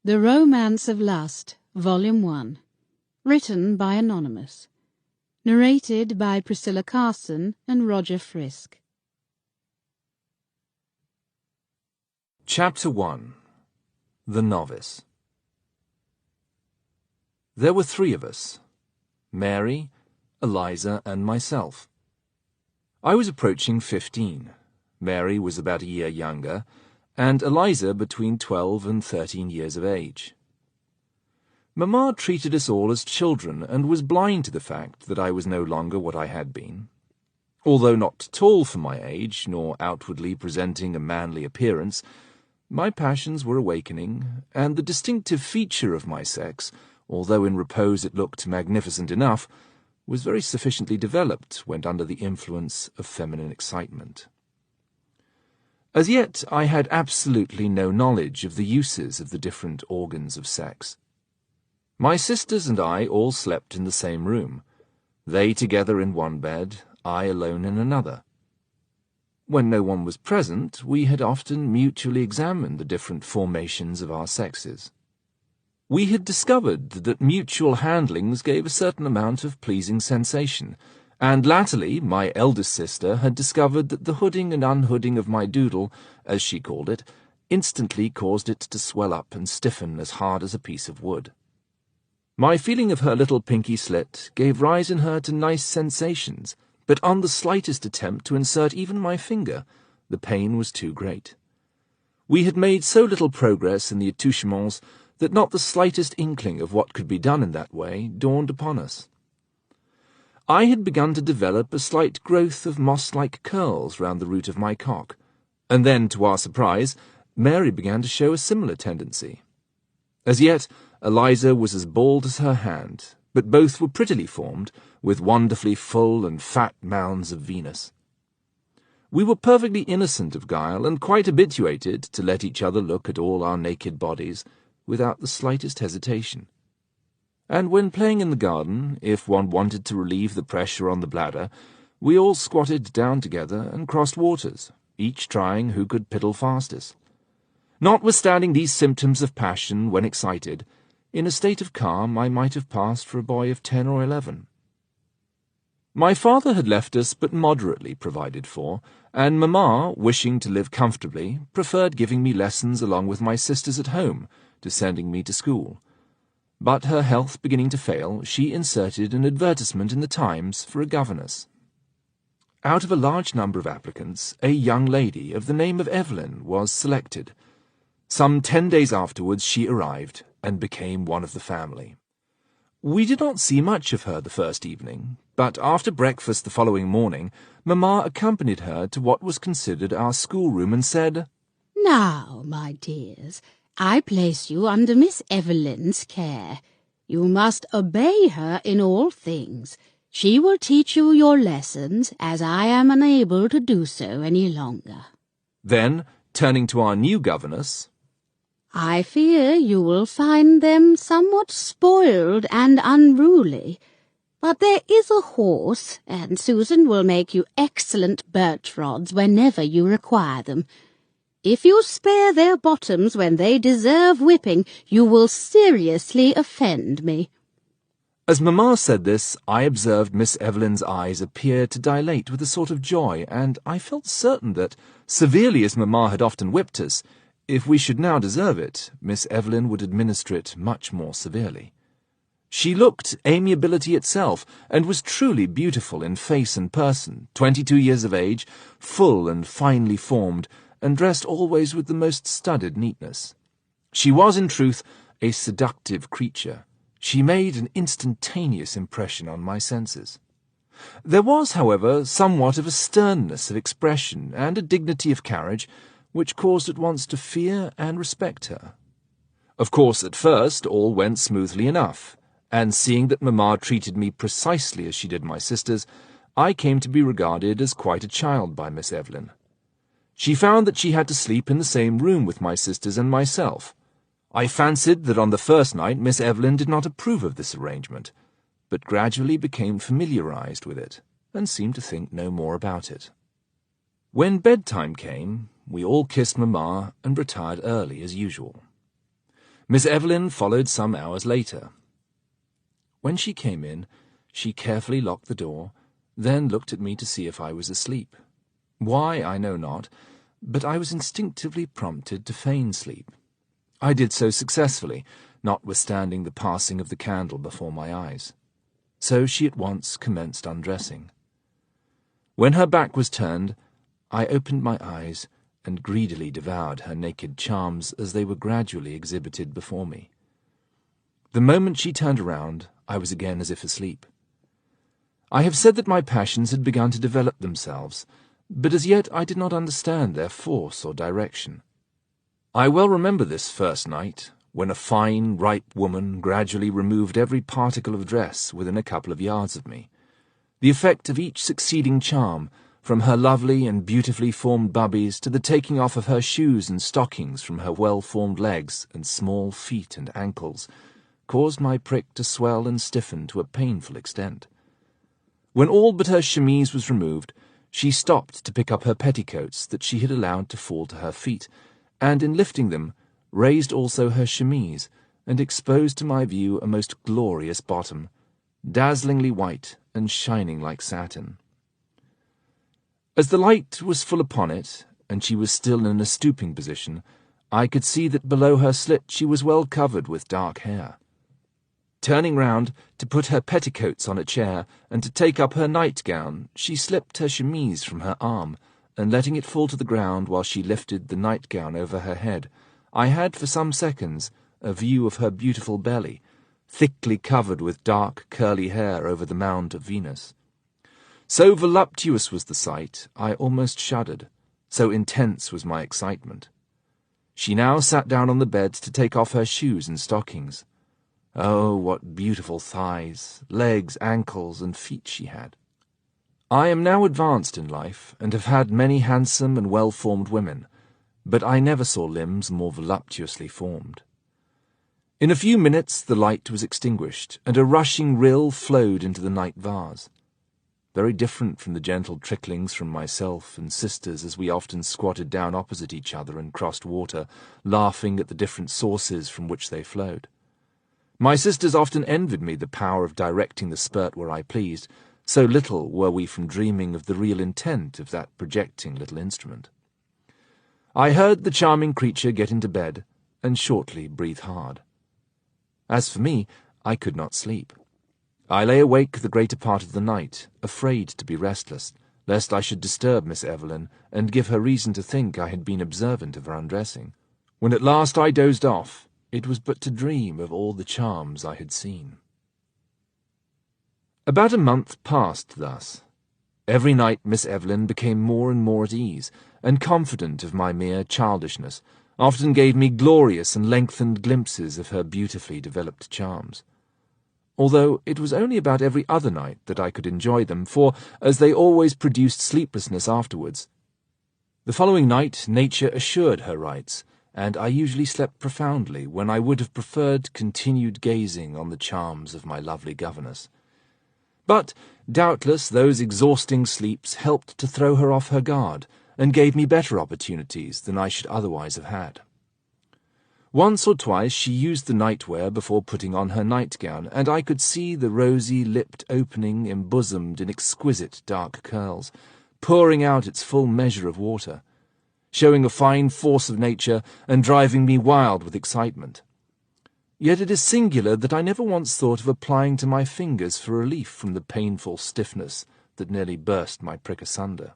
The Romance of Lust, Volume 1. Written by Anonymous. Narrated by Priscilla Carson and Roger Frisk. Chapter 1. The Novice. There were 3 of us, Mary, Eliza, and myself. I was approaching 15. Mary was about a year younger, and Eliza between 12 and 13 years of age. Mamma treated us all as children and was blind to the fact that I was no longer what I had been. Although not tall for my age, nor outwardly presenting a manly appearance, my passions were awakening, and the distinctive feature of my sex, although in repose it looked magnificent enough, was very sufficiently developed when under the influence of feminine excitement. As yet I had absolutely no knowledge of the uses of the different organs of sex. My sisters and I all slept in the same room, they together in one bed, I alone in another. When no one was present, we had often mutually examined the different formations of our sexes. We had discovered that mutual handlings gave a certain amount of pleasing sensation, and latterly my eldest sister had discovered that the hooding and unhooding of my doodle, as she called it, instantly caused it to swell up and stiffen as hard as a piece of wood. My feeling of her little pinky slit gave rise in her to nice sensations, but on the slightest attempt to insert even my finger, the pain was too great. We had made so little progress in the attouchements that not the slightest inkling of what could be done in that way dawned upon us. I had begun to develop a slight growth of moss-like curls round the root of my cock, and then, to our surprise, Mary began to show a similar tendency. As yet, Eliza was as bald as her hand, but both were prettily formed, with wonderfully full and fat mounds of Venus. We were perfectly innocent of guile and quite habituated to let each other look at all our naked bodies, without the slightest hesitation. And when playing in the garden, if one wanted to relieve the pressure on the bladder, we all squatted down together and crossed waters, each trying who could piddle fastest. Notwithstanding these symptoms of passion when excited, in a state of calm I might have passed for a boy of 10 or 11. My father had left us but moderately provided for, and Mamma, wishing to live comfortably, preferred giving me lessons along with my sisters at home, to sending me to school. But her health beginning to fail, she inserted an advertisement in the Times for a governess. Out of a large number of applicants, a young lady of the name of Evelyn was selected. Some 10 days afterwards she arrived, and became one of the family. We did not see much of her the first evening, but after breakfast the following morning, Mamma accompanied her to what was considered our schoolroom and said, "Now, my dears, I place you under Miss Evelyn's care. You must obey her in all things. She will teach you your lessons, as I am unable to do so any longer." Then, turning to our new governess, "I fear you will find them somewhat spoiled and unruly, but there is a horse, and Susan will make you excellent birch rods whenever you require them. If you spare their bottoms when they deserve whipping, you will seriously offend me." As Mamma said this, I observed Miss Evelyn's eyes appear to dilate with a sort of joy, and I felt certain that, severely as Mamma had often whipped us, if we should now deserve it, Miss Evelyn would administer it much more severely. She looked amiability itself, and was truly beautiful in face and person, 22 years of age, full and finely formed, and dressed always with the most studied neatness. She was, in truth, a seductive creature. She made an instantaneous impression on my senses. There was, however, somewhat of a sternness of expression and a dignity of carriage which caused at once to fear and respect her. Of course, at first all went smoothly enough, and seeing that Mamma treated me precisely as she did my sisters, I came to be regarded as quite a child by Miss Evelyn. She found that she had to sleep in the same room with my sisters and myself. I fancied that on the first night Miss Evelyn did not approve of this arrangement, but gradually became familiarized with it, and seemed to think no more about it. When bedtime came, we all kissed Mamma and retired early as usual. Miss Evelyn followed some hours later. When she came in, she carefully locked the door, then looked at me to see if I was asleep. Why, I know not, but I was instinctively prompted to feign sleep. I did so successfully, notwithstanding the passing of the candle before my eyes. So she at once commenced undressing. When her back was turned, I opened my eyes and greedily devoured her naked charms as they were gradually exhibited before me. The moment she turned around, I was again as if asleep. I have said that my passions had begun to develop themselves, but as yet I did not understand their force or direction. I well remember this first night, when a fine, ripe woman gradually removed every particle of dress within a couple of yards of me. The effect of each succeeding charm, from her lovely and beautifully formed bubbies to the taking off of her shoes and stockings from her well-formed legs and small feet and ankles, caused my prick to swell and stiffen to a painful extent. When all but her chemise was removed, she stopped to pick up her petticoats that she had allowed to fall to her feet, and in lifting them, raised also her chemise, and exposed to my view a most glorious bottom, dazzlingly white and shining like satin. As the light was full upon it, and she was still in a stooping position, I could see that below her slit she was well covered with dark hair. Turning round to put her petticoats on a chair and to take up her nightgown, she slipped her chemise from her arm, and letting it fall to the ground while she lifted the nightgown over her head, I had for some seconds a view of her beautiful belly, thickly covered with dark curly hair over the mound of Venus. So voluptuous was the sight, I almost shuddered, so intense was my excitement. She now sat down on the bed to take off her shoes and stockings. Oh, what beautiful thighs, legs, ankles, and feet she had. I am now advanced in life, and have had many handsome and well-formed women, but I never saw limbs more voluptuously formed. In a few minutes the light was extinguished, and a rushing rill flowed into the night vase. Very different from the gentle tricklings from myself and sisters as we often squatted down opposite each other and crossed water, laughing at the different sources from which they flowed. My sisters often envied me the power of directing the spurt where I pleased, so little were we from dreaming of the real intent of that projecting little instrument. I heard the charming creature get into bed, and shortly breathe hard. As for me, I could not sleep. I lay awake the greater part of the night, afraid to be restless, lest I should disturb Miss Evelyn, and give her reason to think I had been observant of her undressing. When at last I dozed off, it was but to dream of all the charms I had seen. About a month passed thus. Every night Miss Evelyn became more and more at ease, and confident of my mere childishness, often gave me glorious and lengthened glimpses of her beautifully developed charms. Although it was only about every other night that I could enjoy them, for, as they always produced sleeplessness afterwards. The following night nature assured her rights, and I usually slept profoundly when I would have preferred continued gazing on the charms of my lovely governess. But, doubtless, those exhausting sleeps helped to throw her off her guard, and gave me better opportunities than I should otherwise have had. Once or twice she used the nightwear before putting on her nightgown, and I could see the rosy-lipped opening embosomed in exquisite dark curls, pouring out its full measure of water, showing a fine force of nature and driving me wild with excitement. Yet it is singular that I never once thought of applying to my fingers for relief from the painful stiffness that nearly burst my prick asunder.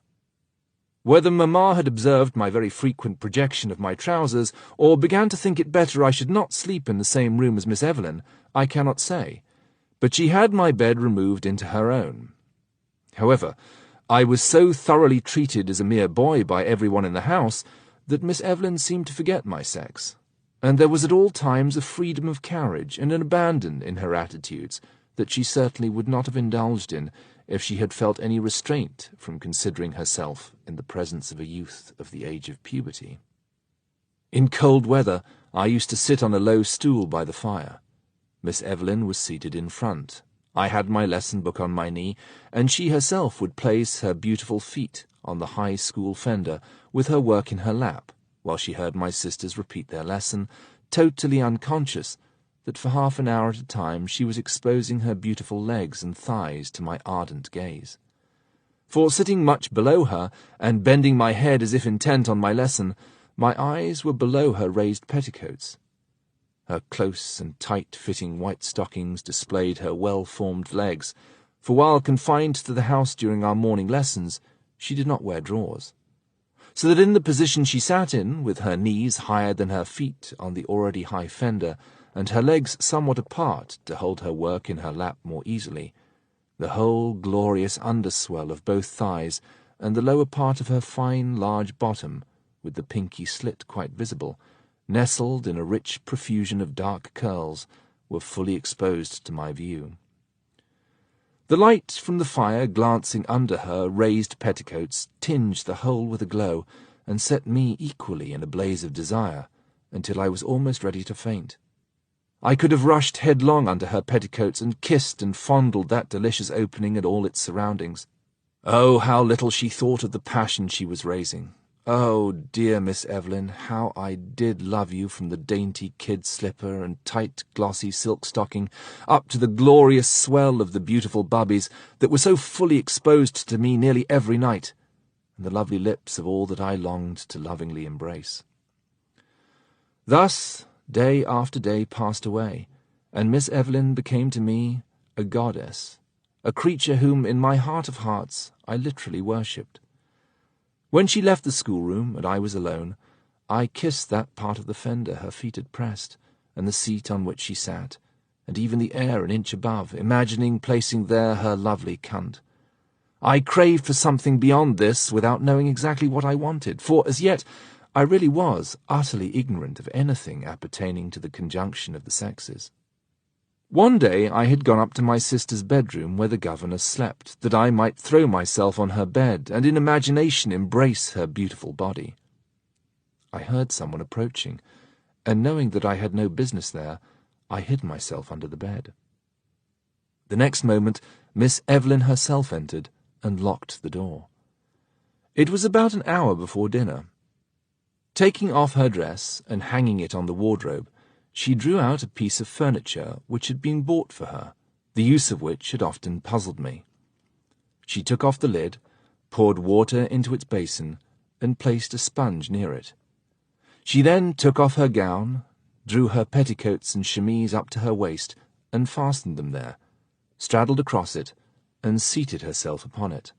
Whether mamma had observed my very frequent projection of my trousers, or began to think it better I should not sleep in the same room as Miss Evelyn, I cannot say, but she had my bed removed into her own. However, I was so thoroughly treated as a mere boy by everyone in the house that Miss Evelyn seemed to forget my sex, and there was at all times a freedom of carriage and an abandon in her attitudes that she certainly would not have indulged in if she had felt any restraint from considering herself in the presence of a youth of the age of puberty. In cold weather I used to sit on a low stool by the fire. Miss Evelyn was seated in front. I had my lesson book on my knee, and she herself would place her beautiful feet on the high school fender with her work in her lap, while she heard my sisters repeat their lesson, totally unconscious that for half an hour at a time she was exposing her beautiful legs and thighs to my ardent gaze. For sitting much below her, and bending my head as if intent on my lesson, my eyes were below her raised petticoats. Her close and tight-fitting white stockings displayed her well-formed legs, for while confined to the house during our morning lessons, she did not wear drawers. So that in the position she sat in, with her knees higher than her feet on the already high fender, and her legs somewhat apart to hold her work in her lap more easily, the whole glorious underswell of both thighs and the lower part of her fine large bottom, with the pinky slit quite visible, nestled in a rich profusion of dark curls, were fully exposed to my view. The light from the fire glancing under her raised petticoats tinged the whole with a glow, and set me equally in a blaze of desire, until I was almost ready to faint. I could have rushed headlong under her petticoats and kissed and fondled that delicious opening and all its surroundings. Oh, how little she thought of the passion she was raising! Oh, dear Miss Evelyn, how I did love you from the dainty kid slipper and tight glossy silk stocking up to the glorious swell of the beautiful bubbies that were so fully exposed to me nearly every night, and the lovely lips of all that I longed to lovingly embrace. Thus day after day passed away, and Miss Evelyn became to me a goddess, a creature whom in my heart of hearts I literally worshipped. When she left the schoolroom and I was alone, I kissed that part of the fender her feet had pressed, and the seat on which she sat, and even the air an inch above, imagining placing there her lovely cunt. I craved for something beyond this without knowing exactly what I wanted, for as yet I really was utterly ignorant of anything appertaining to the conjunction of the sexes. One day I had gone up to my sister's bedroom where the governess slept, that I might throw myself on her bed and in imagination embrace her beautiful body. I heard someone approaching, and knowing that I had no business there, I hid myself under the bed. The next moment Miss Evelyn herself entered and locked the door. It was about an hour before dinner. Taking off her dress and hanging it on the wardrobe, she drew out a piece of furniture which had been bought for her, the use of which had often puzzled me. She took off the lid, poured water into its basin, and placed a sponge near it. She then took off her gown, drew her petticoats and chemise up to her waist, and fastened them there, straddled across it, and seated herself upon it.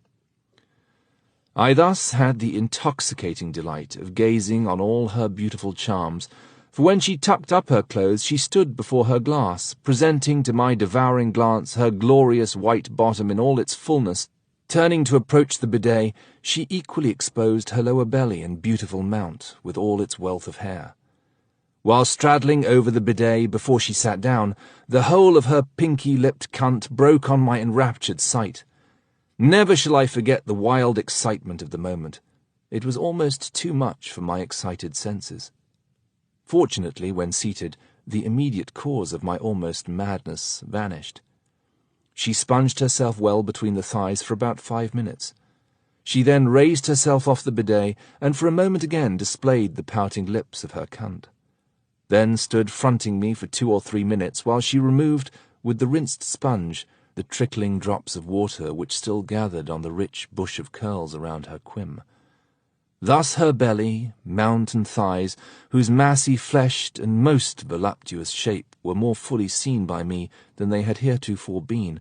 I thus had the intoxicating delight of gazing on all her beautiful charms, for when she tucked up her clothes she stood before her glass, presenting to my devouring glance her glorious white bottom in all its fullness. Turning to approach the bidet, she equally exposed her lower belly and beautiful mount, with all its wealth of hair. While straddling over the bidet before she sat down, the whole of her pinky-lipped cunt broke on my enraptured sight. Never shall I forget the wild excitement of the moment. It was almost too much for my excited senses. Fortunately, when seated, the immediate cause of my almost madness vanished. She sponged herself well between the thighs for about 5 minutes. She then raised herself off the bidet, and for a moment again displayed the pouting lips of her cunt. Then stood fronting me for 2 or 3 minutes while she removed, with the rinsed sponge, the trickling drops of water which still gathered on the rich bush of curls around her quim. Thus her belly, mount and thighs, whose massy fleshed and most voluptuous shape were more fully seen by me than they had heretofore been,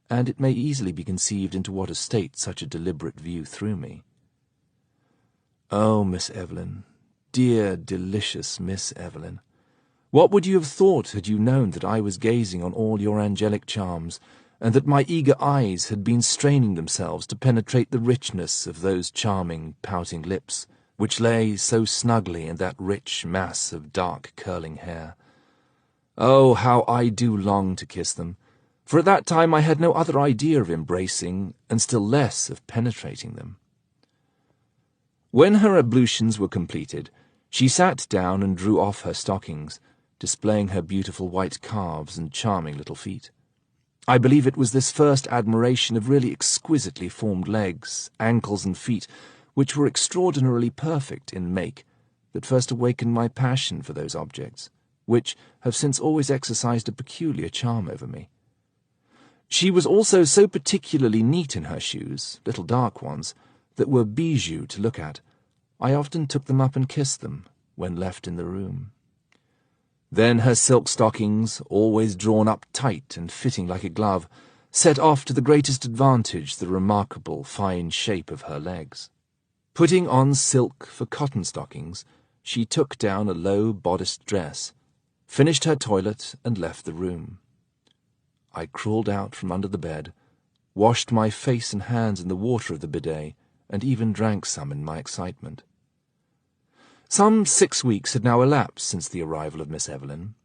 and it may easily be conceived into what a state such a deliberate view threw me. Oh, Miss Evelyn, dear, delicious Miss Evelyn, what would you have thought had you known that I was gazing on all your angelic charms, and that my eager eyes had been straining themselves to penetrate the richness of those charming, pouting lips, which lay so snugly in that rich mass of dark curling hair? Oh, how I do long to kiss them, for at that time I had no other idea of embracing, and still less of penetrating them. When her ablutions were completed, she sat down and drew off her stockings, displaying her beautiful white calves and charming little feet. I believe it was this first admiration of really exquisitely formed legs, ankles, and feet, which were extraordinarily perfect in make, that first awakened my passion for those objects, which have since always exercised a peculiar charm over me. She was also so particularly neat in her shoes, little dark ones, that were bijoux to look at. I often took them up and kissed them when left in the room. Then her silk stockings, always drawn up tight and fitting like a glove, set off to the greatest advantage the remarkable fine shape of her legs. Putting on silk for cotton stockings, she took down a low bodiced dress, finished her toilet, and left the room. I crawled out from under the bed, washed my face and hands in the water of the bidet, and even drank some in my excitement. Some 6 weeks had now elapsed since the arrival of Miss Evelyn.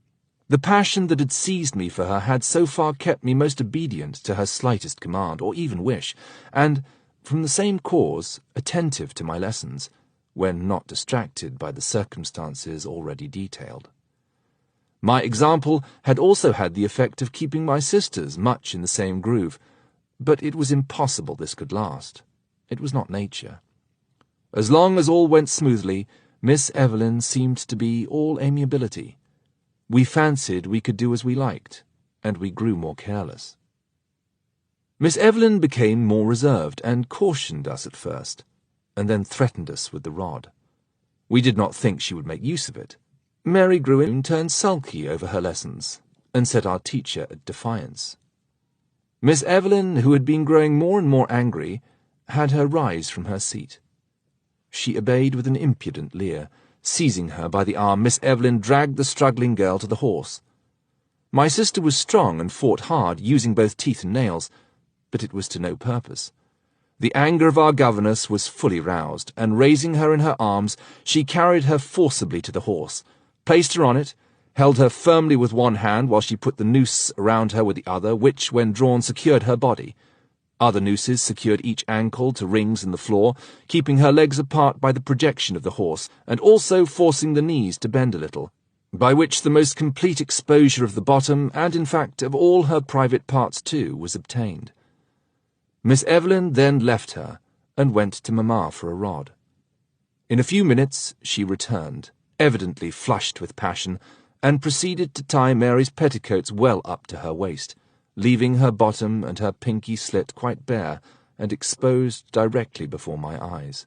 The passion that had seized me for her had so far kept me most obedient to her slightest command, or even wish, and, from the same cause, attentive to my lessons, when not distracted by the circumstances already detailed. My example had also had the effect of keeping my sisters much in the same groove, but it was impossible this could last. It was not nature. As long as all went smoothly, Miss Evelyn seemed to be all amiability. We fancied we could do as we liked, and we grew more careless. Miss Evelyn became more reserved and cautioned us at first, and then threatened us with the rod. We did not think she would make use of it. Mary grew and turned sulky over her lessons, and set our teacher at defiance. Miss Evelyn, who had been growing more and more angry, had her rise from her seat. She obeyed with an impudent leer. Seizing her by the arm, Miss Evelyn dragged the struggling girl to the horse. My sister was strong and fought hard, using both teeth and nails, but it was to no purpose. The anger of our governess was fully roused, and raising her in her arms, she carried her forcibly to the horse, placed her on it, held her firmly with one hand while she put the noose around her with the other, which, when drawn, secured her body. Other nooses secured each ankle to rings in the floor, keeping her legs apart by the projection of the horse, and also forcing the knees to bend a little, by which the most complete exposure of the bottom, and in fact of all her private parts too, was obtained. Miss Evelyn then left her, and went to Mamma for a rod. In a few minutes she returned, evidently flushed with passion, and proceeded to tie Mary's petticoats well up to her waist, leaving her bottom and her pinky slit quite bare and exposed directly before my eyes.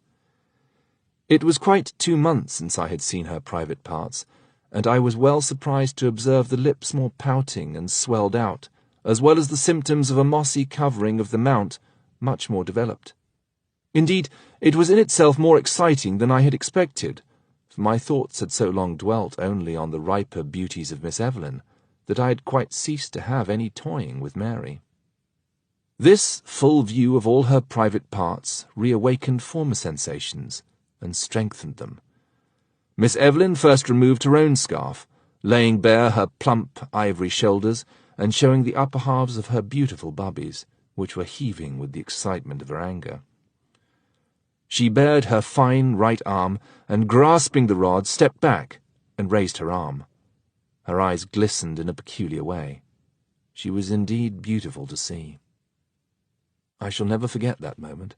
It was quite 2 months since I had seen her private parts, and I was well surprised to observe the lips more pouting and swelled out, as well as the symptoms of a mossy covering of the mount much more developed. Indeed, it was in itself more exciting than I had expected, for my thoughts had so long dwelt only on the riper beauties of Miss Evelyn, that I had quite ceased to have any toying with Mary. This full view of all her private parts reawakened former sensations and strengthened them. Miss Evelyn first removed her own scarf, laying bare her plump ivory shoulders and showing the upper halves of her beautiful bubbies, which were heaving with the excitement of her anger. She bared her fine right arm, and grasping the rod, stepped back and raised her arm. Her eyes glistened in a peculiar way. She was indeed beautiful to see. I shall never forget that moment.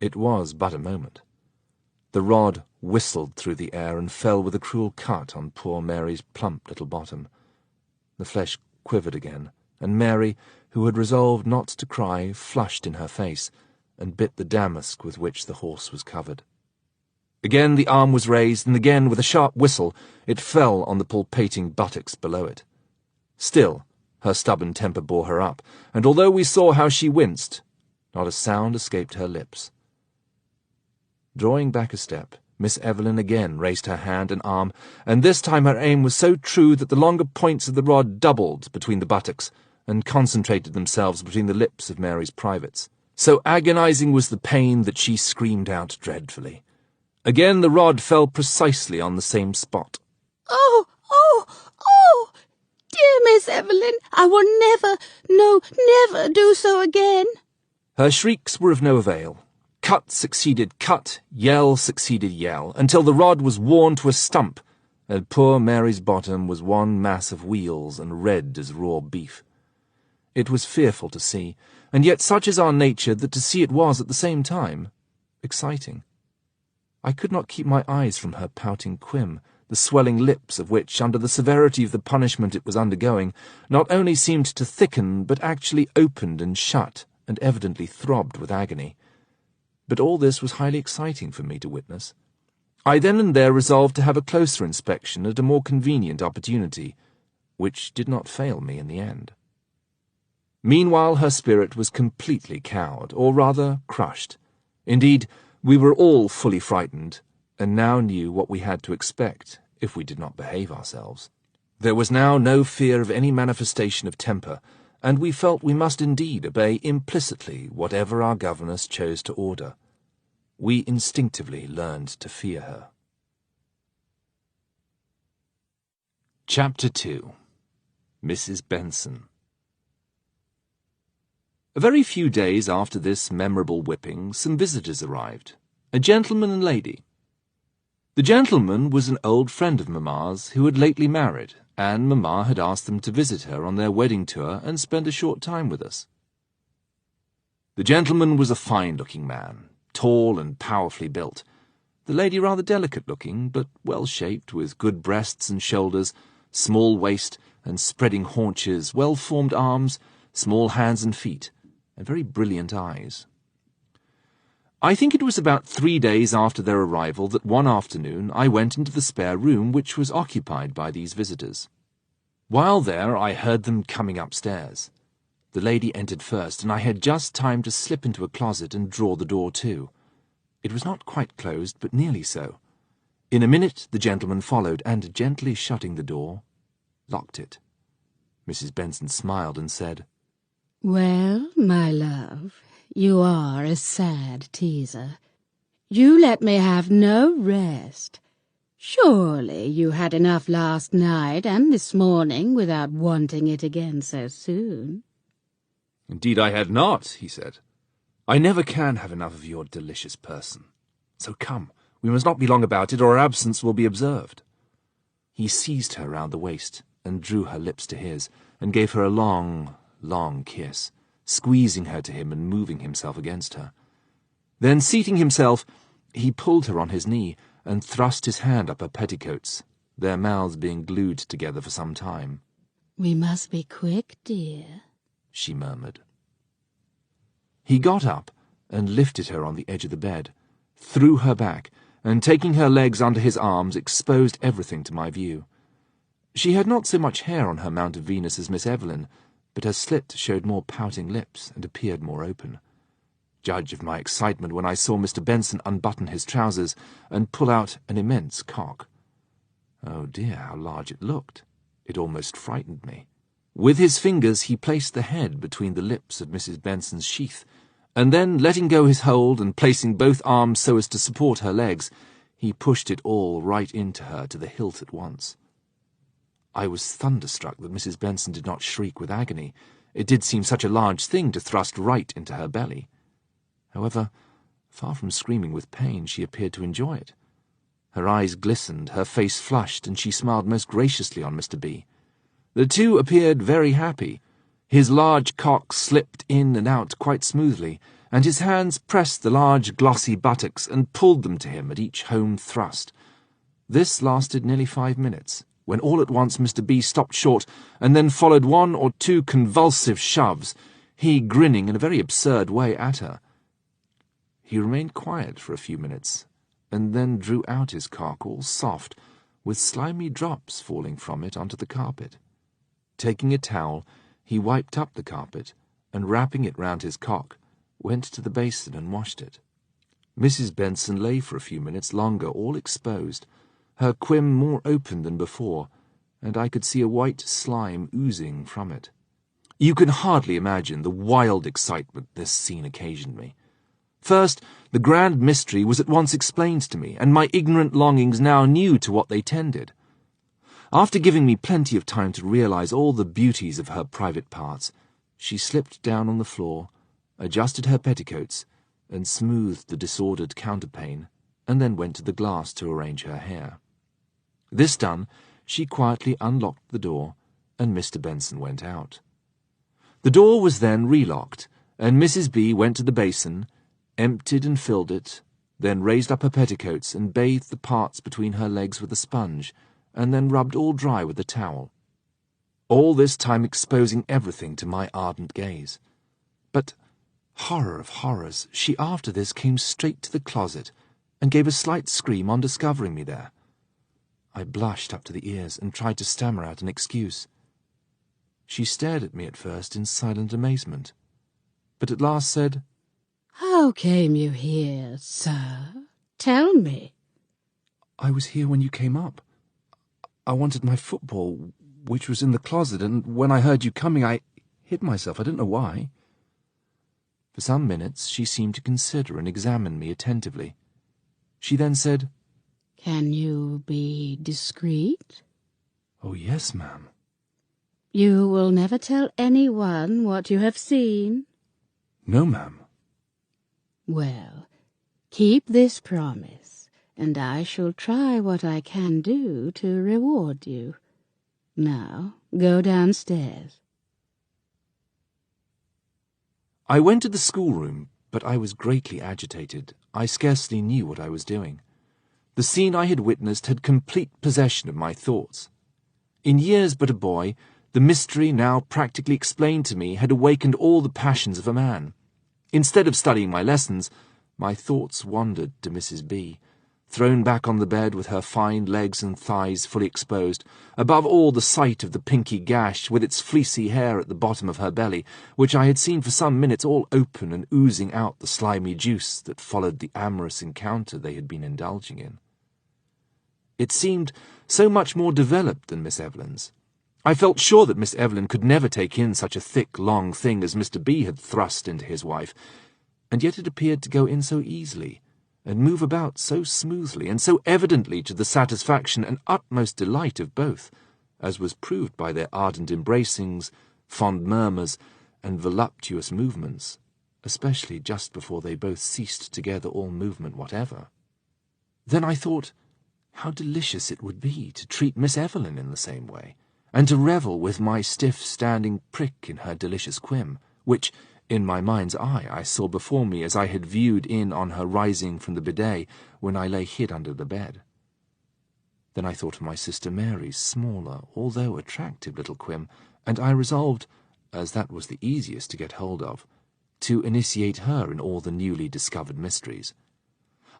It was but a moment. The rod whistled through the air and fell with a cruel cut on poor Mary's plump little bottom. The flesh quivered again, and Mary, who had resolved not to cry, flushed in her face, and bit the damask with which the horse was covered. Again the arm was raised, and again, with a sharp whistle, it fell on the palpating buttocks below it. Still, her stubborn temper bore her up, and although we saw how she winced, not a sound escaped her lips. Drawing back a step, Miss Evelyn again raised her hand and arm, and this time her aim was so true that the longer points of the rod doubled between the buttocks, and concentrated themselves between the lips of Mary's privates. So agonizing was the pain that she screamed out dreadfully. Again the rod fell precisely on the same spot. "Oh, oh, oh! Dear Miss Evelyn, I will never do so again." Her shrieks were of no avail. Cut succeeded cut, yell succeeded yell, until the rod was worn to a stump, and poor Mary's bottom was one mass of wheels and red as raw beef. It was fearful to see, and yet such is our nature that to see it was, at the same time, exciting. I could not keep my eyes from her pouting quim, the swelling lips of which, under the severity of the punishment it was undergoing, not only seemed to thicken, but actually opened and shut, and evidently throbbed with agony. But all this was highly exciting for me to witness. I then and there resolved to have a closer inspection at a more convenient opportunity, which did not fail me in the end. Meanwhile her spirit was completely cowed, or rather crushed. Indeed, we were all fully frightened, and now knew what we had to expect if we did not behave ourselves. There was now no fear of any manifestation of temper, and we felt we must indeed obey implicitly whatever our governess chose to order. We instinctively learned to fear her. Chapter 2. Mrs. Benson. A very few days after this memorable whipping, some visitors arrived, a gentleman and lady. The gentleman was an old friend of Mamma's who had lately married, and Mamma had asked them to visit her on their wedding tour and spend a short time with us. The gentleman was a fine-looking man, tall and powerfully built. The lady rather delicate-looking, but well-shaped, with good breasts and shoulders, small waist and spreading haunches, well-formed arms, small hands and feet, and very brilliant eyes. I think it was about 3 days after their arrival that one afternoon I went into the spare room which was occupied by these visitors. While there, I heard them coming upstairs. The lady entered first, and I had just time to slip into a closet and draw the door to. It was not quite closed, but nearly so. In a minute the gentleman followed, and, gently shutting the door, locked it. Mrs. Benson smiled and said, "Well, my love, you are a sad teaser. You let me have no rest. Surely you had enough last night and this morning without wanting it again so soon." "Indeed I had not," he said. "I never can have enough of your delicious person. So come, we must not be long about it, or our absence will be observed." He seized her round the waist and drew her lips to his, and gave her a long, long kiss, squeezing her to him and moving himself against her. Then, seating himself, he pulled her on his knee and thrust his hand up her petticoats, their mouths being glued together for some time. "We must be quick, dear," she murmured. He got up and lifted her on the edge of the bed, threw her back, and taking her legs under his arms, exposed everything to my view. She had not so much hair on her Mount of Venus as Miss Evelyn, but her slit showed more pouting lips and appeared more open. Judge of my excitement when I saw Mr. Benson unbutton his trousers and pull out an immense cock. Oh dear, how large it looked! It almost frightened me. With his fingers he placed the head between the lips of Mrs. Benson's sheath, and then, letting go his hold and placing both arms so as to support her legs, he pushed it all right into her to the hilt at once. I was thunderstruck that Mrs. Benson did not shriek with agony. It did seem such a large thing to thrust right into her belly. However, far from screaming with pain, she appeared to enjoy it. Her eyes glistened, her face flushed, and she smiled most graciously on Mr. B. The two appeared very happy. His large cock slipped in and out quite smoothly, and his hands pressed the large glossy buttocks and pulled them to him at each home thrust. This lasted nearly 5 minutes, when all at once Mr. B stopped short, and then followed 1 or 2 convulsive shoves, he grinning in a very absurd way at her. He remained quiet for a few minutes, and then drew out his cock all soft, with slimy drops falling from it onto the carpet. Taking a towel, he wiped up the carpet, and wrapping it round his cock, went to the basin and washed it. Mrs. Benson lay for a few minutes longer, all exposed, her quim more open than before, and I could see a white slime oozing from it. You can hardly imagine the wild excitement this scene occasioned me. First, the grand mystery was at once explained to me, and my ignorant longings now knew to what they tended. After giving me plenty of time to realize all the beauties of her private parts, she slipped down on the floor, adjusted her petticoats, and smoothed the disordered counterpane, and then went to the glass to arrange her hair. This done, she quietly unlocked the door, and Mr. Benson went out. The door was then relocked, and Mrs. B went to the basin, emptied and filled it, then raised up her petticoats and bathed the parts between her legs with a sponge, and then rubbed all dry with a towel. All this time exposing everything to my ardent gaze. But, horror of horrors, she after this came straight to the closet, and gave a slight scream on discovering me there. I blushed up to the ears, and tried to stammer out an excuse. She stared at me at first in silent amazement, but at last said, "How came you here, sir? Tell me." "I was here when you came up. I wanted my football, which was in the closet, and when I heard you coming, I hid myself. I don't know why." For some minutes she seemed to consider and examine me attentively. She then said, "Can you be discreet?" "Oh, yes, ma'am." "You will never tell anyone what you have seen?" "No, ma'am." "Well, keep this promise, and I shall try what I can do to reward you. Now, go downstairs." I went to the schoolroom, but I was greatly agitated. I scarcely knew what I was doing. The scene I had witnessed had complete possession of my thoughts. In years but a boy, the mystery now practically explained to me had awakened all the passions of a man. Instead of studying my lessons, my thoughts wandered to Mrs. B., thrown back on the bed with her fine legs and thighs fully exposed, above all the sight of the pinky gash with its fleecy hair at the bottom of her belly, which I had seen for some minutes all open and oozing out the slimy juice that followed the amorous encounter they had been indulging in. It seemed so much more developed than Miss Evelyn's. I felt sure that Miss Evelyn could never take in such a thick, long thing as Mr. B. had thrust into his wife, and yet it appeared to go in so easily, and move about so smoothly, and so evidently to the satisfaction and utmost delight of both, as was proved by their ardent embracings, fond murmurs, and voluptuous movements, especially just before they both ceased together all movement whatever. Then I thought, how delicious it would be to treat Miss Evelyn in the same way, and to revel with my stiff standing prick in her delicious quim, which, in my mind's eye, I saw before me as I had viewed in on her rising from the bidet when I lay hid under the bed. Then I thought of my sister Mary's smaller, although attractive little quim, and I resolved, as that was the easiest to get hold of, to initiate her in all the newly discovered mysteries.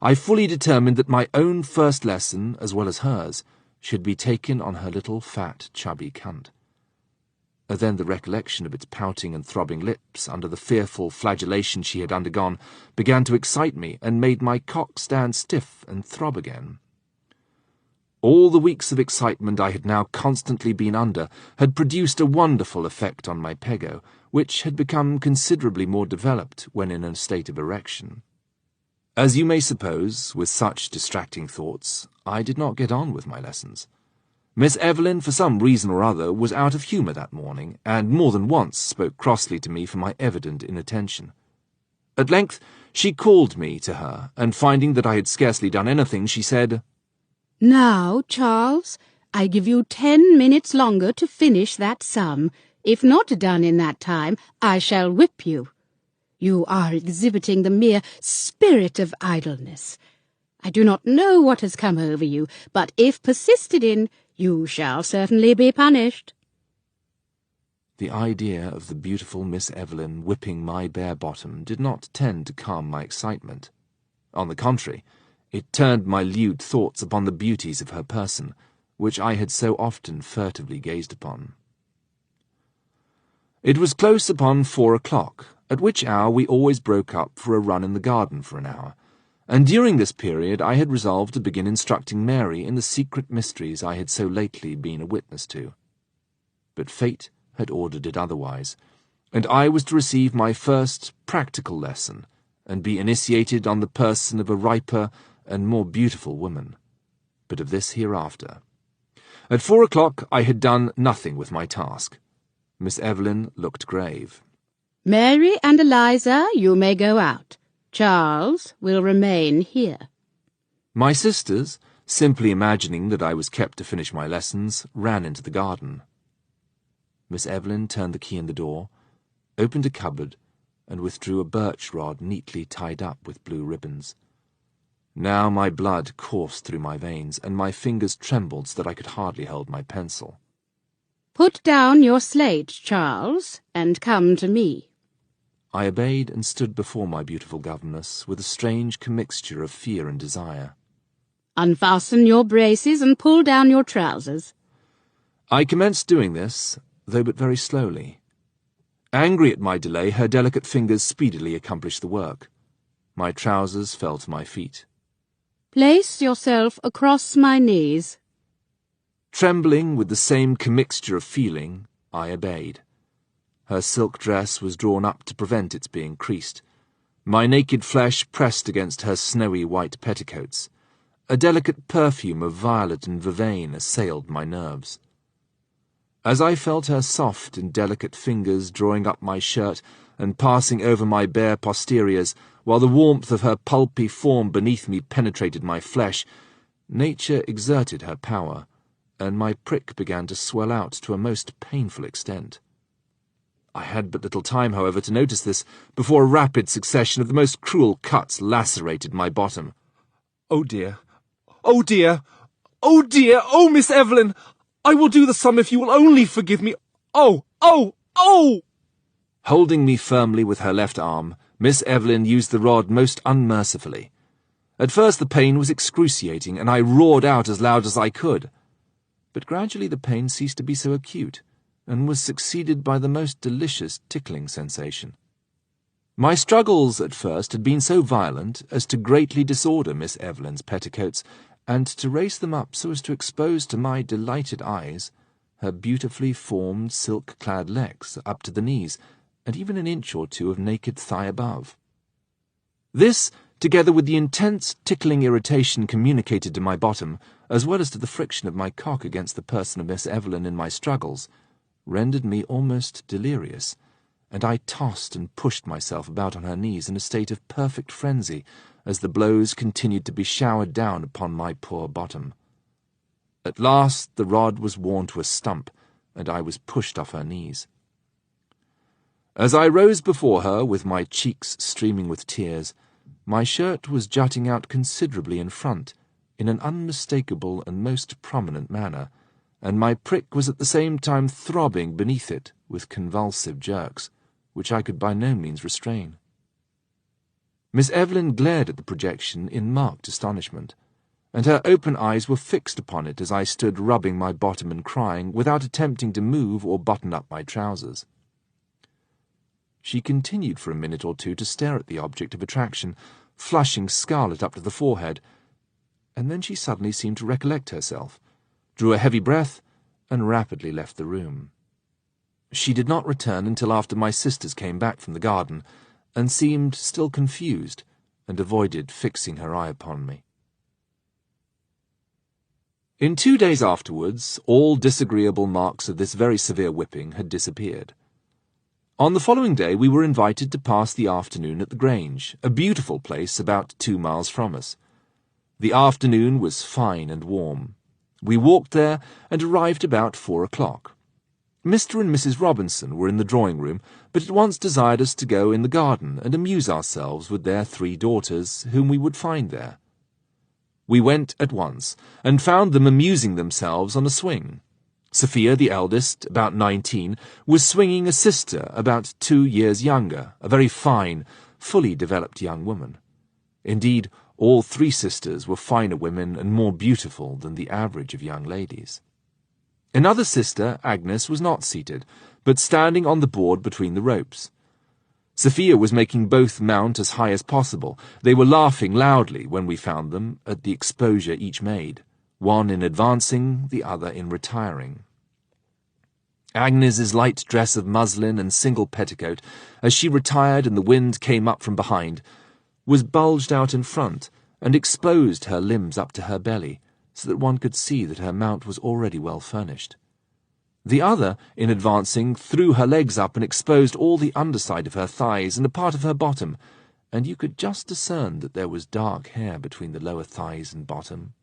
I fully determined that my own first lesson, as well as hers, should be taken on her little fat chubby cunt. Then the recollection of its pouting and throbbing lips under the fearful flagellation she had undergone began to excite me and made my cock stand stiff and throb again. All the weeks of excitement I had now constantly been under had produced a wonderful effect on my pego, which had become considerably more developed when in a state of erection. As you may suppose, with such distracting thoughts, I did not get on with my lessons. Miss Evelyn, for some reason or other, was out of humour that morning, and more than once spoke crossly to me for my evident inattention. At length she called me to her, and finding that I had scarcely done anything, she said, "Now, Charles, I give you 10 minutes longer to finish that sum. If not done in that time, I shall whip you. You are exhibiting the mere spirit of idleness. I do not know what has come over you, but if persisted in, you shall certainly be punished." The idea of the beautiful Miss Evelyn whipping my bare bottom did not tend to calm my excitement. On the contrary, it turned my lewd thoughts upon the beauties of her person, which I had so often furtively gazed upon. It was close upon 4 o'clock, at which hour we always broke up for a run in the garden for an hour, and during this period I had resolved to begin instructing Mary in the secret mysteries I had so lately been a witness to. But fate had ordered it otherwise, and I was to receive my first practical lesson, and be initiated on the person of a riper and more beautiful woman. But of this hereafter. At 4 o'clock I had done nothing with my task. Miss Evelyn looked grave. "Mary and Eliza, you may go out. Charles will remain here." My sisters, simply imagining that I was kept to finish my lessons, ran into the garden. Miss Evelyn turned the key in the door, opened a cupboard, and withdrew a birch rod neatly tied up with blue ribbons. Now my blood coursed through my veins, and my fingers trembled so that I could hardly hold my pencil. "Put down your slate, Charles, and come to me." I obeyed and stood before my beautiful governess with a strange commixture of fear and desire. "Unfasten your braces and pull down your trousers." I commenced doing this, though but very slowly. Angry at my delay, her delicate fingers speedily accomplished the work. My trousers fell to my feet. "Place yourself across my knees." Trembling with the same commixture of feeling, I obeyed. Her silk dress was drawn up to prevent its being creased. My naked flesh pressed against her snowy white petticoats. A delicate perfume of violet and vervain assailed my nerves. As I felt her soft and delicate fingers drawing up my shirt and passing over my bare posteriors, while the warmth of her pulpy form beneath me penetrated my flesh, nature exerted her power, and my prick began to swell out to a most painful extent. I had but little time, however, to notice this, before a rapid succession of the most cruel cuts lacerated my bottom. "Oh dear! Oh dear! Oh dear! Oh, Miss Evelyn! I will do the sum if you will only forgive me! Oh! Oh! Oh!" Holding me firmly with her left arm, Miss Evelyn used the rod most unmercifully. At first the pain was excruciating, and I roared out as loud as I could. But gradually the pain ceased to be so acute, and was succeeded by the most delicious tickling sensation. My struggles at first had been so violent as to greatly disorder Miss Evelyn's petticoats, and to raise them up so as to expose to my delighted eyes her beautifully formed silk-clad legs up to the knees, and even an inch or two of naked thigh above. This, together with the intense tickling irritation communicated to my bottom, as well as to the friction of my cock against the person of Miss Evelyn in my struggles, rendered me almost delirious, and I tossed and pushed myself about on her knees in a state of perfect frenzy as the blows continued to be showered down upon my poor bottom. At last the rod was worn to a stump, and I was pushed off her knees. As I rose before her, with my cheeks streaming with tears, my shirt was jutting out considerably in front, in an unmistakable and most prominent manner, and my prick was at the same time throbbing beneath it with convulsive jerks, which I could by no means restrain. Miss Evelyn glared at the projection in marked astonishment, and her open eyes were fixed upon it as I stood rubbing my bottom and crying, without attempting to move or button up my trousers. She continued for a minute or two to stare at the object of attraction, flushing scarlet up to the forehead, and then she suddenly seemed to recollect herself, drew a heavy breath, and rapidly left the room. She did not return until after my sisters came back from the garden, and seemed still confused, and avoided fixing her eye upon me. In 2 days afterwards, all disagreeable marks of this very severe whipping had disappeared. On the following day we were invited to pass the afternoon at the Grange, a beautiful place about 2 miles from us. The afternoon was fine and warm. We walked there and arrived about 4 o'clock. Mr. and Mrs. Robinson were in the drawing-room, but at once desired us to go in the garden and amuse ourselves with their 3 daughters, whom we would find there. We went at once, and found them amusing themselves on a swing. Sophia, the eldest, about 19, was swinging a sister about 2 years younger, a very fine, fully developed young woman. Indeed, all 3 sisters were finer women and more beautiful than the average of young ladies. Another sister, Agnes, was not seated, but standing on the board between the ropes. Sophia was making both mount as high as possible. They were laughing loudly when we found them at the exposure each made, one in advancing, the other in retiring. Agnes's light dress of muslin and single petticoat, as she retired and the wind came up from behind, was bulged out in front and exposed her limbs up to her belly, so that one could see that her mount was already well furnished. The other, in advancing, threw her legs up and exposed all the underside of her thighs and a part of her bottom, and you could just discern that there was dark hair between the lower thighs and bottom.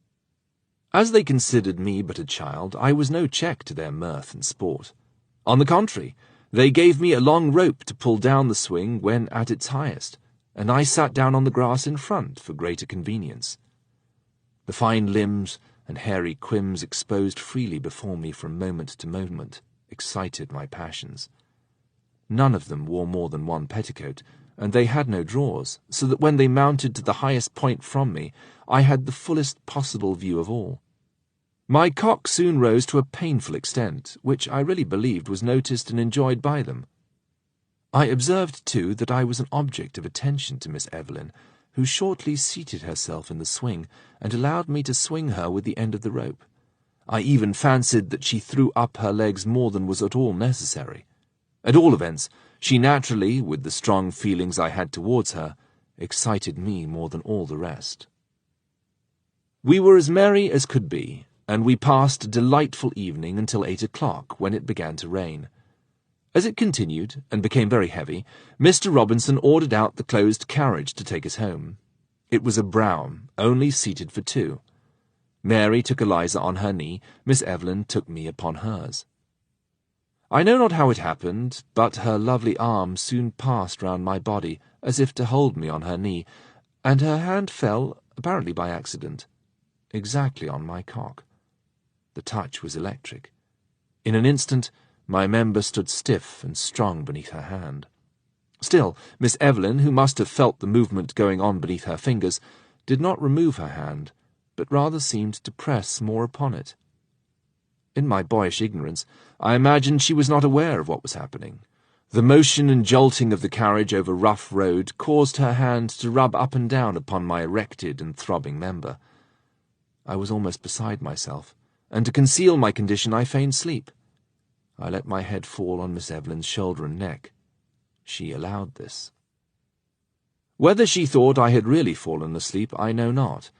As they considered me but a child, I was no check to their mirth and sport. On the contrary, they gave me a long rope to pull down the swing when at its highest, and I sat down on the grass in front for greater convenience. The fine limbs and hairy quims exposed freely before me from moment to moment excited my passions. None of them wore more than one petticoat, and they had no drawers, so that when they mounted to the highest point from me, I had the fullest possible view of all. My cock soon rose to a painful extent, which I really believed was noticed and enjoyed by them. I observed, too, that I was an object of attention to Miss Evelyn, who shortly seated herself in the swing, and allowed me to swing her with the end of the rope. I even fancied that she threw up her legs more than was at all necessary. At all events, she naturally, with the strong feelings I had towards her, excited me more than all the rest. We were as merry as could be, and we passed a delightful evening until 8 o'clock, when it began to rain. As it continued, and became very heavy, Mr. Robinson ordered out the closed carriage to take us home. It was a brougham, only seated for two. Mary took Eliza on her knee, Miss Evelyn took me upon hers. I know not how it happened, but her lovely arm soon passed round my body, as if to hold me on her knee, and her hand fell, apparently by accident, exactly on my cock. The touch was electric. In an instant, my member stood stiff and strong beneath her hand. Still, Miss Evelyn, who must have felt the movement going on beneath her fingers, did not remove her hand, but rather seemed to press more upon it. In my boyish ignorance, I imagined she was not aware of what was happening. The motion and jolting of the carriage over rough road caused her hand to rub up and down upon my erected and throbbing member. I was almost beside myself, and to conceal my condition I feigned sleep. I let my head fall on Miss Evelyn's shoulder and neck. She allowed this. Whether she thought I had really fallen asleep, I know not,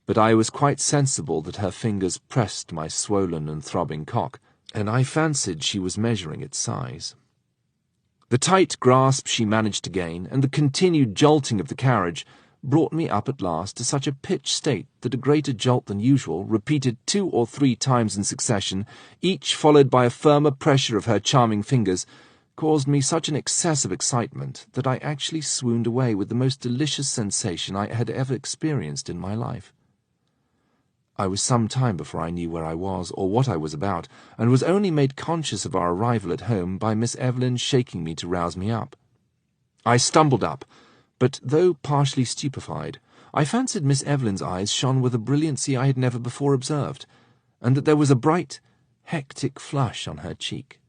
but I was quite sensible that her fingers pressed my swollen and throbbing cock, and I fancied she was measuring its size. The tight grasp she managed to gain, and the continued jolting of the carriage, brought me up at last to such a pitched state that a greater jolt than usual, repeated 2 or 3 times in succession, each followed by a firmer pressure of her charming fingers, caused me such an excess of excitement that I actually swooned away with the most delicious sensation I had ever experienced in my life. I was some time before I knew where I was or what I was about, and was only made conscious of our arrival at home by Miss Evelyn shaking me to rouse me up. I stumbled up, but though partially stupefied, I fancied Miss Evelyn's eyes shone with a brilliancy I had never before observed, and that there was a bright, hectic flush on her cheek.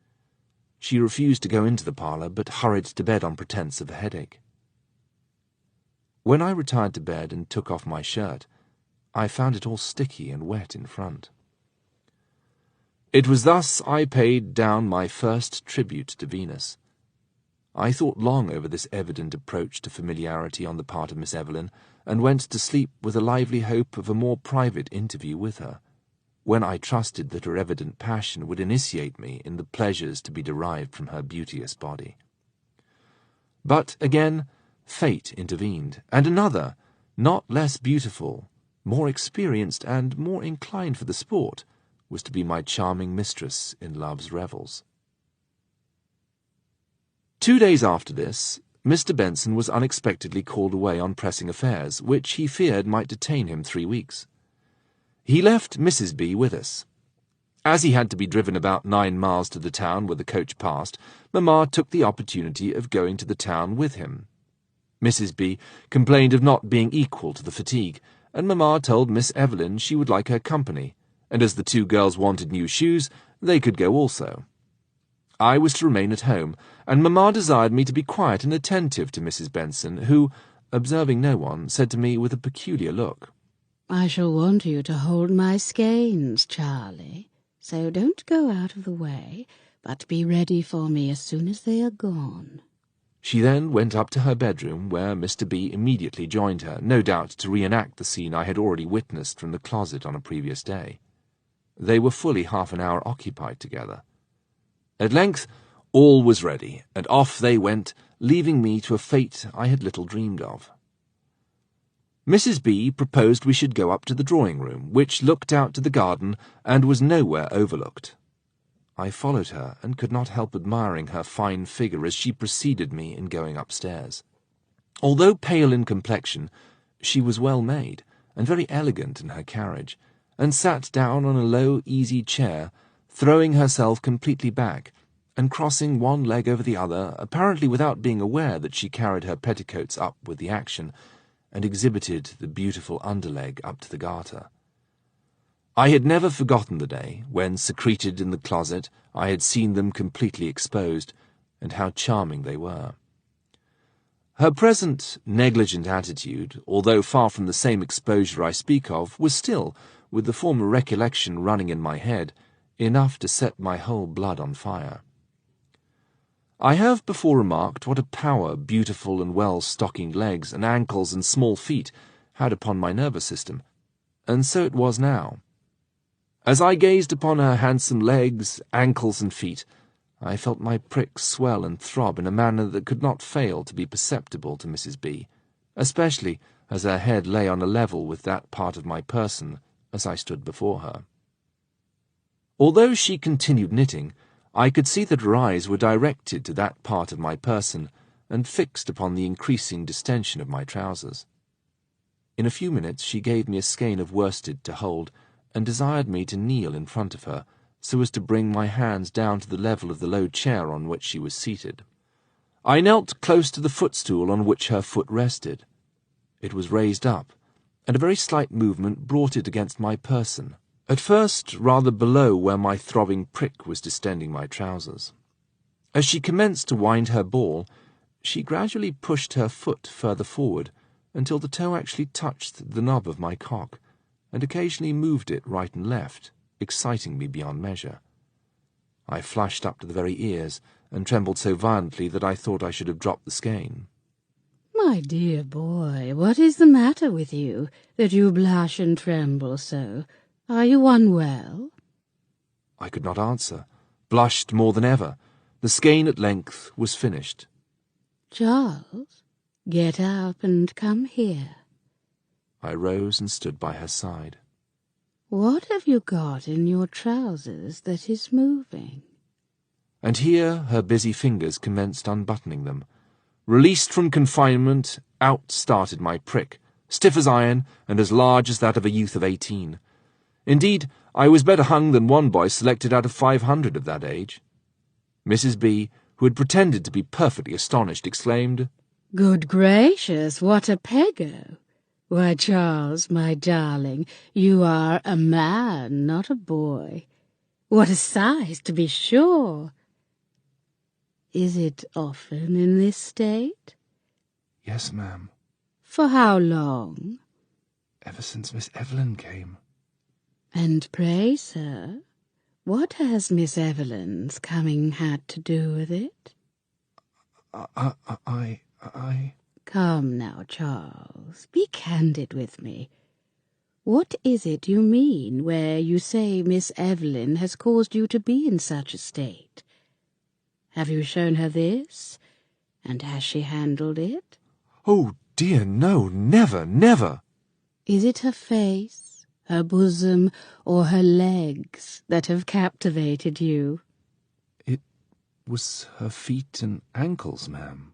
She refused to go into the parlour, but hurried to bed on pretence of a headache. When I retired to bed and took off my shirt, I found it all sticky and wet in front. It was thus I paid down my first tribute to Venus. I thought long over this evident approach to familiarity on the part of Miss Evelyn, and went to sleep with a lively hope of a more private interview with her, when I trusted that her evident passion would initiate me in the pleasures to be derived from her beauteous body. But again, fate intervened, and another, not less beautiful, more experienced, and more inclined for the sport, was to be my charming mistress in love's revels. 2 days after this, Mr. Benson was unexpectedly called away on pressing affairs, which he feared might detain him 3 weeks. He left Mrs. B. with us. As he had to be driven about 9 miles to the town where the coach passed, Mamma took the opportunity of going to the town with him. Mrs. B. complained of not being equal to the fatigue, and Mamma told Miss Evelyn she would like her company, and as the 2 girls wanted new shoes, they could go also. I was to remain at home, and Mamma desired me to be quiet and attentive to Mrs. Benson, who, observing no one, said to me with a peculiar look, "I shall want you to hold my skeins, Charlie, so don't go out of the way, but be ready for me as soon as they are gone." She then went up to her bedroom, where Mr. B. immediately joined her, no doubt to reenact the scene I had already witnessed from the closet on a previous day. They were fully half an hour occupied together. At length all was ready, and off they went, leaving me to a fate I had little dreamed of. Mrs. B. proposed we should go up to the drawing-room, which looked out to the garden and was nowhere overlooked. I followed her, and could not help admiring her fine figure as she preceded me in going upstairs. Although pale in complexion, she was well made, and very elegant in her carriage, and sat down on a low, easy chair, throwing herself completely back, and crossing one leg over the other, apparently without being aware that she carried her petticoats up with the action, and exhibited the beautiful underleg up to the garter. I had never forgotten the day when, secreted in the closet, I had seen them completely exposed, and how charming they were. Her present negligent attitude, although far from the same exposure I speak of, was still, with the former recollection running in my head, enough to set my whole blood on fire. I have before remarked what a power beautiful and well-stockinged legs and ankles and small feet had upon my nervous system, and so it was now. As I gazed upon her handsome legs, ankles, and feet, I felt my prick swell and throb in a manner that could not fail to be perceptible to Mrs. B., especially as her head lay on a level with that part of my person as I stood before her. Although she continued knitting, I could see that her eyes were directed to that part of my person and fixed upon the increasing distension of my trousers. In a few minutes she gave me a skein of worsted to hold, and desired me to kneel in front of her, so as to bring my hands down to the level of the low chair on which she was seated. I knelt close to the footstool on which her foot rested. It was raised up, and a very slight movement brought it against my person, at first rather below where my throbbing prick was distending my trousers. As she commenced to wind her ball, she gradually pushed her foot further forward, until the toe actually touched the knob of my cock, and occasionally moved it right and left, exciting me beyond measure. I flushed up to the very ears, and trembled so violently that I thought I should have dropped the skein. My dear boy, what is the matter with you, that you blush and tremble so? Are you unwell? I could not answer, blushed more than ever. The skein at length was finished. Charles, get up and come here. I rose and stood by her side. What have you got in your trousers that is moving? And here her busy fingers commenced unbuttoning them. Released from confinement, out started my prick, stiff as iron and as large as that of a youth of 18. Indeed, I was better hung than one boy selected out of 500 of that age. Mrs. B., who had pretended to be perfectly astonished, exclaimed, Good gracious, what a peggo! Why, Charles, my darling, you are a man, not a boy. What a size, to be sure! Is it often in this state? Yes, ma'am. For how long? Ever since Miss Evelyn came. And pray, sir, what has Miss Evelyn's coming had to do with it? I... Come now, Charles, be candid with me. What is it you mean where you say Miss Evelyn has caused you to be in such a state? Have you shown her this, and has she handled it? Oh, dear, no, never, never. Is it her face, her bosom, or her legs that have captivated you? It was her feet and ankles, ma'am,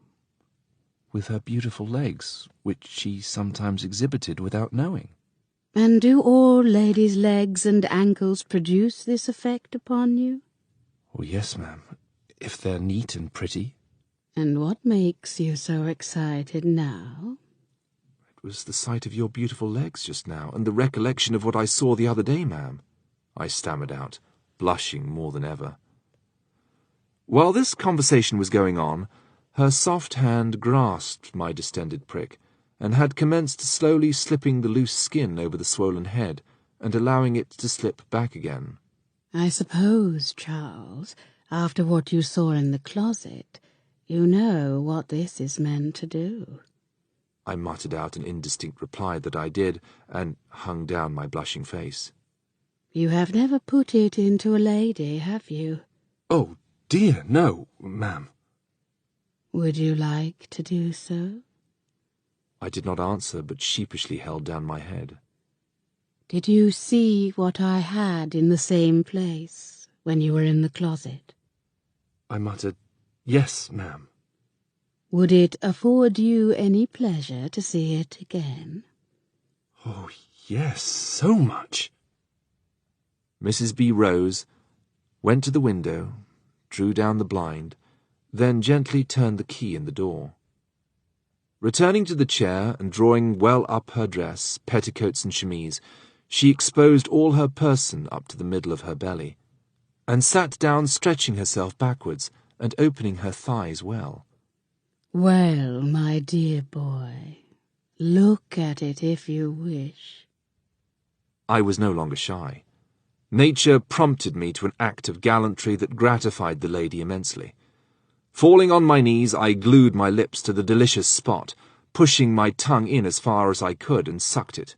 with her beautiful legs, which she sometimes exhibited without knowing. And do all ladies' legs and ankles produce this effect upon you? Oh, yes, ma'am, if they're neat and pretty. And what makes you so excited now? It was the sight of your beautiful legs just now, and the recollection of what I saw the other day, ma'am, I stammered out, blushing more than ever. While this conversation was going on, her soft hand grasped my distended prick, and had commenced slowly slipping the loose skin over the swollen head, and allowing it to slip back again. I suppose, Charles, after what you saw in the closet, you know what this is meant to do. I muttered out an indistinct reply that I did, and hung down my blushing face. You have never put it into a lady, have you? Oh, dear, no, ma'am. Would you like to do so? I did not answer, but sheepishly held down my head. Did you see what I had in the same place when you were in the closet? I muttered, yes, ma'am. Would it afford you any pleasure to see it again? Oh, yes, so much. Mrs. B. rose, went to the window, drew down the blind, then gently turned the key in the door. Returning to the chair and drawing well up her dress, petticoats and chemise, she exposed all her person up to the middle of her belly, and sat down stretching herself backwards and opening her thighs well. Well, my dear boy, look at it if you wish. I was no longer shy. Nature prompted me to an act of gallantry that gratified the lady immensely. Falling on my knees, I glued my lips to the delicious spot, pushing my tongue in as far as I could and sucked it.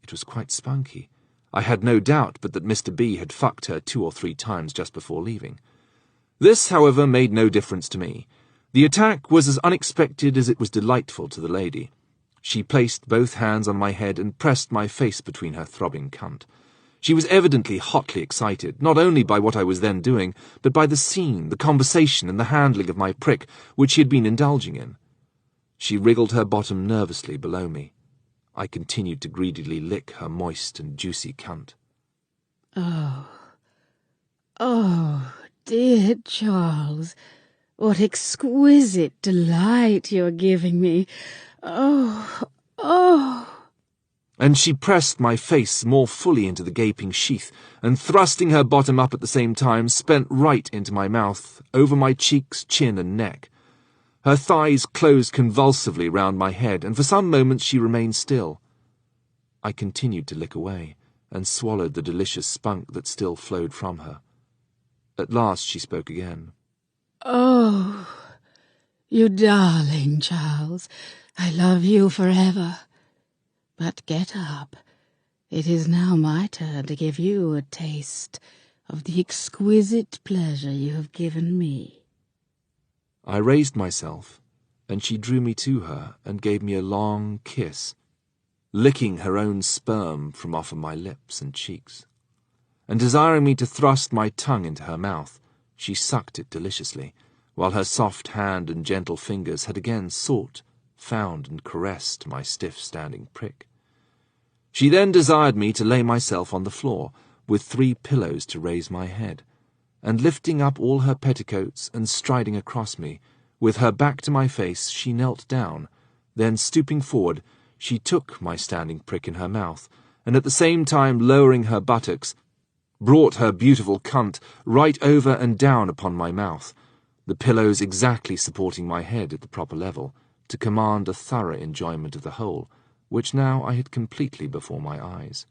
It was quite spunky. I had no doubt but that Mr. B had fucked her 2 or 3 times just before leaving. This, however, made no difference to me. The attack was as unexpected as it was delightful to the lady. She placed both hands on my head and pressed my face between her throbbing cunt. She was evidently hotly excited, not only by what I was then doing, but by the scene, the conversation, and the handling of my prick, which she had been indulging in. She wriggled her bottom nervously below me. I continued to greedily lick her moist and juicy cunt. Oh, dear Charles, what exquisite delight you're giving me. Oh. And she pressed my face more fully into the gaping sheath, and thrusting her bottom up at the same time, spent right into my mouth, over my cheeks, chin, and neck. Her thighs closed convulsively round my head, and for some moments she remained still. I continued to lick away, and swallowed the delicious spunk that still flowed from her. At last she spoke again. Oh, you darling Charles, I love you forever. But get up. It is now my turn to give you a taste of the exquisite pleasure you have given me. I raised myself, and she drew me to her and gave me a long kiss, licking her own sperm from off of my lips and cheeks. And desiring me to thrust my tongue into her mouth, she sucked it deliciously, while her soft hand and gentle fingers had again sought, found, and caressed my stiff-standing prick. She then desired me to lay myself on the floor, with 3 pillows to raise my head, and lifting up all her petticoats and striding across me, with her back to my face, she knelt down. Then, stooping forward, she took my standing prick in her mouth, and at the same time lowering her buttocks, brought her beautiful cunt right over and down upon my mouth, the pillows exactly supporting my head at the proper level, to command a thorough enjoyment of the whole, which now I had completely before my eyes.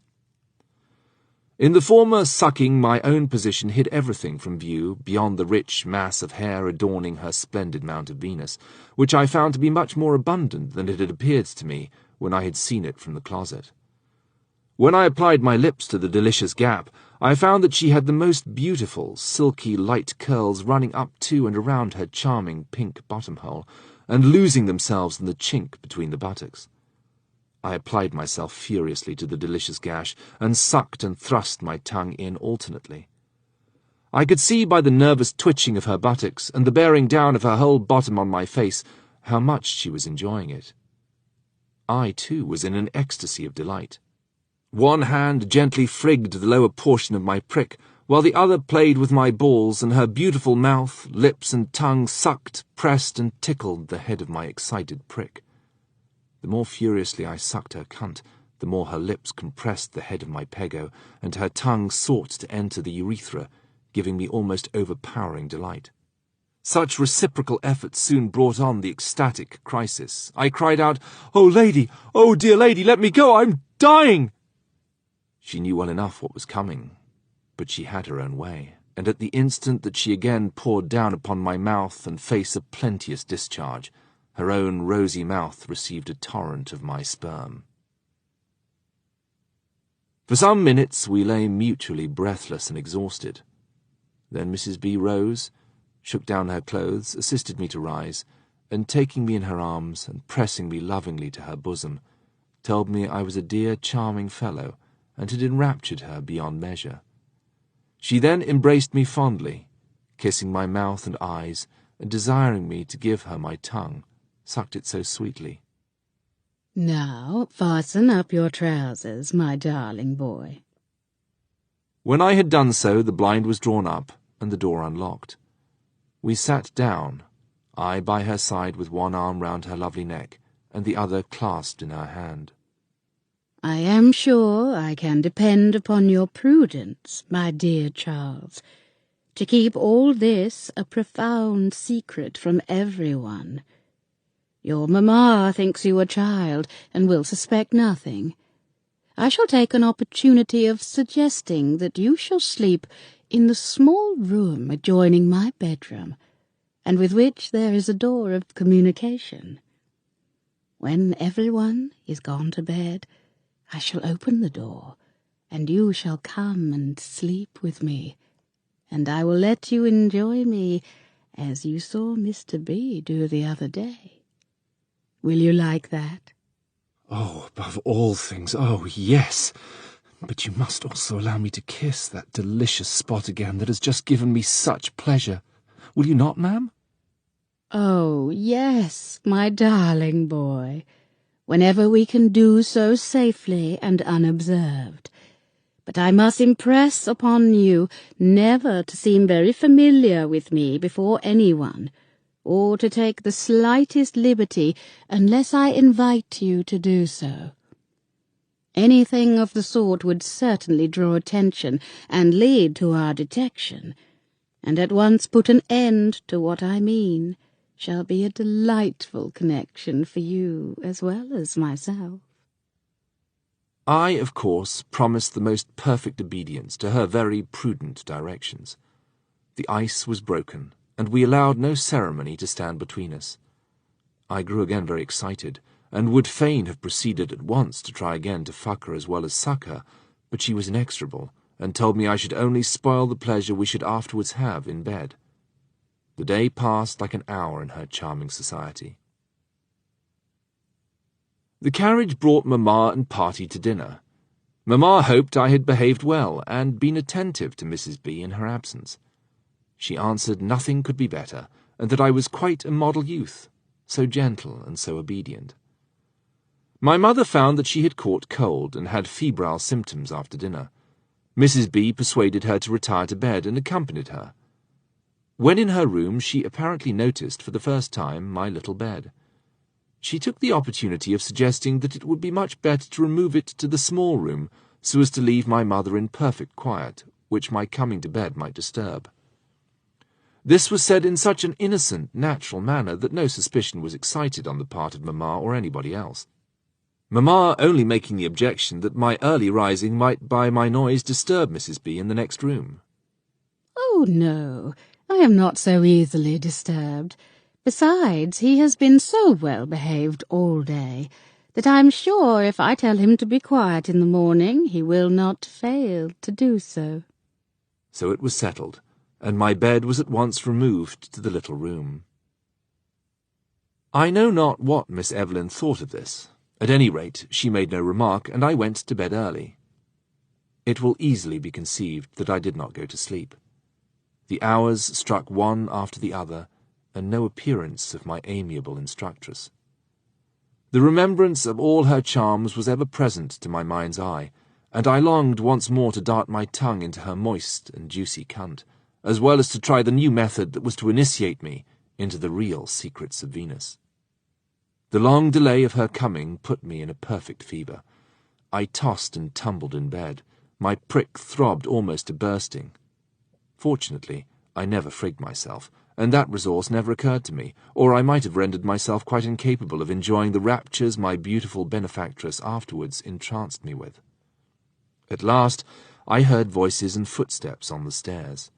In the former sucking, my own position hid everything from view beyond the rich mass of hair adorning her splendid Mount of Venus, which I found to be much more abundant than it had appeared to me when I had seen it from the closet. When I applied my lips to the delicious gap, I found that she had the most beautiful, silky, light curls running up to and around her charming pink bottom-hole, and losing themselves in the chink between the buttocks. I applied myself furiously to the delicious gash, and sucked and thrust my tongue in alternately. I could see by the nervous twitching of her buttocks, and the bearing down of her whole bottom on my face, how much she was enjoying it. I, too, was in an ecstasy of delight. One hand gently frigged the lower portion of my prick, while the other played with my balls, and her beautiful mouth, lips, and tongue sucked, pressed, and tickled the head of my excited prick. The more furiously I sucked her cunt, the more her lips compressed the head of my pego, and her tongue sought to enter the urethra, giving me almost overpowering delight. Such reciprocal efforts soon brought on the ecstatic crisis. I cried out, "Oh, lady! Oh, dear lady, let me go! I'm dying!" She knew well enough what was coming, but she had her own way, and at the instant that she again poured down upon my mouth and face a plenteous discharge, her own rosy mouth received a torrent of my sperm. For some minutes we lay mutually breathless and exhausted. Then Mrs. B. rose, shook down her clothes, assisted me to rise, and taking me in her arms and pressing me lovingly to her bosom, told me I was a dear, charming fellow, and had enraptured her beyond measure. She then embraced me fondly, kissing my mouth and eyes, and desiring me to give her my tongue, sucked it so sweetly. Now fasten up your trousers, my darling boy. When I had done so, the blind was drawn up and the door unlocked. We sat down, I by her side with one arm round her lovely neck and the other clasped in her hand. I am sure I can depend upon your prudence, my dear Charles, to keep all this a profound secret from everyone. Your mamma thinks you a child, and will suspect nothing. I shall take an opportunity of suggesting that you shall sleep in the small room adjoining my bedroom, and with which there is a door of communication. When everyone is gone to bed, I shall open the door, and you shall come and sleep with me, and I will let you enjoy me as you saw Mr. B do the other day. Will you like that? Oh, above all things, oh, yes. But you must also allow me to kiss that delicious spot again that has just given me such pleasure. Will you not, ma'am? Oh, yes, my darling boy, whenever we can do so safely and unobserved. But I must impress upon you never to seem very familiar with me before anyone, or to take the slightest liberty unless I invite you to do so. Anything of the sort would certainly draw attention and lead to our detection, and at once put an end to what I mean shall be a delightful connection for you as well as myself. I, of course, promised the most perfect obedience to her very prudent directions. The ice was broken, and we allowed no ceremony to stand between us. I grew again very excited, and would fain have proceeded at once to try again to fuck her as well as suck her, but she was inexorable, and told me I should only spoil the pleasure we should afterwards have in bed. The day passed like an hour in her charming society. The carriage brought mamma and party to dinner. Mamma hoped I had behaved well, and been attentive to Mrs. B in her absence. She answered nothing could be better, and that I was quite a model youth, so gentle and so obedient. My mother found that she had caught cold, and had febrile symptoms after dinner. Mrs. B persuaded her to retire to bed, and accompanied her. When in her room, she apparently noticed for the first time my little bed. She took the opportunity of suggesting that it would be much better to remove it to the small room, so as to leave my mother in perfect quiet, which my coming to bed might disturb. This was said in such an innocent, natural manner that no suspicion was excited on the part of mamma or anybody else. Mamma only making the objection that my early rising might by my noise disturb Mrs. B in the next room. Oh, no, I am not so easily disturbed. Besides, he has been so well behaved all day that I'm sure if I tell him to be quiet in the morning, he will not fail to do so. So it was settled, and my bed was at once removed to the little room. I know not what Miss Evelyn thought of this. At any rate, she made no remark, and I went to bed early. It will easily be conceived that I did not go to sleep. The hours struck one after the other, and no appearance of my amiable instructress. The remembrance of all her charms was ever present to my mind's eye, and I longed once more to dart my tongue into her moist and juicy cunt, as well as to try the new method that was to initiate me into the real secrets of Venus. The long delay of her coming put me in a perfect fever. I tossed and tumbled in bed. My prick throbbed almost to bursting. Fortunately, I never frigged myself, and that resource never occurred to me, or I might have rendered myself quite incapable of enjoying the raptures my beautiful benefactress afterwards entranced me with. At last I heard voices and footsteps on the stairs.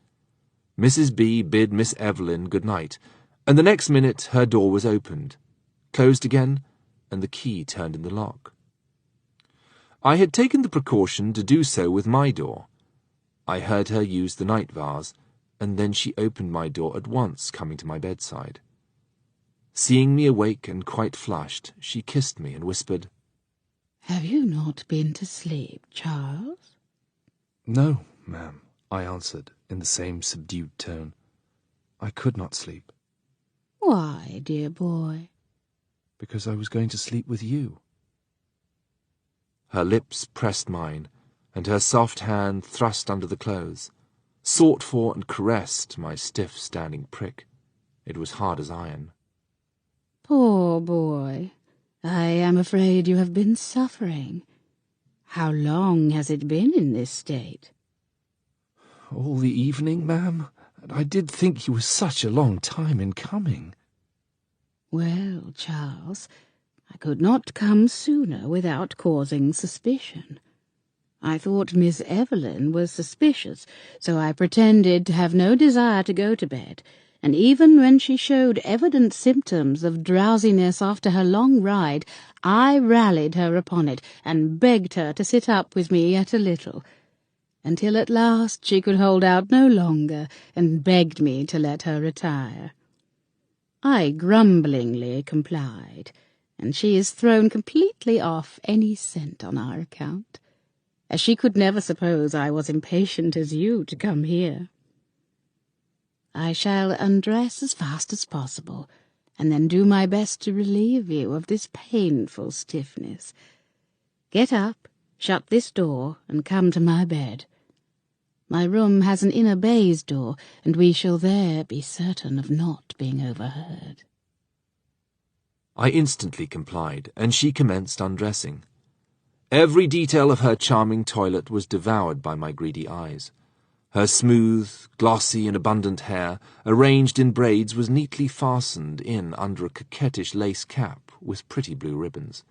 Mrs. B bid Miss Evelyn good night, and the next minute her door was opened, closed again, and the key turned in the lock. I had taken the precaution to do so with my door. I heard her use the night vase, and then she opened my door at once, coming to my bedside. Seeing me awake and quite flushed, she kissed me and whispered, "Have you not been to sleep, Charles?" No, ma'am, I answered in the same subdued tone. I could not sleep. "Why, dear boy?" because I was going to sleep with you. Her lips pressed mine, and her soft hand thrust under the clothes, sought for and caressed my stiff standing prick. It was hard as iron. Poor boy, I am afraid you have been suffering. How long has it been in this state? All the evening, ma'am. I did think you were such a long time in coming. Well, Charles, I could not come sooner without causing suspicion. I thought Miss Evelyn was suspicious, so I pretended to have no desire to go to bed, and even when she showed evident symptoms of drowsiness after her long ride, I rallied her upon it and begged her to sit up with me yet a little, until at last she could hold out no longer and begged me to let her retire. I grumblingly complied, and she is thrown completely off any scent on our account, as she could never suppose I was impatient as you to come here. I shall undress as fast as possible, and then do my best to relieve you of this painful stiffness. Get up, shut this door, and come to my bed. My room has an inner baize door, and we shall there be certain of not being overheard. I instantly complied, and she commenced undressing. Every detail of her charming toilet was devoured by my greedy eyes. Her smooth, glossy, and abundant hair, arranged in braids, was neatly fastened in under a coquettish lace cap with pretty blue ribbons.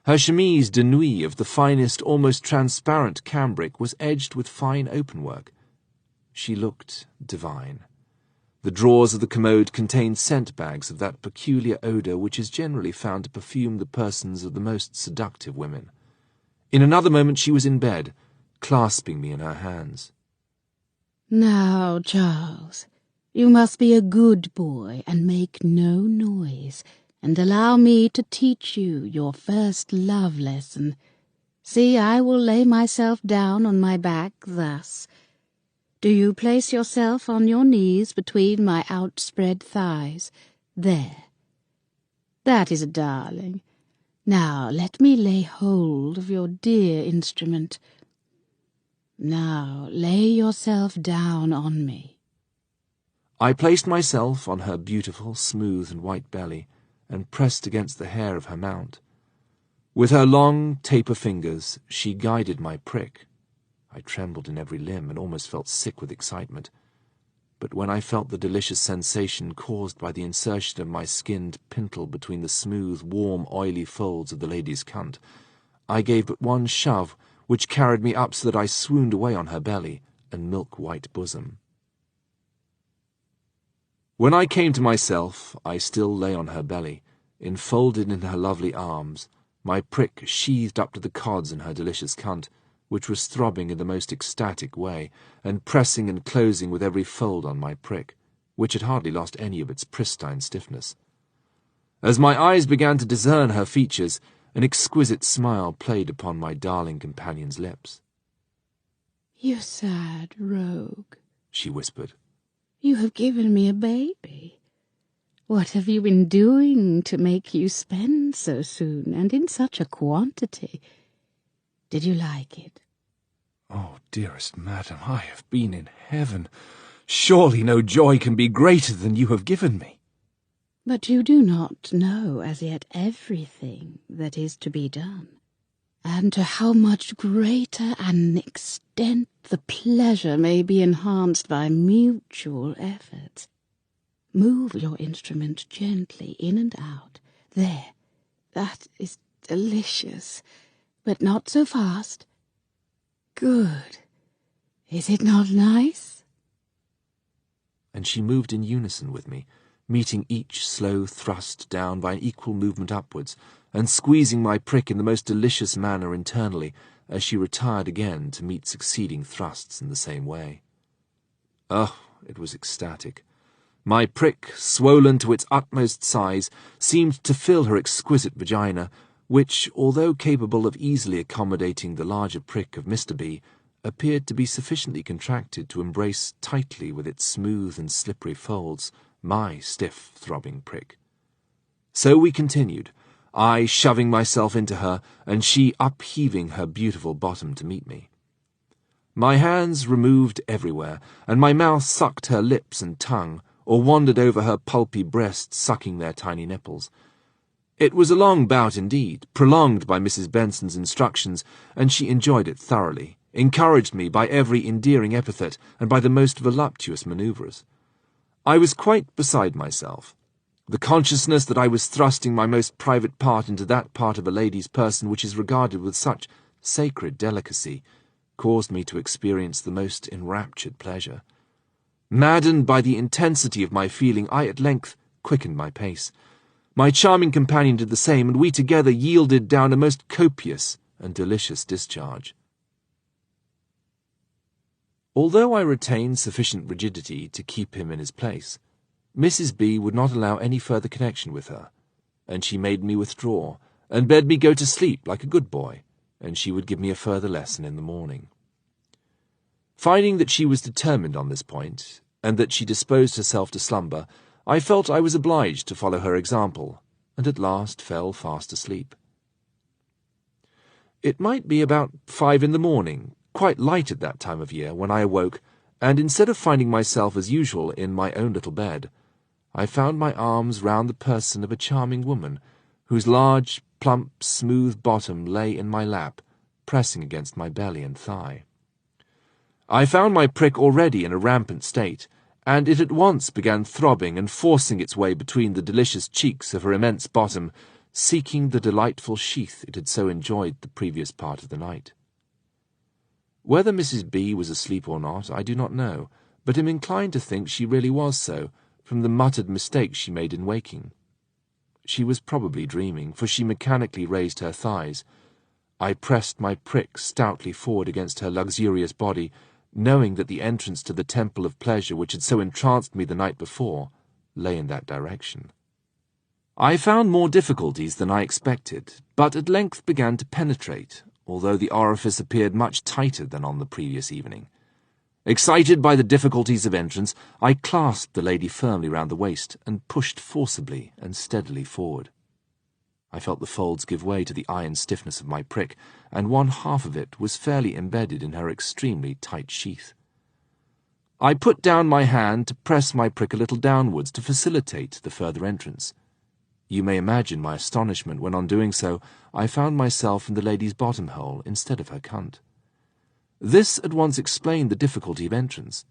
Her chemise de nuit of the finest, almost transparent cambric was edged with fine openwork. She looked divine. The drawers of the commode contained scent bags of that peculiar odour which is generally found to perfume the persons of the most seductive women. In another moment she was in bed, clasping me in her hands. Now, Charles, you must be a good boy and make no noise, and allow me to teach you your first love lesson. See, I will lay myself down on my back thus. Do you place yourself on your knees between my outspread thighs? There. That is a darling. Now let me lay hold of your dear instrument. Now lay yourself down on me. I placed myself on her beautiful, smooth, and white belly, and pressed against the hair of her mount. With her long, taper fingers, she guided my prick. I trembled in every limb and almost felt sick with excitement. But when I felt the delicious sensation caused by the insertion of my skinned pintle between the smooth, warm, oily folds of the lady's cunt, I gave but one shove, which carried me up so that I swooned away on her belly and milk-white bosom. When I came to myself, I still lay on her belly, enfolded in her lovely arms, my prick sheathed up to the cods in her delicious cunt, which was throbbing in the most ecstatic way, and pressing and closing with every fold on my prick, which had hardly lost any of its pristine stiffness. As my eyes began to discern her features, an exquisite smile played upon my darling companion's lips. "You sad rogue," she whispered. "you have given me a baby. What have you been doing to make you spend so soon and in such a quantity? Did you like it?" Oh, dearest madam, I have been in heaven. Surely no joy can be greater than you have given me. But you do not know as yet everything that is to be done, and to how much greater an extent the pleasure may be enhanced by mutual efforts. Move your instrument gently in and out. There, that is delicious, but not so fast. Good. Is it not nice? And she moved in unison with me, meeting each slow thrust down by an equal movement upwards, and squeezing my prick in the most delicious manner internally, as she retired again to meet succeeding thrusts in the same way. Oh, it was ecstatic. My prick, swollen to its utmost size, seemed to fill her exquisite vagina, which, although capable of easily accommodating the larger prick of Mr. B, appeared to be sufficiently contracted to embrace tightly with its smooth and slippery folds my stiff, throbbing prick. So we continued, I shoving myself into her, and she upheaving her beautiful bottom to meet me. My hands removed everywhere, and my mouth sucked her lips and tongue, or wandered over her pulpy breasts, sucking their tiny nipples. It was a long bout indeed, prolonged by Mrs. Benson's instructions, and she enjoyed it thoroughly, encouraged me by every endearing epithet and by the most voluptuous manoeuvres. I was quite beside myself. The consciousness that I was thrusting my most private part into that part of a lady's person which is regarded with such sacred delicacy caused me to experience the most enraptured pleasure. Maddened by the intensity of my feeling, I at length quickened my pace. My charming companion did the same, and we together yielded down a most copious and delicious discharge. Although I retained sufficient rigidity to keep him in his place, Mrs. B. would not allow any further connection with her, and she made me withdraw, and bade me go to sleep like a good boy, and she would give me a further lesson in the morning. Finding that she was determined on this point, and that she disposed herself to slumber, I felt I was obliged to follow her example, and at last fell fast asleep. It might be about 5 in the morning, quite light at that time of year, when I awoke, and instead of finding myself as usual in my own little bed, I found my arms round the person of a charming woman, whose large, plump, smooth bottom lay in my lap, pressing against my belly and thigh. I found my prick already in a rampant state, and it at once began throbbing and forcing its way between the delicious cheeks of her immense bottom, seeking the delightful sheath it had so enjoyed the previous part of the night. Whether Mrs. B. was asleep or not, I do not know, but am inclined to think she really was so, from the muttered mistakes she made in waking. She was probably dreaming, for she mechanically raised her thighs. I pressed my prick stoutly forward against her luxurious body, knowing that the entrance to the temple of pleasure which had so entranced me the night before lay in that direction. I found more difficulties than I expected, but at length began to penetrate, although the orifice appeared much tighter than on the previous evening. Excited by the difficulties of entrance, I clasped the lady firmly round the waist and pushed forcibly and steadily forward. I felt the folds give way to the iron stiffness of my prick, and one half of it was fairly embedded in her extremely tight sheath. I put down my hand to press my prick a little downwards to facilitate the further entrance. You may imagine my astonishment when, on doing so, I found myself in the lady's bottom hole instead of her cunt. This at once explained the difficulty of entrance.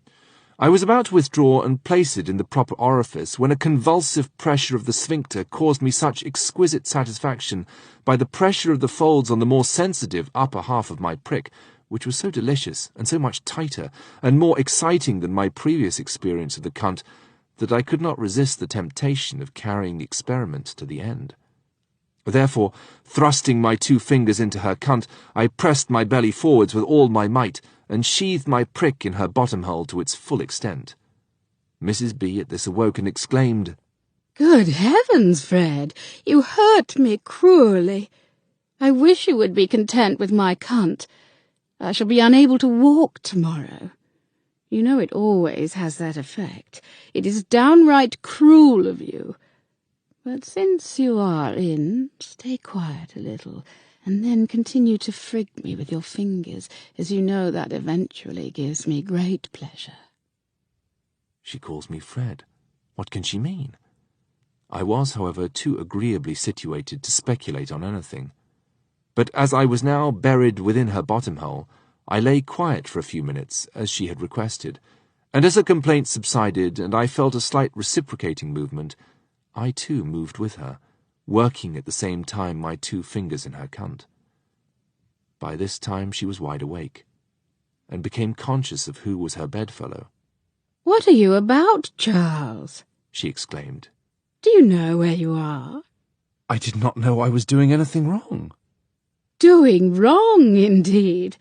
I was about to withdraw and place it in the proper orifice when a convulsive pressure of the sphincter caused me such exquisite satisfaction by the pressure of the folds on the more sensitive upper half of my prick, which was so delicious and so much tighter and more exciting than my previous experience of the cunt, that I could not resist the temptation of carrying the experiment to the end. Therefore, thrusting my 2 fingers into her cunt, I pressed my belly forwards with all my might, and sheathed my prick in her bottom hole to its full extent. Mrs. B. at this awoke and exclaimed, "Good heavens, Fred, you hurt me cruelly. I wish you would be content with my cunt. I shall be unable to walk tomorrow. You know it always has that effect. It is downright cruel of you. But since you are in, stay quiet a little, and then continue to frig me with your fingers, as you know that eventually gives me great pleasure." She calls me Fred. What can she mean? I was, however, too agreeably situated to speculate on anything. But as I was now buried within her bottom hole, I lay quiet for a few minutes, as she had requested, and as her complaint subsided and I felt a slight reciprocating movement, I too moved with her, working at the same time my 2 fingers in her cunt. By this time she was wide awake, and became conscious of who was her bedfellow. "What are you about, Charles?" she exclaimed. "Do you know where you are?" I did not know I was doing anything wrong. "Doing wrong, indeed.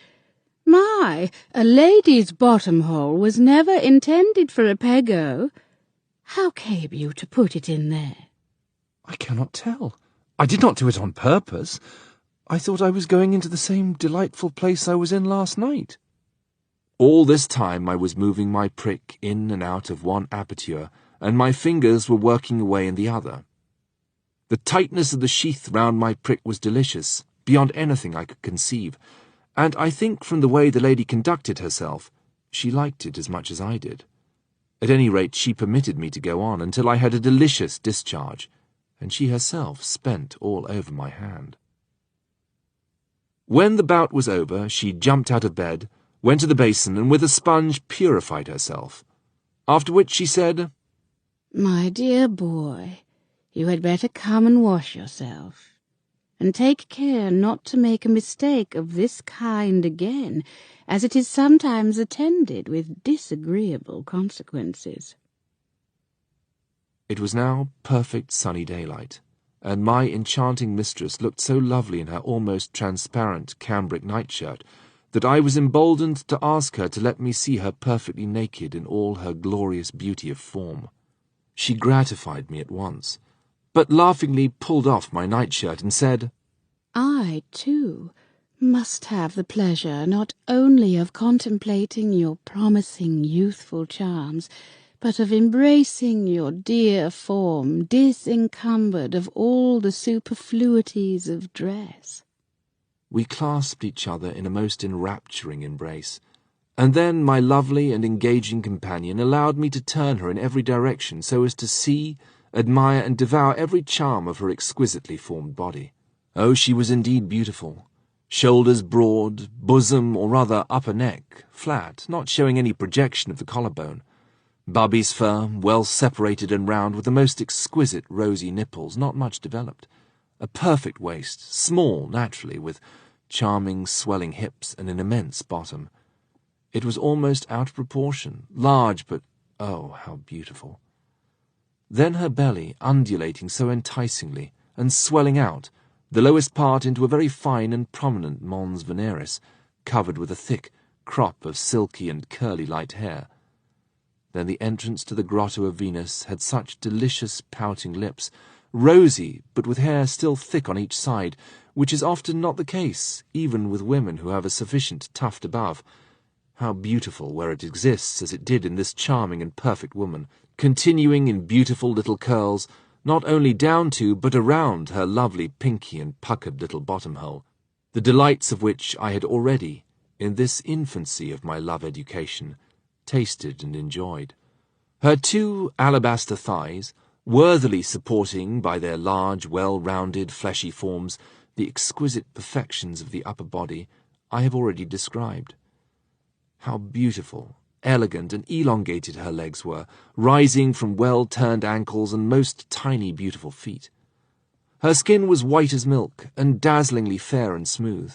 My, a lady's bottom hole was never intended for a pego. How came you to put it in there?" I cannot tell. I did not do it on purpose. I thought I was going into the same delightful place I was in last night. All this time I was moving my prick in and out of one aperture, and my fingers were working away in the other. The tightness of the sheath round my prick was delicious, beyond anything I could conceive, and I think from the way the lady conducted herself, she liked it as much as I did. At any rate, she permitted me to go on until I had a delicious discharge, and she herself spent all over my hand. When the bout was over, she jumped out of bed, went to the basin, and with a sponge purified herself, after which she said, "My dear boy, you had better come and wash yourself, and take care not to make a mistake of this kind again, as it is sometimes attended with disagreeable consequences." It was now perfect sunny daylight, and my enchanting mistress looked so lovely in her almost transparent cambric nightshirt that I was emboldened to ask her to let me see her perfectly naked in all her glorious beauty of form. She gratified me at once, but laughingly pulled off my nightshirt and said, "I, too, must have the pleasure not only of contemplating your promising youthful charms, but of embracing your dear form disencumbered of all the superfluities of dress." We clasped each other in a most enrapturing embrace, and then my lovely and engaging companion allowed me to turn her in every direction so as to see, admire, and devour every charm of her exquisitely formed body. Oh, she was indeed beautiful. Shoulders broad, bosom, or rather upper neck, flat, not showing any projection of the collarbone. Bubbies firm, well separated and round, with the most exquisite rosy nipples, not much developed. A perfect waist, small naturally, with charming swelling hips and an immense bottom. It was almost out of proportion, large, but oh, how beautiful. Then her belly undulating so enticingly, and swelling out, the lowest part into a very fine and prominent mons veneris, covered with a thick crop of silky and curly light hair. Then the entrance to the grotto of Venus had such delicious pouting lips, rosy, but with hair still thick on each side, which is often not the case, even with women who have a sufficient tuft above. How beautiful where it exists, as it did in this charming and perfect woman, continuing in beautiful little curls, not only down to, but around her lovely pinky and puckered little bottom-hole, the delights of which I had already, in this infancy of my love-education, tasted and enjoyed. Her two alabaster thighs, worthily supporting by their large, well-rounded, fleshy forms the exquisite perfections of the upper body, I have already described. How beautiful, elegant, and elongated her legs were, rising from well-turned ankles and most tiny beautiful feet. Her skin was white as milk, and dazzlingly fair and smooth.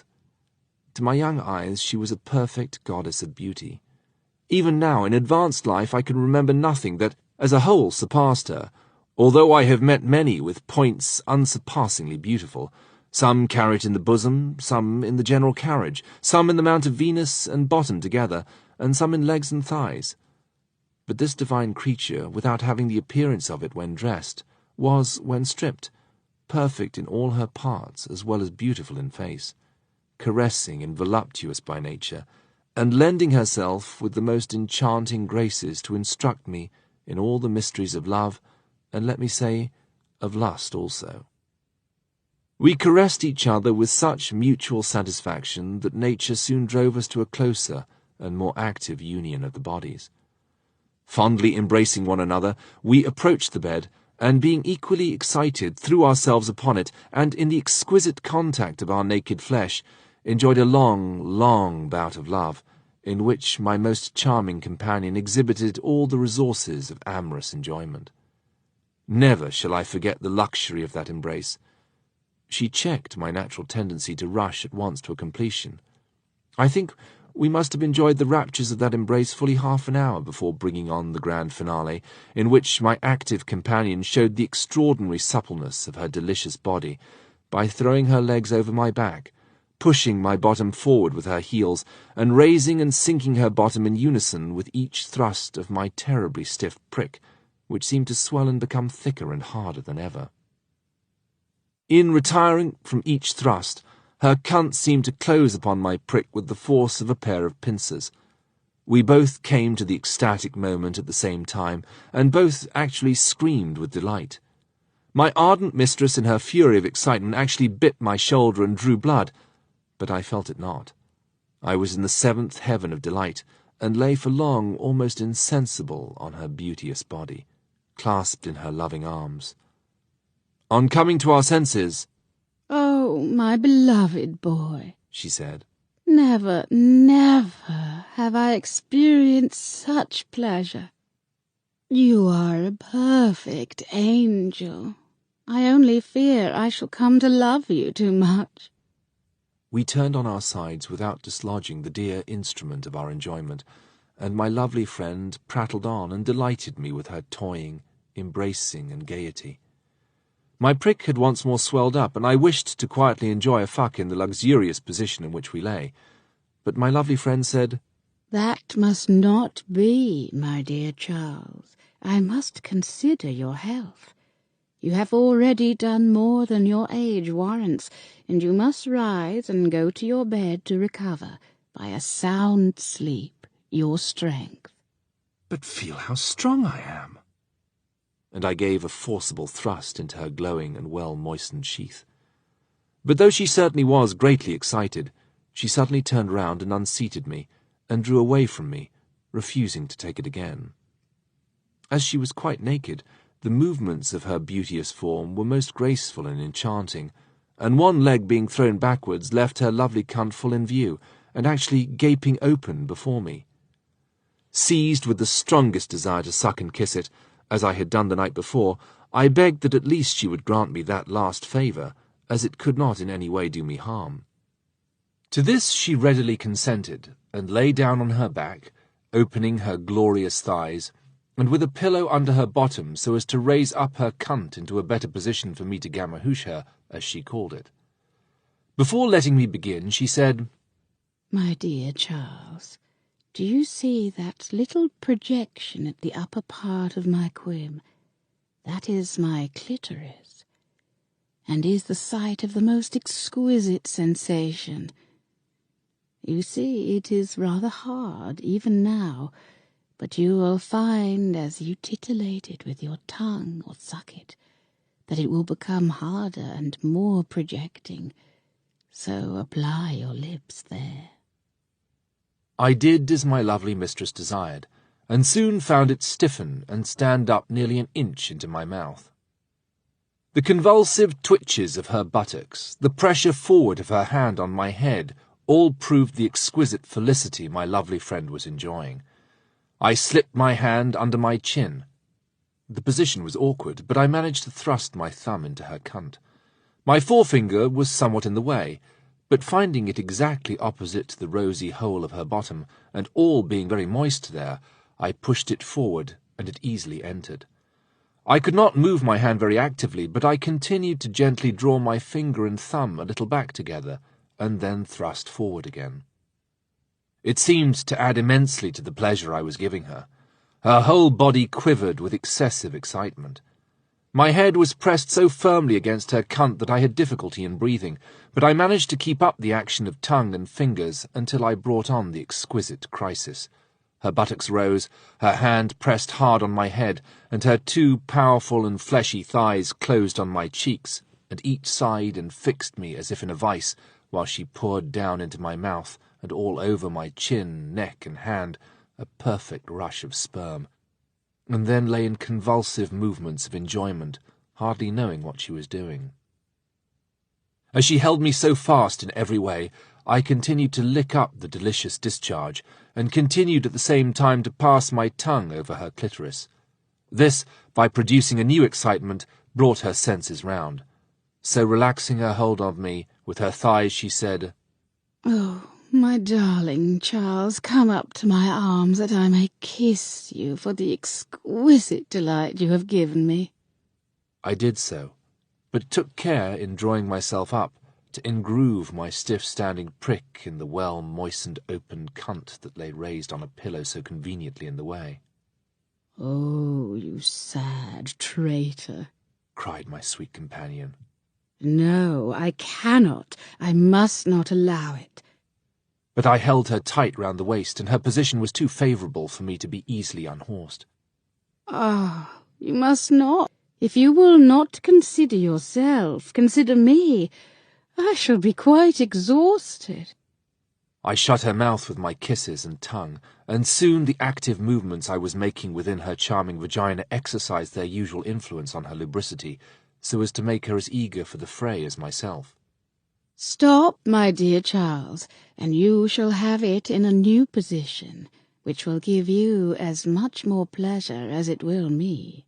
To my young eyes she was a perfect goddess of beauty. Even now, in advanced life, I can remember nothing that, as a whole, surpassed her, although I have met many with points unsurpassingly beautiful, some carried in the bosom, some in the general carriage, some in the mount of Venus and bottom together, and some in legs and thighs. But this divine creature, without having the appearance of it when dressed, was, when stripped, perfect in all her parts as well as beautiful in face, caressing and voluptuous by nature, and lending herself with the most enchanting graces to instruct me in all the mysteries of love, and let me say, of lust also. We caressed each other with such mutual satisfaction that nature soon drove us to a closer and more active union of the bodies. Fondly embracing one another, we approached the bed, and being equally excited, threw ourselves upon it, and in the exquisite contact of our naked flesh, enjoyed a long, long bout of love, in which my most charming companion exhibited all the resources of amorous enjoyment. Never shall I forget the luxury of that embrace. She checked my natural tendency to rush at once to a completion. I think we must have enjoyed the raptures of that embrace fully half an hour before bringing on the grand finale, in which my active companion showed the extraordinary suppleness of her delicious body by throwing her legs over my back, pushing my bottom forward with her heels, and raising and sinking her bottom in unison with each thrust of my terribly stiff prick, which seemed to swell and become thicker and harder than ever. In retiring from each thrust, her cunt seemed to close upon my prick with the force of a pair of pincers. We both came to the ecstatic moment at the same time, and both actually screamed with delight. My ardent mistress in her fury of excitement actually bit my shoulder and drew blood, but I felt it not. I was in the seventh heaven of delight, and lay for long almost insensible on her beauteous body, clasped in her loving arms. On coming to our senses, "Oh, my beloved boy," she said, "never, never have I experienced such pleasure. You are a perfect angel. I only fear I shall come to love you too much." We turned on our sides without dislodging the dear instrument of our enjoyment, and my lovely friend prattled on and delighted me with her toying, embracing, and gaiety. My prick had once more swelled up, and I wished to quietly enjoy a fuck in the luxurious position in which we lay. But my lovely friend said, "That must not be, my dear Charles. I must consider your health. You have already done more than your age warrants, and you must rise and go to your bed to recover, by a sound sleep, your strength." But feel how strong I am. and I gave a forcible thrust into her glowing and well-moistened sheath. But though she certainly was greatly excited, she suddenly turned round and unseated me, and drew away from me, refusing to take it again. As she was quite naked, the movements of her beauteous form were most graceful and enchanting, and one leg being thrown backwards left her lovely cunt full in view, and actually gaping open before me. Seized with the strongest desire to suck and kiss it, as I had done the night before, I begged that at least she would grant me that last favour, as it could not in any way do me harm. To this she readily consented, and lay down on her back, opening her glorious thighs, and with a pillow under her bottom so as to raise up her cunt into a better position for me to gamahoosh her, as she called it. Before letting me begin, she said, "My dear Charles, do you see that little projection at the upper part of my quim? That is my clitoris, and is the site of the most exquisite sensation. You see, it is rather hard, even now, but you will find, as you titillate it with your tongue or suck it, that it will become harder and more projecting, so apply your lips there." I did as my lovely mistress desired, and soon found it stiffen and stand up nearly an inch into my mouth. The convulsive twitches of her buttocks, the pressure forward of her hand on my head, all proved the exquisite felicity my lovely friend was enjoying. I slipped my hand under my chin. The position was awkward, but I managed to thrust my thumb into her cunt. My forefinger was somewhat in the way, but finding it exactly opposite to the rosy hole of her bottom, and all being very moist there, I pushed it forward, and it easily entered. I could not move my hand very actively, but I continued to gently draw my finger and thumb a little back together, and then thrust forward again. It seemed to add immensely to the pleasure I was giving her. Her whole body quivered with excessive excitement. My head was pressed so firmly against her cunt that I had difficulty in breathing, but I managed to keep up the action of tongue and fingers until I brought on the exquisite crisis. Her buttocks rose, her hand pressed hard on my head, and her two powerful and fleshy thighs closed on my cheeks, at each side and fixed me as if in a vice, while she poured down into my mouth and all over my chin, neck, and hand a perfect rush of sperm, and then lay in convulsive movements of enjoyment, hardly knowing what she was doing. As she held me so fast in every way, I continued to lick up the delicious discharge, and continued at the same time to pass my tongue over her clitoris. This, by producing a new excitement, brought her senses round. So relaxing her hold of me, with her thighs she said, "Oh, my darling Charles, come up to my arms that I may kiss you for the exquisite delight you have given me." I did so, but took care in drawing myself up to engroove my stiff-standing prick in the well-moistened open cunt that lay raised on a pillow so conveniently in the way. "Oh, you sad traitor," cried my sweet companion. "No, I cannot. I must not allow it." But I held her tight round the waist, and her position was too favourable for me to be easily unhorsed. "Ah, you must not. If you will not consider yourself, consider me. I shall be quite exhausted. I shut her mouth with my kisses and tongue, and soon the active movements I was making within her charming vagina exercised their usual influence on her lubricity, so as to make her as eager for the fray as myself. Stop, my dear Charles, and you shall have it in a new position, which will give you as much more pleasure as it will me.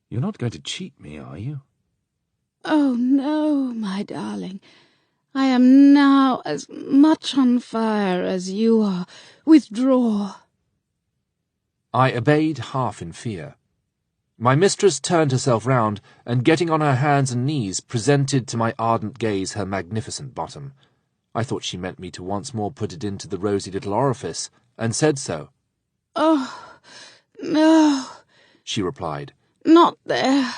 You're not going to cheat me, are you? Oh, no, my darling. I am now as much on fire as you are. Withdraw. I obeyed, half in fear. My mistress turned herself round, and getting on her hands and knees, presented to my ardent gaze her magnificent bottom. I thought she meant me to once more put it into the rosy little orifice, and said so. Oh, no, She replied, not there.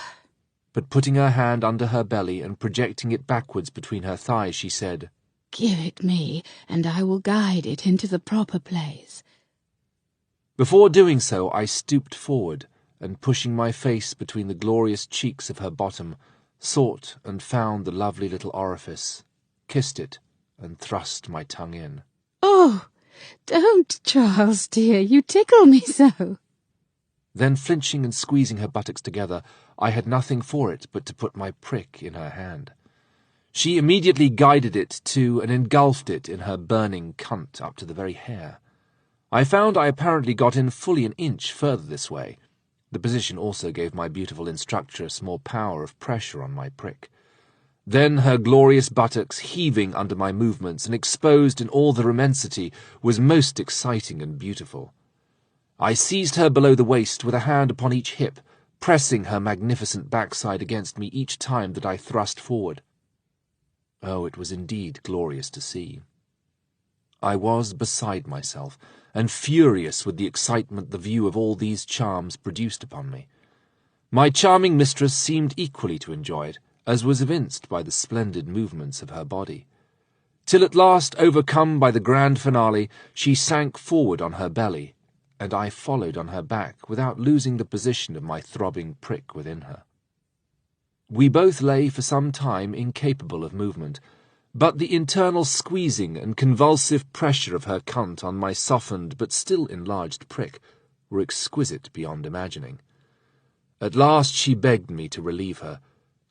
but putting her hand under her belly and projecting it backwards between her thighs, she said, Give it me, and I will guide it into the proper place. Before doing so, I stooped forward, and pushing my face between the glorious cheeks of her bottom, sought and found the lovely little orifice, kissed it, and thrust my tongue in. Oh, don't, Charles, dear, you tickle me so. Then, flinching and squeezing her buttocks together, I had nothing for it but to put my prick in her hand. She immediately guided it to and engulfed it in her burning cunt up to the very hair. I found I apparently got in fully an inch further this way. The position also gave my beautiful instructress more power of pressure on my prick. Then her glorious buttocks, heaving under my movements and exposed in all their immensity, was most exciting and beautiful. I seized her below the waist with a hand upon each hip, pressing her magnificent backside against me each time that I thrust forward. Oh, it was indeed glorious to see. I was beside myself, and furious with the excitement the view of all these charms produced upon me. My charming mistress seemed equally to enjoy it, as was evinced by the splendid movements of her body, till at last, overcome by the grand finale, she sank forward on her belly, and I followed on her back without losing the position of my throbbing prick within her. We both lay for some time incapable of movement, but the internal squeezing and convulsive pressure of her cunt on my softened but still enlarged prick were exquisite beyond imagining. At last she begged me to relieve her.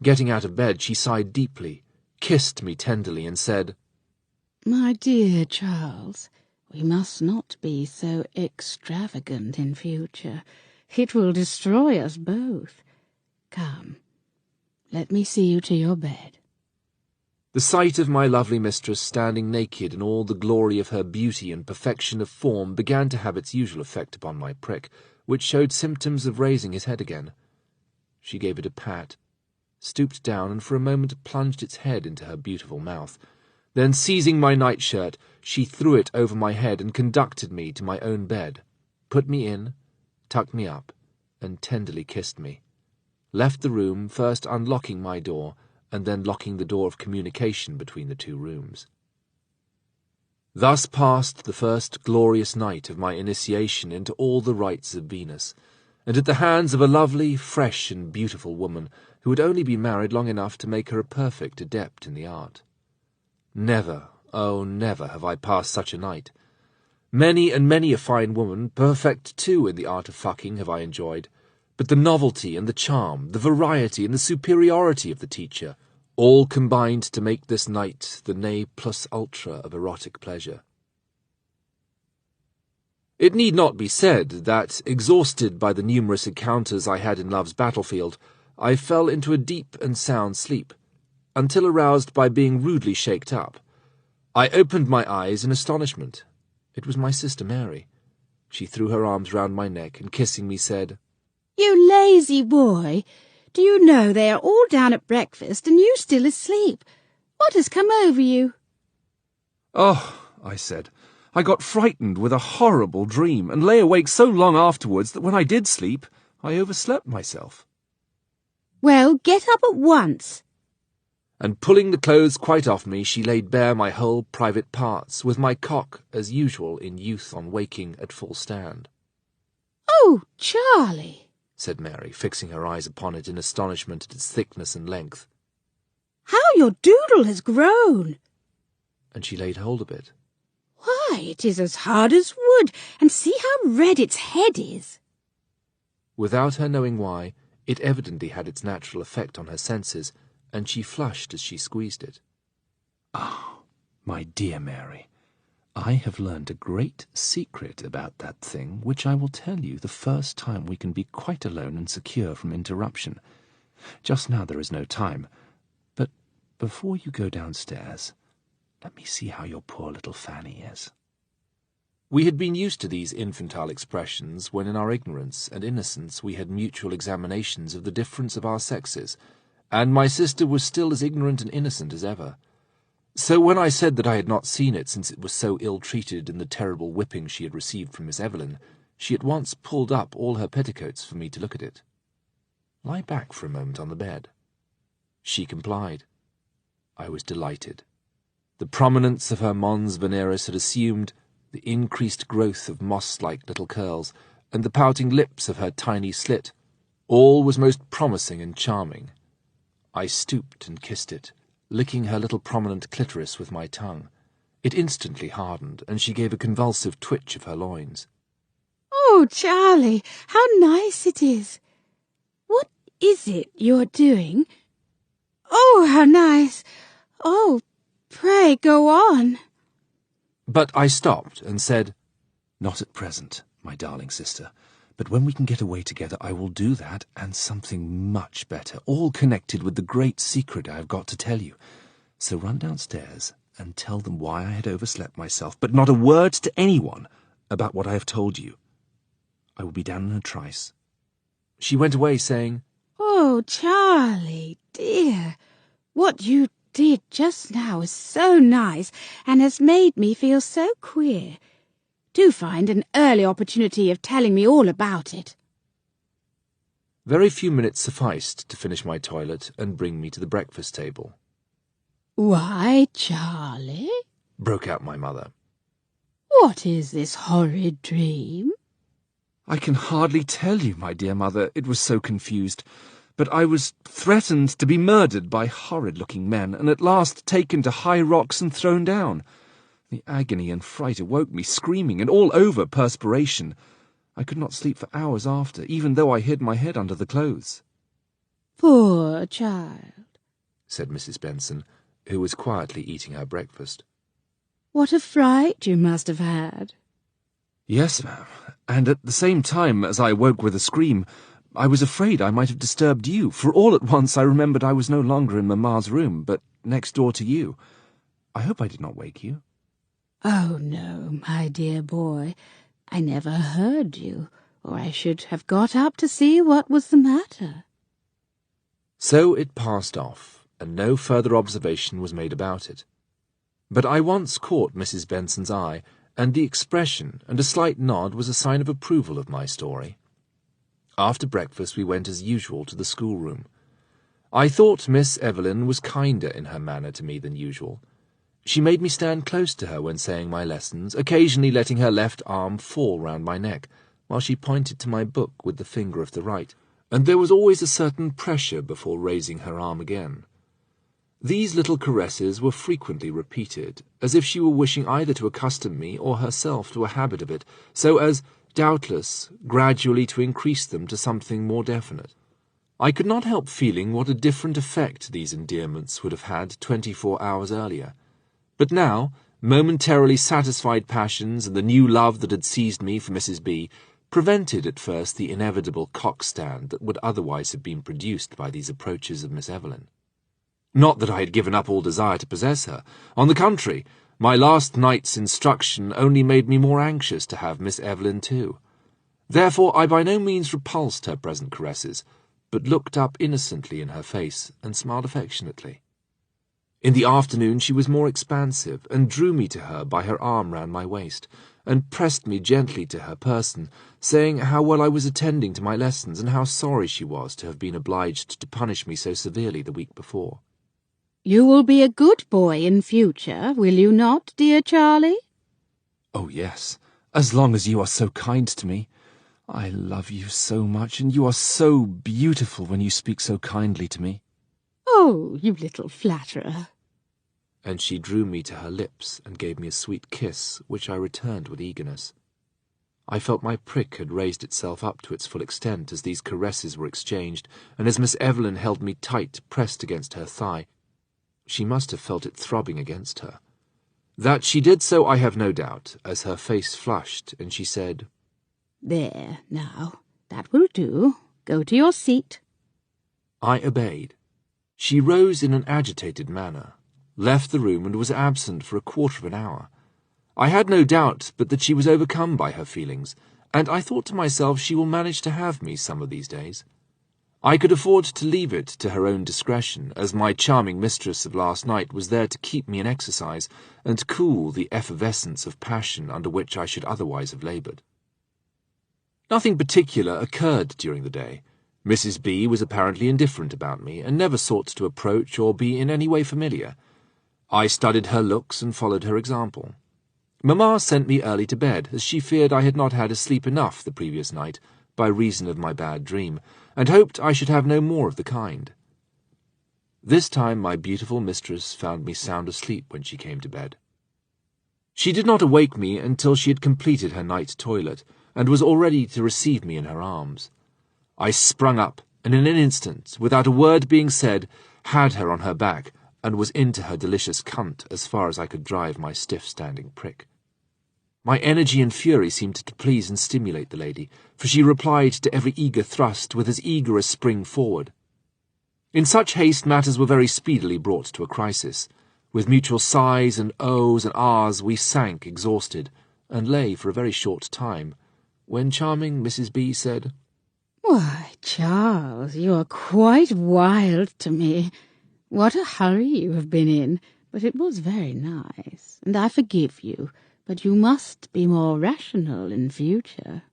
Getting out of bed, she sighed deeply, kissed me tenderly, and said, My dear Charles, we must not be so extravagant in future. It will destroy us both. Come, let me see you to your bed. The sight of my lovely mistress standing naked in all the glory of her beauty and perfection of form began to have its usual effect upon my prick, which showed symptoms of raising his head again. She gave it a pat, stooped down, and for a moment plunged its head into her beautiful mouth. Then, seizing my nightshirt, she threw it over my head and conducted me to my own bed, put me in, tucked me up, and tenderly kissed me, left the room, first unlocking my door, and then locking the door of communication between the two rooms. Thus passed the first glorious night of my initiation into all the rites of Venus, and at the hands of a lovely, fresh, and beautiful woman who had only been married long enough to make her a perfect adept in the art. Never, oh, never have I passed such a night. Many and many a fine woman, perfect too in the art of fucking, have I enjoyed, but the novelty and the charm, the variety and the superiority of the teacher, all combined to make this night the ne plus ultra of erotic pleasure. It need not be said that, exhausted by the numerous encounters I had in love's battlefield, I fell into a deep and sound sleep, until aroused by being rudely shaked up. I opened my eyes in astonishment. It was my sister Mary. She threw her arms round my neck and, kissing me, said, You lazy boy! Do you know they are all down at breakfast and you still asleep? What has come over you? Oh, I said, I got frightened with a horrible dream and lay awake so long afterwards that when I did sleep, I overslept myself. Well, get up at once. And pulling the clothes quite off me, she laid bare my whole private parts, with my cock, as usual in youth on waking, at full stand. Oh, Charlie, said Mary, fixing her eyes upon it in astonishment at its thickness and length. How your doodle has grown! And she laid hold of it. Why, it is as hard as wood, and see how red its head is. Without her knowing why, it evidently had its natural effect on her senses, and she flushed as she squeezed it. "Ah, my dear Mary, I have learned a great secret about that thing, which I will tell you the first time we can be quite alone and secure from interruption. Just now there is no time, but before you go downstairs, let me see how your poor little Fanny is." We had been used to these infantile expressions when in our ignorance and innocence we had mutual examinations of the difference of our sexes, and my sister was still as ignorant and innocent as ever. So when I said that I had not seen it since it was so ill-treated in the terrible whipping she had received from Miss Evelyn, she at once pulled up all her petticoats for me to look at it. "Lie back for a moment on the bed." She complied. I was delighted. The prominence of her mons veneris had assumed, the increased growth of moss-like little curls, and the pouting lips of her tiny slit. All was most promising and charming. I stooped and kissed it, licking her little prominent clitoris with my tongue. It instantly hardened, and she gave a convulsive twitch of her loins. Oh, Charlie, how nice it is! What is it you're doing? Oh, how nice! Oh, pray go on. But I stopped and said, "Not at present, my darling sister, but when we can get away together I will do that and something much better, all connected with the great secret I have got to tell you. So run downstairs and tell them why I had overslept myself, but not a word to anyone about what I have told you. I will be down in a trice." She went away saying, Oh, Charlie, dear, what you did just now is so nice and has made me feel so queer. Do find an early opportunity of telling me all about it. Very few minutes sufficed to finish my toilet and bring me to the breakfast table. Why, Charlie, Broke out my mother. what is this horrid dream? "I can hardly tell you, my dear mother, it was so confused. But I was threatened to be murdered by horrid-looking men, and at last taken to high rocks and thrown down. The agony and fright awoke me, screaming, and all over perspiration. I could not sleep for hours after, even though I hid my head under the clothes." Poor child, said Mrs. Benson, who was quietly eating her breakfast. what a fright you must have had. "Yes, ma'am, and at the same time as I woke with a scream, I was afraid I might have disturbed you, for all at once I remembered I was no longer in Mamma's room, but next door to you. I hope I did not wake you." Oh, no, my dear boy, I never heard you, or I should have got up to see what was the matter. So it passed off, and no further observation was made about it. But I once caught Mrs. Benson's eye, and the expression and a slight nod was a sign of approval of my story. After breakfast we went as usual to the schoolroom. I thought Miss Evelyn was kinder in her manner to me than usual. She made me stand close to her when saying my lessons, occasionally letting her left arm fall round my neck, while she pointed to my book with the finger of the right, and there was always a certain pressure before raising her arm again. These little caresses were frequently repeated, as if she were wishing either to accustom me or herself to a habit of it, so as, doubtless, gradually to increase them to something more definite. I could not help feeling what a different effect these endearments would have had 24 hours earlier. But now, momentarily satisfied passions and the new love that had seized me for Mrs. B prevented at first the inevitable cock-stand that would otherwise have been produced by these approaches of Miss Evelyn. Not that I had given up all desire to possess her. On the contrary, my last night's instruction only made me more anxious to have Miss Evelyn too. Therefore I by no means repulsed her present caresses, but looked up innocently in her face and smiled affectionately. In the afternoon she was more expansive, and drew me to her by her arm round my waist, and pressed me gently to her person, saying how well I was attending to my lessons, and how sorry she was to have been obliged to punish me so severely the week before. You will be a good boy in future, will you not, dear Charlie? "Oh, yes, as long as you are so kind to me. I love you so much, and you are so beautiful when you speak so kindly to me. Oh, you little flatterer. And she drew me to her lips and gave me a sweet kiss, which I returned with eagerness. I felt my prick had raised itself up to its full extent as these caresses were exchanged, and as Miss Evelyn held me tight, pressed against her thigh. She must have felt it throbbing against her. That she did so I have no doubt, as her face flushed, and she said, There, now, that will do. Go to your seat. I obeyed. She rose in an agitated manner, left the room, and was absent for a quarter of an hour. I had no doubt but that she was overcome by her feelings, and I thought to myself she will manage to have me some of these days. I could afford to leave it to her own discretion, as my charming mistress of last night was there to keep me in exercise and cool the effervescence of passion under which I should otherwise have laboured. Nothing particular occurred during the day. Mrs. B. was apparently indifferent about me, and never sought to approach or be in any way familiar. I studied her looks and followed her example. Mamma sent me early to bed, as she feared I had not had a sleep enough the previous night, by reason of my bad dream, and hoped I should have no more of the kind. This time my beautiful mistress found me sound asleep when she came to bed. She did not awake me until she had completed her night toilet, and was all ready to receive me in her arms. I sprung up, and in an instant, without a word being said, had her on her back, and was into her delicious cunt as far as I could drive my stiff-standing prick. My energy and fury seemed to please and stimulate the lady, for she replied to every eager thrust with as eager a spring forward. In such haste matters were very speedily brought to a crisis. With mutual sighs and ohs and ahs we sank exhausted, and lay for a very short time, when charming Mrs. B. said, Why, Charles, you are quite wild to me. What a hurry you have been in, but it was very nice, and I forgive you. But you must be more rational in future.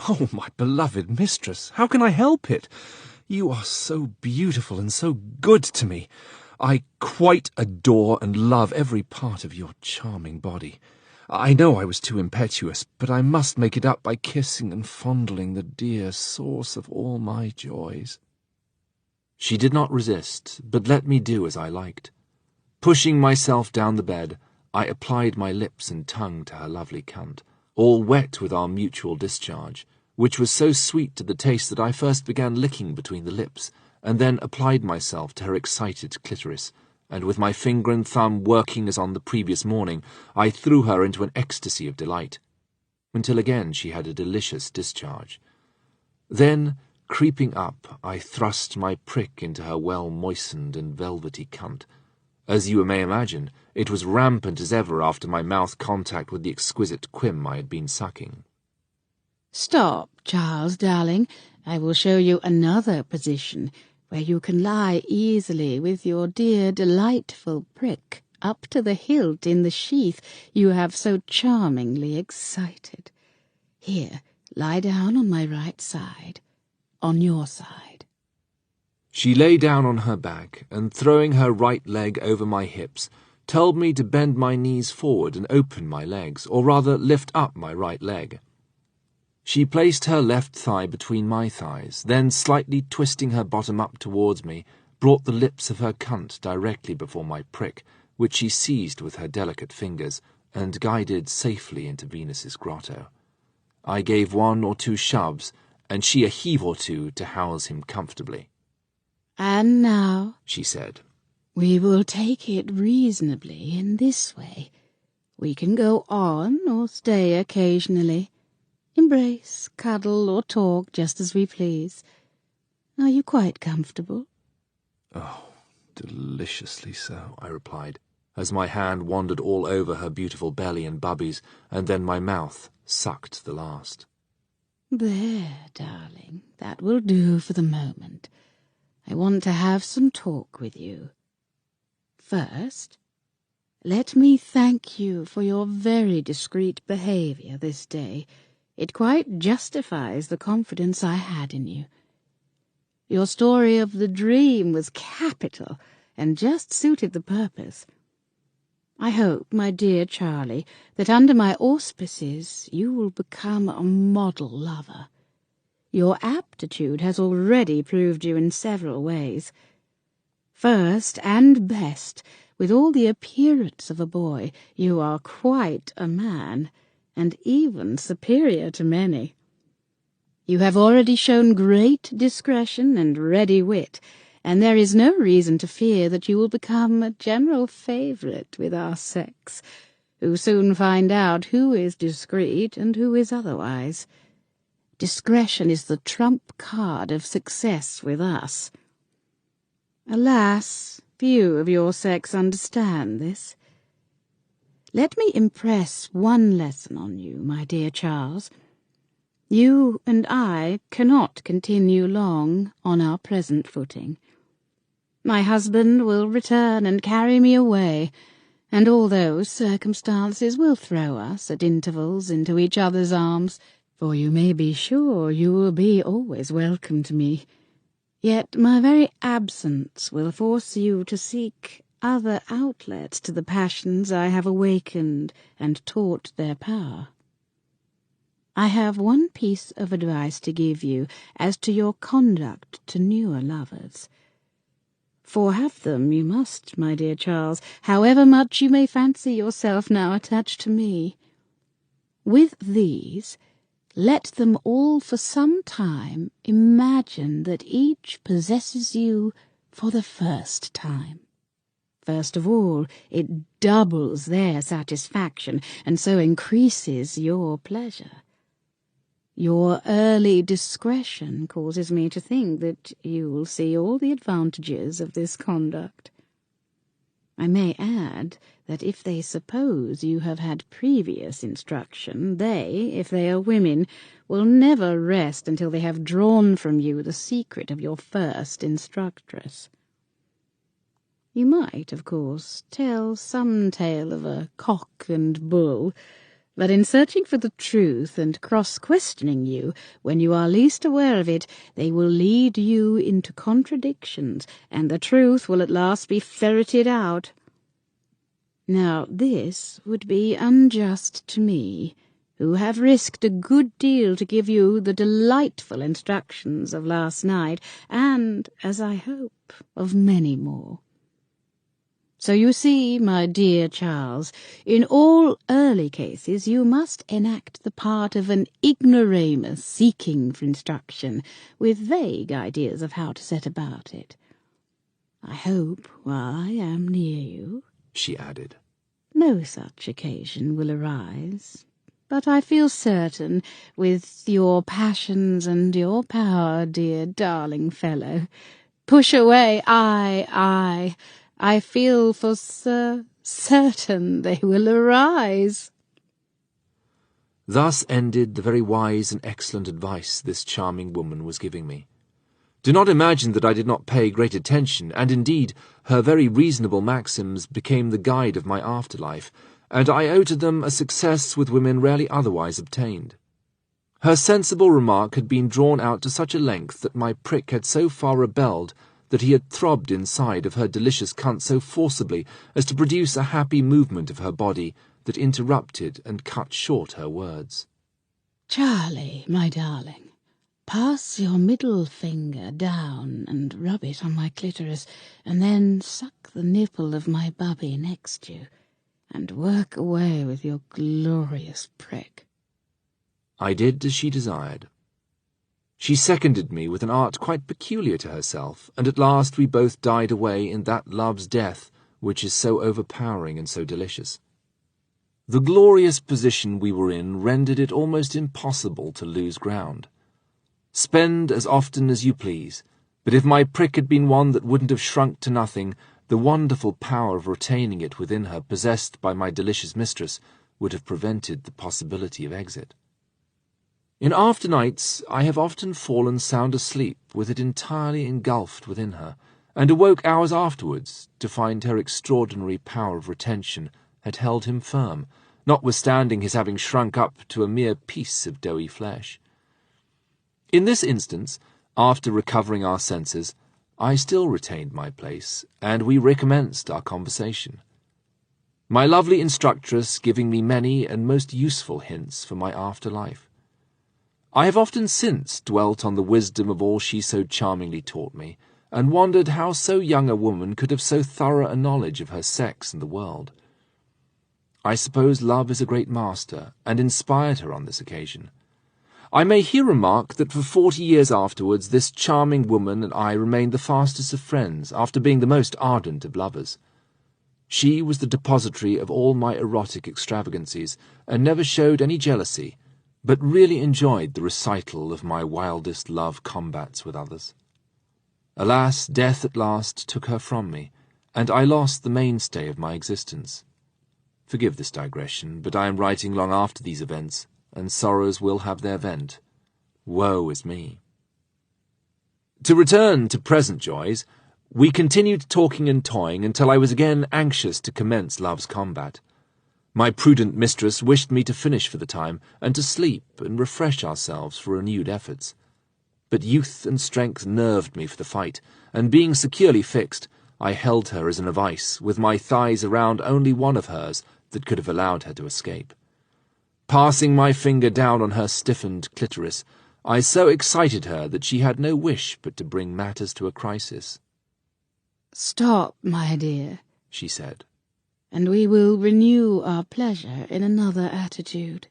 Oh, my beloved mistress, how can I help it? You are so beautiful and so good to me. I quite adore and love every part of your charming body. I know I was too impetuous, but I must make it up by kissing and fondling the dear source of all my joys. She did not resist, but let me do as I liked. Pushing myself down the bed, I applied my lips and tongue to her lovely cunt, all wet with our mutual discharge, which was so sweet to the taste that I first began licking between the lips, and then applied myself to her excited clitoris, and with my finger and thumb working as on the previous morning, I threw her into an ecstasy of delight, until again she had a delicious discharge. Then, creeping up, I thrust my prick into her well-moistened and velvety cunt. As you may imagine, it was rampant as ever after my mouth contact with the exquisite quim I had been sucking. Stop, Charles, darling. I will show you another position, where you can lie easily with your dear, delightful prick up to the hilt in the sheath you have so charmingly excited. Here, lie down on my right side, on your side. She lay down on her back, and throwing her right leg over my hips, told me to bend my knees forward and open my legs, or rather lift up my right leg. She placed her left thigh between my thighs, then slightly twisting her bottom up towards me, brought the lips of her cunt directly before my prick, which she seized with her delicate fingers, and guided safely into Venus's grotto. I gave 1 or 2 shoves, and she a heave or two to house him comfortably. And now, she said, we will take it reasonably in this way. We can go on or stay occasionally. Embrace, cuddle, or talk just as we please. Are you quite comfortable? Oh, deliciously so, I replied, as my hand wandered all over her beautiful belly and bubbies, and then my mouth sucked the last. There, darling, that will do for the moment. I want to have some talk with you. First, let me thank you for your very discreet behaviour this day. It quite justifies the confidence I had in you. Your story of the dream was capital, and just suited the purpose. I hope, my dear Charlie, that under my auspices you will become a model lover. Your aptitude has already proved you in several ways. First and best, with all the appearance of a boy, you are quite a man, and even superior to many. You have already shown great discretion and ready wit, and there is no reason to fear that you will become a general favourite with our sex, who soon find out who is discreet and who is otherwise. Discretion is the trump card of success with us. Alas, few of your sex understand this. Let me impress one lesson on you, my dear Charles. You and I cannot continue long on our present footing. My husband will return and carry me away, and although circumstances will throw us at intervals into each other's arms, for you may be sure you will be always welcome to me, yet my very absence will force you to seek other outlets to the passions I have awakened and taught their power. I have one piece of advice to give you as to your conduct to newer lovers. For have them you must, my dear Charles, however much you may fancy yourself now attached to me. With these, let them all for some time imagine that each possesses you for the first time. First of all, it doubles their satisfaction, and so increases your pleasure. Your early discretion causes me to think that you will see all the advantages of this conduct. I may add that if they suppose you have had previous instruction, they, if they are women, will never rest until they have drawn from you the secret of your first instructress. You might, of course, tell some tale of a cock and bull, but in searching for the truth and cross-questioning you, when you are least aware of it, they will lead you into contradictions, and the truth will at last be ferreted out. Now this would be unjust to me, who have risked a good deal to give you the delightful instructions of last night, and, as I hope, of many more. So you see, my dear Charles, in all early cases you must enact the part of an ignoramus seeking for instruction, with vague ideas of how to set about it. I hope, while I am near you, she added, no such occasion will arise, but I feel certain, with your passions and your power, dear darling fellow, push away, I feel for certain they will arise. Thus ended the very wise and excellent advice this charming woman was giving me. Do not imagine that I did not pay great attention, and indeed her very reasonable maxims became the guide of my afterlife, and I owe to them a success with women rarely otherwise obtained. Her sensible remark had been drawn out to such a length that my prick had so far rebelled that he had throbbed inside of her delicious cunt so forcibly as to produce a happy movement of her body that interrupted and cut short her words. Charlie, my darling, pass your middle finger down and rub it on my clitoris, and then suck the nipple of my bubby next you, and work away with your glorious prick. I did as she desired. She seconded me with an art quite peculiar to herself, and at last we both died away in that love's death which is so overpowering and so delicious. The glorious position we were in rendered it almost impossible to lose ground. Spend as often as you please, but if my prick had been one that wouldn't have shrunk to nothing, the wonderful power of retaining it within her possessed by my delicious mistress would have prevented the possibility of exit. In after nights I have often fallen sound asleep with it entirely engulfed within her, and awoke hours afterwards to find her extraordinary power of retention had held him firm, notwithstanding his having shrunk up to a mere piece of doughy flesh. In this instance, after recovering our senses, I still retained my place, and we recommenced our conversation, my lovely instructress giving me many and most useful hints for my after life. I have often since dwelt on the wisdom of all she so charmingly taught me, and wondered how so young a woman could have so thorough a knowledge of her sex and the world. I suppose love is a great master, and inspired her on this occasion. I may here remark that for 40 years afterwards this charming woman and I remained the fastest of friends, after being the most ardent of lovers. She was the depository of all my erotic extravagancies, and never showed any jealousy, but really enjoyed the recital of my wildest love combats with others. Alas, death at last took her from me, and I lost the mainstay of my existence. Forgive this digression, but I am writing long after these events, and sorrows will have their vent. Woe is me. To return to present joys, we continued talking and toying until I was again anxious to commence love's combat. My prudent mistress wished me to finish for the time, and to sleep and refresh ourselves for renewed efforts. But youth and strength nerved me for the fight, and being securely fixed, I held her as in a vice, with my thighs around only one of hers that could have allowed her to escape. Passing my finger down on her stiffened clitoris, I so excited her that she had no wish but to bring matters to a crisis. "Stop, my dear," she said, "and we will renew our pleasure in another attitude."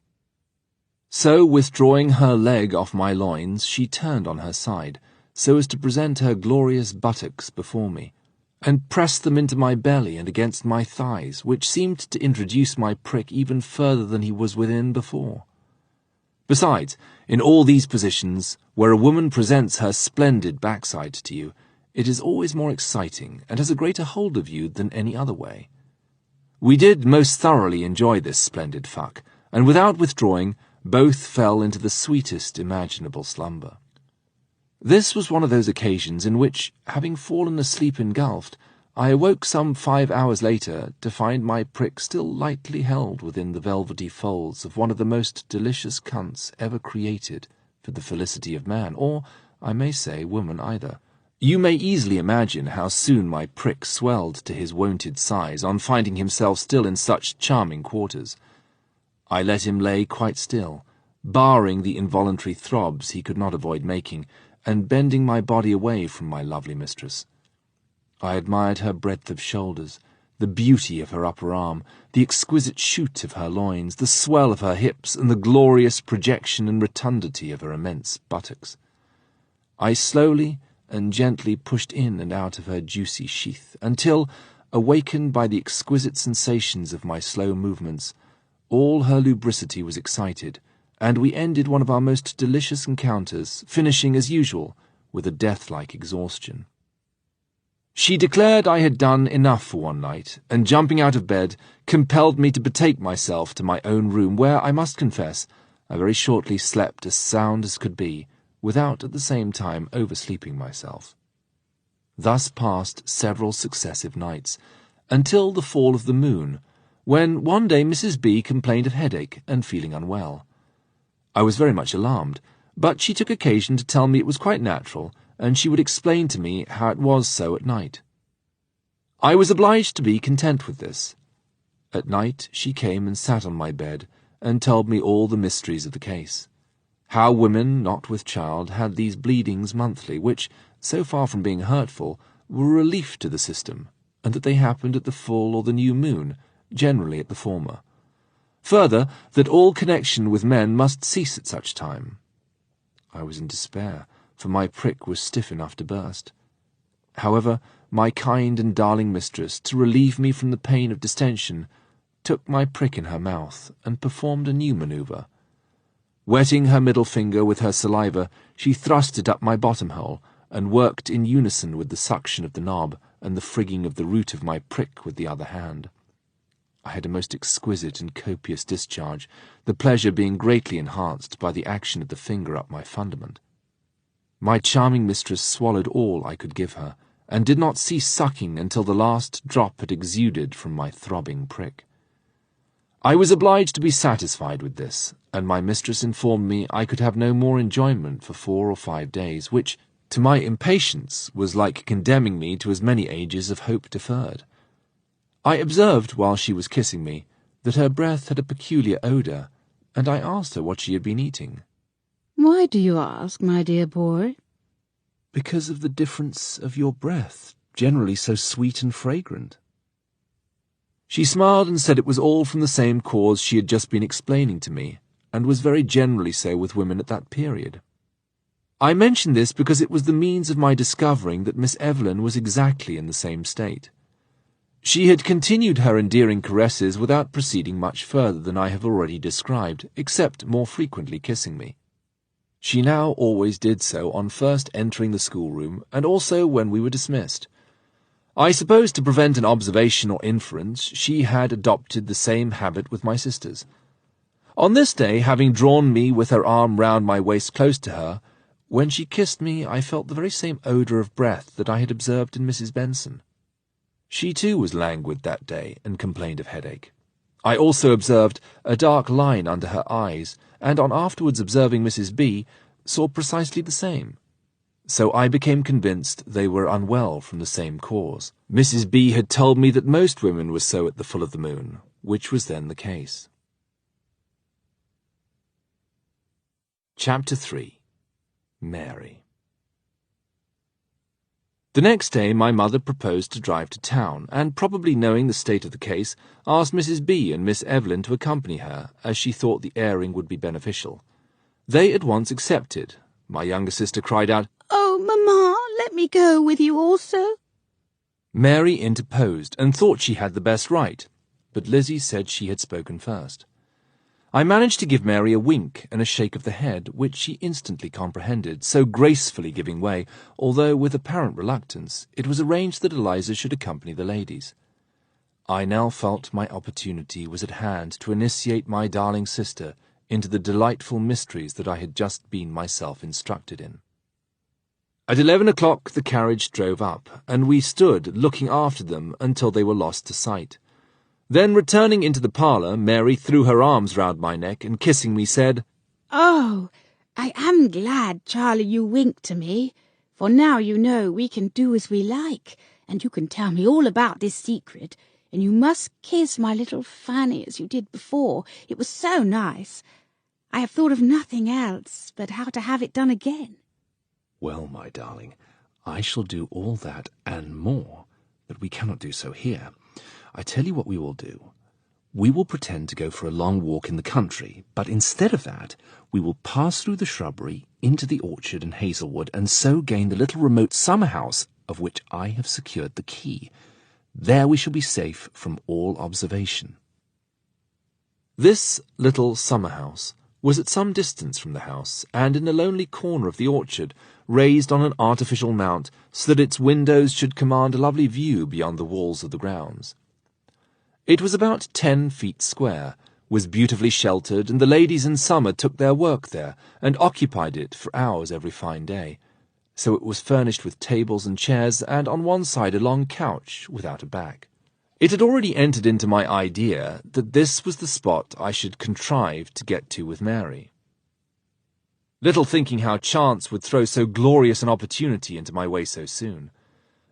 So, withdrawing her leg off my loins, she turned on her side, so as to present her glorious buttocks before me, and pressed them into my belly and against my thighs, which seemed to introduce my prick even further than he was within before. Besides, in all these positions, where a woman presents her splendid backside to you, it is always more exciting, and has a greater hold of you than any other way. We did most thoroughly enjoy this splendid fuck, and without withdrawing, both fell into the sweetest imaginable slumber. This was one of those occasions in which, having fallen asleep engulfed, I awoke some 5 hours later to find my prick still lightly held within the velvety folds of one of the most delicious cunts ever created for the felicity of man, or, I may say, woman either. You may easily imagine how soon my prick swelled to his wonted size on finding himself still in such charming quarters. I let him lay quite still, barring the involuntary throbs he could not avoid making, and bending my body away from my lovely mistress. I admired her breadth of shoulders, the beauty of her upper arm, the exquisite shoot of her loins, the swell of her hips, and the glorious projection and rotundity of her immense buttocks. I slowly and gently pushed in and out of her juicy sheath, until, awakened by the exquisite sensations of my slow movements, all her lubricity was excited, and we ended one of our most delicious encounters, finishing, as usual, with a death-like exhaustion. She declared I had done enough for one night, and jumping out of bed, compelled me to betake myself to my own room, where, I must confess, I very shortly slept as sound as could be, without at the same time oversleeping myself. Thus passed several successive nights, until the fall of the moon, when one day Mrs. B. complained of headache and feeling unwell. I was very much alarmed, but she took occasion to tell me it was quite natural, and she would explain to me how it was so at night. I was obliged to be content with this. At night she came and sat on my bed, and told me all the mysteries of the case. How women, not with child, had these bleedings monthly, which, so far from being hurtful, were a relief to the system, and that they happened at the full or the new moon, generally at the former. Further, that all connection with men must cease at such time. I was in despair, for my prick was stiff enough to burst. However, my kind and darling mistress, to relieve me from the pain of distension, took my prick in her mouth, and performed a new manoeuvre. Wetting her middle finger with her saliva, she thrust it up my bottom hole, and worked in unison with the suction of the knob and the frigging of the root of my prick with the other hand. I had a most exquisite and copious discharge, the pleasure being greatly enhanced by the action of the finger up my fundament. My charming mistress swallowed all I could give her, and did not cease sucking until the last drop had exuded from my throbbing prick. I was obliged to be satisfied with this, and my mistress informed me I could have no more enjoyment for 4 or 5 days, which, to my impatience, was like condemning me to as many ages of hope deferred. I observed, while she was kissing me, that her breath had a peculiar odour, and I asked her what she had been eating. Why do you ask, my dear boy? Because of the difference of your breath, generally so sweet and fragrant. She smiled and said it was all from the same cause she had just been explaining to me, and was very generally so with women at that period. I mention this because it was the means of my discovering that Miss Evelyn was exactly in the same state. She had continued her endearing caresses without proceeding much further than I have already described, except more frequently kissing me. She now always did so on first entering the schoolroom, and also when we were dismissed. I suppose to prevent an observation or inference, she had adopted the same habit with my sisters. On this day, having drawn me with her arm round my waist close to her, when she kissed me I felt the very same odour of breath that I had observed in Mrs. Benson. She too was languid that day, and complained of headache. I also observed a dark line under her eyes, and on afterwards observing Mrs. B, saw precisely the same. So I became convinced they were unwell from the same cause. Mrs. B had told me that most women were so at the full of the moon, which was then the case. Chapter 3. Mary. The next day my mother proposed to drive to town, and probably knowing the state of the case, asked Mrs. B and Miss Evelyn to accompany her, as she thought the airing would be beneficial. They at once accepted. My younger sister cried out, "Oh, Mamma, let me go with you also." Mary interposed, and thought she had the best right, but Lizzie said she had spoken first. I managed to give Mary a wink and a shake of the head, which she instantly comprehended, so gracefully giving way, although with apparent reluctance, it was arranged that Eliza should accompany the ladies. I now felt my opportunity was at hand to initiate my darling sister into the delightful mysteries that I had just been myself instructed in. At 11 o'clock the carriage drove up, and we stood looking after them until they were lost to sight. Then, returning into the parlour, Mary threw her arms round my neck and, kissing me, said, "Oh, I am glad, Charlie, you winked to me, for now you know we can do as we like, and you can tell me all about this secret, and you must kiss my little Fanny as you did before. It was so nice. I have thought of nothing else but how to have it done again." Well, my darling, I shall do all that and more, but we cannot do so here. I tell you what we will do. We will pretend to go for a long walk in the country, but instead of that, we will pass through the shrubbery into the orchard and hazelwood, and so gain the little remote summer house of which I have secured the key. There we shall be safe from all observation. This little summer house was at some distance from the house, and in a lonely corner of the orchard, raised on an artificial mount, so that its windows should command a lovely view beyond the walls of the grounds. It was about 10 feet square, was beautifully sheltered, and the ladies in summer took their work there, and occupied it for hours every fine day. So it was furnished with tables and chairs, and on one side a long couch without a back. It had already entered into my idea that this was the spot I should contrive to get to with Mary. Little thinking how chance would throw so glorious an opportunity into my way so soon.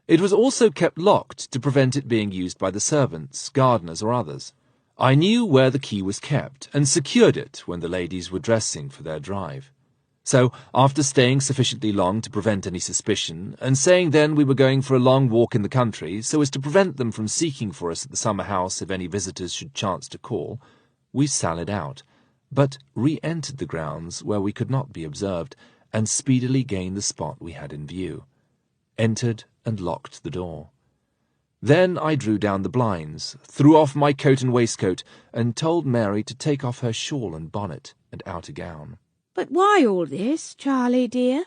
It was also kept locked to prevent it being used by the servants, gardeners, or others. I knew where the key was kept, and secured it when the ladies were dressing for their drive. So, after staying sufficiently long to prevent any suspicion, and saying then we were going for a long walk in the country, so as to prevent them from seeking for us at the summer house if any visitors should chance to call, we sallied out, but re-entered the grounds where we could not be observed, and speedily gained the spot we had in view, entered and locked the door. Then I drew down the blinds, threw off my coat and waistcoat, and told Mary to take off her shawl and bonnet and outer gown. "But why all this, Charlie dear?"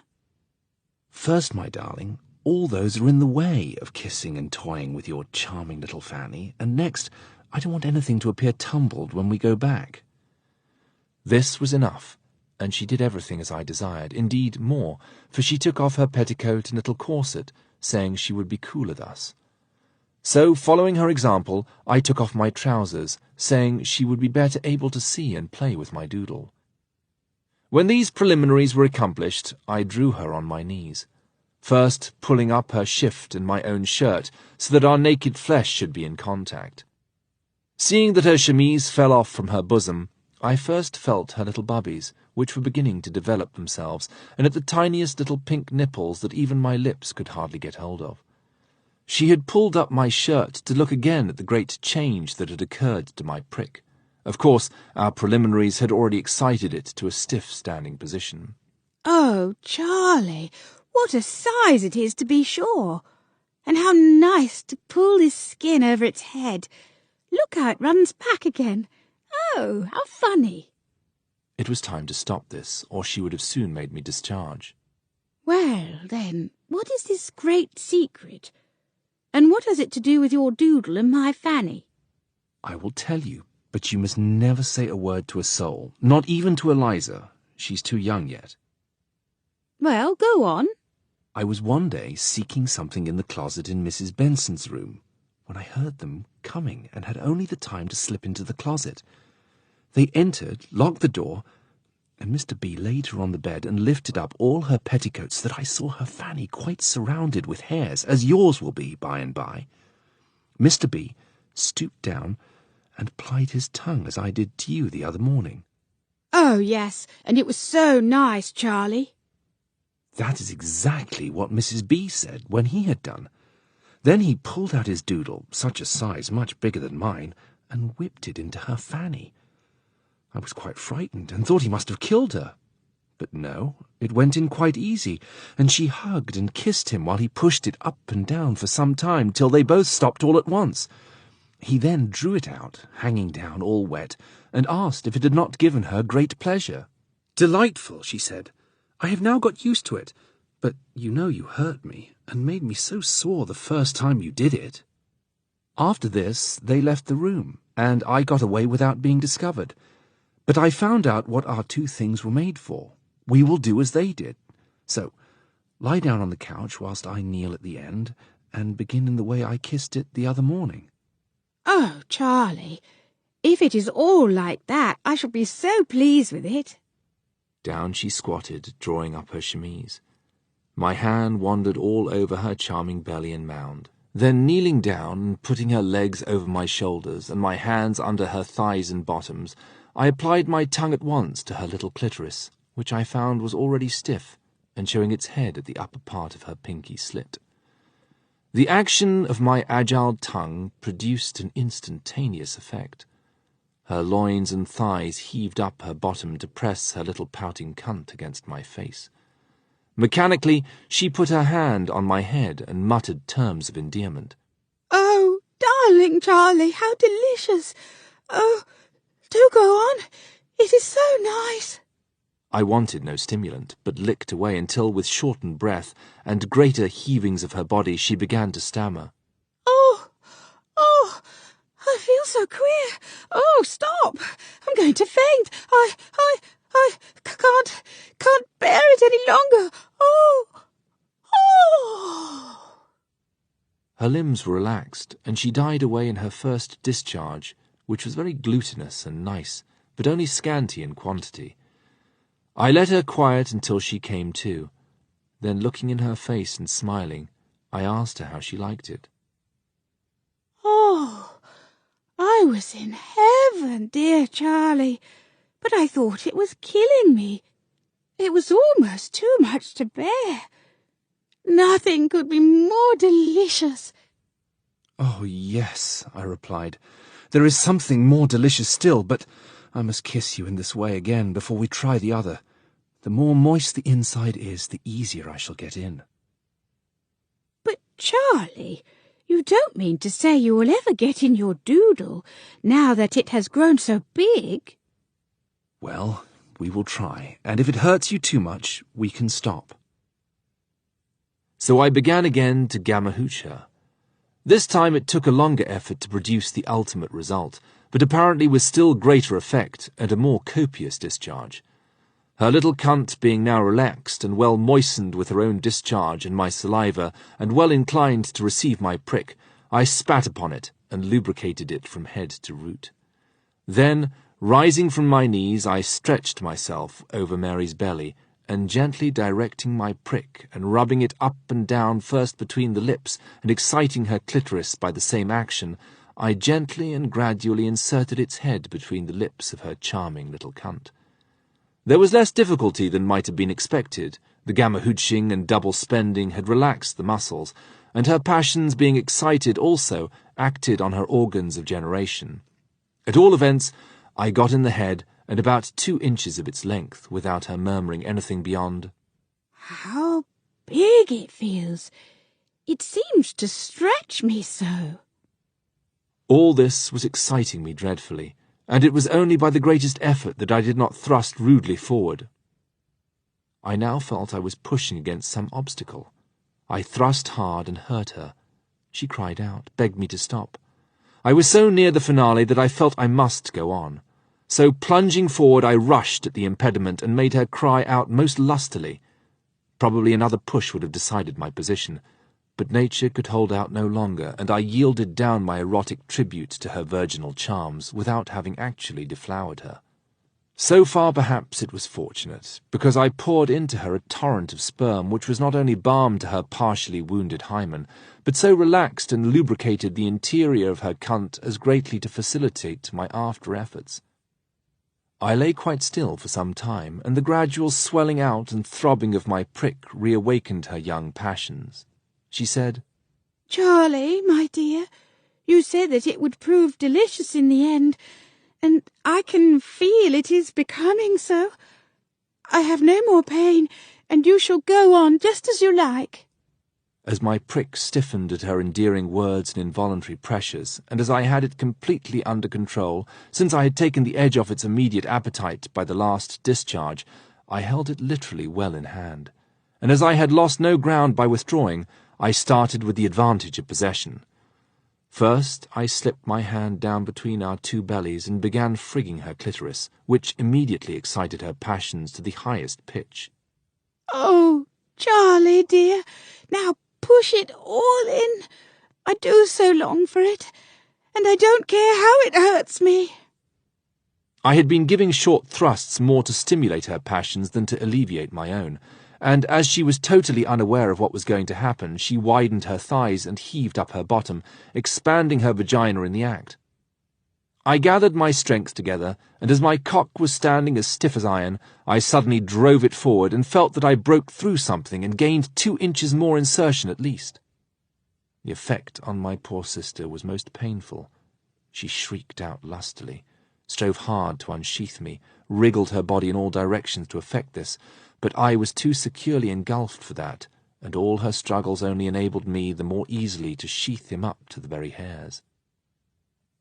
First, my darling, all those are in the way of kissing and toying with your charming little Fanny, and next, I don't want anything to appear tumbled when we go back. This was enough, and she did everything as I desired, indeed more, for she took off her petticoat and little corset, saying she would be cooler thus. So, following her example, I took off my trousers, saying she would be better able to see and play with my doodle. When these preliminaries were accomplished, I drew her on my knees, first pulling up her shift and my own shirt, so that our naked flesh should be in contact. Seeing that her chemise fell off from her bosom, I first felt her little bubbies, which were beginning to develop themselves, and at the tiniest little pink nipples that even my lips could hardly get hold of. She had pulled up my shirt to look again at the great change that had occurred to my prick. Of course, our preliminaries had already excited it to a stiff standing position. Oh, Charlie, what a size it is, to be sure! And how nice to pull this skin over its head. Look how it runs back again. Oh, how funny. It was time to stop this, or she would have soon made me discharge. Well, then, what is this great secret? And what has it to do with your doodle and my Fanny? I will tell you, but you must never say a word to a soul, not even to Eliza. She's too young yet. Well, go on. I was one day seeking something in the closet in Mrs. Benson's room, when I heard them coming and had only the time to slip into the closet. They entered, locked the door, and Mr. B laid her on the bed and lifted up all her petticoats that I saw her Fanny quite surrounded with hairs, as yours will be by and by. Mr. B stooped down and plied his tongue as I did to you the other morning. Oh, yes, and it was so nice, Charlie. That is exactly what Mrs. B said when he had done. Then he pulled out his doodle, such a size, much bigger than mine, and whipped it into her Fanny. I was quite frightened and thought he must have killed her. But no, it went in quite easy, and she hugged and kissed him while he pushed it up and down for some time, till they both stopped all at once. He then drew it out, hanging down all wet, and asked if it had not given her great pleasure. "Delightful," she said. "I have now got used to it, but you know you hurt me, and made me so sore the first time you did it." After this, they left the room, and I got away without being discovered. But I found out what our two things were made for. We will do as they did. So, lie down on the couch whilst I kneel at the end, and begin in the way I kissed it the other morning. Oh, Charlie, if it is all like that, I shall be so pleased with it. Down she squatted, drawing up her chemise. My hand wandered all over her charming belly and mound. Then, kneeling down and putting her legs over my shoulders and my hands under her thighs and bottoms, I applied my tongue at once to her little clitoris, which I found was already stiff and showing its head at the upper part of her pinky slit. The action of my agile tongue produced an instantaneous effect. Her loins and thighs heaved up her bottom to press her little pouting cunt against my face. Mechanically, she put her hand on my head and muttered terms of endearment. Oh, darling Charlie, how delicious! Oh, do go on. It is so nice. I wanted no stimulant, but licked away until, with shortened breath and greater heavings of her body, she began to stammer. Oh, I feel so queer. Oh, stop. I'm going to faint. I can't bear it any longer. Oh. Her limbs were relaxed, and she died away in her first discharge, which was very glutinous and nice, but only scanty in quantity. I let her quiet until she came to. Then, looking in her face and smiling, I asked her how she liked it. Oh, I was in heaven, dear Charlie, but I thought it was killing me. It was almost too much to bear. Nothing could be more delicious. "Oh, yes," I replied. "There is something more delicious still, but I must kiss you in this way again before we try the other. The more moist the inside is, the easier I shall get in." But, Charlie, you don't mean to say you will ever get in your doodle, now that it has grown so big? "Well, we will try, and if it hurts you too much, we can stop." So I began again to gamma-hooch her. This time it took a longer effort to produce the ultimate result, but apparently with still greater effect and a more copious discharge. Her little cunt being now relaxed and well moistened with her own discharge and my saliva, and well inclined to receive my prick, I spat upon it and lubricated it from head to root. Then, rising from my knees, I stretched myself over Mary's belly, and gently directing my prick and rubbing it up and down first between the lips and exciting her clitoris by the same action, I gently and gradually inserted its head between the lips of her charming little cunt. There was less difficulty than might have been expected. The gamma-hooching and double spending had relaxed the muscles, and her passions being excited also acted on her organs of generation. At all events, I got in the head and about 2 inches of its length without her murmuring anything beyond, "How big it feels! It seems to stretch me so." All this was exciting me dreadfully, and it was only by the greatest effort that I did not thrust rudely forward. I now felt I was pushing against some obstacle. I thrust hard and hurt her. She cried out, begged me to stop. I was so near the finale that I felt I must go on. So plunging forward I rushed at the impediment and made her cry out most lustily. Probably another push would have decided my position, but nature could hold out no longer, and I yielded down my erotic tribute to her virginal charms without having actually deflowered her. So far perhaps it was fortunate, because I poured into her a torrent of sperm which was not only balm to her partially wounded hymen, but so relaxed and lubricated the interior of her cunt as greatly to facilitate my after efforts. I lay quite still for some time, and the gradual swelling out and throbbing of my prick reawakened her young passions. She said, "Charlie, my dear, you said that it would prove delicious in the end, and I can feel it is becoming so. I have no more pain, and you shall go on just as you like." As my prick stiffened at her endearing words and involuntary pressures, and as I had it completely under control, since I had taken the edge off its immediate appetite by the last discharge, I held it literally well in hand. And as I had lost no ground by withdrawing, I started with the advantage of possession. First, I slipped my hand down between our 2 bellies and began frigging her clitoris, which immediately excited her passions to the highest pitch. "Oh, Charlie, dear, now push it all in. I do so long for it, and I don't care how it hurts me." I had been giving short thrusts more to stimulate her passions than to alleviate my own, and as she was totally unaware of what was going to happen, she widened her thighs and heaved up her bottom, expanding her vagina in the act. I gathered my strength together, and as my cock was standing as stiff as iron, I suddenly drove it forward and felt that I broke through something and gained 2 inches more insertion at least. The effect on my poor sister was most painful. She shrieked out lustily, strove hard to unsheath me, wriggled her body in all directions to effect this, but I was too securely engulfed for that, and all her struggles only enabled me the more easily to sheath him up to the very hairs.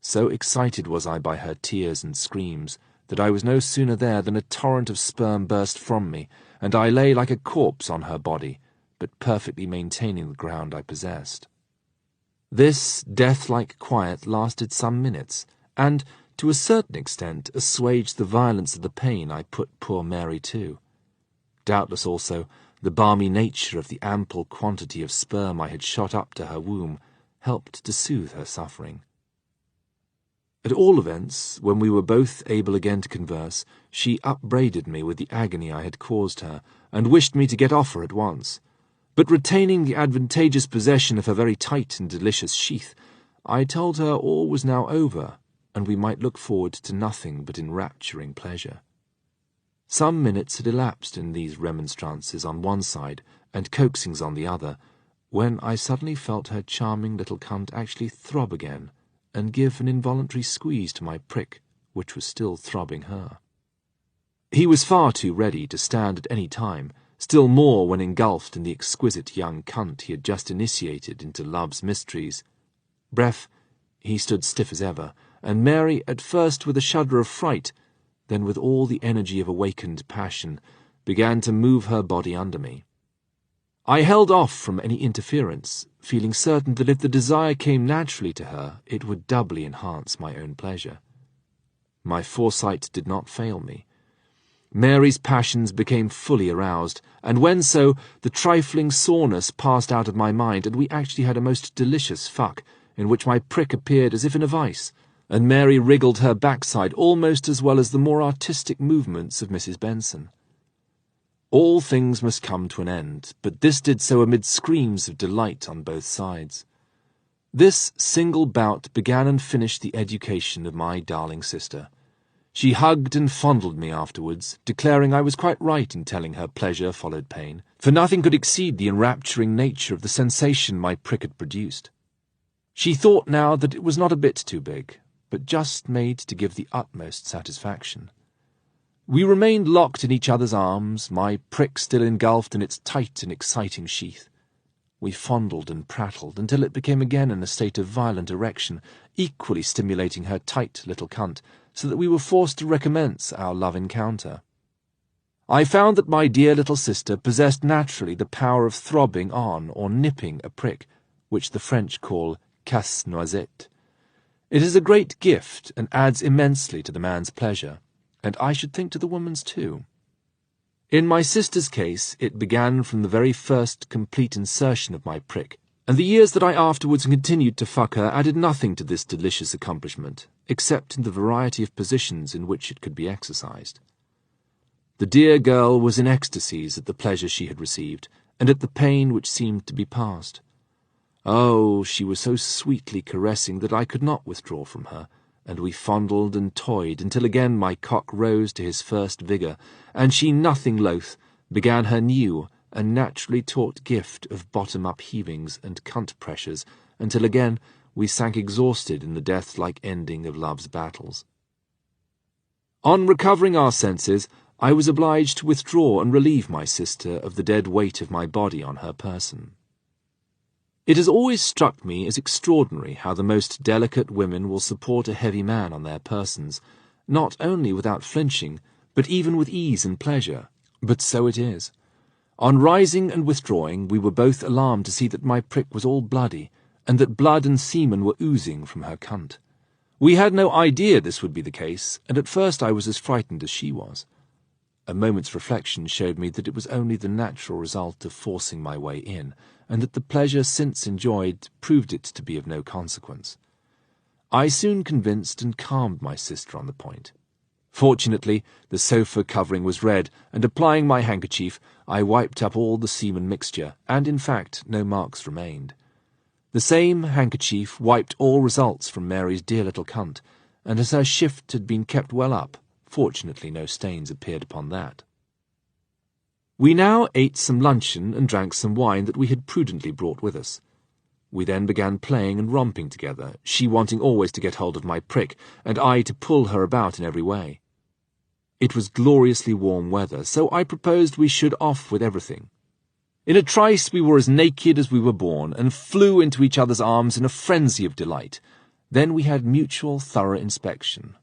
So excited was I by her tears and screams that I was no sooner there than a torrent of sperm burst from me, and I lay like a corpse on her body, but perfectly maintaining the ground I possessed. This death-like quiet lasted some minutes, and, to a certain extent, assuaged the violence of the pain I put poor Mary to. Doubtless also the balmy nature of the ample quantity of sperm I had shot up to her womb helped to soothe her suffering. At all events, when we were both able again to converse, she upbraided me with the agony I had caused her, and wished me to get off her at once. But retaining the advantageous possession of her very tight and delicious sheath, I told her all was now over, and we might look forward to nothing but enrapturing pleasure. Some minutes had elapsed in these remonstrances on one side and coaxings on the other, when I suddenly felt her charming little cunt actually throb again, and give an involuntary squeeze to my prick, which was still throbbing her. He was far too ready to stand at any time, still more when engulfed in the exquisite young cunt he had just initiated into love's mysteries. Bref, he stood stiff as ever, and Mary, at first with a shudder of fright, then with all the energy of awakened passion, began to move her body under me. I held off from any interference, feeling certain that if the desire came naturally to her, it would doubly enhance my own pleasure. My foresight did not fail me. Mary's passions became fully aroused, and when so, the trifling soreness passed out of my mind, and we actually had a most delicious fuck, in which my prick appeared as if in a vice, and Mary wriggled her backside almost as well as the more artistic movements of Mrs. Benson. All things must come to an end, but this did so amid screams of delight on both sides. This single bout began and finished the education of my darling sister. She hugged and fondled me afterwards, declaring I was quite right in telling her pleasure followed pain, for nothing could exceed the enrapturing nature of the sensation my prick had produced. She thought now that it was not a bit too big, but just made to give the utmost satisfaction. We remained locked in each other's arms, my prick still engulfed in its tight and exciting sheath. We fondled and prattled until it became again in a state of violent erection, equally stimulating her tight little cunt, so that we were forced to recommence our love encounter. I found that my dear little sister possessed naturally the power of throbbing on or nipping a prick, which the French call casse-noisette. It is a great gift and adds immensely to the man's pleasure, and I should think to the woman's too. In my sister's case, it began from the very first complete insertion of my prick, and the years that I afterwards continued to fuck her added nothing to this delicious accomplishment, except in the variety of positions in which it could be exercised. The dear girl was in ecstasies at the pleasure she had received, and at the pain which seemed to be past. Oh, she was so sweetly caressing that I could not withdraw from her, and we fondled and toyed until again my cock rose to his first vigour, and she, nothing loath, began her new and naturally taught gift of bottom-up heavings and cunt pressures, until again we sank exhausted in the death-like ending of love's battles. On recovering our senses, I was obliged to withdraw and relieve my sister of the dead weight of my body on her person. It has always struck me as extraordinary how the most delicate women will support a heavy man on their persons, not only without flinching, but even with ease and pleasure. But so it is. On rising and withdrawing, we were both alarmed to see that my prick was all bloody, and that blood and semen were oozing from her cunt. We had no idea this would be the case, and at first I was as frightened as she was. A moment's reflection showed me that it was only the natural result of forcing my way in, and that the pleasure since enjoyed proved it to be of no consequence. I soon convinced and calmed my sister on the point. Fortunately, the sofa covering was red, and applying my handkerchief, I wiped up all the semen mixture, and in fact no marks remained. The same handkerchief wiped all results from Mary's dear little cunt, and as her shift had been kept well up, fortunately no stains appeared upon that. We now ate some luncheon and drank some wine that we had prudently brought with us. We then began playing and romping together, she wanting always to get hold of my prick, and I to pull her about in every way. It was gloriously warm weather, so I proposed we should off with everything. In a trice we were as naked as we were born, and flew into each other's arms in a frenzy of delight. Then we had mutual thorough inspection.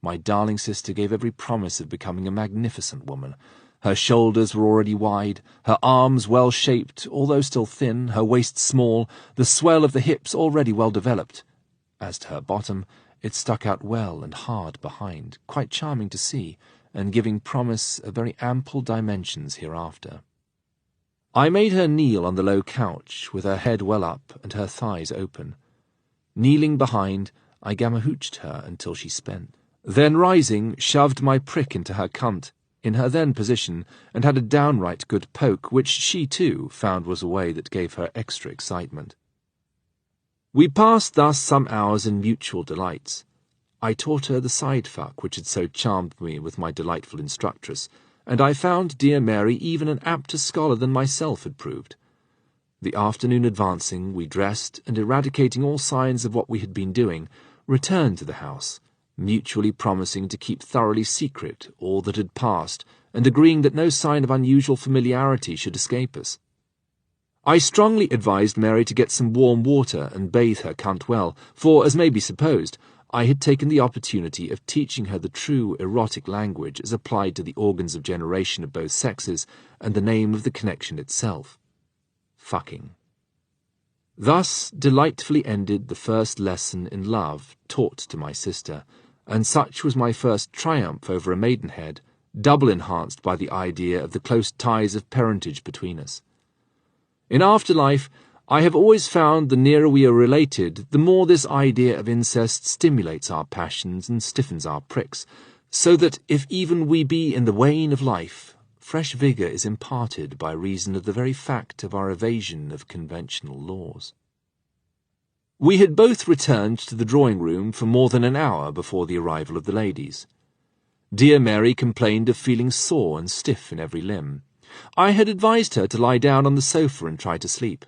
My darling sister gave every promise of becoming a magnificent woman. Her shoulders were already wide, her arms well-shaped, although still thin, her waist small, the swell of the hips already well developed. As to her bottom, it stuck out well and hard behind, quite charming to see, and giving promise of very ample dimensions hereafter. I made her kneel on the low couch, with her head well up and her thighs open. Kneeling behind, I gamma-hooched her until she spent. Then rising, shoved my prick into her cunt, in her then position, and had a downright good poke, which she, too, found was a way that gave her extra excitement. We passed thus some hours in mutual delights. I taught her the side-fuck which had so charmed me with my delightful instructress, and I found dear Mary even an apter scholar than myself had proved. The afternoon advancing, we dressed, and eradicating all signs of what we had been doing, returned to the house, mutually promising to keep thoroughly secret all that had passed, and agreeing that no sign of unusual familiarity should escape us. I strongly advised Mary to get some warm water and bathe her cunt well, for, as may be supposed, I had taken the opportunity of teaching her the true erotic language as applied to the organs of generation of both sexes, and the name of the connection itself. Fucking. Thus delightfully ended the first lesson in love taught to my sister, and such was my first triumph over a maidenhead, double enhanced by the idea of the close ties of parentage between us. In afterlife, I have always found the nearer we are related, the more this idea of incest stimulates our passions and stiffens our pricks, so that if even we be in the wane of life, fresh vigour is imparted by reason of the very fact of our evasion of conventional laws. We had both returned to the drawing-room for more than an hour before the arrival of the ladies. Dear Mary complained of feeling sore and stiff in every limb. I had advised her to lie down on the sofa and try to sleep.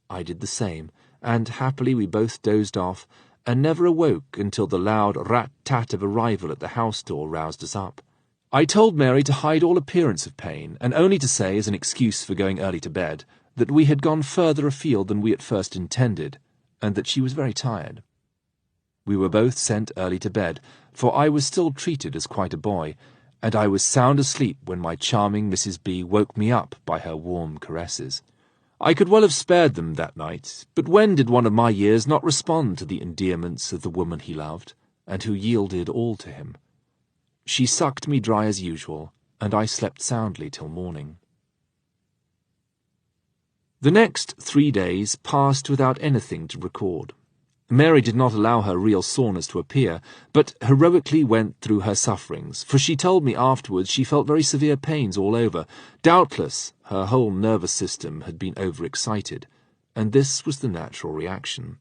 I did the same, and happily we both dozed off, and never awoke until the loud rat-tat of arrival at the house door roused us up. I told Mary to hide all appearance of pain, and only to say, as an excuse for going early to bed, that we had gone further afield than we at first intended, and that she was very tired. We were both sent early to bed, for I was still treated as quite a boy, and I was sound asleep when my charming Mrs. B. woke me up by her warm caresses. I could well have spared them that night, but when did one of my years not respond to the endearments of the woman he loved, and who yielded all to him? She sucked me dry as usual, and I slept soundly till morning. The next 3 days passed without anything to record. Mary did not allow her real soreness to appear, but heroically went through her sufferings, for she told me afterwards she felt very severe pains all over. Doubtless her whole nervous system had been overexcited, and this was the natural reaction.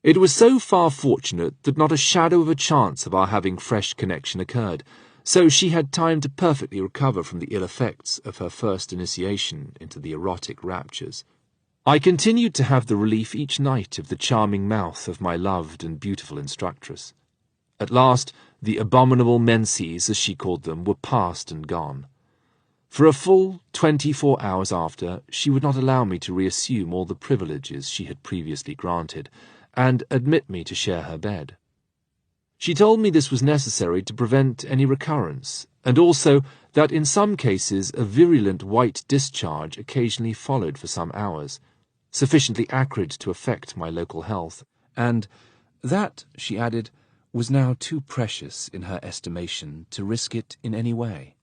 It was so far fortunate that not a shadow of a chance of our having fresh connection occurred, so she had time to perfectly recover from the ill effects of her first initiation into the erotic raptures. I continued to have the relief each night of the charming mouth of my loved and beautiful instructress. At last, the abominable menses, as she called them, were past and gone. For a full 24 hours after, she would not allow me to reassume all the privileges she had previously granted, and admit me to share her bed. She told me this was necessary to prevent any recurrence, and also that in some cases a virulent white discharge occasionally followed for some hours, sufficiently acrid to affect my local health, and that, she added, was now too precious in her estimation to risk it in any way.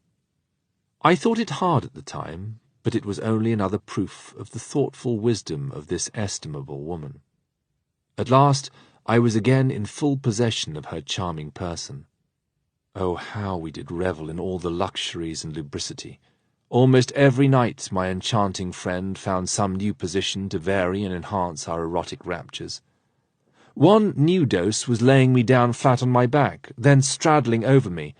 I thought it hard at the time, but it was only another proof of the thoughtful wisdom of this estimable woman. At last I was again in full possession of her charming person. Oh, how we did revel in all the luxuries and lubricity! Almost every night my enchanting friend found some new position to vary and enhance our erotic raptures. One new dose was laying me down flat on my back, then straddling over me.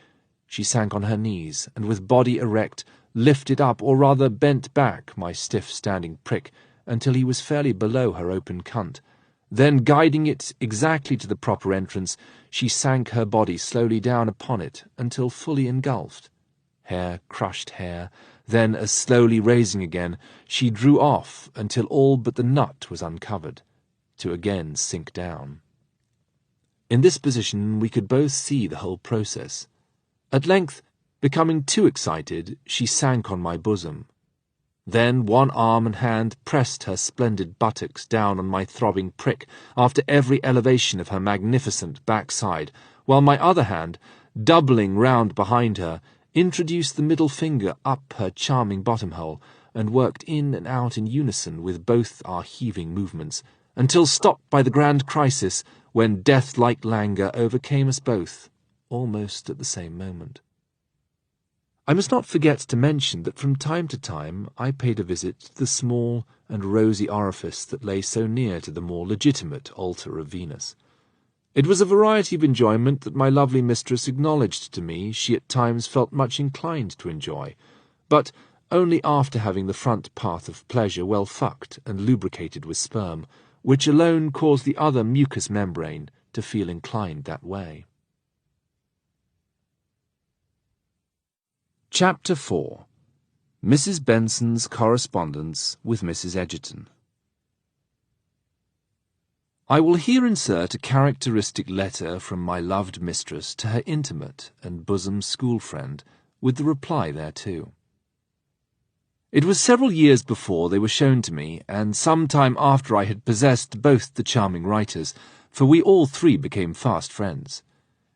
She sank on her knees, and with body erect, lifted up, or rather bent back, my stiff-standing prick, until he was fairly below her open cunt. Then, guiding it exactly to the proper entrance, she sank her body slowly down upon it until fully engulfed. Hair crushed hair, then, as slowly raising again, she drew off until all but the nut was uncovered, to again sink down. In this position we could both see the whole process. At length, becoming too excited, she sank on my bosom. Then one arm and hand pressed her splendid buttocks down on my throbbing prick after every elevation of her magnificent backside, while my other hand, doubling round behind her, introduced the middle finger up her charming bottom-hole, and worked in and out in unison with both our heaving movements, until stopped by the grand crisis, when death-like languor overcame us both, almost at the same moment. I must not forget to mention that from time to time I paid a visit to the small and rosy orifice that lay so near to the more legitimate altar of Venus. It was a variety of enjoyment that my lovely mistress acknowledged to me she at times felt much inclined to enjoy, but only after having the front path of pleasure well fucked and lubricated with sperm, which alone caused the other mucous membrane to feel inclined that way. Chapter 4. Mrs. Benson's Correspondence with Mrs. Egerton. I will here insert a characteristic letter from my loved mistress to her intimate and bosom school friend, with the reply thereto. It was several years before they were shown to me, and some time after I had possessed both the charming writers, for we all three became fast friends.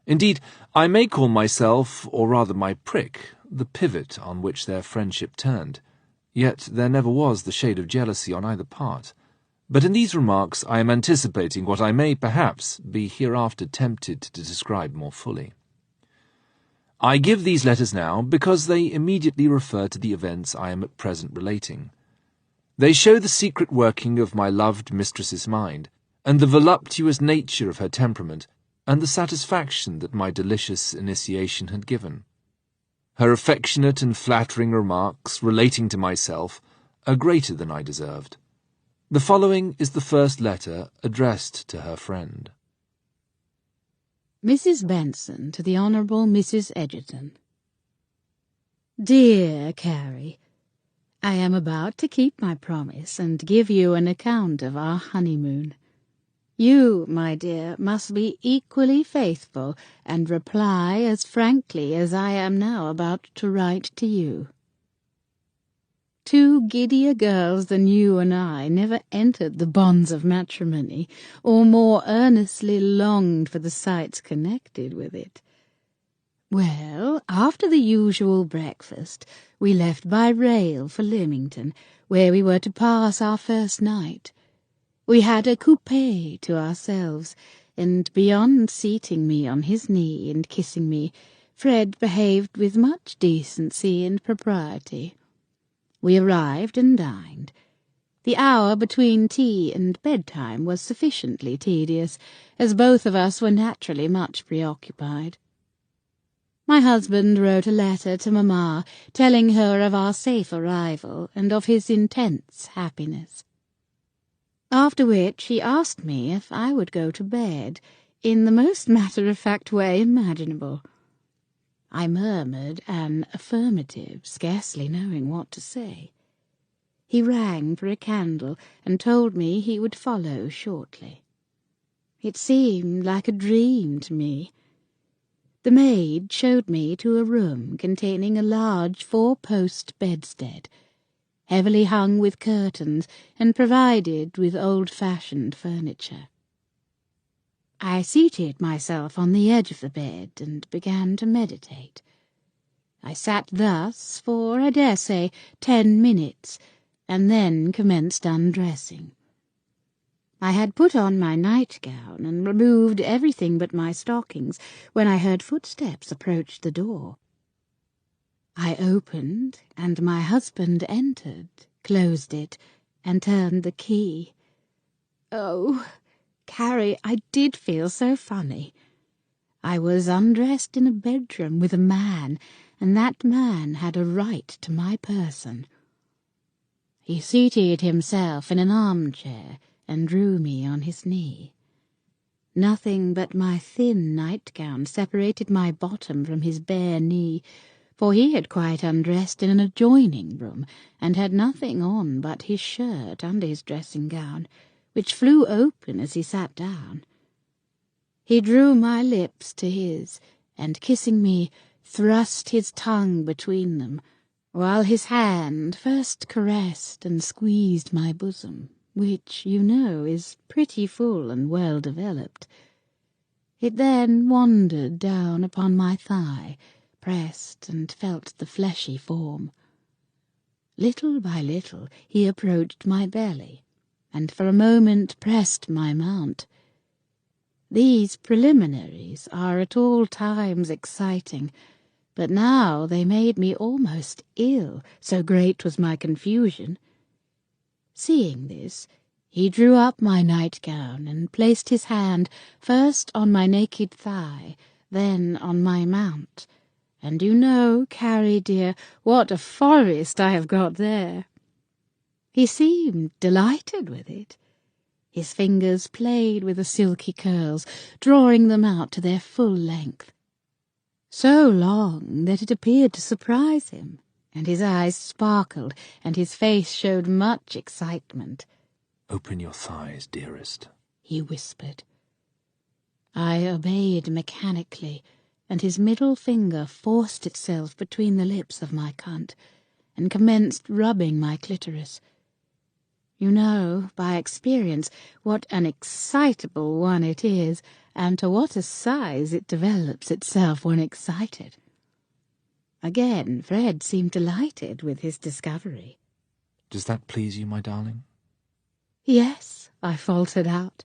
Indeed, I may call myself, or rather my prick, the pivot on which their friendship turned, yet there never was the shade of jealousy on either part. But in these remarks I am anticipating what I may, perhaps, be hereafter tempted to describe more fully. I give these letters now because they immediately refer to the events I am at present relating. They show the secret working of my loved mistress's mind, and the voluptuous nature of her temperament, and the satisfaction that my delicious initiation had given. Her affectionate and flattering remarks relating to myself are greater than I deserved. The following is the first letter addressed to her friend. Mrs. Benson to the Honourable Mrs. Egerton. Dear Carrie, I am about to keep my promise and give you an account of our honeymoon. You, my dear, must be equally faithful and reply as frankly as I am now about to write to you. Two giddier girls than you and I never entered the bonds of matrimony, or more earnestly longed for the sights connected with it. Well, after the usual breakfast, we left by rail for Lymington, where we were to pass our first night. We had a coupé to ourselves, and beyond seating me on his knee and kissing me, Fred behaved with much decency and propriety. We arrived and dined. The hour between tea and bedtime was sufficiently tedious, as both of us were naturally much preoccupied. My husband wrote a letter to Mamma, telling her of our safe arrival and of his intense happiness. After which he asked me if I would go to bed, in the most matter-of-fact way imaginable. I murmured an affirmative, scarcely knowing what to say. He rang for a candle and told me he would follow shortly. It seemed like a dream to me. The maid showed me to a room containing a large 4-post bedstead, heavily hung with curtains and provided with old-fashioned furniture. I seated myself on the edge of the bed and began to meditate. I sat thus for, I dare say, 10 minutes, and then commenced undressing. I had put on my nightgown and removed everything but my stockings when I heard footsteps approach the door. I opened, and my husband entered, closed it, and turned the key. Oh, Carrie, I did feel so funny. I was undressed in a bedroom with a man, and that man had a right to my person. He seated himself in an armchair and drew me on his knee. Nothing but my thin nightgown separated my bottom from his bare knee, for he had quite undressed in an adjoining room, and had nothing on but his shirt under his dressing-gown, which flew open as he sat down. He drew my lips to his, and, kissing me, thrust his tongue between them, while his hand first caressed and squeezed my bosom, which, you know, is pretty full and well developed. It then wandered down upon my thigh, pressed and felt the fleshy form. Little by little he approached my belly, and for a moment pressed my mount. These preliminaries are at all times exciting, but now they made me almost ill, so great was my confusion. Seeing this, he drew up my nightgown and placed his hand first on my naked thigh, then on my mount, and you know, Carrie dear, what a forest I have got there. He seemed delighted with it. His fingers played with the silky curls, drawing them out to their full length, so long that it appeared to surprise him, and his eyes sparkled, and his face showed much excitement. "Open your thighs, dearest," he whispered. I obeyed mechanically, and his middle finger forced itself between the lips of my cunt, and commenced rubbing my clitoris. You know, by experience, what an excitable one it is, and to what a size it develops itself when excited. Again, Fred seemed delighted with his discovery. "Does that please you, my darling?" "Yes," I faltered out.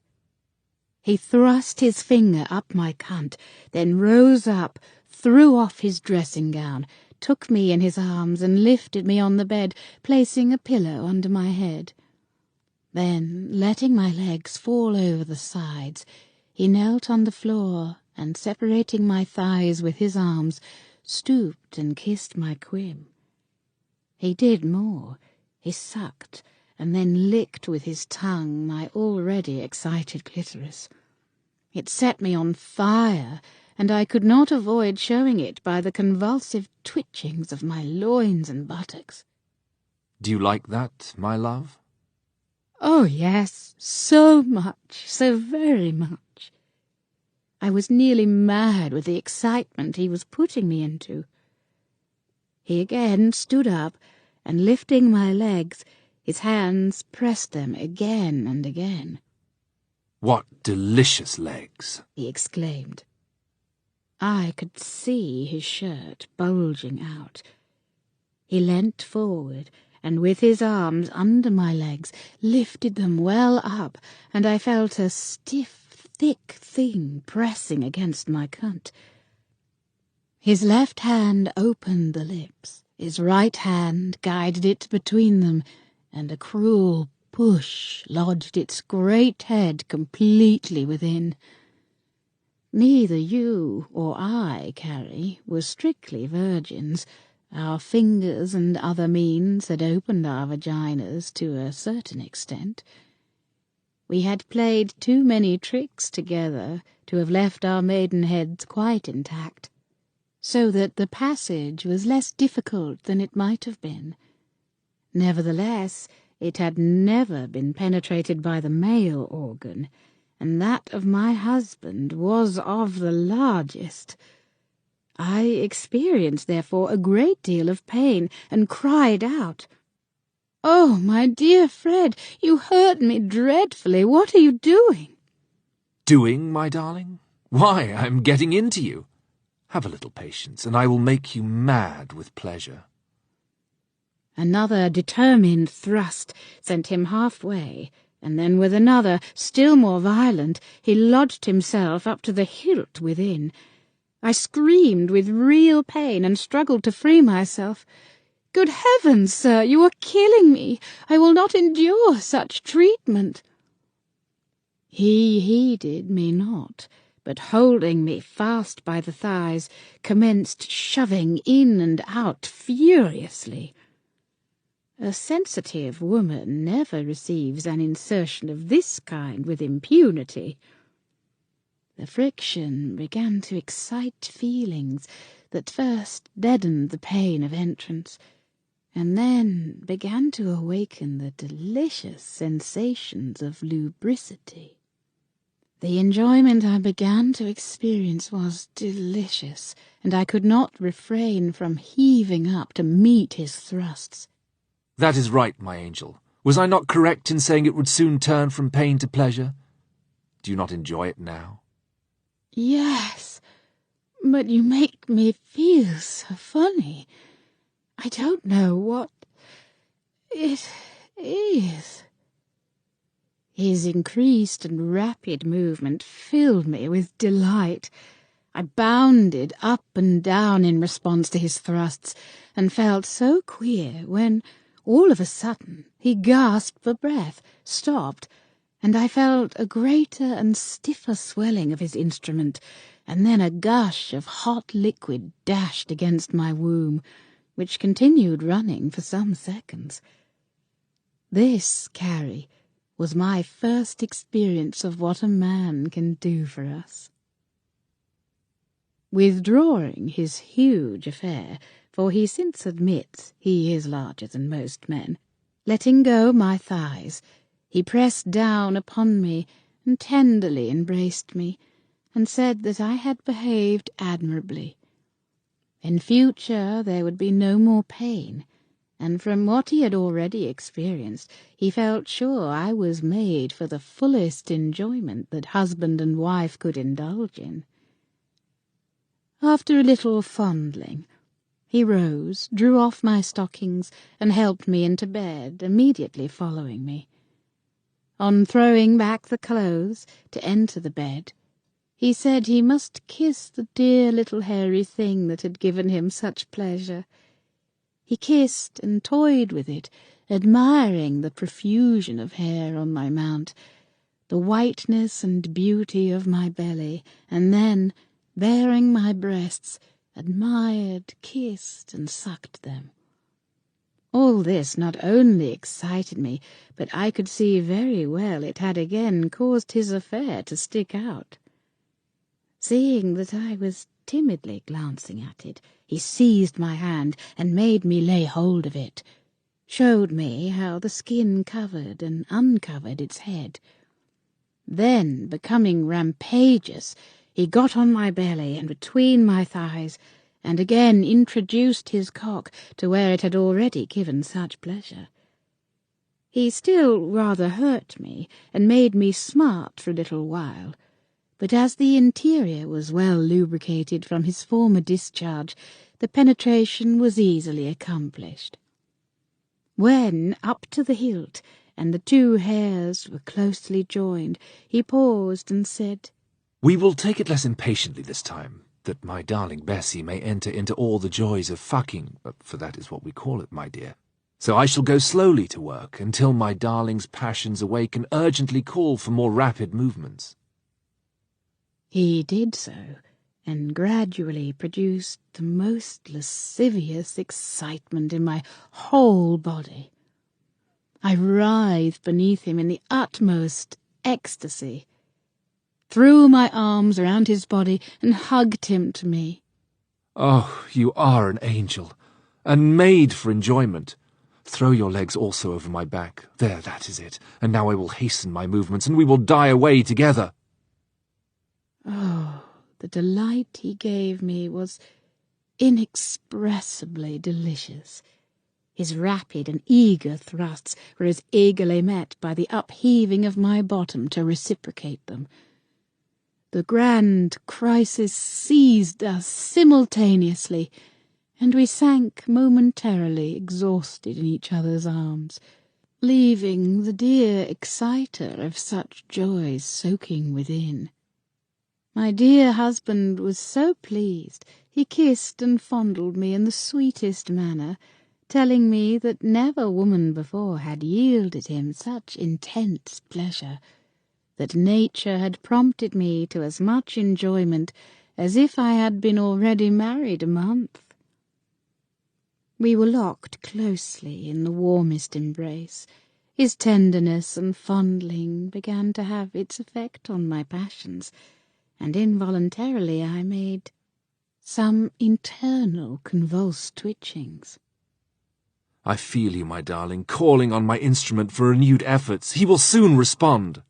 He thrust his finger up my cunt, then rose up, threw off his dressing-gown, took me in his arms, and lifted me on the bed, placing a pillow under my head. Then, letting my legs fall over the sides, He knelt on the floor, and separating my thighs with his arms, stooped and kissed my quim. He did more. He sucked, and then licked with his tongue my already excited clitoris. It set me on fire, and I could not avoid showing it by the convulsive twitchings of my loins and buttocks. Do you like that, my love? Oh, yes, so much, so very much. I was nearly mad with the excitement he was putting me into. He again stood up, and lifting my legs, his hands pressed them again and again. What delicious legs! He exclaimed. I could see his shirt bulging out. He leant forward, and with his arms under my legs lifted them well up, and I felt a stiff, thick thing pressing against my cunt. His left hand opened the lips, his right hand guided it between them, and a cruel push lodged its great head completely within. Neither you or I, Carrie, were strictly virgins. Our fingers and other means had opened our vaginas to a certain extent. We had played too many tricks together to have left our maidenheads quite intact, so that the passage was less difficult than it might have been. Nevertheless, it had never been penetrated by the male organ, and that of my husband was of the largest. I experienced, therefore, a great deal of pain, and cried out, "Oh, my dear Fred, you hurt me dreadfully. What are you doing?" Doing, my darling? Why, I'm getting into you. Have a little patience, and I will make you mad with pleasure. Another determined thrust sent him halfway, and then with another, still more violent, he lodged himself up to the hilt within. I screamed with real pain and struggled to free myself. "Good heavens, sir, you are killing me. I will not endure such treatment." He heeded me not, but holding me fast by the thighs, commenced shoving in and out furiously. A sensitive woman never receives an insertion of this kind with impunity. The friction began to excite feelings that first deadened the pain of entrance, and then began to awaken the delicious sensations of lubricity. The enjoyment I began to experience was delicious, and I could not refrain from heaving up to meet his thrusts. That is right, my angel. Was I not correct in saying it would soon turn from pain to pleasure? Do you not enjoy it now? Yes, but you make me feel so funny. I don't know what it is. His increased and rapid movement filled me with delight. I bounded up and down in response to his thrusts, and felt so queer when, all of a sudden, he gasped for breath, stopped, and I felt a greater and stiffer swelling of his instrument, and then a gush of hot liquid dashed against my womb, which continued running for some seconds. This, Carrie, was my first experience of what a man can do for us. Withdrawing his huge affair, for he since admits he is larger than most men, letting go my thighs, he pressed down upon me and tenderly embraced me, and said that I had behaved admirably. In future there would be no more pain, and from what he had already experienced, he felt sure I was made for the fullest enjoyment that husband and wife could indulge in. After a little fondling, he rose, drew off my stockings, and helped me into bed, immediately following me. On throwing back the clothes to enter the bed, he said he must kiss the dear little hairy thing that had given him such pleasure. He kissed and toyed with it, admiring the profusion of hair on my mount, the whiteness and beauty of my belly, and then, baring my breasts, admired, kissed, and sucked them. All this not only excited me, but I could see very well it had again caused his affair to stick out. Seeing that I was timidly glancing at it, he seized my hand and made me lay hold of it, showed me how the skin covered and uncovered its head. Then, becoming rampageous, he got on my belly and between my thighs, and again introduced his cock to where it had already given such pleasure. He still rather hurt me, and made me smart for a little while, but as the interior was well lubricated from his former discharge, the penetration was easily accomplished. When, up to the hilt, and the two hairs were closely joined, he paused and said, "We will take it less impatiently this time, that my darling Bessie may enter into all the joys of fucking, for that is what we call it, my dear. So I shall go slowly to work, until my darling's passions awake and urgently call for more rapid movements." He did so, and gradually produced the most lascivious excitement in my whole body. I writhed beneath him in the utmost ecstasy, threw my arms around his body, and hugged him to me. "Oh, you are an angel, and made for enjoyment. Throw your legs also over my back. There, that is it. And now I will hasten my movements, and we will die away together." Oh, the delight he gave me was inexpressibly delicious. His rapid and eager thrusts were as eagerly met by the upheaving of my bottom to reciprocate them. The grand crisis seized us simultaneously, and we sank momentarily exhausted in each other's arms, leaving the dear exciter of such joys soaking within. My dear husband was so pleased, he kissed and fondled me in the sweetest manner, telling me that never woman before had yielded him such intense pleasure, that nature had prompted me to as much enjoyment as if I had been already married a month. We were locked closely in the warmest embrace. His tenderness and fondling began to have its effect on my passions, and involuntarily I made some internal convulsed twitchings. "I feel you, my darling, calling on my instrument for renewed efforts. He will soon respond."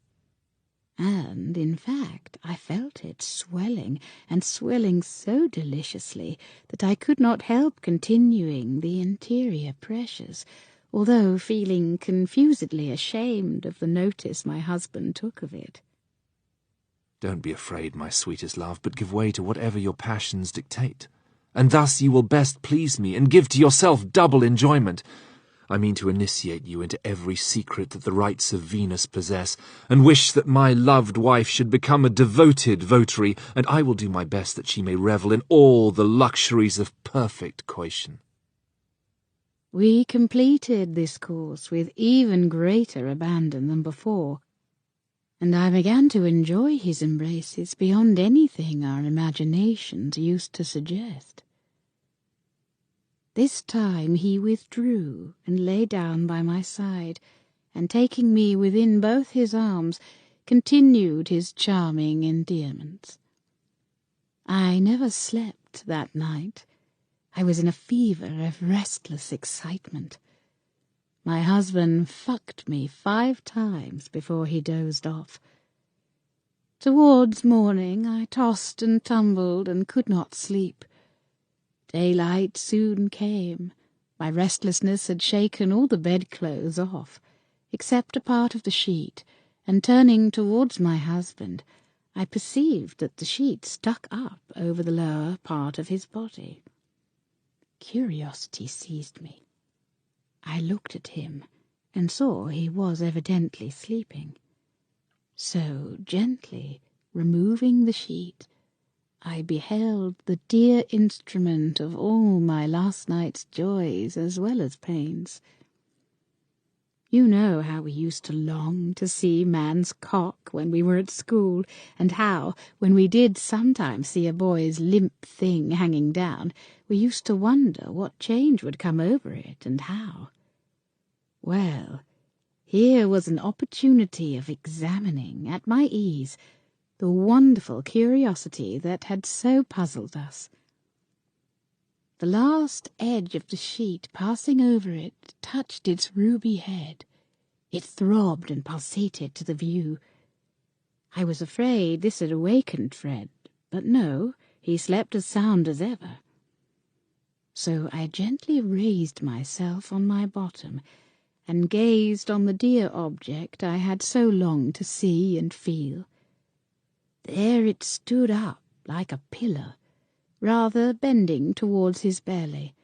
And, in fact, I felt it swelling, and swelling so deliciously that I could not help continuing the interior pressures, although feeling confusedly ashamed of the notice my husband took of it. "Don't be afraid, my sweetest love, but give way to whatever your passions dictate. And thus you will best please me, and give to yourself double enjoyment. I mean to initiate you into every secret that the rites of Venus possess, and wish that my loved wife should become a devoted votary, and I will do my best that she may revel in all the luxuries of perfect coition." We completed this course with even greater abandon than before, and I began to enjoy his embraces beyond anything our imaginations used to suggest. This time he withdrew and lay down by my side, and taking me within both his arms, continued his charming endearments. I never slept that night. I was in a fever of restless excitement. My husband fucked me 5 times before he dozed off. Towards morning I tossed and tumbled and could not sleep. Daylight soon came. My restlessness had shaken all the bedclothes off, except a part of the sheet, and turning towards my husband, I perceived that the sheet stuck up over the lower part of his body. Curiosity seized me. I looked at him, and saw he was evidently sleeping. So, gently removing the sheet, I beheld the dear instrument of all my last night's joys as well as pains. You know how we used to long to see man's cock when we were at school, and how, when we did sometimes see a boy's limp thing hanging down, we used to wonder what change would come over it, and how. Well, here was an opportunity of examining, at my ease, the wonderful curiosity that had so puzzled us. The last edge of the sheet passing over it touched its ruby head. It throbbed and pulsated to the view. I was afraid this had awakened Fred, but no, he slept as sound as ever. So I gently raised myself on my bottom and gazed on the dear object I had so longed to see and feel. There it stood up like a pillar, rather bending towards his belly.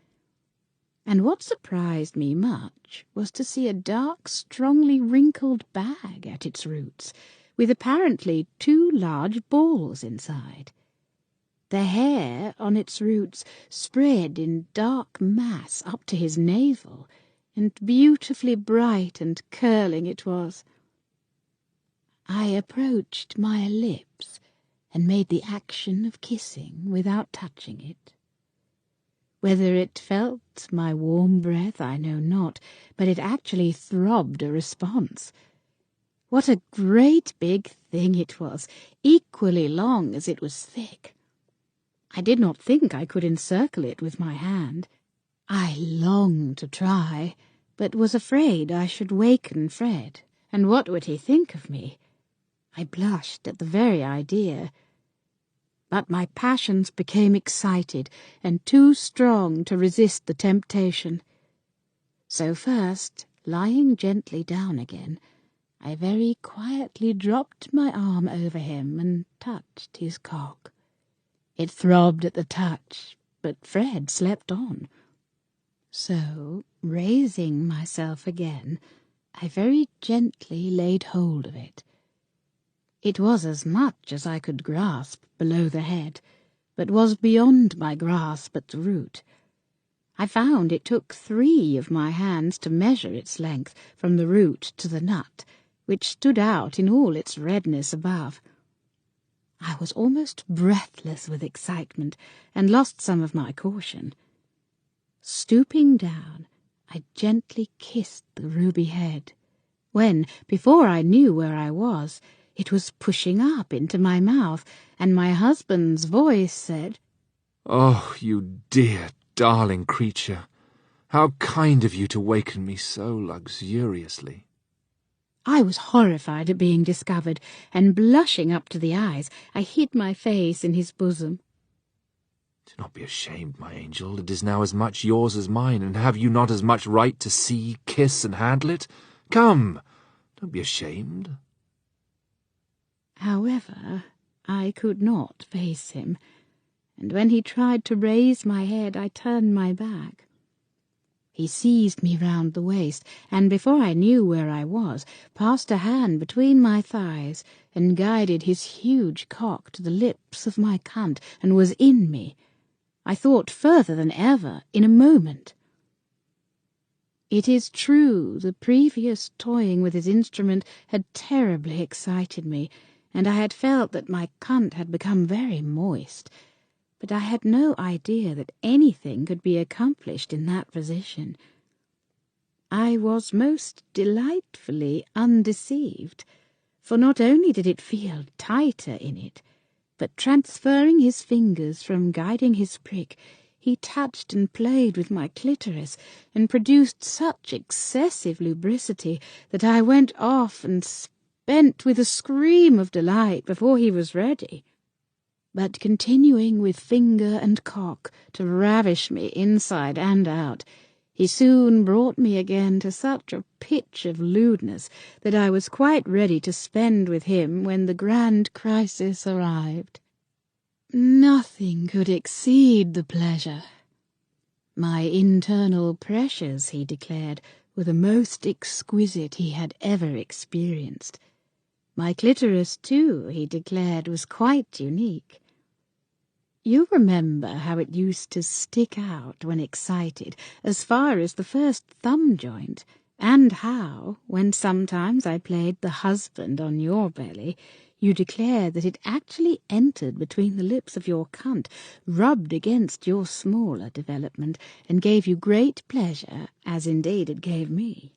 And what surprised me much was to see a dark, strongly wrinkled bag at its roots, with apparently 2 large balls inside. The hair on its roots spread in dark mass up to his navel, and beautifully bright and curling it was. I approached my lips and made the action of kissing without touching it. Whether it felt my warm breath I know not, but it actually throbbed a response. What a great big thing it was, equally long as it was thick. I did not think I could encircle it with my hand. I longed to try, but was afraid I should waken Fred, and what would he think of me? I blushed at the very idea. But my passions became excited and too strong to resist the temptation. So first, lying gently down again, I very quietly dropped my arm over him and touched his cock. It throbbed at the touch, but Fred slept on. So, raising myself again, I very gently laid hold of it. It was as much as I could grasp below the head, but was beyond my grasp at the root. I found it took 3 of my hands to measure its length from the root to the nut, which stood out in all its redness above. I was almost breathless with excitement, and lost some of my caution. Stooping down, I gently kissed the ruby head, when, before I knew where I was, it was pushing up into my mouth, and my husband's voice said, "Oh, you dear, darling creature! How kind of you to waken me so luxuriously." I was horrified at being discovered, and blushing up to the eyes, I hid my face in his bosom. "Do not be ashamed, my angel. It is now as much yours as mine, and have you not as much right to see, kiss, and handle it? Come, don't be ashamed." However, I could not face him, and when he tried to raise my head, I turned my back. He seized me round the waist, and before I knew where I was, passed a hand between my thighs, and guided his huge cock to the lips of my cunt, and was in me. I thought further than ever, in a moment. It is true the previous toying with his instrument had terribly excited me, and I had felt that my cunt had become very moist, but I had no idea that anything could be accomplished in that position. I was most delightfully undeceived, for not only did it feel tighter in it, but transferring his fingers from guiding his prick, he touched and played with my clitoris, and produced such excessive lubricity that I went off and spent with a scream of delight before he was ready. But continuing with finger and cock to ravish me inside and out, he soon brought me again to such a pitch of lewdness that I was quite ready to spend with him when the grand crisis arrived. Nothing could exceed the pleasure. My internal pressures, he declared, were the most exquisite he had ever experienced. My clitoris, too, he declared, was quite unique. You remember how it used to stick out when excited, as far as the first thumb joint, and how, when sometimes I played the husband on your belly, you declared that it actually entered between the lips of your cunt, rubbed against your smaller development, and gave you great pleasure, as indeed it gave me.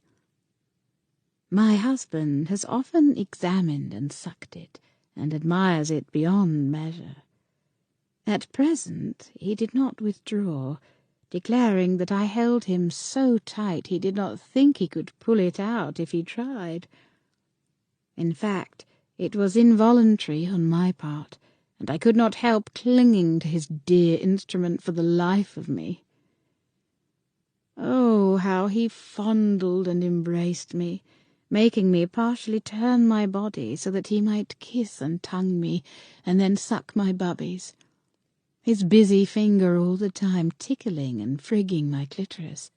My husband has often examined and sucked it, and admires it beyond measure. At present he did not withdraw, declaring that I held him so tight he did not think he could pull it out if he tried. In fact, it was involuntary on my part, and I could not help clinging to his dear instrument for the life of me. Oh, how he fondled and embraced me, making me partially turn my body so that he might kiss and tongue me, and then suck my bubbies, his busy finger all the time tickling and frigging my clitoris.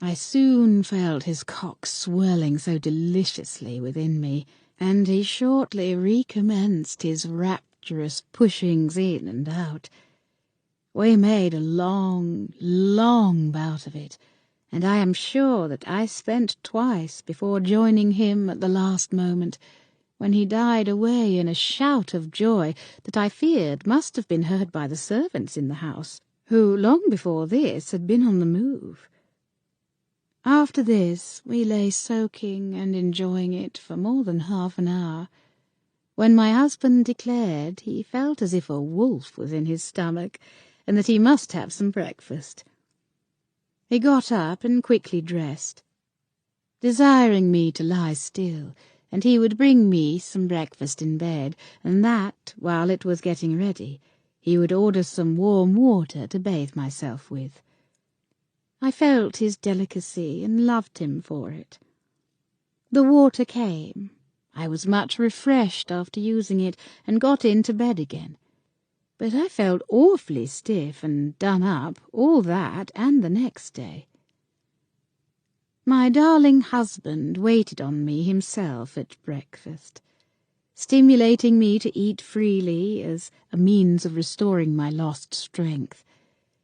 I soon felt his cock swirling so deliciously within me, and he shortly recommenced his rapturous pushings in and out. We made a long, long bout of it, and I am sure that I spent twice before joining him at the last moment, when he died away in a shout of joy that I feared must have been heard by the servants in the house, who long before this had been on the move. After this we lay soaking and enjoying it for more than half an hour, when my husband declared he felt as if a wolf was in his stomach, and that he must have some breakfast. He got up and quickly dressed, desiring me to lie still, and he would bring me some breakfast in bed, and that, while it was getting ready, he would order some warm water to bathe myself with. I felt his delicacy and loved him for it. The water came. I was much refreshed after using it, and got into bed again. But I felt awfully stiff and done up, all that and the next day. My darling husband waited on me himself at breakfast, stimulating me to eat freely as a means of restoring my lost strength,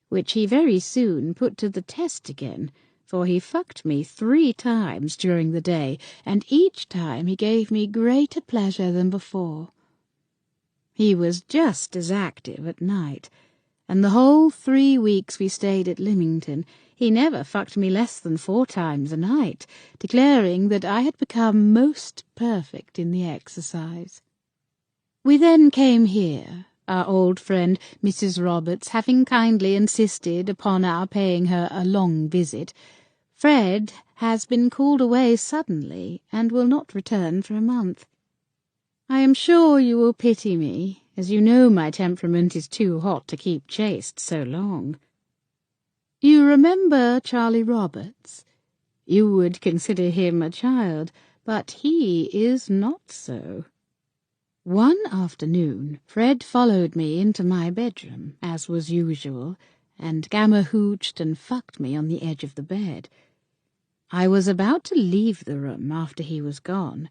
which he very soon put to the test again, for he fucked me 3 times during the day, and each time he gave me greater pleasure than before. He was just as active at night, and the whole 3 weeks we stayed at Lymington, he never fucked me less than 4 times a night, declaring that I had become most perfect in the exercise. We then came here, our old friend Mrs. Roberts having kindly insisted upon our paying her a long visit. Fred has been called away suddenly, and will not return for a month. I am sure you will pity me, as you know my temperament is too hot to keep chaste so long. You remember Charlie Roberts? You would consider him a child, but he is not so. One afternoon, Fred followed me into my bedroom, as was usual, and gamma-hooched and fucked me on the edge of the bed. I was about to leave the room after he was gone,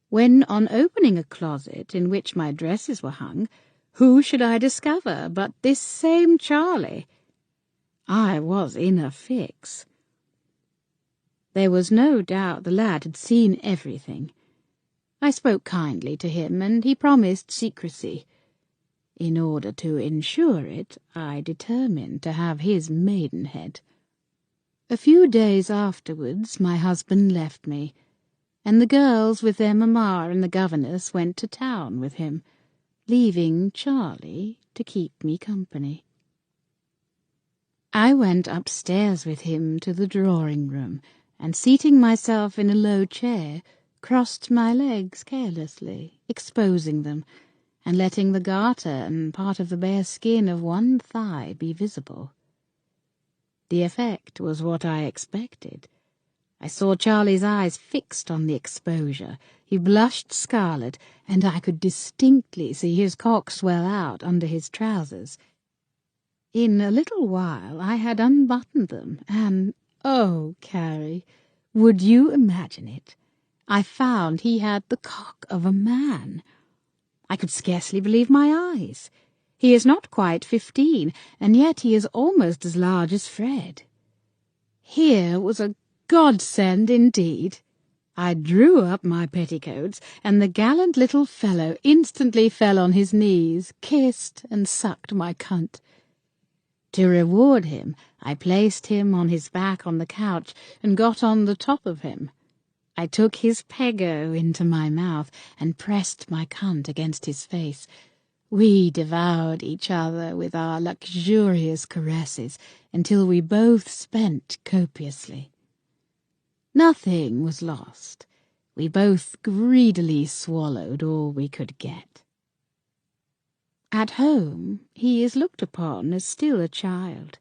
when, on opening a closet in which my dresses were hung, who should I discover but this same Charlie? I was in a fix. There was no doubt the lad had seen everything. I spoke kindly to him, and he promised secrecy. In order to ensure it, I determined to have his maidenhead. A few days afterwards my husband left me, and the girls with their mamma and the governess went to town with him, leaving Charlie to keep me company. I went upstairs with him to the drawing-room, and seating myself in a low chair, crossed my legs carelessly, exposing them, and letting the garter and part of the bare skin of one thigh be visible. The effect was what I expected. I saw Charlie's eyes fixed on the exposure. He blushed scarlet, and I could distinctly see his cock swell out under his trousers. In a little while I had unbuttoned them, and, oh, Carrie, would you imagine it? I found he had the cock of a man. I could scarcely believe my eyes. He is not quite 15, and yet he is almost as large as Fred. Here was a godsend indeed. I drew up my petticoats, and the gallant little fellow instantly fell on his knees, kissed and sucked my cunt. To reward him, I placed him on his back on the couch and got on the top of him. I took his pego into my mouth and pressed my cunt against his face. We devoured each other with our luxurious caresses until we both spent copiously. Nothing was lost. We both greedily swallowed all we could get. At home he is looked upon as still a child,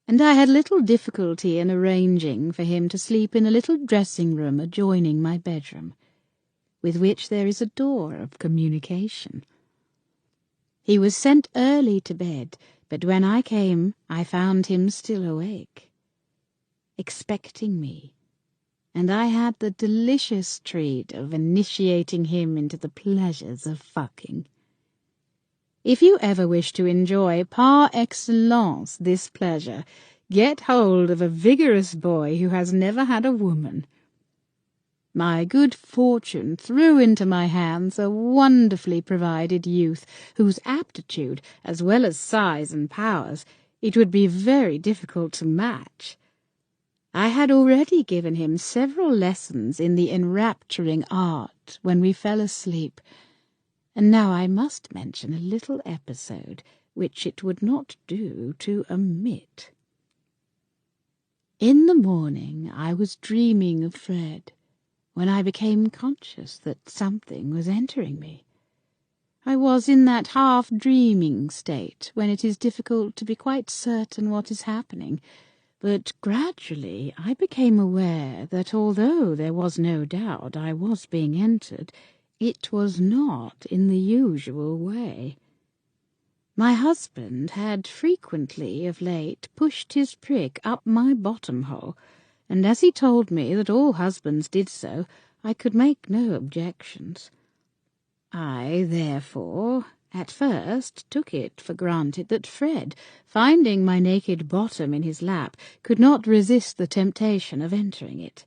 and I had little difficulty in arranging for him to sleep in a little dressing-room adjoining my bedroom, with which there is a door of communication. He was sent early to bed, but when I came I found him still awake, expecting me, and I had the delicious treat of initiating him into the pleasures of fucking. If you ever wish to enjoy par excellence this pleasure, get hold of a vigorous boy who has never had a woman. My good fortune threw into my hands a wonderfully provided youth, whose aptitude, as well as size and powers, it would be very difficult to match. I had already given him several lessons in the enrapturing art when we fell asleep, and now I must mention a little episode which it would not do to omit. In the morning I was dreaming of Fred, when I became conscious that something was entering me. I was in that half-dreaming state when it is difficult to be quite certain what is happening, but gradually I became aware that although there was no doubt I was being entered, it was not in the usual way. My husband had frequently of late pushed his prick up my bottom hole, and as he told me that all husbands did so, I could make no objections. I, therefore, at first took it for granted that Fred, finding my naked bottom in his lap, could not resist the temptation of entering it.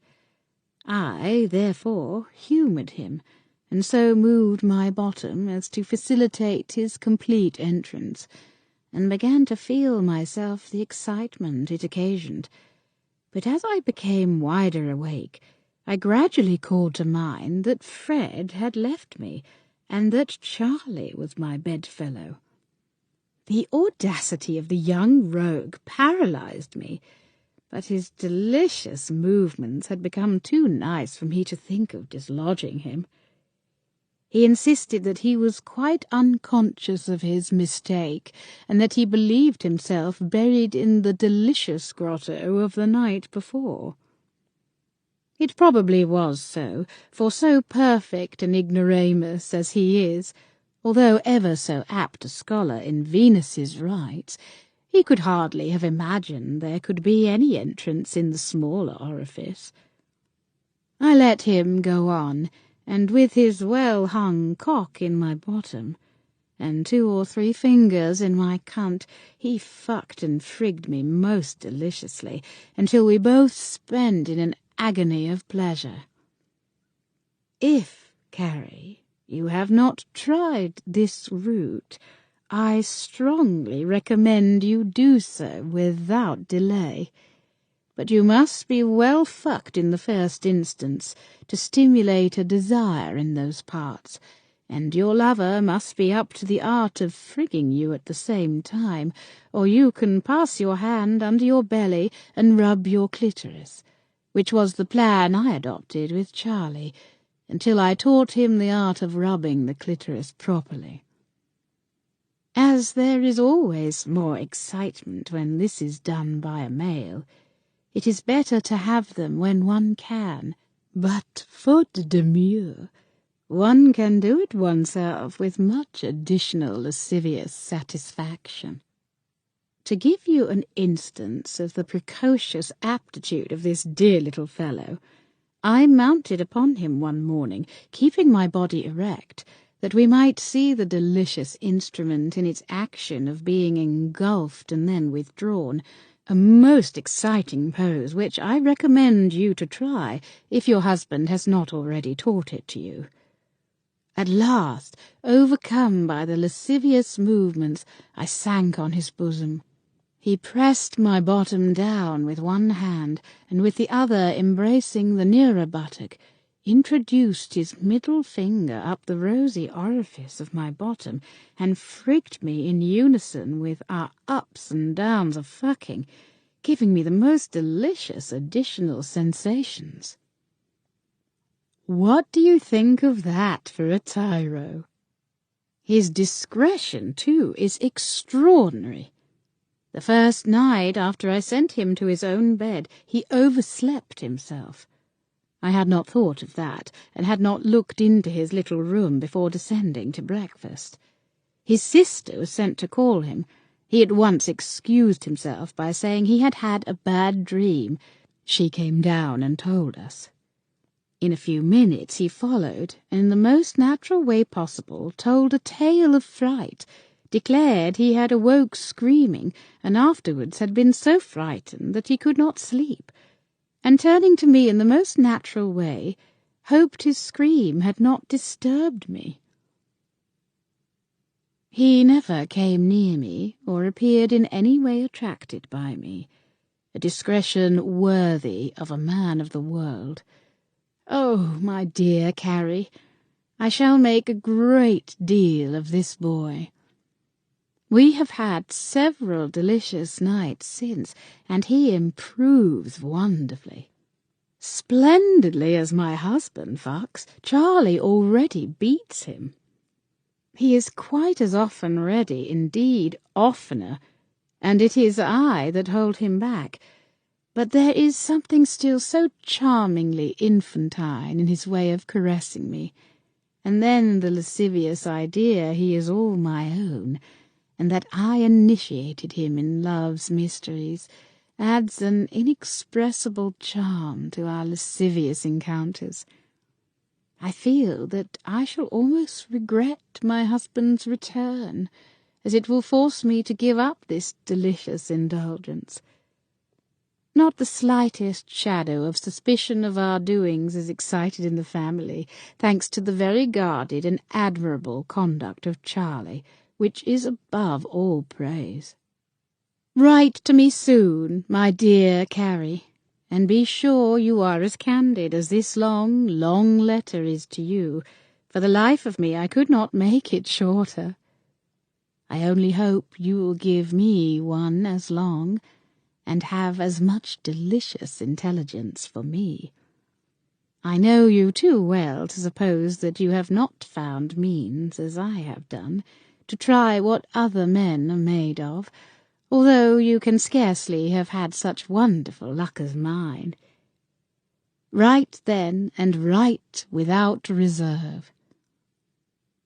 I, therefore, humoured him, and so moved my bottom as to facilitate his complete entrance, and began to feel myself the excitement it occasioned. But as I became wider awake, I gradually called to mind that Fred had left me, and that Charlie was my bedfellow. The audacity of the young rogue paralysed me, but his delicious movements had become too nice for me to think of dislodging him. He insisted that he was quite unconscious of his mistake, and that he believed himself buried in the delicious grotto of the night before. It probably was so, for so perfect an ignoramus as he is, although ever so apt a scholar in Venus's rites, he could hardly have imagined there could be any entrance in the smaller orifice. I let him go on, and with his well-hung cock in my bottom, and 2 or 3 fingers in my cunt, he fucked and frigged me most deliciously, until we both spent in an agony of pleasure. If, Carrie, you have not tried this route, I strongly recommend you do so without delay. But you must be well fucked in the first instance to stimulate a desire in those parts, and your lover must be up to the art of frigging you at the same time, or you can pass your hand under your belly and rub your clitoris, which was the plan I adopted with Charlie, until I taught him the art of rubbing the clitoris properly. As there is always more excitement when this is done by a male, it is better to have them when one can, but faute de mieux, one can do it oneself with much additional lascivious satisfaction. To give you an instance of the precocious aptitude of this dear little fellow, I mounted upon him one morning, keeping my body erect, that we might see the delicious instrument in its action of being engulfed and then withdrawn, A most exciting pose, which I recommend you to try, if your husband has not already taught it to you. At last, overcome by the lascivious movements, I sank on his bosom. He pressed my bottom down with one hand, and with the other embracing the nearer buttock, introduced his middle finger up the rosy orifice of my bottom, and fricked me in unison with our ups and downs of fucking, giving me the most delicious additional sensations. What do you think of that for a tyro? His discretion, too, is extraordinary. The first night after I sent him to his own bed, he overslept himself. I had not thought of that, and had not looked into his little room before descending to breakfast. His sister was sent to call him. He at once excused himself by saying he had had a bad dream. She came down and told us. In a few minutes he followed, and in the most natural way possible told a tale of fright, declared he had awoke screaming, and afterwards had been so frightened that he could not sleep, and turning to me in the most natural way, hoped his scream had not disturbed me. He never came near me, or appeared in any way attracted by me, a discretion worthy of a man of the world. Oh, my dear Carrie, I shall make a great deal of this boy. We have had several delicious nights since, and he improves wonderfully. Splendidly as my husband fucks, Charlie already beats him. He is quite as often ready, indeed oftener, and it is I that hold him back. But there is something still so charmingly infantine in his way of caressing me, and then the lascivious idea he is all my own, and that I initiated him in love's mysteries, adds an inexpressible charm to our lascivious encounters. I feel that I shall almost regret my husband's return, as it will force me to give up this delicious indulgence. Not the slightest shadow of suspicion of our doings is excited in the family, thanks to the very guarded and admirable conduct of Charlie, which is above all praise. Write to me soon, my dear Carrie, and be sure you are as candid as this long, long letter is to you. For the life of me I could not make it shorter. I only hope you will give me one as long, and have as much delicious intelligence for me. I know you too well to suppose that you have not found means, as I have done, to try what other men are made of, although you can scarcely have had such wonderful luck as mine. Write then, and write without reserve.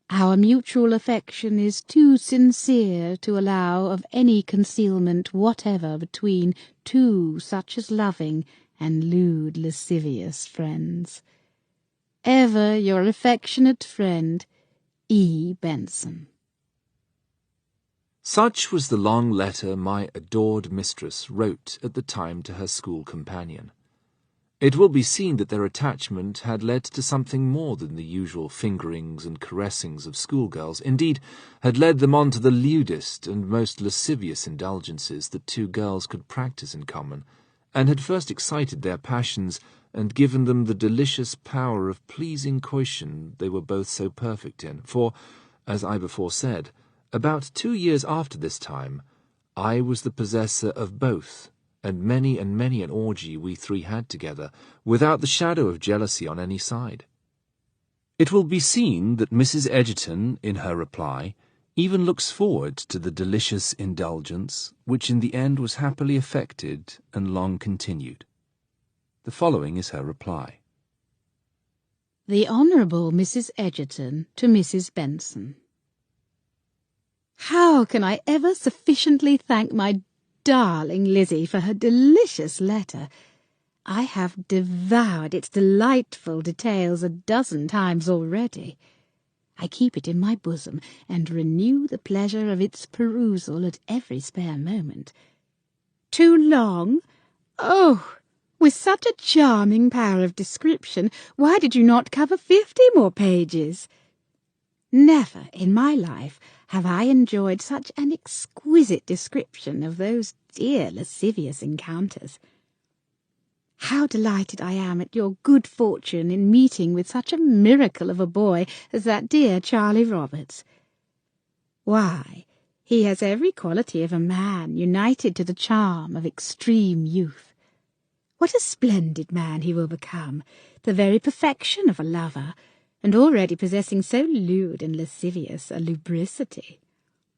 Our mutual affection is too sincere to allow of any concealment whatever between two such as loving and lewd lascivious friends. Ever your affectionate friend, E. Benson. Such was the long letter my adored mistress wrote at the time to her school companion. It will be seen that their attachment had led to something more than the usual fingerings and caressings of schoolgirls, indeed, had led them on to the lewdest and most lascivious indulgences that two girls could practice in common, and had first excited their passions and given them the delicious power of pleasing coition they were both so perfect in, for, as I before said, about 2 years after this time, I was the possessor of both, and many an orgy we three had together, without the shadow of jealousy on any side. It will be seen that Mrs. Egerton, in her reply, even looks forward to the delicious indulgence, which in the end was happily effected and long continued. The following is her reply. The Honourable Mrs. Egerton to Mrs. Benson. How can I ever sufficiently thank my darling Lizzie for her delicious letter? I have devoured its delightful details 12 times already. I keep it in my bosom, and renew the pleasure of its perusal at every spare moment. Too long? Oh, with such a charming power of description, why did you not cover 50 more pages? Never in my life have I enjoyed such an exquisite description of those dear lascivious encounters. How delighted I am at your good fortune in meeting with such a miracle of a boy as that dear Charlie Roberts. Why, he has every quality of a man united to the charm of extreme youth. What a splendid man he will become, the very perfection of a lover, and already possessing so lewd and lascivious a lubricity.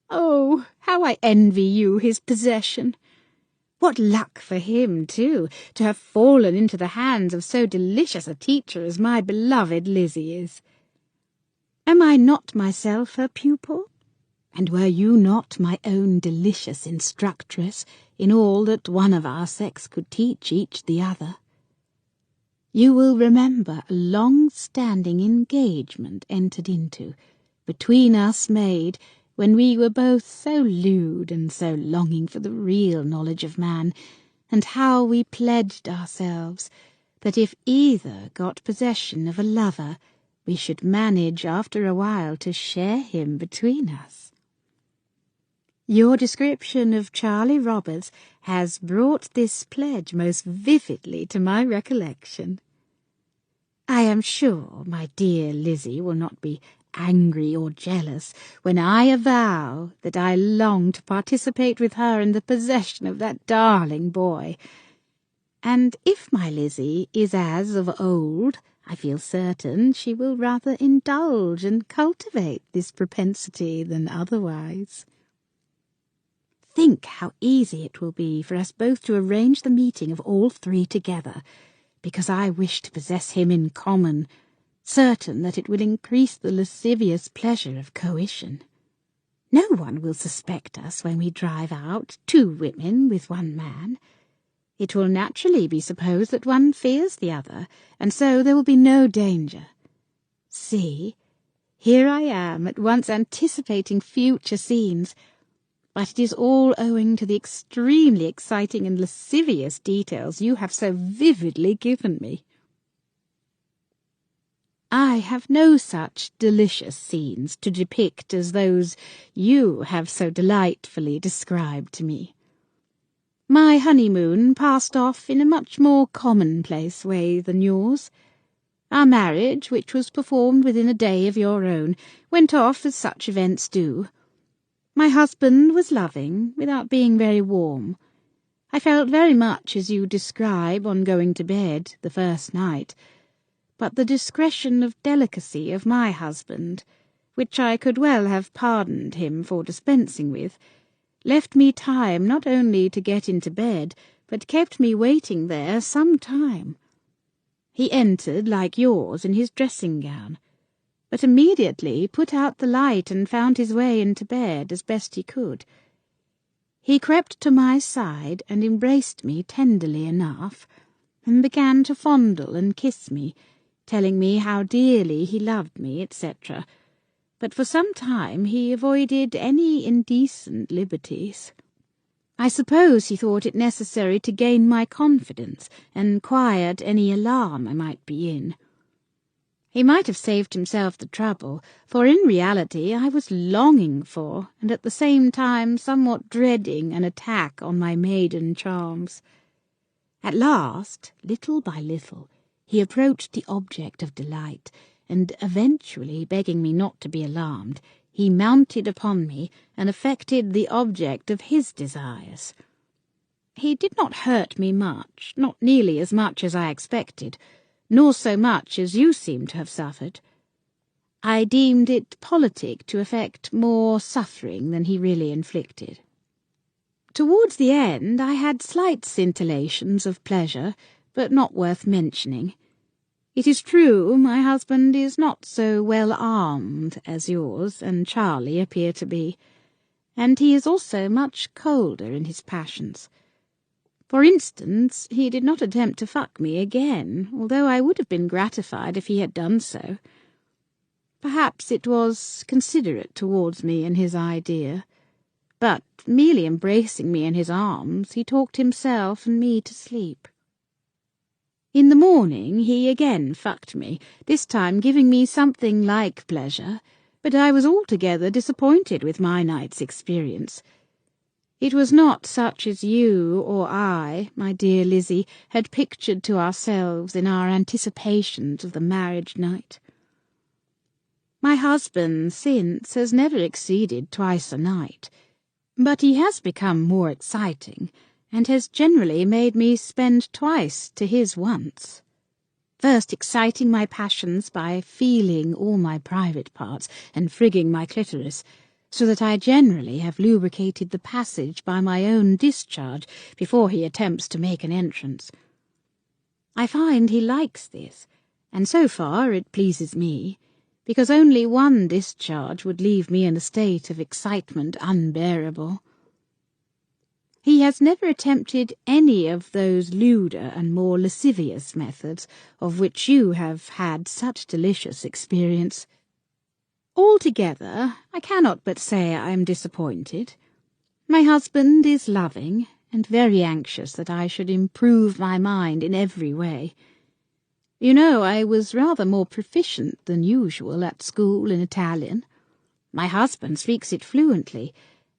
Oh, how I envy you his possession! What luck for him, too, to have fallen into the hands of so delicious a teacher as my beloved Lizzie is. Am I not myself her pupil? And were you not my own delicious instructress in all that one of our sex could teach each the other? You will remember a long-standing engagement entered into, between us made, when we were both so lewd and so longing for the real knowledge of man, and how we pledged ourselves that if either got possession of a lover, we should manage after a while to share him between us. Your description of Charlie Roberts has brought this pledge most vividly to my recollection. I am sure my dear Lizzie will not be angry or jealous when I avow that I long to participate with her in the possession of that darling boy. And if my Lizzie is as of old, I feel certain she will rather indulge and cultivate this propensity than otherwise. Think how easy it will be for us both to arrange the meeting of all three together, because I wish to possess him in common, certain that it will increase the lascivious pleasure of coition. No one will suspect us when we drive out, 2 women with 1 man. It will naturally be supposed that one fears the other, and so there will be no danger. See, here I am at once anticipating future scenes, but it is all owing to the extremely exciting and lascivious details you have so vividly given me. I have no such delicious scenes to depict as those you have so delightfully described to me. My honeymoon passed off in a much more commonplace way than yours. Our marriage, which was performed within a day of your own, went off as such events do. My husband was loving, without being very warm. I felt very much as you describe on going to bed the first night, but the discretion of delicacy of my husband, which I could well have pardoned him for dispensing with, left me time not only to get into bed, but kept me waiting there some time. He entered, like yours, in his dressing-gown, but immediately put out the light and found his way into bed as best he could. He crept to my side and embraced me tenderly enough, and began to fondle and kiss me, telling me how dearly he loved me, etc., but for some time he avoided any indecent liberties. I suppose he thought it necessary to gain my confidence and quiet any alarm I might be in. He might have saved himself the trouble, for in reality I was longing for, and at the same time somewhat dreading, an attack on my maiden charms. At last, little by little, he approached the object of delight, and eventually, begging me not to be alarmed, he mounted upon me and affected the object of his desires. He did not hurt me much, not nearly as much as I expected, nor so much as you seem to have suffered. I deemed it politic to affect more suffering than he really inflicted. Towards the end I had slight scintillations of pleasure, but not worth mentioning. It is true my husband is not so well armed as yours and Charlie appear to be, and he is also much colder in his passions. For instance, he did not attempt to fuck me again, although I would have been gratified if he had done so. Perhaps it was considerate towards me in his idea, but merely embracing me in his arms, he talked himself and me to sleep. In the morning he again fucked me, this time giving me something like pleasure, but I was altogether disappointed with my night's experience. It was not such as you or I, my dear Lizzie, had pictured to ourselves in our anticipations of the marriage night. My husband since has never exceeded twice a night, but he has become more exciting, and has generally made me spend twice to his once. First exciting my passions by feeling all my private parts and frigging my clitoris, so that I generally have lubricated the passage by my own discharge before he attempts to make an entrance. I find he likes this, and so far it pleases me, because only one discharge would leave me in a state of excitement unbearable. He has never attempted any of those lewder and more lascivious methods of which you have had such delicious experience. Altogether, I cannot but say I am disappointed. My husband is loving, and very anxious that I should improve my mind in every way. You know, I was rather more proficient than usual at school in Italian. My husband speaks it fluently,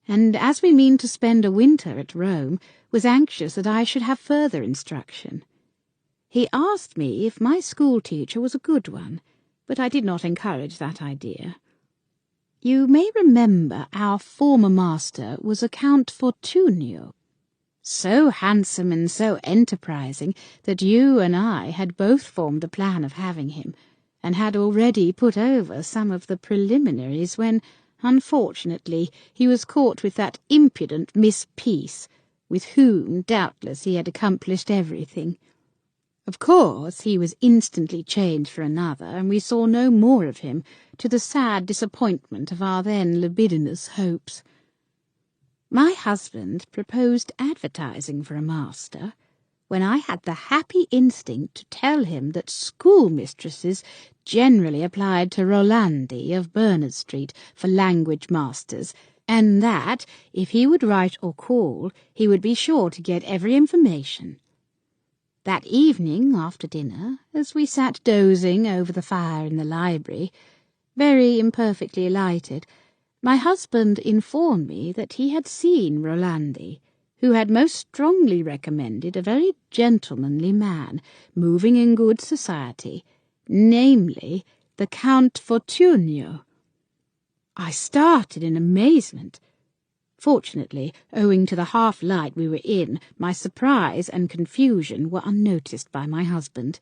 and as we mean to spend a winter at Rome, was anxious that I should have further instruction. He asked me if my school-teacher was a good one, but I did not encourage that idea. You may remember our former master was a Count Fortunio, so handsome and so enterprising that you and I had both formed a plan of having him, and had already put over some of the preliminaries when, unfortunately, he was caught with that impudent Miss Peace, with whom, doubtless, he had accomplished everything. Of course, he was instantly changed for another, and we saw no more of him, to the sad disappointment of our then libidinous hopes. My husband proposed advertising for a master, when I had the happy instinct to tell him that schoolmistresses generally applied to Rolandi of Bernard Street for language masters, and that, if he would write or call, he would be sure to get every information. That evening, after dinner, as we sat dozing over the fire in the library, very imperfectly lighted, my husband informed me that he had seen Rolandi, who had most strongly recommended a very gentlemanly man, moving in good society, namely the Count Fortunio. I started in amazement. Fortunately, owing to the half-light we were in, my surprise and confusion were unnoticed by my husband.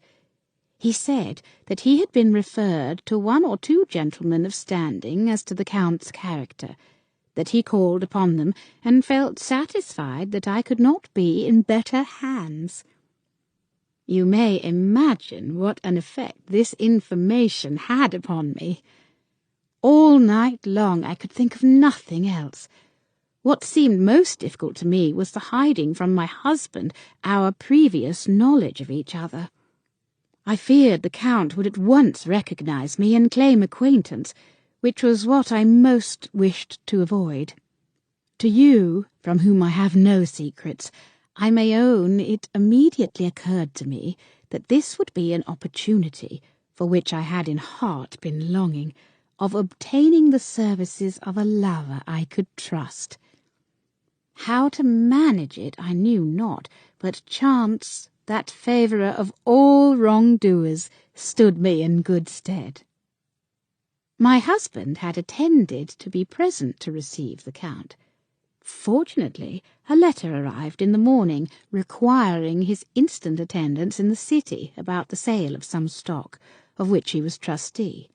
He said that he had been referred to one or two gentlemen of standing as to the Count's character, that he called upon them, and felt satisfied that I could not be in better hands. You may imagine what an effect this information had upon me. All night long I could think of nothing else. What seemed most difficult to me was the hiding from my husband our previous knowledge of each other. I feared the Count would at once recognize me and claim acquaintance, which was what I most wished to avoid. To you, from whom I have no secrets, I may own it immediately occurred to me that this would be an opportunity, for which I had in heart been longing, of obtaining the services of a lover I could trust. How to manage it I knew not, but chance, that favourer of all wrongdoers, stood me in good stead. My husband had attended to be present to receive the Count. Fortunately, a letter arrived in the morning requiring his instant attendance in the city about the sale of some stock, of which he was trustee.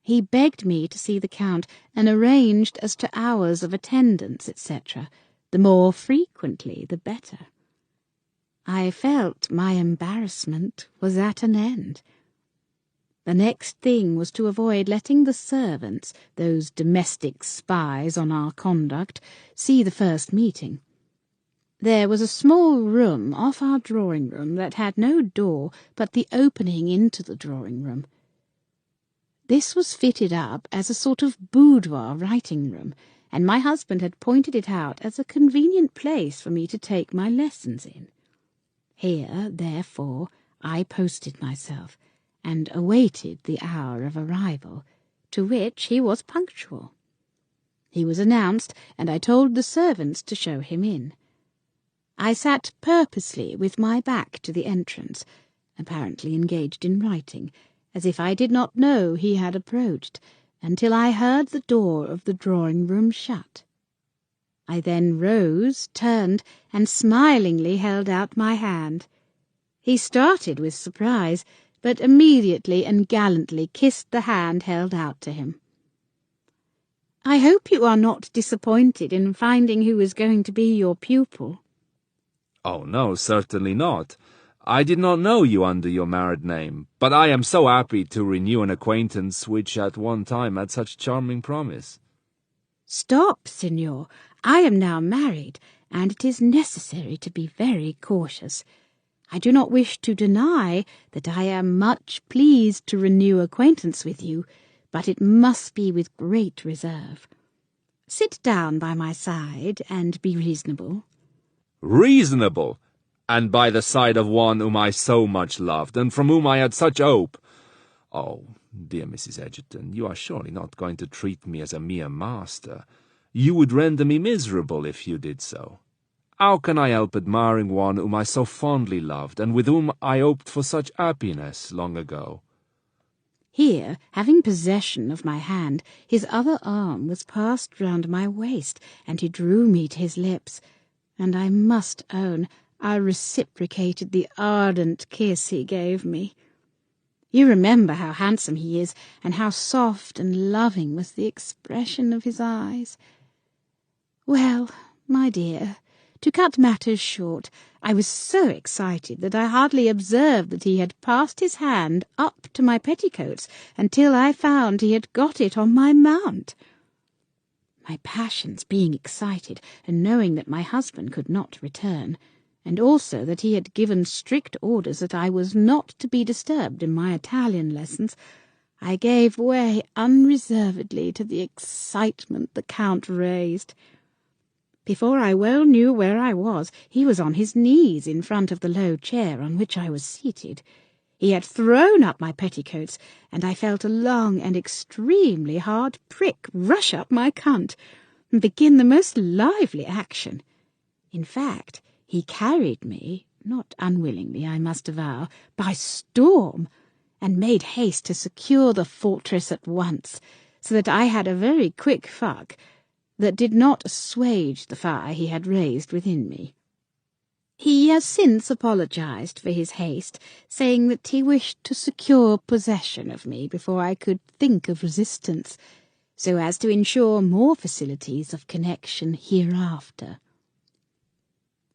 He begged me to see the Count, and arranged as to hours of attendance, etc., the more frequently the better. I felt my embarrassment was at an end. The next thing was to avoid letting the servants, those domestic spies on our conduct, see the first meeting. There was a small room off our drawing-room that had no door but the opening into the drawing-room. This was fitted up as a sort of boudoir writing-room, and my husband had pointed it out as a convenient place for me to take my lessons in. Here, therefore, I posted myself, and awaited the hour of arrival, to which he was punctual. He was announced, and I told the servants to show him in. I sat purposely with my back to the entrance, apparently engaged in writing, as if I did not know he had approached, until I heard the door of the drawing-room shut. I then rose, turned, and smilingly held out my hand. He started with surprise, but immediately and gallantly kissed the hand held out to him. "I hope you are not disappointed in finding who is going to be your pupil." Oh, no, certainly not. I did not know you under your married name, but I am so happy to renew an acquaintance which at one time had such charming promise. "Stop, Signor. I am now married, and it is necessary to be very cautious. I do not wish to deny that I am much pleased to renew acquaintance with you, but it must be with great reserve. Sit down by my side and be reasonable." Reasonable! And by the side of one whom I so much loved, and from whom I had such hope. Oh, dear Mrs. Edgerton, you are surely not going to treat me as a mere master. You would render me miserable if you did so. How can I help admiring one whom I so fondly loved, and with whom I hoped for such happiness long ago? Here, having possession of my hand, his other arm was passed round my waist, and he drew me to his lips, and I must own I reciprocated the ardent kiss he gave me. You remember how handsome he is, and how soft and loving was the expression of his eyes. Well, my dear, to cut matters short, I was so excited that I hardly observed that he had passed his hand up to my petticoats until I found he had got it on my mount. My passions being excited, and knowing that my husband could not return, and also that he had given strict orders that I was not to be disturbed in my Italian lessons, I gave way unreservedly to the excitement the Count raised. Before I well knew where I was, he was on his knees in front of the low chair on which I was seated. He had thrown up my petticoats, and I felt a long and extremely hard prick rush up my cunt, and begin the most lively action. In fact, he carried me, not unwillingly, I must avow, by storm, and made haste to secure the fortress at once, so that I had a very quick fuck, that did not assuage the fire he had raised within me. He has since apologized for his haste, saying that he wished to secure possession of me before I could think of resistance, so as to ensure more facilities of connection hereafter.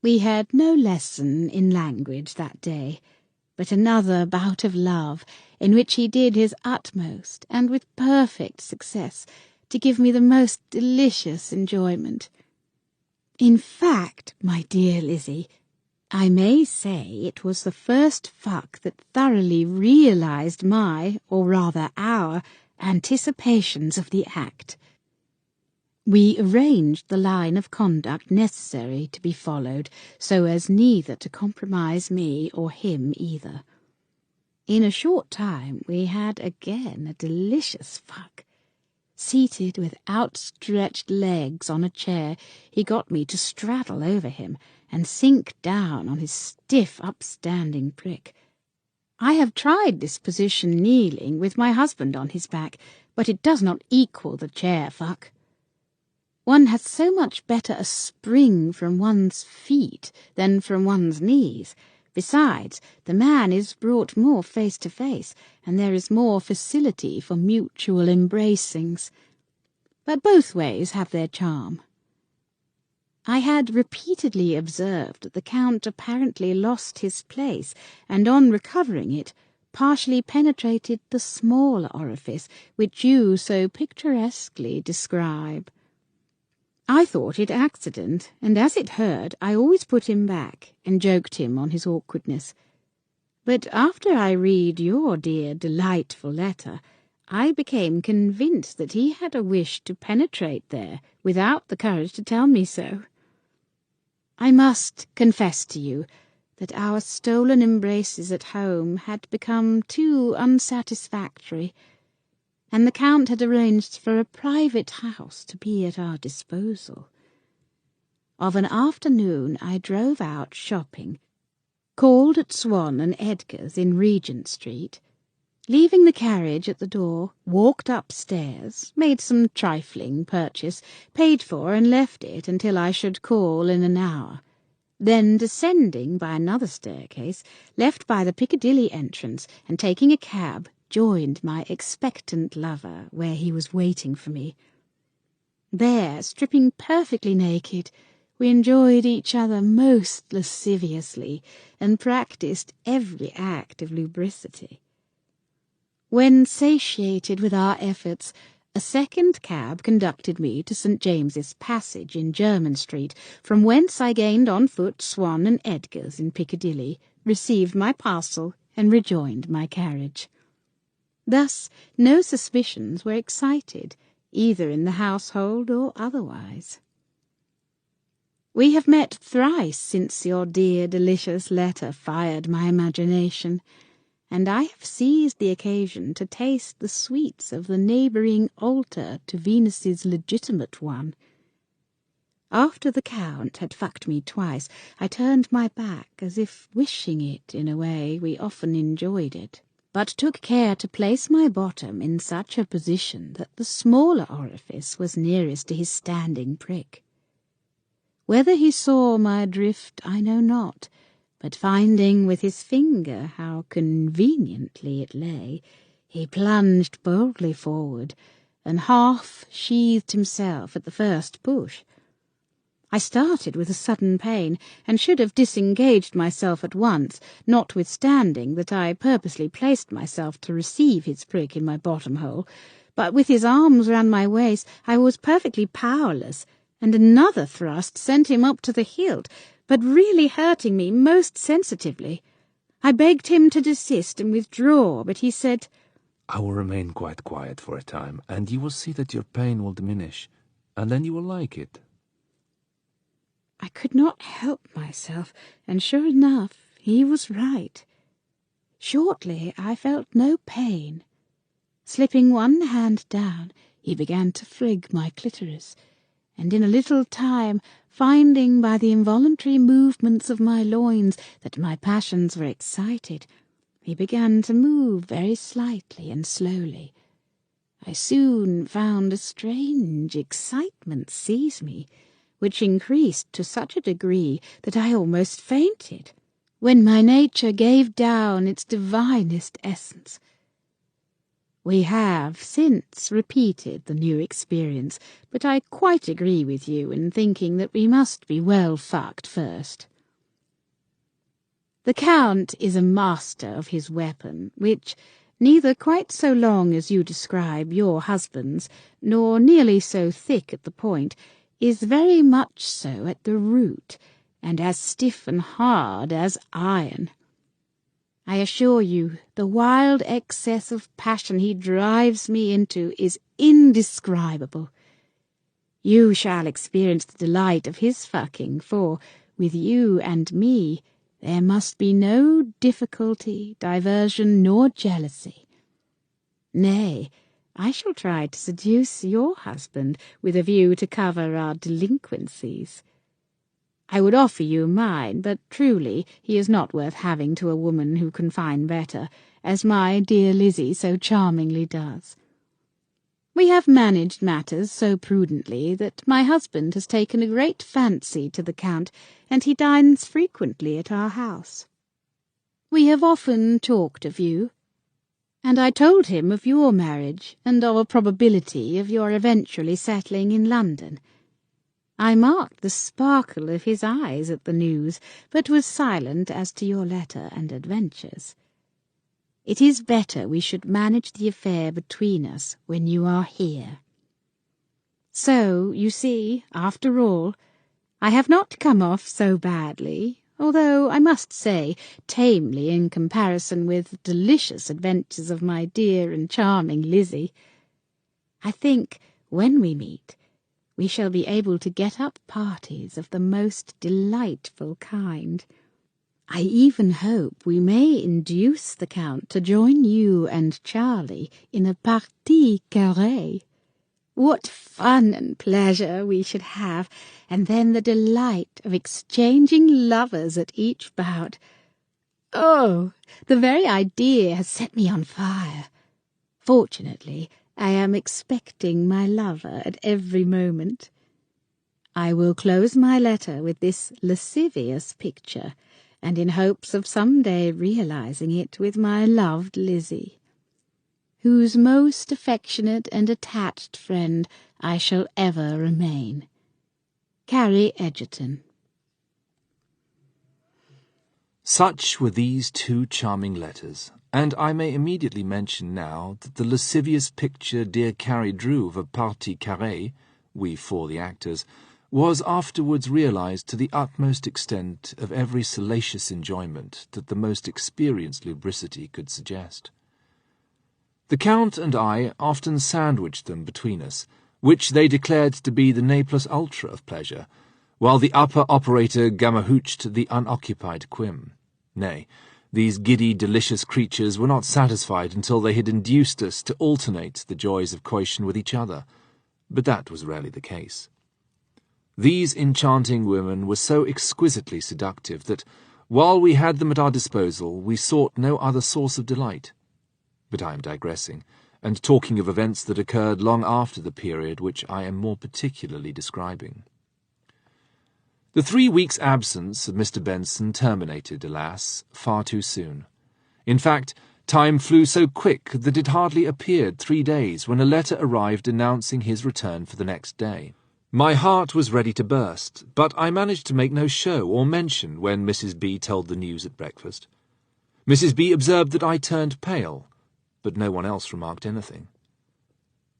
We had no lesson in language that day, but another bout of love, in which he did his utmost, and with perfect success, to give me the most delicious enjoyment. In fact, my dear Lizzie, I may say it was the first fuck that thoroughly realized my, or rather our, anticipations of the act. We arranged the line of conduct necessary to be followed, so as neither to compromise me or him either. In a short time we had again a delicious fuck. Seated with outstretched legs on a chair, he got me to straddle over him and sink down on his stiff, upstanding prick. I have tried this position kneeling with my husband on his back, but it does not equal the chair fuck. One has so much better a spring from one's feet than from one's knees. Besides, the man is brought more face to face, and there is more facility for mutual embracings. But both ways have their charm. I had repeatedly observed that the Count apparently lost his place, and on recovering it, partially penetrated the small orifice which you so picturesquely describe. I thought it accident, and as it hurt, I always put him back, and joked him on his awkwardness. But after I read your dear delightful letter, I became convinced that he had a wish to penetrate there without the courage to tell me so. I must confess to you that our stolen embraces at home had become too unsatisfactory, and the Count had arranged for a private house to be at our disposal. Of an afternoon I drove out shopping, called at Swan and Edgar's in Regent Street, leaving the carriage at the door, walked upstairs, made some trifling purchase, paid for and left it until I should call in an hour. Then, descending by another staircase, left by the Piccadilly entrance, and taking a cab, joined my expectant lover where he was waiting for me. There, stripping perfectly naked, we enjoyed each other most lasciviously and practised every act of lubricity. When satiated with our efforts, a second cab conducted me to St. James's Passage in Jermyn Street, from whence I gained on foot Swan and Edgar's in Piccadilly, received my parcel, and rejoined my carriage. Thus no suspicions were excited, either in the household or otherwise. We have met thrice since your dear delicious letter fired my imagination, and I have seized the occasion to taste the sweets of the neighbouring altar to Venus's legitimate one. After the Count had fucked me twice, I turned my back as if wishing it in a way we often enjoyed it, but took care to place my bottom in such a position that the smaller orifice was nearest to his standing prick. Whether he saw my drift I know not, but finding with his finger how conveniently it lay, he plunged boldly forward, and half sheathed himself at the first push. I started with a sudden pain, and should have disengaged myself at once, notwithstanding that I purposely placed myself to receive his prick in my bottom-hole, but with his arms round my waist I was perfectly powerless, and another thrust sent him up to the hilt, but really hurting me most sensitively. I begged him to desist and withdraw, but he said, "I will remain quite quiet for a time, and you will see that your pain will diminish, and then you will like it." I could not help myself, and sure enough, he was right. Shortly I felt no pain. Slipping one hand down, he began to frig my clitoris, and in a little time, finding by the involuntary movements of my loins that my passions were excited, he began to move very slightly and slowly. I soon found a strange excitement seize me, which increased to such a degree that I almost fainted, when my nature gave down its divinest essence. We have since repeated the new experience, but I quite agree with you in thinking that we must be well fucked first. The Count is a master of his weapon, which, neither quite so long as you describe your husband's, nor nearly so thick at the point, is very much so at the root, and as stiff and hard as iron. I assure you, the wild excess of passion he drives me into is indescribable. You shall experience the delight of his fucking, for, with you and me, there must be no difficulty, diversion, nor jealousy. Nay, I shall try to seduce your husband with a view to cover our delinquencies. I would offer you mine, but truly he is not worth having to a woman who can find better, as my dear Lizzie so charmingly does. We have managed matters so prudently that my husband has taken a great fancy to the Count, and he dines frequently at our house. We have often talked of you, and I told him of your marriage, and of a probability of your eventually settling in London. I marked the sparkle of his eyes at the news, but was silent as to your letter and adventures. It is better we should manage the affair between us when you are here. So, you see, after all, I have not come off so badly, although I must say tamely in comparison with the delicious adventures of my dear and charming Lizzie. I think, when we meet, we shall be able to get up parties of the most delightful kind. I even hope we may induce the Count to join you and Charlie in a partie carrée. What fun and pleasure we should have, and then the delight of exchanging lovers at each bout. Oh, the very idea has set me on fire. Fortunately, I am expecting my lover at every moment. I will close my letter with this lascivious picture, and in hopes of some day realizing it with my loved Lizzie, whose most affectionate and attached friend I shall ever remain. Carrie Edgerton. Such were these 2 charming letters, and I may immediately mention now that the lascivious picture dear Carrie drew of a partie carrée, we 4 the actors, was afterwards realized to the utmost extent of every salacious enjoyment that the most experienced lubricity could suggest. The Count and I often sandwiched them between us, which they declared to be the ne plus ultra of pleasure, while the upper operator gammahooched the unoccupied quim. Nay, these giddy, delicious creatures were not satisfied until they had induced us to alternate the joys of coition with each other, but that was rarely the case. These enchanting women were so exquisitely seductive that, while we had them at our disposal, we sought no other source of delight. But I am digressing, and talking of events that occurred long after the period which I am more particularly describing. The 3 weeks' absence of Mr. Benson terminated, alas, far too soon. In fact, time flew so quick that it hardly appeared 3 days when a letter arrived announcing his return for the next day. My heart was ready to burst, but I managed to make no show or mention when Mrs. B. told the news at breakfast. Mrs. B. observed that I turned pale, but no one else remarked anything.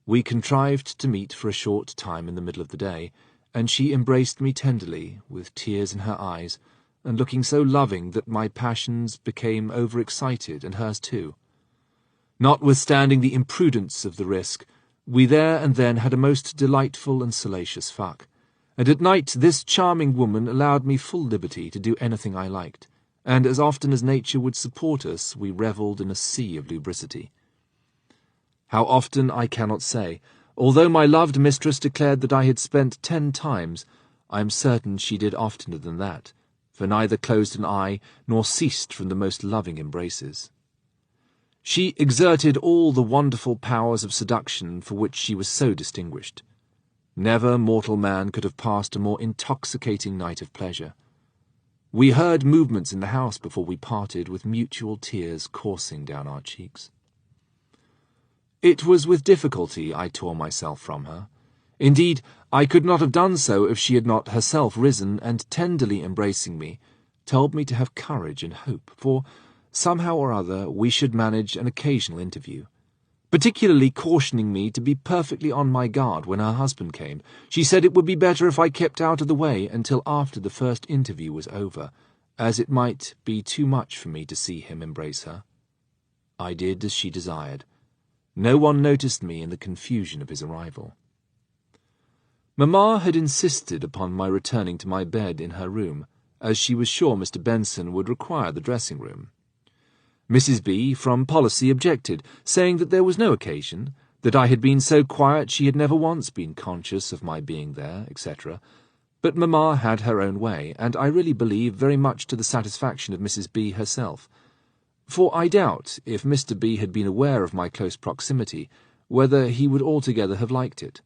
We contrived to meet for a short time in the middle of the day, and she embraced me tenderly, with tears in her eyes, and looking so loving that my passions became overexcited, and hers too. Notwithstanding the imprudence of the risk, we there and then had a most delightful and salacious fuck, and at night this charming woman allowed me full liberty to do anything I liked, and as often as nature would support us, we revelled in a sea of lubricity. How often I cannot say. Although my loved mistress declared that I had spent 10 times, I am certain she did oftener than that, for neither closed an eye nor ceased from the most loving embraces. She exerted all the wonderful powers of seduction for which she was so distinguished. Never mortal man could have passed a more intoxicating night of pleasure. We heard movements in the house before we parted, with mutual tears coursing down our cheeks. It was with difficulty I tore myself from her. Indeed, I could not have done so if she had not herself risen and, tenderly embracing me, told me to have courage and hope, for, somehow or other, we should manage an occasional interview. Particularly cautioning me to be perfectly on my guard when her husband came, she said it would be better if I kept out of the way until after the first interview was over, as it might be too much for me to see him embrace her. I did as she desired. No one noticed me in the confusion of his arrival. Mamma had insisted upon my returning to my bed in her room, as she was sure Mr. Benson would require the dressing-room. Mrs. B. from policy objected, saying that there was no occasion, that I had been so quiet she had never once been conscious of my being there, etc. But Mamma had her own way, and I really believe very much to the satisfaction of Mrs. B. herself. For I doubt, if Mr. B. had been aware of my close proximity, whether he would altogether have liked it.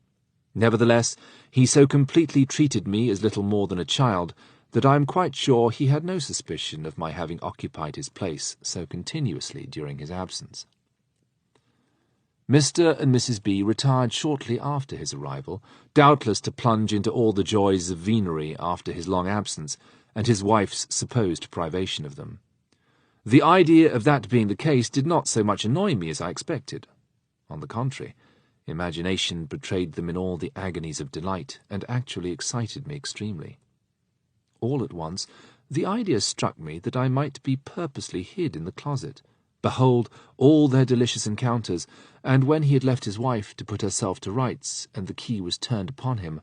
Nevertheless, he so completely treated me as little more than a child, that I am quite sure he had no suspicion of my having occupied his place so continuously during his absence. Mr. and Mrs. B. retired shortly after his arrival, doubtless to plunge into all the joys of venery after his long absence, and his wife's supposed privation of them. The idea of that being the case did not so much annoy me as I expected. On the contrary, imagination betrayed them in all the agonies of delight, and actually excited me extremely. All at once, The idea struck me that I might be purposely hid in the closet, behold all their delicious encounters, and when he had left his wife to put herself to rights, and the key was turned upon him,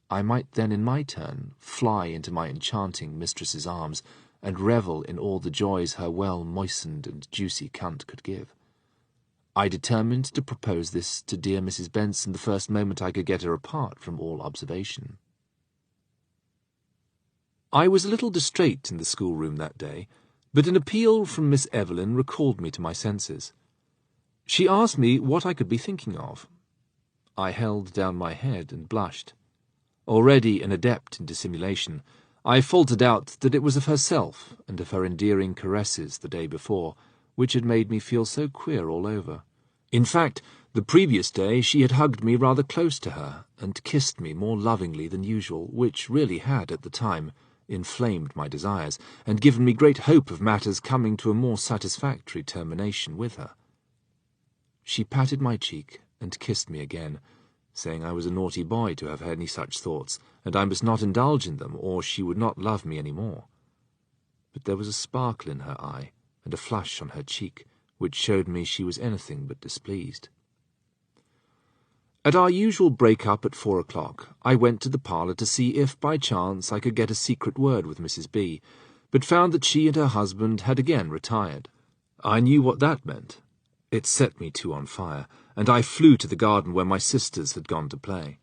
I might then in my turn fly into my enchanting mistress's arms, and revel in all the joys her well-moistened and juicy cunt could give. I determined to propose this to dear Mrs. Benson the first moment I could get her apart from all observation. I was a little distrait in the schoolroom that day, but an appeal from Miss Evelyn recalled me to my senses. She asked me what I could be thinking of. I held down my head and blushed. Already an adept in dissimulation, I faltered out that it was of herself and of her endearing caresses the day before, which had made me feel so queer all over. In fact, the previous day she had hugged me rather close to her, and kissed me more lovingly than usual, which really had, at the time, inflamed my desires, and given me great hope of matters coming to a more satisfactory termination with her. She patted my cheek and kissed me again, saying I was a naughty boy to have any such thoughts, and I must not indulge in them, or she would not love me any more. But there was a sparkle in her eye, and a flush on her cheek, which showed me she was anything but displeased. At our usual break-up at 4 o'clock, I went to the parlour to see if, by chance, I could get a secret word with Mrs. B., but found that she and her husband had again retired. I knew what that meant. It set me too on fire, and I flew to the garden where my sisters had gone to play.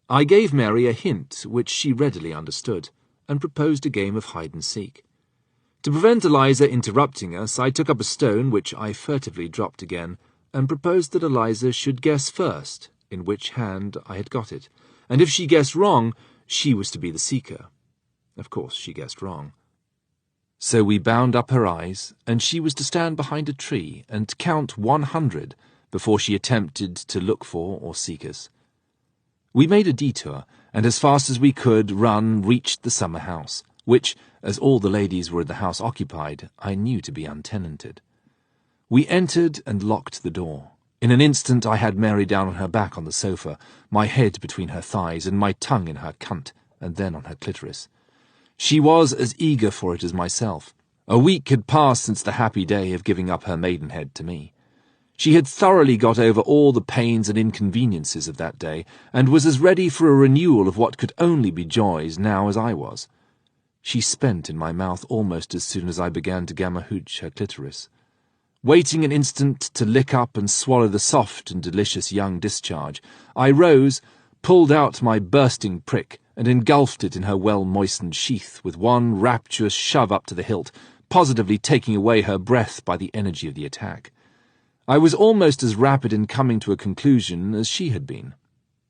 I gave Mary a hint which she readily understood, and proposed a game of hide-and-seek. To prevent Eliza interrupting us, I took up a stone which I furtively dropped again, and proposed that Eliza should guess first in which hand I had got it, and if she guessed wrong, she was to be the seeker. Of course she guessed wrong. So we bound up her eyes, and she was to stand behind a tree and count 100 before she attempted to look for or seek us. We made a detour, and as fast as we could run reached the summer house, which, as all the ladies were in the house occupied, I knew to be untenanted. We entered and locked the door. In an instant I had Mary down on her back on the sofa, my head between her thighs and my tongue in her cunt, and then on her clitoris. She was as eager for it as myself. A week had passed since the happy day of giving up her maidenhead to me. She had thoroughly got over all the pains and inconveniences of that day, and was as ready for a renewal of what could only be joys now as I was. She spent in my mouth almost as soon as I began to gamma-hooch her clitoris. Waiting an instant to lick up and swallow the soft and delicious young discharge, I rose, pulled out my bursting prick, and engulfed it in her well-moistened sheath with one rapturous shove up to the hilt, positively taking away her breath by the energy of the attack. I was almost as rapid in coming to a conclusion as she had been.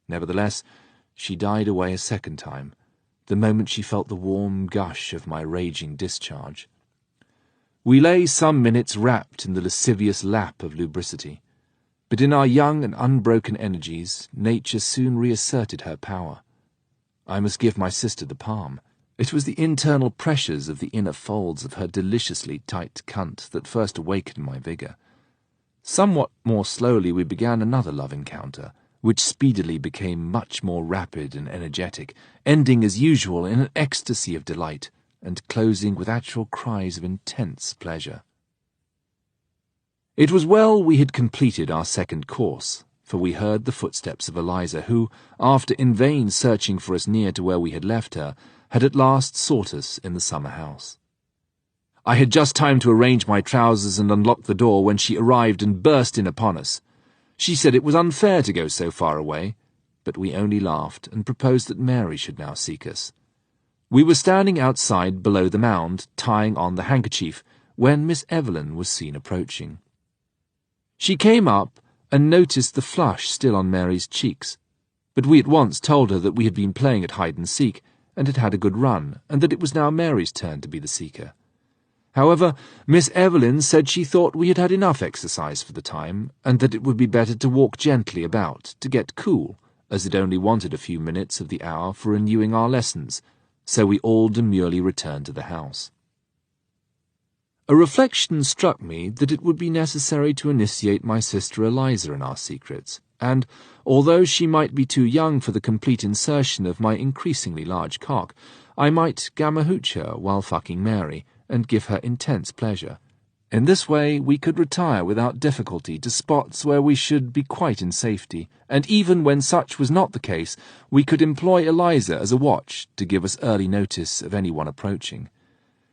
Nevertheless, she died away a second time, the moment she felt the warm gush of my raging discharge. We lay some minutes wrapped in the lascivious lap of lubricity, but in our young and unbroken energies, nature soon reasserted her power. I must give my sister the palm. It was the internal pressures of the inner folds of her deliciously tight cunt that first awakened my vigour. Somewhat more slowly we began another love encounter, which speedily became much more rapid and energetic, ending as usual in an ecstasy of delight, and closing with actual cries of intense pleasure. It was well we had completed our second course, for we heard the footsteps of Eliza, who, after in vain searching for us near to where we had left her, had at last sought us in the summer house. I had just time to arrange my trousers and unlock the door when she arrived and burst in upon us. She said it was unfair to go so far away, but we only laughed and proposed that Mary should now seek us. We were standing outside below the mound, tying on the handkerchief, when Miss Evelyn was seen approaching. She came up and noticed the flush still on Mary's cheeks, but we at once told her that we had been playing at hide-and-seek, and had had a good run, and that it was now Mary's turn to be the seeker. However, Miss Evelyn said she thought we had had enough exercise for the time, and that it would be better to walk gently about, to get cool, as it only wanted a few minutes of the hour for renewing our lessons, so we all demurely returned to the house. A reflection struck me that it would be necessary to initiate my sister Eliza in our secrets, and although she might be too young for the complete insertion of my increasingly large cock, I might gamma-hooch her while fucking Mary, and give her intense pleasure. In this way we could retire without difficulty to spots where we should be quite in safety, and even when such was not the case, we could employ Eliza as a watch to give us early notice of anyone approaching.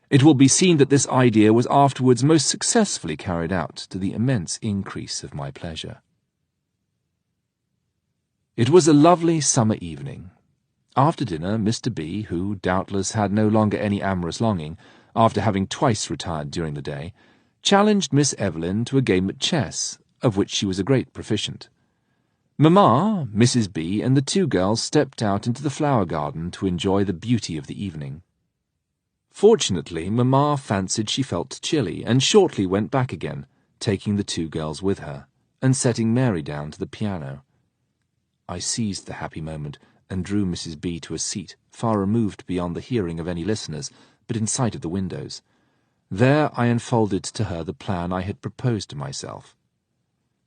It will be seen that this idea was afterwards most successfully carried out, to the immense increase of my pleasure. It was a lovely summer evening. After dinner, Mr. B., who doubtless had no longer any amorous longing, after having twice retired during the day, challenged Miss Evelyn to a game at chess, of which she was a great proficient. Mamma, Mrs. B., and the two girls stepped out into the flower garden to enjoy the beauty of the evening. Fortunately, Mamma fancied she felt chilly, and shortly went back again, taking the two girls with her, and setting Mary down to the piano. I seized the happy moment, and drew Mrs. B. to a seat, far removed beyond the hearing of any listeners, but in sight of the windows. There I unfolded to her the plan I had proposed to myself.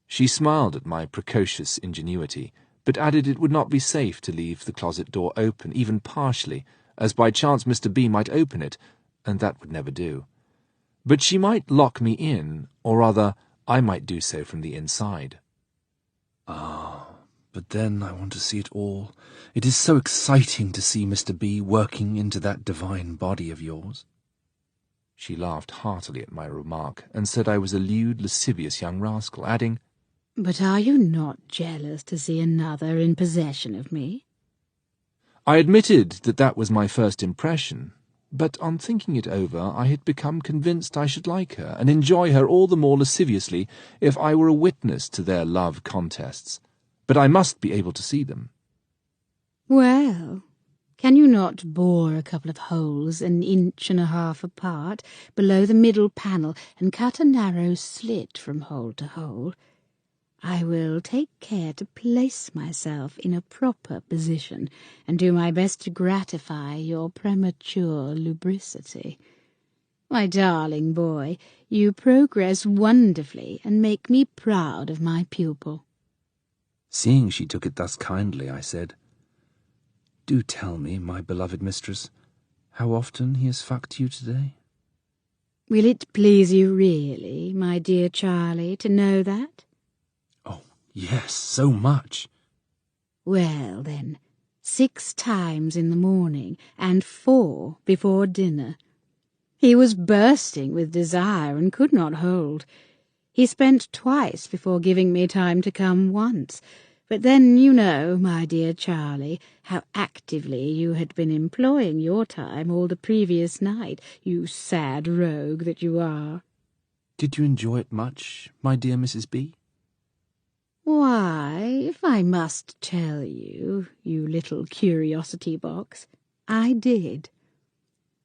She smiled at my precocious ingenuity, but added it would not be safe to leave the closet door open, even partially, as by chance Mr. B. might open it, and that would never do. But she might lock me in, or rather, I might do so from the inside. Ah, but then I want to see it all. It is so exciting to see Mr. B. working into that divine body of yours. She laughed heartily at my remark, and said I was a lewd, lascivious young rascal, adding, "But are you not jealous to see another in possession of me?" I admitted that that was my first impression, but on thinking it over I had become convinced I should like her, and enjoy her all the more lasciviously if I were a witness to their love contests. But I must be able to see them. "Well, can you not bore a couple of holes 1.5 inches apart below the middle panel and cut a narrow slit from hole to hole? I will take care to place myself in a proper position and do my best to gratify your premature lubricity. My darling boy, you progress wonderfully and make me proud of my pupil." Seeing she took it thus kindly, I said, "Do tell me, my beloved mistress, how often he has fucked you today?" "Will it please you really, my dear Charlie, to know that?" "Oh, yes, so much." "Well, then, 6 times in the morning and 4 before dinner. He was bursting with desire and could not hold. He spent twice before giving me time to come once. But then you know, my dear Charlie, how actively you had been employing your time all the previous night, you sad rogue that you are." "Did you enjoy it much, my dear Mrs. B?" "Why, if I must tell you, you little curiosity box, I did.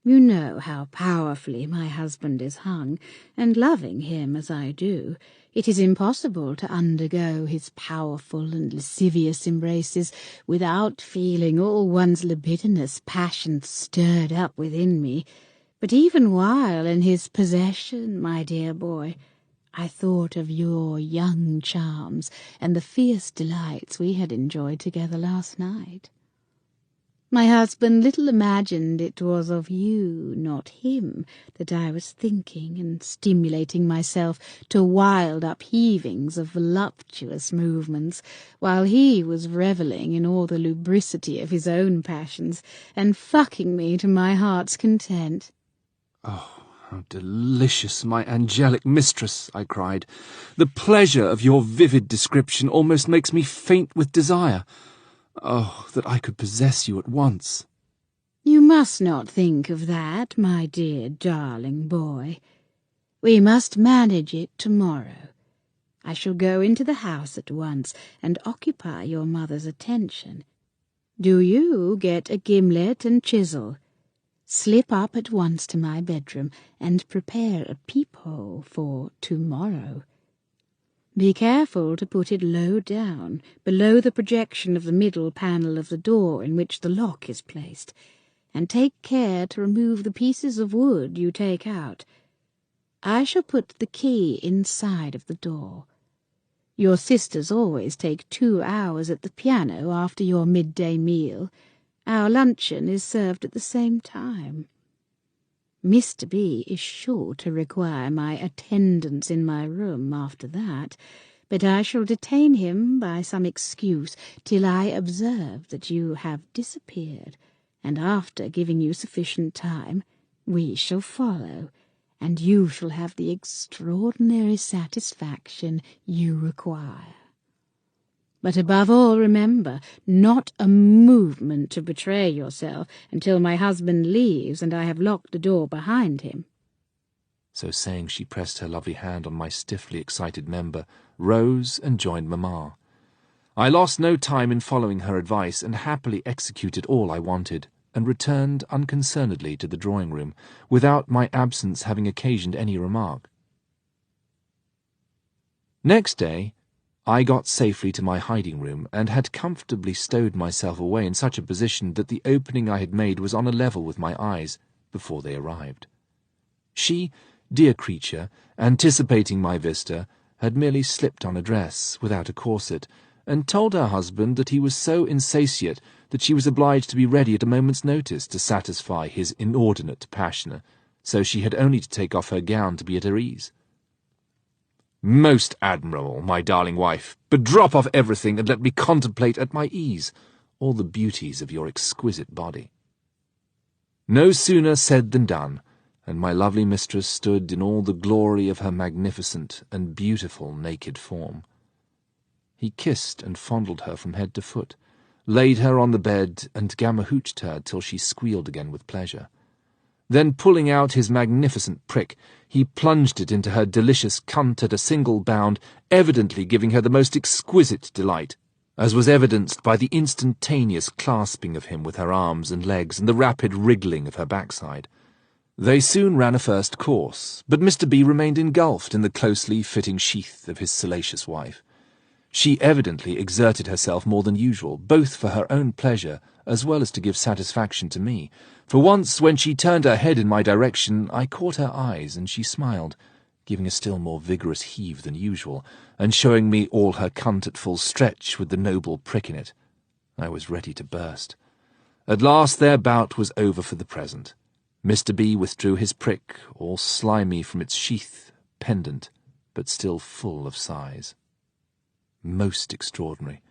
You know how powerfully my husband is hung, and loving him as I do, it is impossible to undergo his powerful and lascivious embraces without feeling all one's libidinous passions stirred up within me. But even while in his possession, my dear boy, I thought of your young charms and the fierce delights we had enjoyed together last night. My husband little imagined it was of you, not him, that I was thinking and stimulating myself to wild upheavings of voluptuous movements, while he was revelling in all the lubricity of his own passions, and fucking me to my heart's content." "Oh, how delicious, my angelic mistress!" I cried. "The pleasure of your vivid description almost makes me faint with desire. Oh, that I could possess you at once." "You must not think of that, my dear darling boy. We must manage it tomorrow. I shall go into the house at once and occupy your mother's attention. Do you get a gimlet and chisel. Slip up at once to my bedroom and prepare a peephole for tomorrow. Be careful to put it low down, below the projection of the middle panel of the door in which the lock is placed, and take care to remove the pieces of wood you take out. I shall put the key inside of the door. Your sisters always take 2 hours at the piano after your midday meal. Our luncheon is served at the same time. Mr. B is sure to require my attendance in my room after that, but I shall detain him by some excuse till I observe that you have disappeared, and after giving you sufficient time, we shall follow, and you shall have the extraordinary satisfaction you require. But above all, remember, not a movement to betray yourself until my husband leaves and I have locked the door behind him." So saying, she pressed her lovely hand on my stiffly excited member, rose and joined Mamma. I lost no time in following her advice, and happily executed all I wanted, and returned unconcernedly to the drawing-room, without my absence having occasioned any remark. Next day, I got safely to my hiding-room, and had comfortably stowed myself away in such a position that the opening I had made was on a level with my eyes before they arrived. She, dear creature, anticipating my vista, had merely slipped on a dress, without a corset, and told her husband that he was so insatiate that she was obliged to be ready at a moment's notice to satisfy his inordinate passion, so she had only to take off her gown to be at her ease. "Most admirable, my darling wife, but drop off everything and let me contemplate at my ease all the beauties of your exquisite body." No sooner said than done, and my lovely mistress stood in all the glory of her magnificent and beautiful naked form. He kissed and fondled her from head to foot, laid her on the bed, and gamma-hooched her till she squealed again with pleasure. Then, pulling out his magnificent prick, he plunged it into her delicious cunt at a single bound, evidently giving her the most exquisite delight, as was evidenced by the instantaneous clasping of him with her arms and legs and the rapid wriggling of her backside. They soon ran a first course, but Mr. B remained engulfed in the closely fitting sheath of his salacious wife. She evidently exerted herself more than usual, both for her own pleasure as well as to give satisfaction to me, for once when she turned her head in my direction I caught her eyes, and she smiled, giving a still more vigorous heave than usual, and showing me all her cunt at full stretch with the noble prick in it. I was ready to burst. At last their bout was over for the present. Mr. B withdrew his prick, all slimy from its sheath, pendant, but still full of size. Most extraordinary.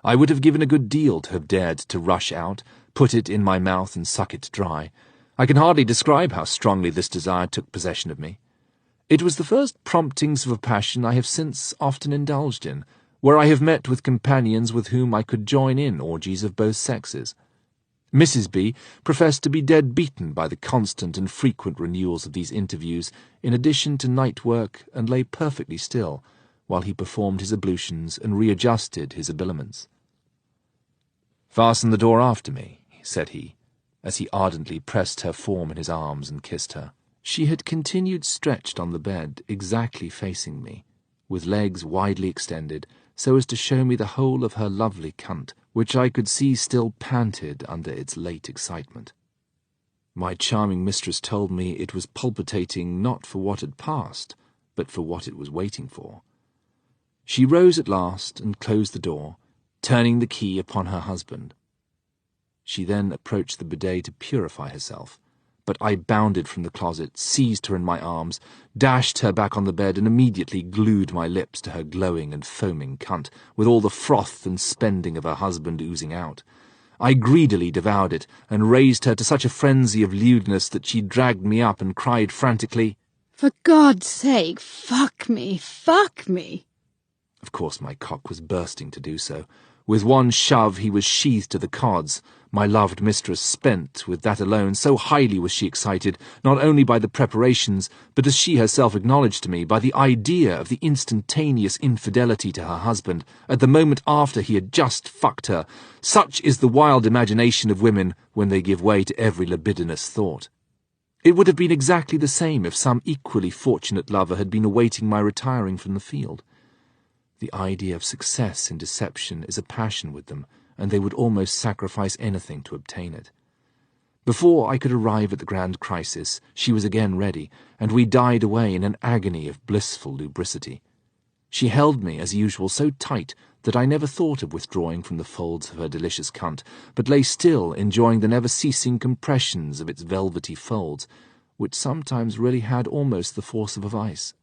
I would have given a good deal to have dared to rush out, put it in my mouth and suck it dry. I can hardly describe how strongly this desire took possession of me. It was the first promptings of a passion I have since often indulged in, where I have met with companions with whom I could join in orgies of both sexes. Mrs. B professed to be dead beaten by the constant and frequent renewals of these interviews, in addition to night work, and lay perfectly still, while he performed his ablutions and readjusted his habiliments. "Fasten the door after me," said he, as he ardently pressed her form in his arms and kissed her. She had continued stretched on the bed, exactly facing me, with legs widely extended, so as to show me the whole of her lovely cunt, which I could see still panted under its late excitement. My charming mistress told me it was palpitating not for what had passed, but for what it was waiting for. She rose at last and closed the door, turning the key upon her husband. She then approached the bidet to purify herself, but I bounded from the closet, seized her in my arms, dashed her back on the bed, and immediately glued my lips to her glowing and foaming cunt, with all the froth and spending of her husband oozing out. I greedily devoured it, and raised her to such a frenzy of lewdness that she dragged me up and cried frantically, "For God's sake, fuck me, fuck me!" Of course my cock was bursting to do so. With one shove he was sheathed to the cods. My loved mistress spent with that alone, so highly was she excited, not only by the preparations, but, as she herself acknowledged to me, by the idea of the instantaneous infidelity to her husband, at the moment after he had just fucked her. Such is the wild imagination of women when they give way to every libidinous thought. It would have been exactly the same if some equally fortunate lover had been awaiting my retiring from the field. The idea of success in deception is a passion with them, and they would almost sacrifice anything to obtain it. Before I could arrive at the grand crisis, she was again ready, and we died away in an agony of blissful lubricity. She held me, as usual, so tight that I never thought of withdrawing from the folds of her delicious cunt, but lay still, enjoying the never-ceasing compressions of its velvety folds, which sometimes really had almost the force of a vice.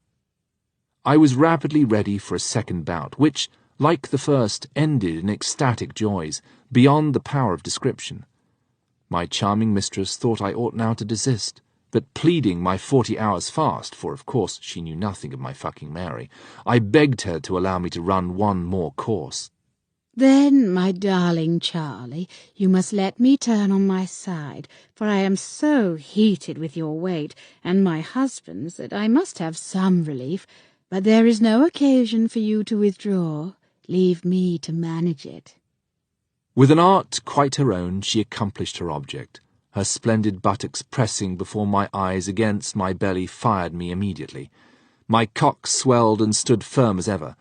I was rapidly ready for a second bout, which, like the first, ended in ecstatic joys, beyond the power of description. My charming mistress thought I ought now to desist, but pleading my 40 hours fast, for of course she knew nothing of my fucking Mary, I begged her to allow me to run one more course. Then, my darling Charlie, you must let me turn on my side, for I am so heated with your weight and my husband's that I must have some relief, but there is no occasion for you to withdraw. Leave me to manage it. With an art quite her own, she accomplished her object. Her splendid buttocks pressing before my eyes against my belly fired me immediately. My cock swelled and stood firm as ever.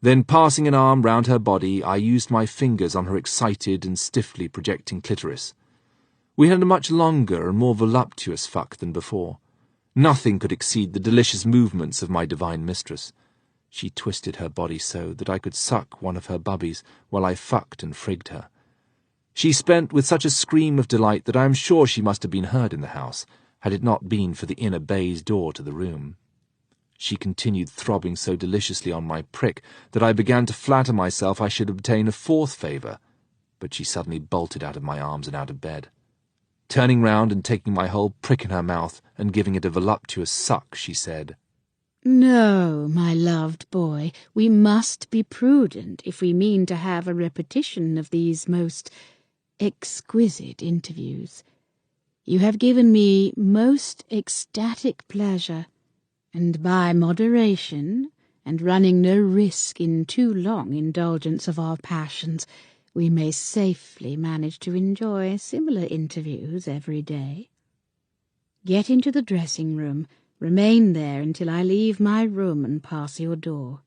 Then, passing an arm round her body, I used my fingers on her excited and stiffly projecting clitoris. We had a much longer and more voluptuous fuck than before. Nothing could exceed the delicious movements of my divine mistress. She twisted her body so that I could suck one of her bubbies while I fucked and frigged her. She spent with such a scream of delight that I am sure she must have been heard in the house, had it not been for the inner baize door to the room. She continued throbbing so deliciously on my prick that I began to flatter myself I should obtain a fourth favour, but she suddenly bolted out of my arms and out of bed. Turning round and taking my whole prick in her mouth and giving it a voluptuous suck, she said, "No, my loved boy, we must be prudent if we mean to have a repetition of these most exquisite interviews. You have given me most ecstatic pleasure, and by moderation, and running no risk in too long indulgence of our passions, we may safely manage to enjoy similar interviews every day. Get into the dressing-room, remain there until I leave my room and pass your door.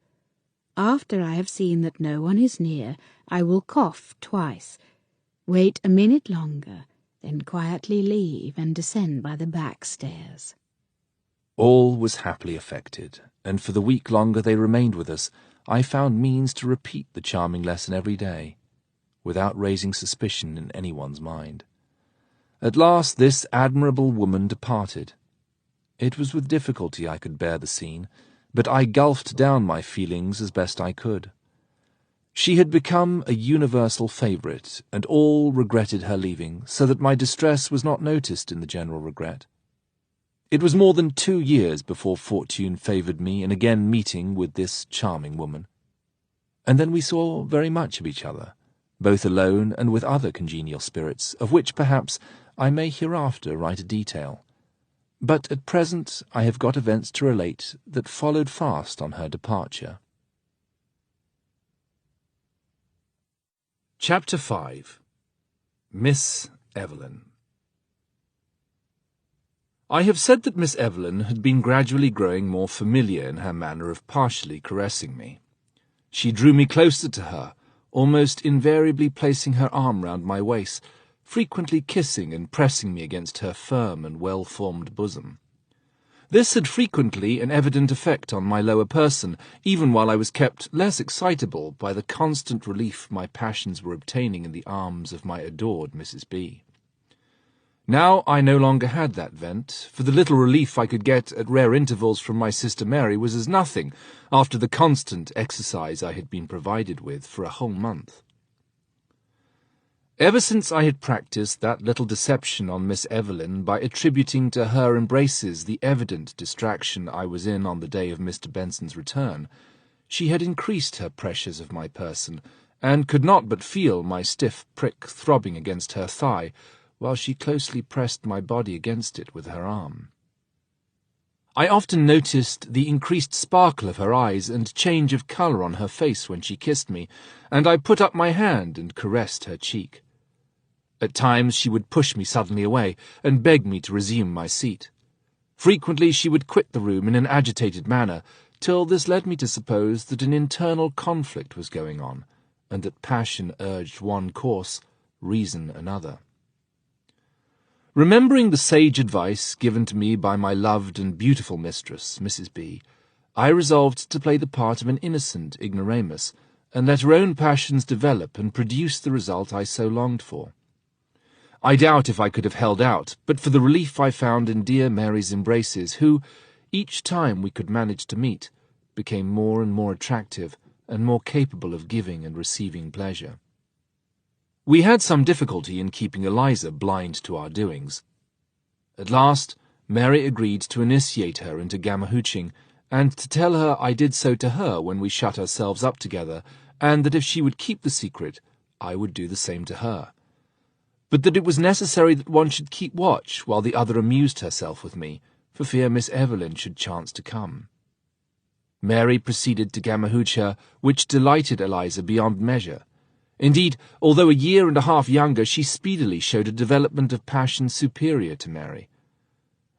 After I have seen that no one is near, I will cough twice. Wait a minute longer, then quietly leave and descend by the back stairs." All was happily effected, and for the week longer they remained with us, I found means to repeat the charming lesson every day, without raising suspicion in anyone's mind. At last this admirable woman departed. It was with difficulty I could bear the scene, but I gulfed down my feelings as best I could. She had become a universal favourite, and all regretted her leaving, so that my distress was not noticed in the general regret. It was more than 2 years before fortune favoured me in again meeting with this charming woman. And then we saw very much of each other, both alone and with other congenial spirits, of which perhaps I may hereafter write a detail. But at present I have got events to relate that followed fast on her departure. Chapter 5. Miss Evelyn. I have said that Miss Evelyn had been gradually growing more familiar in her manner of partially caressing me. She drew me closer to her, almost invariably placing her arm round my waist, frequently kissing and pressing me against her firm and well-formed bosom. This had frequently an evident effect on my lower person, even while I was kept less excitable by the constant relief my passions were obtaining in the arms of my adored Mrs. B. Now I no longer had that vent, for the little relief I could get at rare intervals from my sister Mary was as nothing after the constant exercise I had been provided with for a whole month. Ever since I had practised that little deception on Miss Evelyn by attributing to her embraces the evident distraction I was in on the day of Mr. Benson's return, she had increased her pressures of my person, and could not but feel my stiff prick throbbing against her thigh, while she closely pressed my body against it with her arm. I often noticed the increased sparkle of her eyes and change of colour on her face when she kissed me, and I put up my hand and caressed her cheek. At times she would push me suddenly away, and beg me to resume my seat. Frequently she would quit the room in an agitated manner, till this led me to suppose that an internal conflict was going on, and that passion urged one course, reason another. Remembering the sage advice given to me by my loved and beautiful mistress, Mrs. B., I resolved to play the part of an innocent ignoramus, and let her own passions develop and produce the result I so longed for. I doubt if I could have held out, but for the relief I found in dear Mary's embraces, who, each time we could manage to meet, became more and more attractive and more capable of giving and receiving pleasure. We had some difficulty in keeping Eliza blind to our doings. At last, Mary agreed to initiate her into gamma-hooching, and to tell her I did so to her when we shut ourselves up together, and that if she would keep the secret, I would do the same to her. But that it was necessary that one should keep watch while the other amused herself with me, for fear Miss Evelyn should chance to come. Mary proceeded to gamma-hooch her, which delighted Eliza beyond measure. Indeed, although a year and a half younger, she speedily showed a development of passion superior to Mary.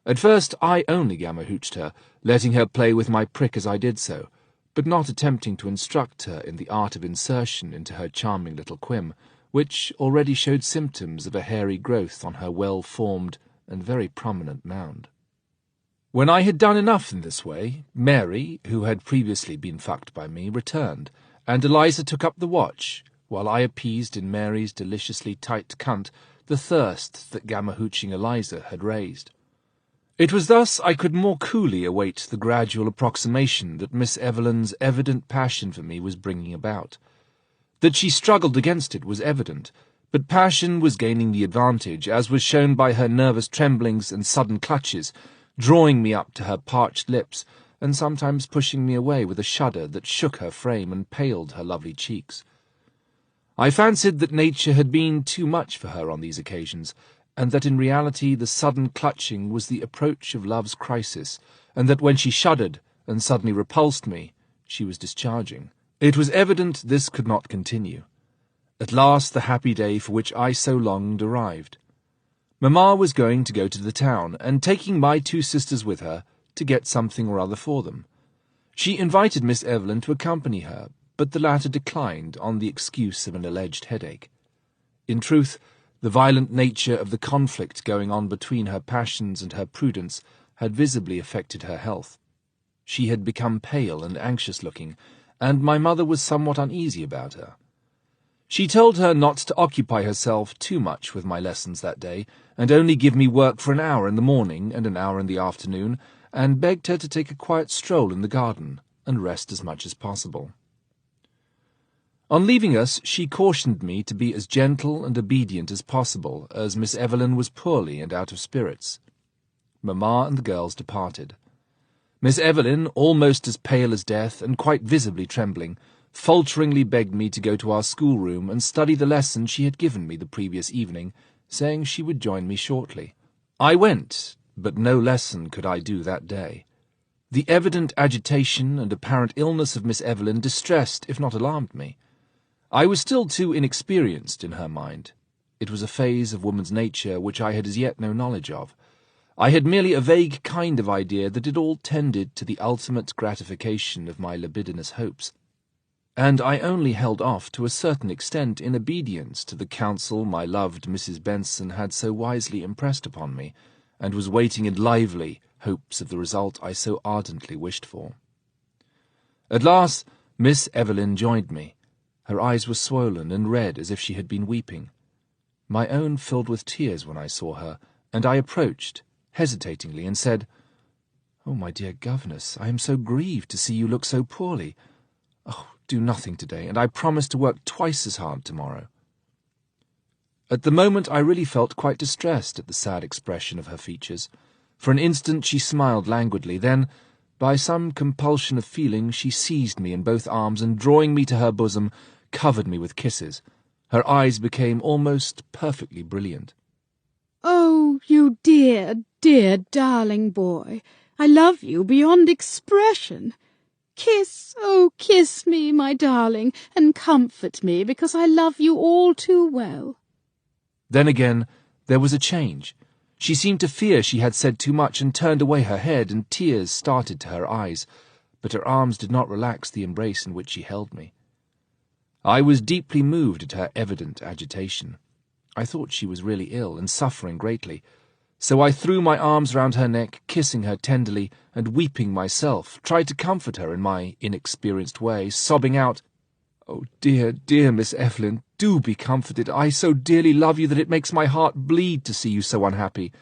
At first I only gamma-hooched her, letting her play with my prick as I did so, but not attempting to instruct her in the art of insertion into her charming little quim, which already showed symptoms of a hairy growth on her well-formed and very prominent mound. When I had done enough in this way, Mary, who had previously been fucked by me, returned, and Eliza took up the watch, while I appeased in Mary's deliciously tight cunt the thirst that gamma-hooching Eliza had raised. It was thus I could more coolly await the gradual approximation that Miss Evelyn's evident passion for me was bringing about. That she struggled against it was evident, but passion was gaining the advantage, as was shown by her nervous tremblings and sudden clutches, drawing me up to her parched lips, and sometimes pushing me away with a shudder that shook her frame and paled her lovely cheeks. I fancied that nature had been too much for her on these occasions, and that in reality the sudden clutching was the approach of love's crisis, and that when she shuddered and suddenly repulsed me, she was discharging. It was evident this could not continue. At last the happy day for which I so longed arrived. Mamma was going to go to the town, and taking my two sisters with her, to get something or other for them. She invited Miss Evelyn to accompany her, but the latter declined on the excuse of an alleged headache. In truth, the violent nature of the conflict going on between her passions and her prudence had visibly affected her health. She had become pale and anxious-looking, and my mother was somewhat uneasy about her. She told her not to occupy herself too much with my lessons that day, and only give me work for an hour in the morning and an hour in the afternoon, and begged her to take a quiet stroll in the garden, and rest as much as possible. On leaving us, she cautioned me to be as gentle and obedient as possible, as Miss Evelyn was poorly and out of spirits. Mamma and the girls departed. Miss Evelyn, almost as pale as death and quite visibly trembling, falteringly begged me to go to our schoolroom and study the lesson she had given me the previous evening, saying she would join me shortly. I went, but no lesson could I do that day. The evident agitation and apparent illness of Miss Evelyn distressed, if not alarmed me. I was still too inexperienced in her mind. It was a phase of woman's nature which I had as yet no knowledge of. I had merely a vague kind of idea that it all tended to the ultimate gratification of my libidinous hopes, and I only held off to a certain extent in obedience to the counsel my loved Mrs. Benson had so wisely impressed upon me, and was waiting in lively hopes of the result I so ardently wished for. At last Miss Evelyn joined me. Her eyes were swollen and red as if she had been weeping. My own filled with tears when I saw her, and I approached, hesitatingly, and said, "Oh, my dear governess, I am so grieved to see you look so poorly. Oh, do nothing today, and I promise to work twice as hard tomorrow." At the moment I really felt quite distressed at the sad expression of her features. For an instant she smiled languidly, then, by some compulsion of feeling, she seized me in both arms, and drawing me to her bosom, covered me with kisses. Her eyes became almost perfectly brilliant. "Oh, you dear, dear, darling boy, I love you beyond expression. Kiss, oh, kiss me, my darling, and comfort me, because I love you all too well." Then again there was a change. She seemed to fear she had said too much, and turned away her head, and tears started to her eyes, but her arms did not relax the embrace in which she held me. I was deeply moved at her evident agitation. I thought she was really ill, and suffering greatly. So I threw my arms round her neck, kissing her tenderly, and weeping myself, tried to comfort her in my inexperienced way, sobbing out, "Oh, dear, dear Miss Evelyn, do be comforted. I so dearly love you that it makes my heart bleed to see you so unhappy.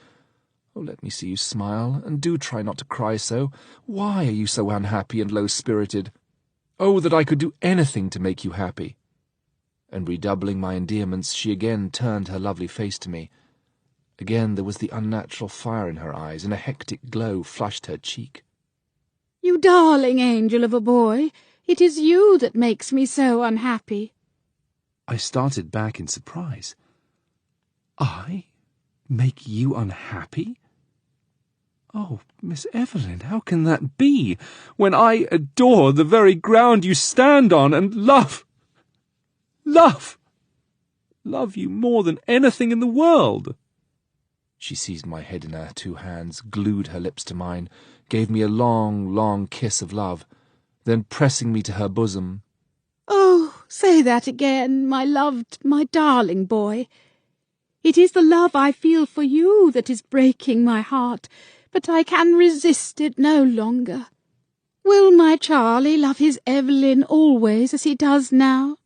Oh, let me see you smile, and do try not to cry so. Why are you so unhappy and low-spirited? Oh, that I could do anything to make you happy." And redoubling my endearments, she again turned her lovely face to me. Again there was the unnatural fire in her eyes, and a hectic glow flushed her cheek. "You darling angel of a boy, it is you that makes me so unhappy." I started back in surprise. I make you unhappy? Oh, Miss Evelyn, how can that be, when I adore the very ground you stand on and love you more than anything in the world? She seized my head in her two hands, glued her lips to mine, gave me a long, long kiss of love, then pressing me to her bosom, "Oh, say that again, my loved, my darling boy. It is the love I feel for you that is breaking my heart, but I can resist it no longer. Will my Charlie love his Evelyn always as he does now?"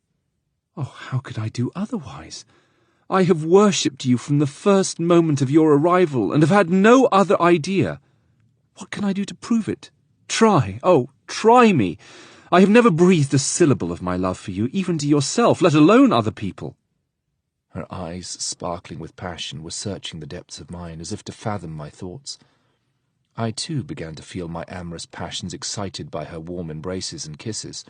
Oh, how could I do otherwise? I have worshipped you from the first moment of your arrival, and have had no other idea. What can I do to prove it? Try, oh, try me. I have never breathed a syllable of my love for you, even to yourself, let alone other people. Her eyes, sparkling with passion, were searching the depths of mine, as if to fathom my thoughts. I, too, began to feel my amorous passions excited by her warm embraces and kisses.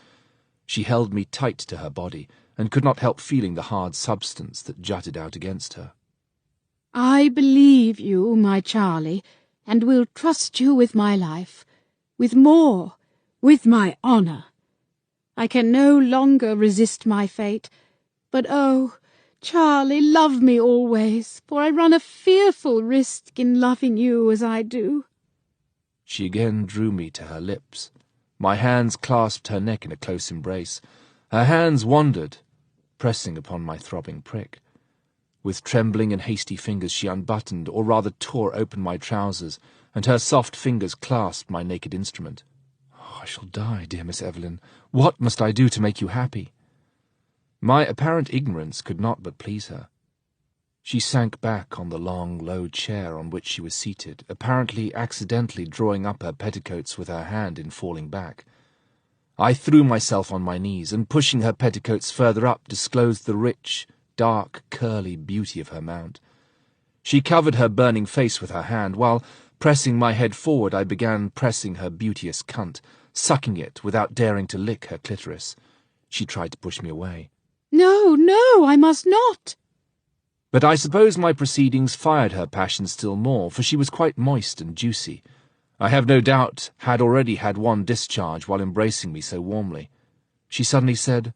She held me tight to her body, and could not help feeling the hard substance that jutted out against her. "I believe you, my Charlie, and will trust you with my life, with more, with my honour. I can no longer resist my fate, but oh, Charlie, love me always, for I run a fearful risk in loving you as I do." She again drew me to her lips. My hands clasped her neck in a close embrace. Her hands wandered, pressing upon my throbbing prick. With trembling and hasty fingers she unbuttoned, or rather tore open my trousers, and her soft fingers clasped my naked instrument. "Oh, I shall die, dear Miss Evelyn. What must I do to make you happy?" My apparent ignorance could not but please her. She sank back on the long, low chair on which she was seated, apparently accidentally drawing up her petticoats with her hand in falling back. I threw myself on my knees, and pushing her petticoats further up, disclosed the rich, dark, curly beauty of her mount. She covered her burning face with her hand, while, pressing my head forward, I began pressing her beauteous cunt, sucking it without daring to lick her clitoris. She tried to push me away. "No, no, I must not." But I suppose my proceedings fired her passion still more, for she was quite moist and juicy. I have no doubt had already had one discharge while embracing me so warmly. She suddenly said,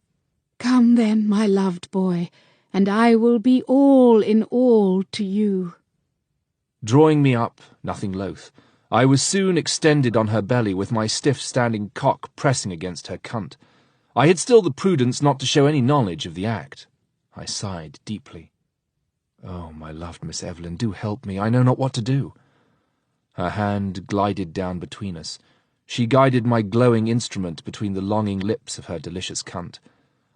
"Come then, my loved boy, and I will be all in all to you." Drawing me up, nothing loath, I was soon extended on her belly with my stiff-standing cock pressing against her cunt. I had still the prudence not to show any knowledge of the act. I sighed deeply. "Oh, my loved Miss Evelyn, do help me. I know not what to do." Her hand glided down between us. She guided my glowing instrument between the longing lips of her delicious cunt.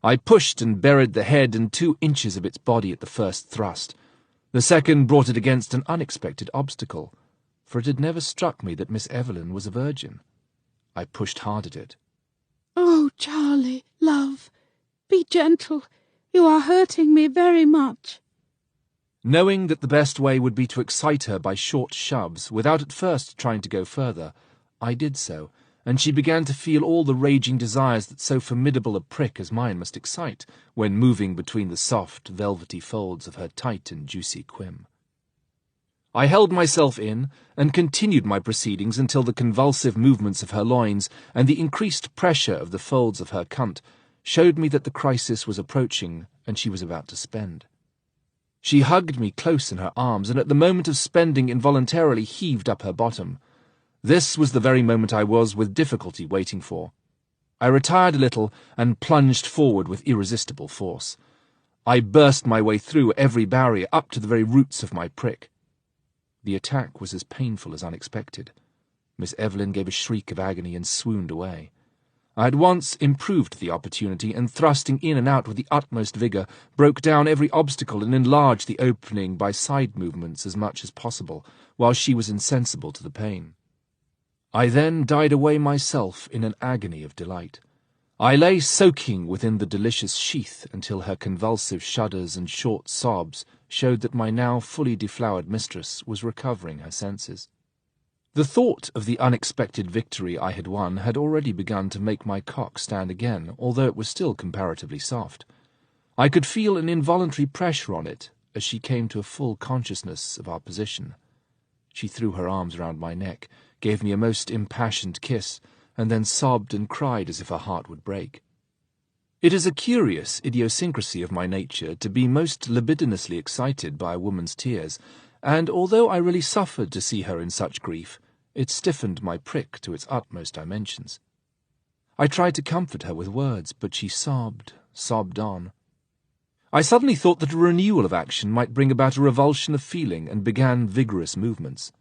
I pushed and buried the head and 2 inches of its body at the first thrust. The second brought it against an unexpected obstacle, for it had never struck me that Miss Evelyn was a virgin. I pushed hard at it. "Oh, Charlie, love, be gentle. You are hurting me very much." Knowing that the best way would be to excite her by short shoves, without at first trying to go further, I did so, and she began to feel all the raging desires that so formidable a prick as mine must excite, when moving between the soft, velvety folds of her tight and juicy quim. I held myself in, and continued my proceedings until the convulsive movements of her loins and the increased pressure of the folds of her cunt showed me that the crisis was approaching, and she was about to spend. She hugged me close in her arms, and at the moment of spending involuntarily heaved up her bottom. This was the very moment I was with difficulty waiting for. I retired a little and plunged forward with irresistible force. I burst my way through every barrier up to the very roots of my prick. The attack was as painful as unexpected. Miss Evelyn gave a shriek of agony and swooned away. I at once improved the opportunity, and thrusting in and out with the utmost vigour, broke down every obstacle and enlarged the opening by side movements as much as possible, while she was insensible to the pain. I then died away myself in an agony of delight. I lay soaking within the delicious sheath until her convulsive shudders and short sobs showed that my now fully deflowered mistress was recovering her senses. The thought of the unexpected victory I had won had already begun to make my cock stand again, although it was still comparatively soft. I could feel an involuntary pressure on it as she came to a full consciousness of our position. She threw her arms round my neck, gave me a most impassioned kiss, and then sobbed and cried as if her heart would break. It is a curious idiosyncrasy of my nature to be most libidinously excited by a woman's tears, and although I really suffered to see her in such grief, it stiffened my prick to its utmost dimensions. I tried to comfort her with words, but she sobbed on. I suddenly thought that a renewal of action might bring about a revulsion of feeling, and began vigorous movements.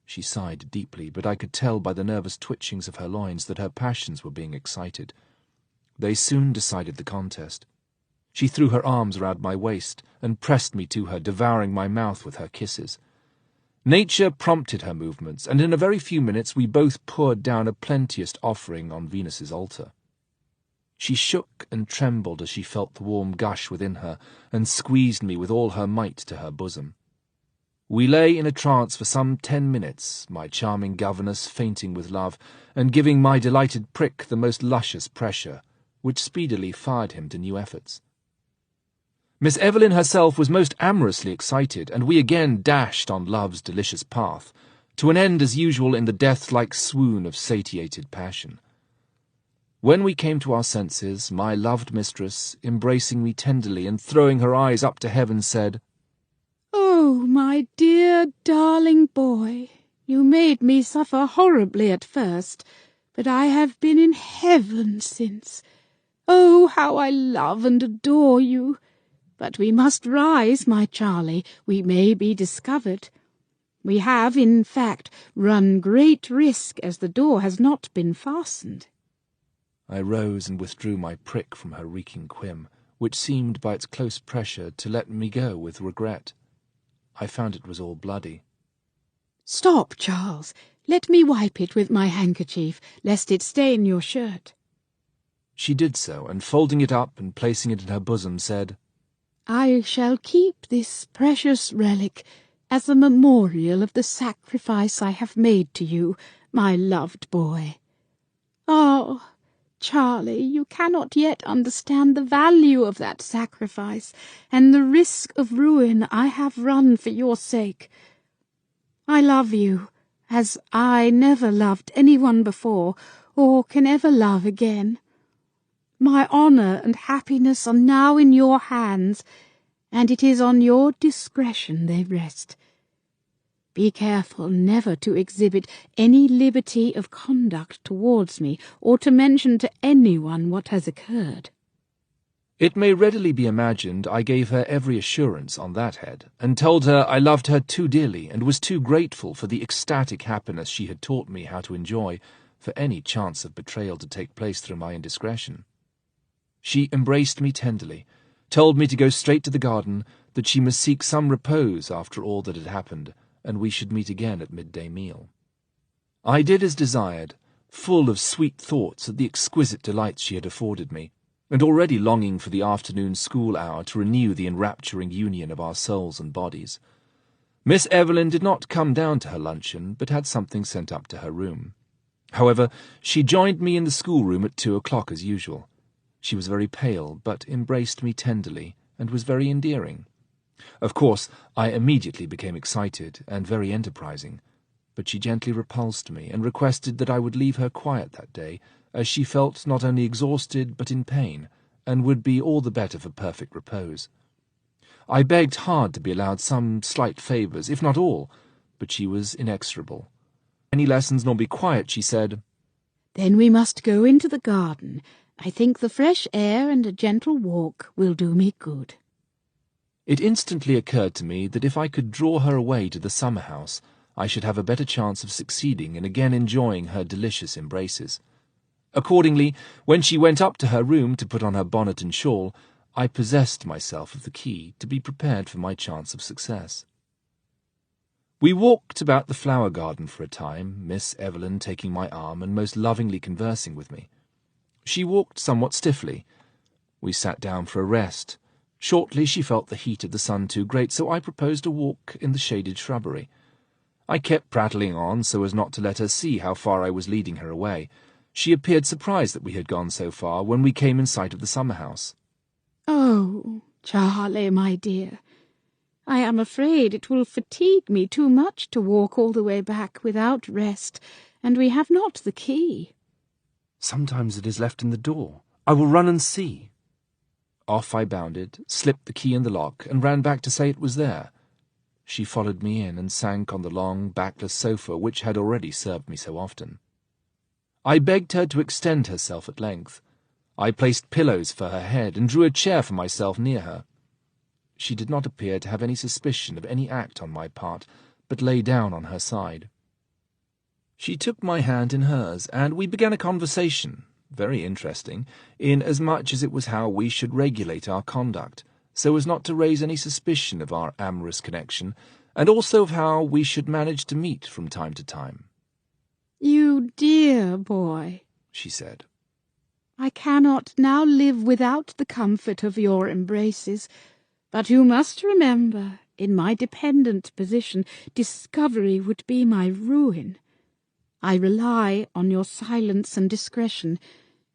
She sighed deeply, but I could tell by the nervous twitchings of her loins that her passions were being excited. They soon decided the contest. She threw her arms round my waist and pressed me to her, devouring my mouth with her kisses. Nature prompted her movements, and in a very few minutes we both poured down a plenteous offering on Venus's altar. She shook and trembled as she felt the warm gush within her, and squeezed me with all her might to her bosom. We lay in a trance for some 10 minutes, my charming governess fainting with love, and giving my delighted prick the most luscious pressure, which speedily fired him to new efforts. Miss Evelyn herself was most amorously excited, and we again dashed on love's delicious path, to an end as usual in the death-like swoon of satiated passion. When we came to our senses, my loved mistress, embracing me tenderly and throwing her eyes up to heaven, said, "Oh, my dear, darling boy, you made me suffer horribly at first, but I have been in heaven since. Oh, how I love and adore you! But we must rise, my Charlie, we may be discovered. We have, in fact, run great risk, as the door has not been fastened." I rose and withdrew my prick from her reeking quim, which seemed by its close pressure to let me go with regret. I found it was all bloody. "Stop, Charles. Let me wipe it with my handkerchief, lest it stain your shirt." She did so, and folding it up and placing it in her bosom, said, "I shall keep this precious relic as a memorial of the sacrifice I have made to you, my loved boy. Oh, Charlie, you cannot yet understand the value of that sacrifice, and the risk of ruin I have run for your sake. I love you, as I never loved anyone before, or can ever love again. My honour and happiness are now in your hands, and it is on your discretion they rest. Be careful never to exhibit any liberty of conduct towards me, or to mention to anyone what has occurred." It may readily be imagined I gave her every assurance on that head, and told her I loved her too dearly, and was too grateful for the ecstatic happiness she had taught me how to enjoy, for any chance of betrayal to take place through my indiscretion. She embraced me tenderly, told me to go straight to the garden, that she must seek some repose after all that had happened, and we should meet again at midday meal. I did as desired, full of sweet thoughts at the exquisite delights she had afforded me, and already longing for the afternoon school hour to renew the enrapturing union of our souls and bodies. Miss Evelyn did not come down to her luncheon, but had something sent up to her room. However, she joined me in the schoolroom at 2 o'clock as usual. She was very pale, but embraced me tenderly, and was very endearing. Of course, I immediately became excited and very enterprising, but she gently repulsed me, and requested that I would leave her quiet that day, as she felt not only exhausted but in pain, and would be all the better for perfect repose. I begged hard to be allowed some slight favours, if not all, but she was inexorable. "Any lessons nor be quiet," she said. "Then we must go into the garden. I think the fresh air and a gentle walk will do me good." It instantly occurred to me that if I could draw her away to the summer house, I should have a better chance of succeeding in again enjoying her delicious embraces. Accordingly, when she went up to her room to put on her bonnet and shawl, I possessed myself of the key to be prepared for my chance of success. We walked about the flower garden for a time, Miss Evelyn taking my arm and most lovingly conversing with me. She walked somewhat stiffly. We sat down for a rest. Shortly she felt the heat of the sun too great, so I proposed a walk in the shaded shrubbery. I kept prattling on so as not to let her see how far I was leading her away. She appeared surprised that we had gone so far when we came in sight of the summer house. "Oh, Charlie, my dear, I am afraid it will fatigue me too much to walk all the way back without rest, and we have not the key." "Sometimes it is left in the door. I will run and see." Off I bounded, slipped the key in the lock, and ran back to say it was there. She followed me in and sank on the long, backless sofa which had already served me so often. I begged her to extend herself at length. I placed pillows for her head and drew a chair for myself near her. She did not appear to have any suspicion of any act on my part, but lay down on her side. She took my hand in hers, and we began a conversation, very interesting, inasmuch as it was how we should regulate our conduct, so as not to raise any suspicion of our amorous connection, and also of how we should manage to meet from time to time. "You dear boy," she said, "I cannot now live without the comfort of your embraces, but you must remember, in my dependent position, discovery would be my ruin. I rely on your silence and discretion,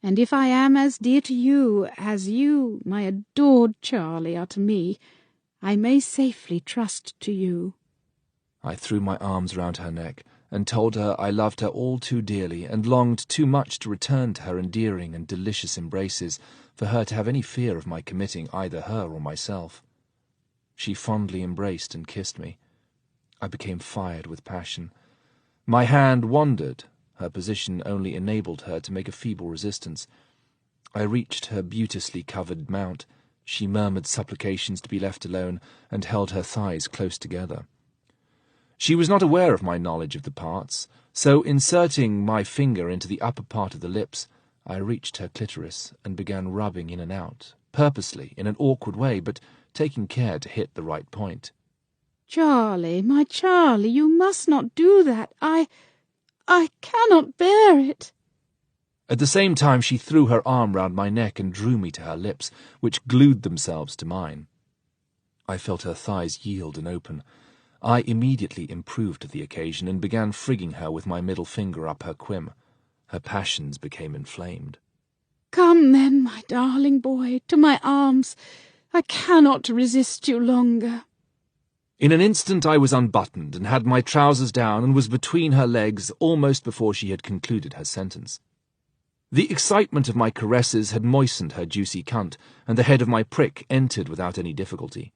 and if I am as dear to you as you, my adored Charlie, are to me, I may safely trust to you." I threw my arms round her neck, and told her I loved her all too dearly, and longed too much to return to her endearing and delicious embraces for her to have any fear of my committing either her or myself. She fondly embraced and kissed me. I became fired with passion. My hand wandered. Her position only enabled her to make a feeble resistance. I reached her beauteously covered mount. She murmured supplications to be left alone, and held her thighs close together. She was not aware of my knowledge of the parts, so inserting my finger into the upper part of the lips, I reached her clitoris and began rubbing in and out, purposely, in an awkward way, but taking care to hit the right point. "Charlie, my Charlie, you must not do that. I cannot bear it." At the same time she threw her arm round my neck and drew me to her lips, which glued themselves to mine. I felt her thighs yield and open. I immediately improved the occasion and began frigging her with my middle finger up her quim. Her passions became inflamed. "Come then, my darling boy, to my arms. I cannot resist you longer." In an instant I was unbuttoned and had my trousers down and was between her legs almost before she had concluded her sentence. The excitement of my caresses had moistened her juicy cunt, and the head of my prick entered without any difficulty.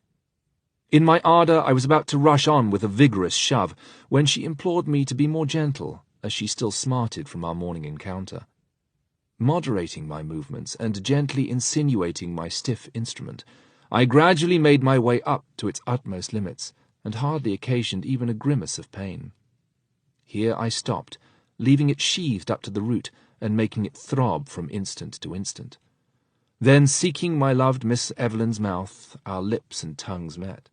In my ardour I was about to rush on with a vigorous shove, when she implored me to be more gentle, as she still smarted from our morning encounter. Moderating my movements and gently insinuating my stiff instrument, I gradually made my way up to its utmost limits, and hardly occasioned even a grimace of pain. Here I stopped, leaving it sheathed up to the root, and making it throb from instant to instant. Then, seeking my loved Miss Evelyn's mouth, our lips and tongues met.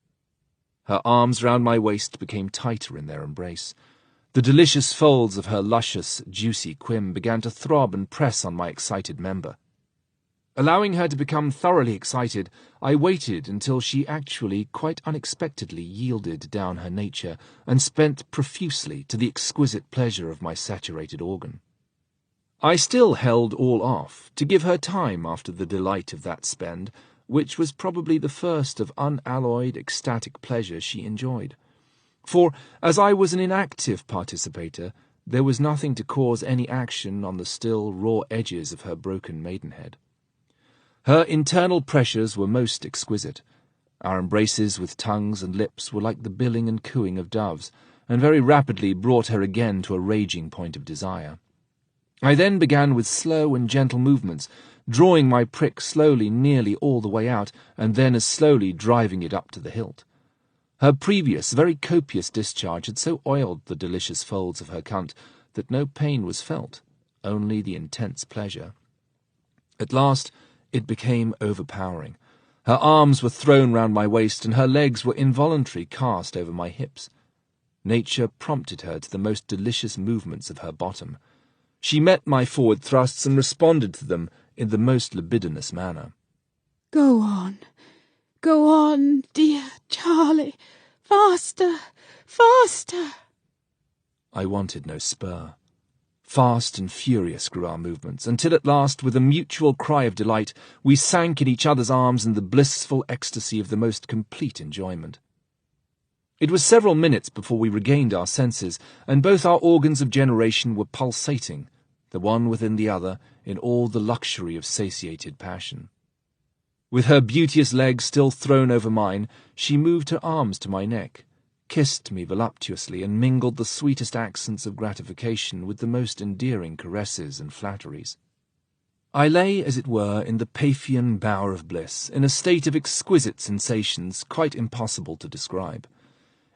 Her arms round my waist became tighter in their embrace. The delicious folds of her luscious, juicy quim began to throb and press on my excited member. Allowing her to become thoroughly excited, I waited until she actually, quite unexpectedly, yielded down her nature and spent profusely to the exquisite pleasure of my saturated organ. I still held all off, to give her time after the delight of that spend, which was probably the first of unalloyed ecstatic pleasure she enjoyed. For, as I was an inactive participator, there was nothing to cause any action on the still raw edges of her broken maidenhead. Her internal pressures were most exquisite. Our embraces with tongues and lips were like the billing and cooing of doves, and very rapidly brought her again to a raging point of desire. I then began with slow and gentle movements, drawing my prick slowly nearly all the way out, and then as slowly driving it up to the hilt. Her previous, very copious discharge had so oiled the delicious folds of her cunt that no pain was felt, only the intense pleasure. At last it became overpowering. Her arms were thrown round my waist, and her legs were involuntarily cast over my hips. Nature prompted her to the most delicious movements of her bottom. She met my forward thrusts and responded to them in the most libidinous manner. Go on, dear Charlie. Faster, faster. I wanted no spur. Fast and furious grew our movements, until at last, with a mutual cry of delight, we sank in each other's arms in the blissful ecstasy of the most complete enjoyment. It was several minutes before we regained our senses, and both our organs of generation were pulsating, the one within the other, in all the luxury of satiated passion. With her beauteous legs still thrown over mine, she moved her arms to my neck, kissed me voluptuously, and mingled the sweetest accents of gratification with the most endearing caresses and flatteries. I lay, as it were, in the Paphian bower of bliss, in a state of exquisite sensations quite impossible to describe.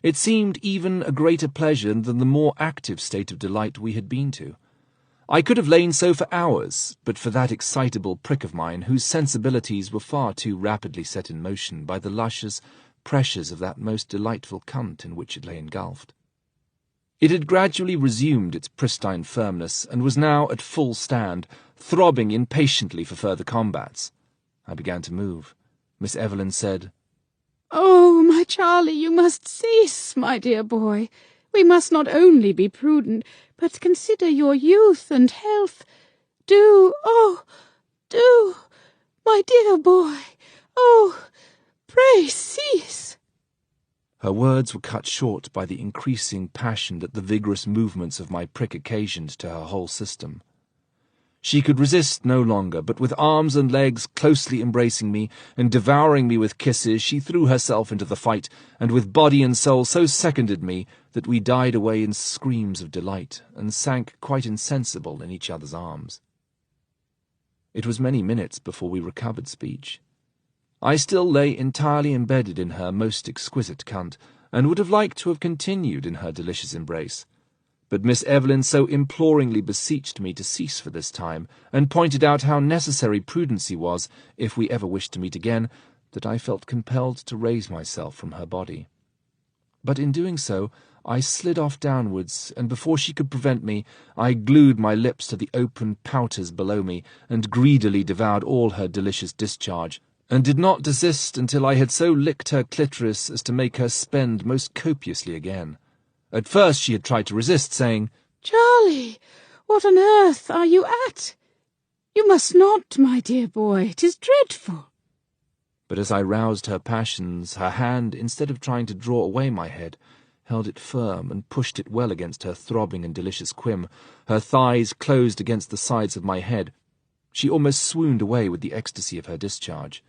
It seemed even a greater pleasure than the more active state of delight we had been to. I could have lain so for hours, but for that excitable prick of mine, whose sensibilities were far too rapidly set in motion by the luscious pressures of that most delightful cunt in which it lay engulfed. It had gradually resumed its pristine firmness, and was now at full stand, throbbing impatiently for further combats. I began to move. Miss Evelyn said, Oh, my Charlie, you must cease, my dear boy. We must not only be prudent, but consider your youth and health. Do, my dear boy, pray cease. Her words were cut short by the increasing passion that the vigorous movements of my prick occasioned to her whole system. She could resist no longer, but with arms and legs closely embracing me and devouring me with kisses, she threw herself into the fight, and with body and soul so seconded me that we died away in screams of delight, and sank quite insensible in each other's arms. It was many minutes before we recovered speech. I still lay entirely embedded in her most exquisite cunt, and would have liked to have continued in her delicious embrace. But Miss Evelyn so imploringly beseeched me to cease for this time, and pointed out how necessary prudency was, if we ever wished to meet again, that I felt compelled to raise myself from her body. But in doing so, I slid off downwards, and before she could prevent me, I glued my lips to the open pouters below me, and greedily devoured all her delicious discharge, and did not desist until I had so licked her clitoris as to make her spend most copiously again. At first she had tried to resist, saying, Charlie, what on earth are you at? You must not, my dear boy, 'tis dreadful. But as I roused her passions, her hand, instead of trying to draw away my head, held it firm and pushed it well against her throbbing and delicious quim. Her thighs closed against the sides of my head. She almost swooned away with the ecstasy of her discharge.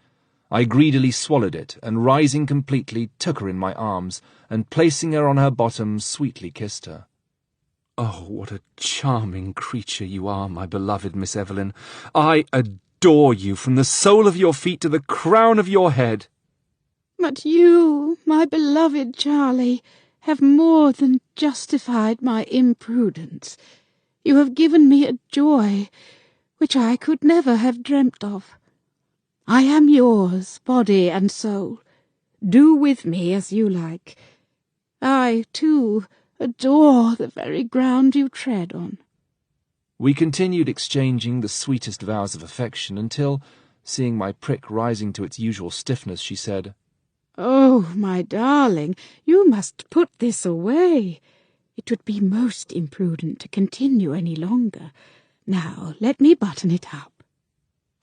I greedily swallowed it, and rising completely, took her in my arms, and placing her on her bottom, sweetly kissed her. Oh, what a charming creature you are, my beloved Miss Evelyn. I adore you from the sole of your feet to the crown of your head. But you, my beloved Charlie, have more than justified my imprudence. You have given me a joy which I could never have dreamt of. I am yours, body and soul. Do with me as you like. I, too, adore the very ground you tread on. We continued exchanging the sweetest vows of affection until, seeing my prick rising to its usual stiffness, she said, Oh, my darling, you must put this away. It would be most imprudent to continue any longer. Now, let me button it up.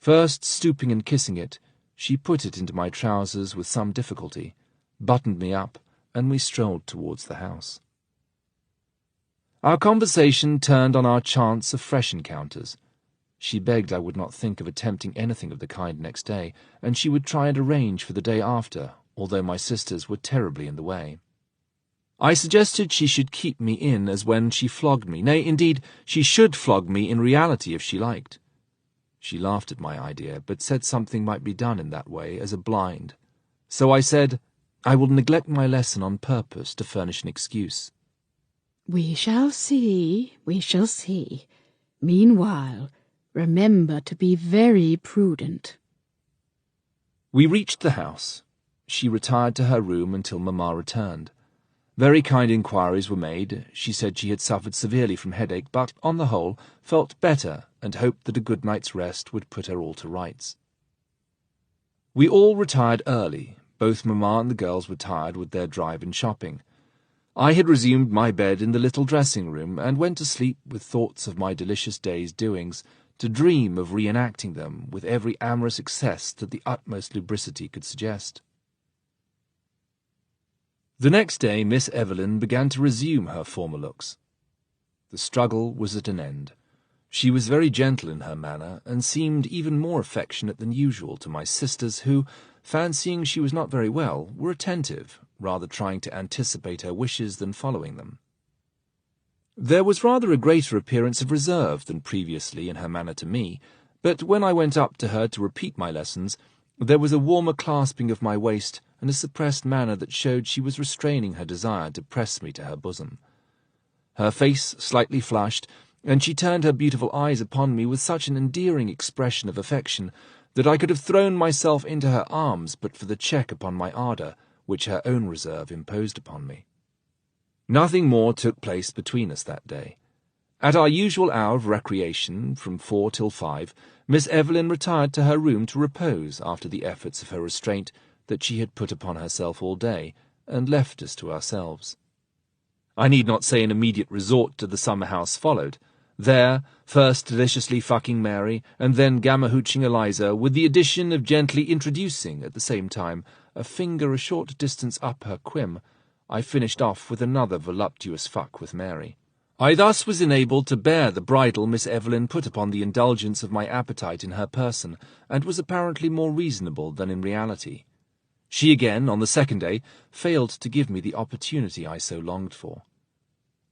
First stooping and kissing it, she put it into my trousers with some difficulty, buttoned me up, and we strolled towards the house. Our conversation turned on our chance of fresh encounters. She begged I would not think of attempting anything of the kind next day, and she would try and arrange for the day after, although my sisters were terribly in the way. I suggested she should keep me in as when she flogged me. Nay, indeed, she should flog me in reality if she liked. She laughed at my idea, but said something might be done in that way as a blind. So I said, "I will neglect my lesson on purpose to furnish an excuse." We shall see, we shall see. Meanwhile, remember to be very prudent. We reached the house. She retired to her room until Mamma returned. Very kind inquiries were made. She said she had suffered severely from headache, but, on the whole, felt better and hoped that a good night's rest would put her all to rights. We all retired early. Both Mamma and the girls were tired with their drive and shopping. I had resumed my bed in the little dressing-room and went to sleep with thoughts of my delicious day's doings, to dream of reenacting them with every amorous excess that the utmost lubricity could suggest. The next day Miss Evelyn began to resume her former looks. The struggle was at an end. She was very gentle in her manner, and seemed even more affectionate than usual to my sisters, who, fancying she was not very well, were attentive, rather trying to anticipate her wishes than following them. There was rather a greater appearance of reserve than previously in her manner to me, but when I went up to her to repeat my lessons, there was a warmer clasping of my waist and a suppressed manner that showed she was restraining her desire to press me to her bosom. Her face slightly flushed, and she turned her beautiful eyes upon me with such an endearing expression of affection that I could have thrown myself into her arms but for the check upon my ardour, which her own reserve imposed upon me. Nothing more took place between us that day. At our usual hour of recreation, from 4 till 5, Miss Evelyn retired to her room to repose after the efforts of her restraint that she had put upon herself all day, and left us to ourselves. I need not say an immediate resort to the summer-house followed. There, first deliciously fucking Mary, and then gamma-hooching Eliza, with the addition of gently introducing, at the same time, a finger a short distance up her quim, I finished off with another voluptuous fuck with Mary. I thus was enabled to bear the bridle Miss Evelyn put upon the indulgence of my appetite in her person, and was apparently more reasonable than in reality. She again, on the second day, failed to give me the opportunity I so longed for.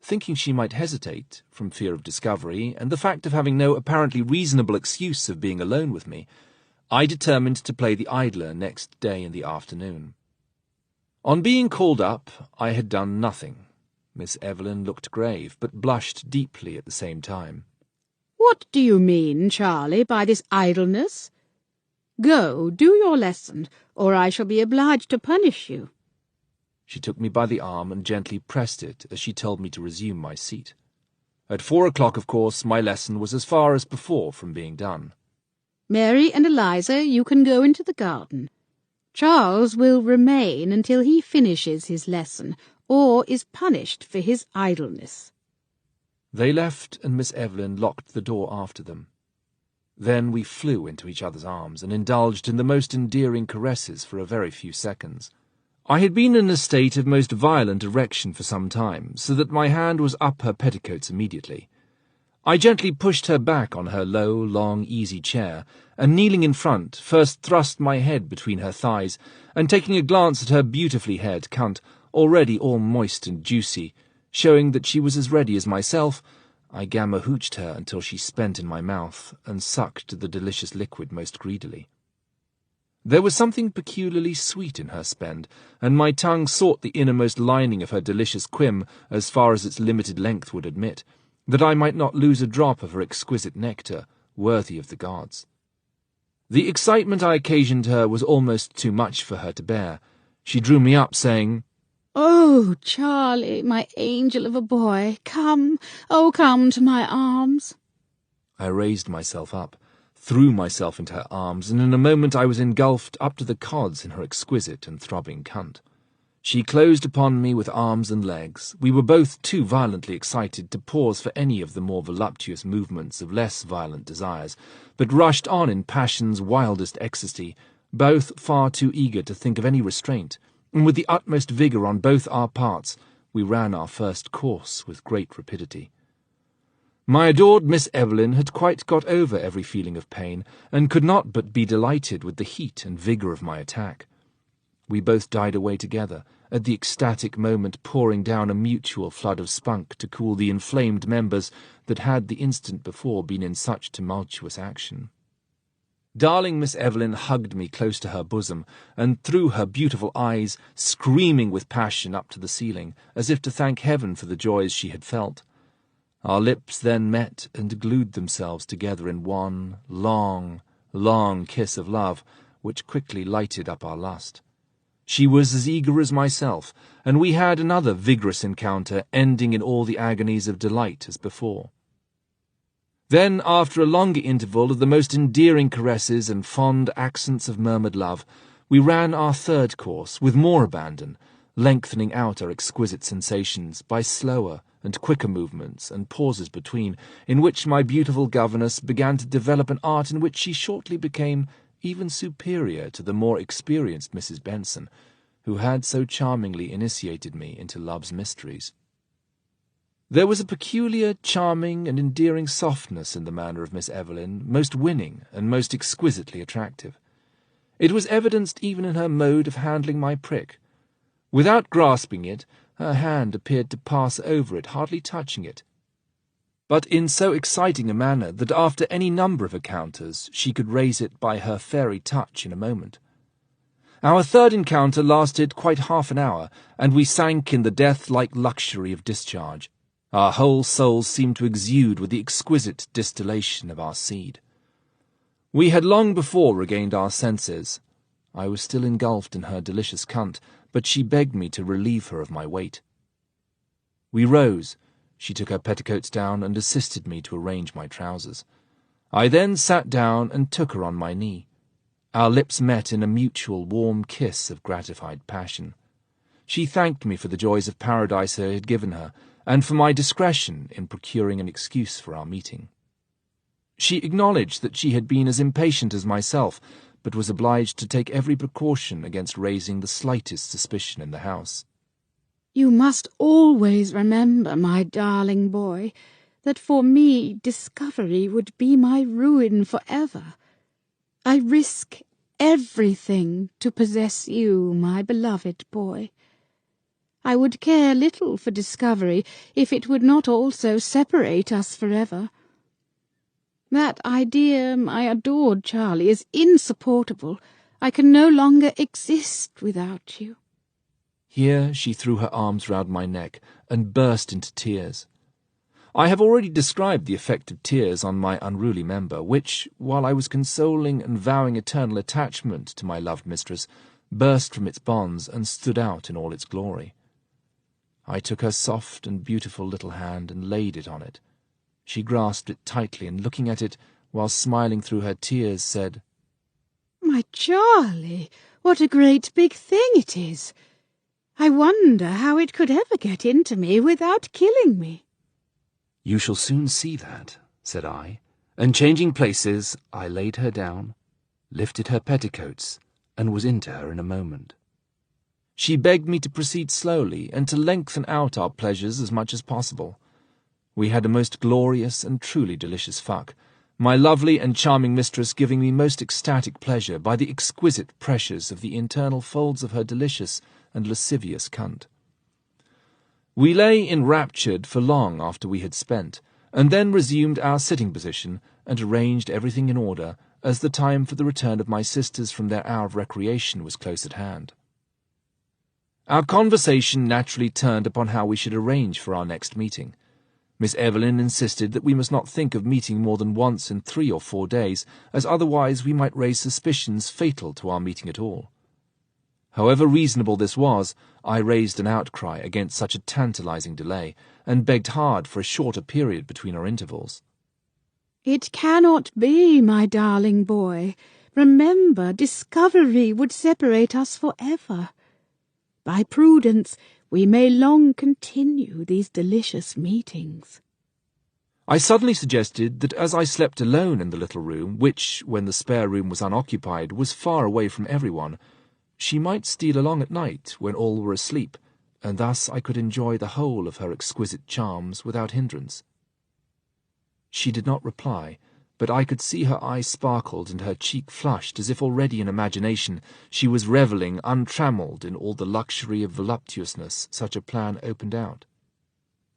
Thinking she might hesitate, from fear of discovery, and the fact of having no apparently reasonable excuse of being alone with me, I determined to play the idler next day in the afternoon. On being called up, I had done nothing. Miss Evelyn looked grave, but blushed deeply at the same time. What do you mean, Charlie, by this idleness? Go, do your lesson, or I shall be obliged to punish you. She took me by the arm and gently pressed it as she told me to resume my seat. At 4 o'clock, of course, my lesson was as far as before from being done. Mary and Eliza, you can go into the garden. Charles will remain until he finishes his lesson, or is punished for his idleness. They left, and Miss Evelyn locked the door after them. Then we flew into each other's arms and indulged in the most endearing caresses for a very few seconds. I had been in a state of most violent erection for some time, so that my hand was up her petticoats immediately. I gently pushed her back on her low, long, easy chair, and kneeling in front, first thrust my head between her thighs, and taking a glance at her beautifully haired cunt, already all moist and juicy, showing that she was as ready as myself, I gamma-hooched her until she spent in my mouth, and sucked the delicious liquid most greedily. There was something peculiarly sweet in her spend, and my tongue sought the innermost lining of her delicious quim as far as its limited length would admit, that I might not lose a drop of her exquisite nectar, worthy of the gods. The excitement I occasioned her was almost too much for her to bear. She drew me up, saying, "Oh, Charlie, my angel of a boy, come, oh, come to my arms." I raised myself up, threw myself into her arms, and in a moment I was engulfed up to the cods in her exquisite and throbbing cunt. She closed upon me with arms and legs. We were both too violently excited to pause for any of the more voluptuous movements of less violent desires, but rushed on in passion's wildest ecstasy, both far too eager to think of any restraint, and with the utmost vigour on both our parts, we ran our first course with great rapidity. My adored Miss Evelyn had quite got over every feeling of pain, and could not but be delighted with the heat and vigour of my attack. We both died away together, at the ecstatic moment pouring down a mutual flood of spunk to cool the inflamed members that had the instant before been in such tumultuous action. Darling Miss Evelyn hugged me close to her bosom, and threw her beautiful eyes, screaming with passion, up to the ceiling, as if to thank heaven for the joys she had felt. Our lips then met and glued themselves together in one long, long kiss of love, which quickly lighted up our lust. She was as eager as myself, and we had another vigorous encounter, ending in all the agonies of delight as before. Then, after a longer interval of the most endearing caresses and fond accents of murmured love, we ran our third course with more abandon, lengthening out our exquisite sensations by slower and quicker movements and pauses between, in which my beautiful governess began to develop an art in which she shortly became even superior to the more experienced Mrs. Benson, who had so charmingly initiated me into love's mysteries. There was a peculiar, charming, and endearing softness in the manner of Miss Evelyn, most winning and most exquisitely attractive. It was evidenced even in her mode of handling my prick. Without grasping it, her hand appeared to pass over it, hardly touching it, but in so exciting a manner that after any number of encounters she could raise it by her fairy touch in a moment. Our third encounter lasted quite half an hour, and we sank in the death-like luxury of discharge. Our whole souls seemed to exude with the exquisite distillation of our seed. We had long before regained our senses. I was still engulfed in her delicious cunt, but she begged me to relieve her of my weight. We rose. She took her petticoats down and assisted me to arrange my trousers. I then sat down and took her on my knee. Our lips met in a mutual warm kiss of gratified passion. She thanked me for the joys of paradise I had given her, and for my discretion in procuring an excuse for our meeting. She acknowledged that she had been as impatient as myself, but was obliged to take every precaution against raising the slightest suspicion in the house. You must always remember, my darling boy, that for me discovery would be my ruin forever. I risk everything to possess you, my beloved boy. I would care little for discovery if it would not also separate us forever. That idea, my adored Charlie, is insupportable. I can no longer exist without you. Here she threw her arms round my neck and burst into tears. I have already described the effect of tears on my unruly member, which, while I was consoling and vowing eternal attachment to my loved mistress, burst from its bonds and stood out in all its glory. I took her soft and beautiful little hand and laid it on it. She grasped it tightly, and looking at it, while smiling through her tears, said, "My Charlie, what a great big thing it is! I wonder how it could ever get into me without killing me." "You shall soon see that," said I, and changing places, I laid her down, lifted her petticoats, and was into her in a moment. She begged me to proceed slowly, and to lengthen out our pleasures as much as possible. We had a most glorious and truly delicious fuck, my lovely and charming mistress giving me most ecstatic pleasure by the exquisite pressures of the internal folds of her delicious and lascivious cunt. We lay enraptured for long after we had spent, and then resumed our sitting position and arranged everything in order, as the time for the return of my sisters from their hour of recreation was close at hand. Our conversation naturally turned upon how we should arrange for our next meeting. Miss Evelyn insisted that we must not think of meeting more than once in 3 or 4 days, as otherwise we might raise suspicions fatal to our meeting at all. However reasonable this was, I raised an outcry against such a tantalizing delay, and begged hard for a shorter period between our intervals. "It cannot be, my darling boy. Remember, discovery would separate us forever. By prudence, we may long continue these delicious meetings." I suddenly suggested that as I slept alone in the little room, which, when the spare room was unoccupied, was far away from everyone, she might steal along at night when all were asleep, and thus I could enjoy the whole of her exquisite charms without hindrance. She did not reply, but I could see her eye sparkled and her cheek flushed, as if already in imagination she was revelling untrammelled in all the luxury of voluptuousness such a plan opened out.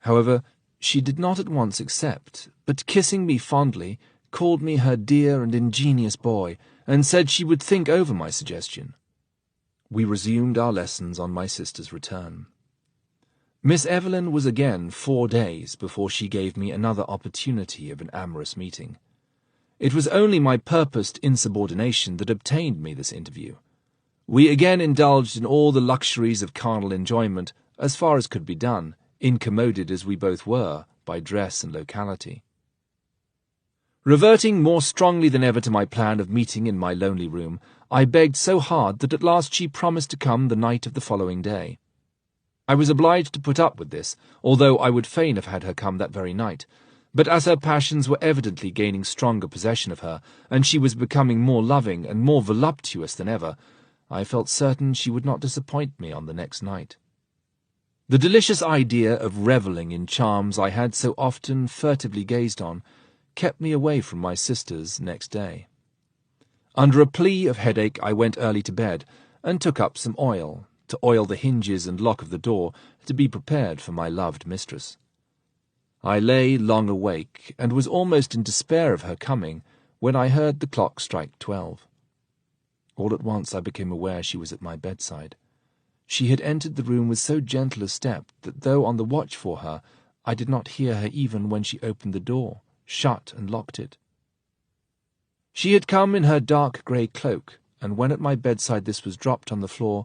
However, she did not at once accept, but kissing me fondly, called me her dear and ingenious boy, and said she would think over my suggestion. We resumed our lessons on my sister's return. Miss Evelyn was again 4 days before she gave me another opportunity of an amorous meeting. It was only my purposed insubordination that obtained me this interview. We again indulged in all the luxuries of carnal enjoyment, as far as could be done, incommoded as we both were by dress and locality. Reverting more strongly than ever to my plan of meeting in my lonely room, I begged so hard that at last she promised to come the night of the following day. I was obliged to put up with this, although I would fain have had her come that very night, but as her passions were evidently gaining stronger possession of her, and she was becoming more loving and more voluptuous than ever, I felt certain she would not disappoint me on the next night. The delicious idea of revelling in charms I had so often furtively gazed on kept me away from my sister's next day. Under a plea of headache I went early to bed, and took up some oil, to oil the hinges and lock of the door, to be prepared for my loved mistress. I lay long awake, and was almost in despair of her coming, when I heard the clock strike 12. All at once I became aware she was at my bedside. She had entered the room with so gentle a step that, though on the watch for her, I did not hear her even when she opened the door, shut and locked it. She had come in her dark grey cloak, and when at my bedside this was dropped on the floor,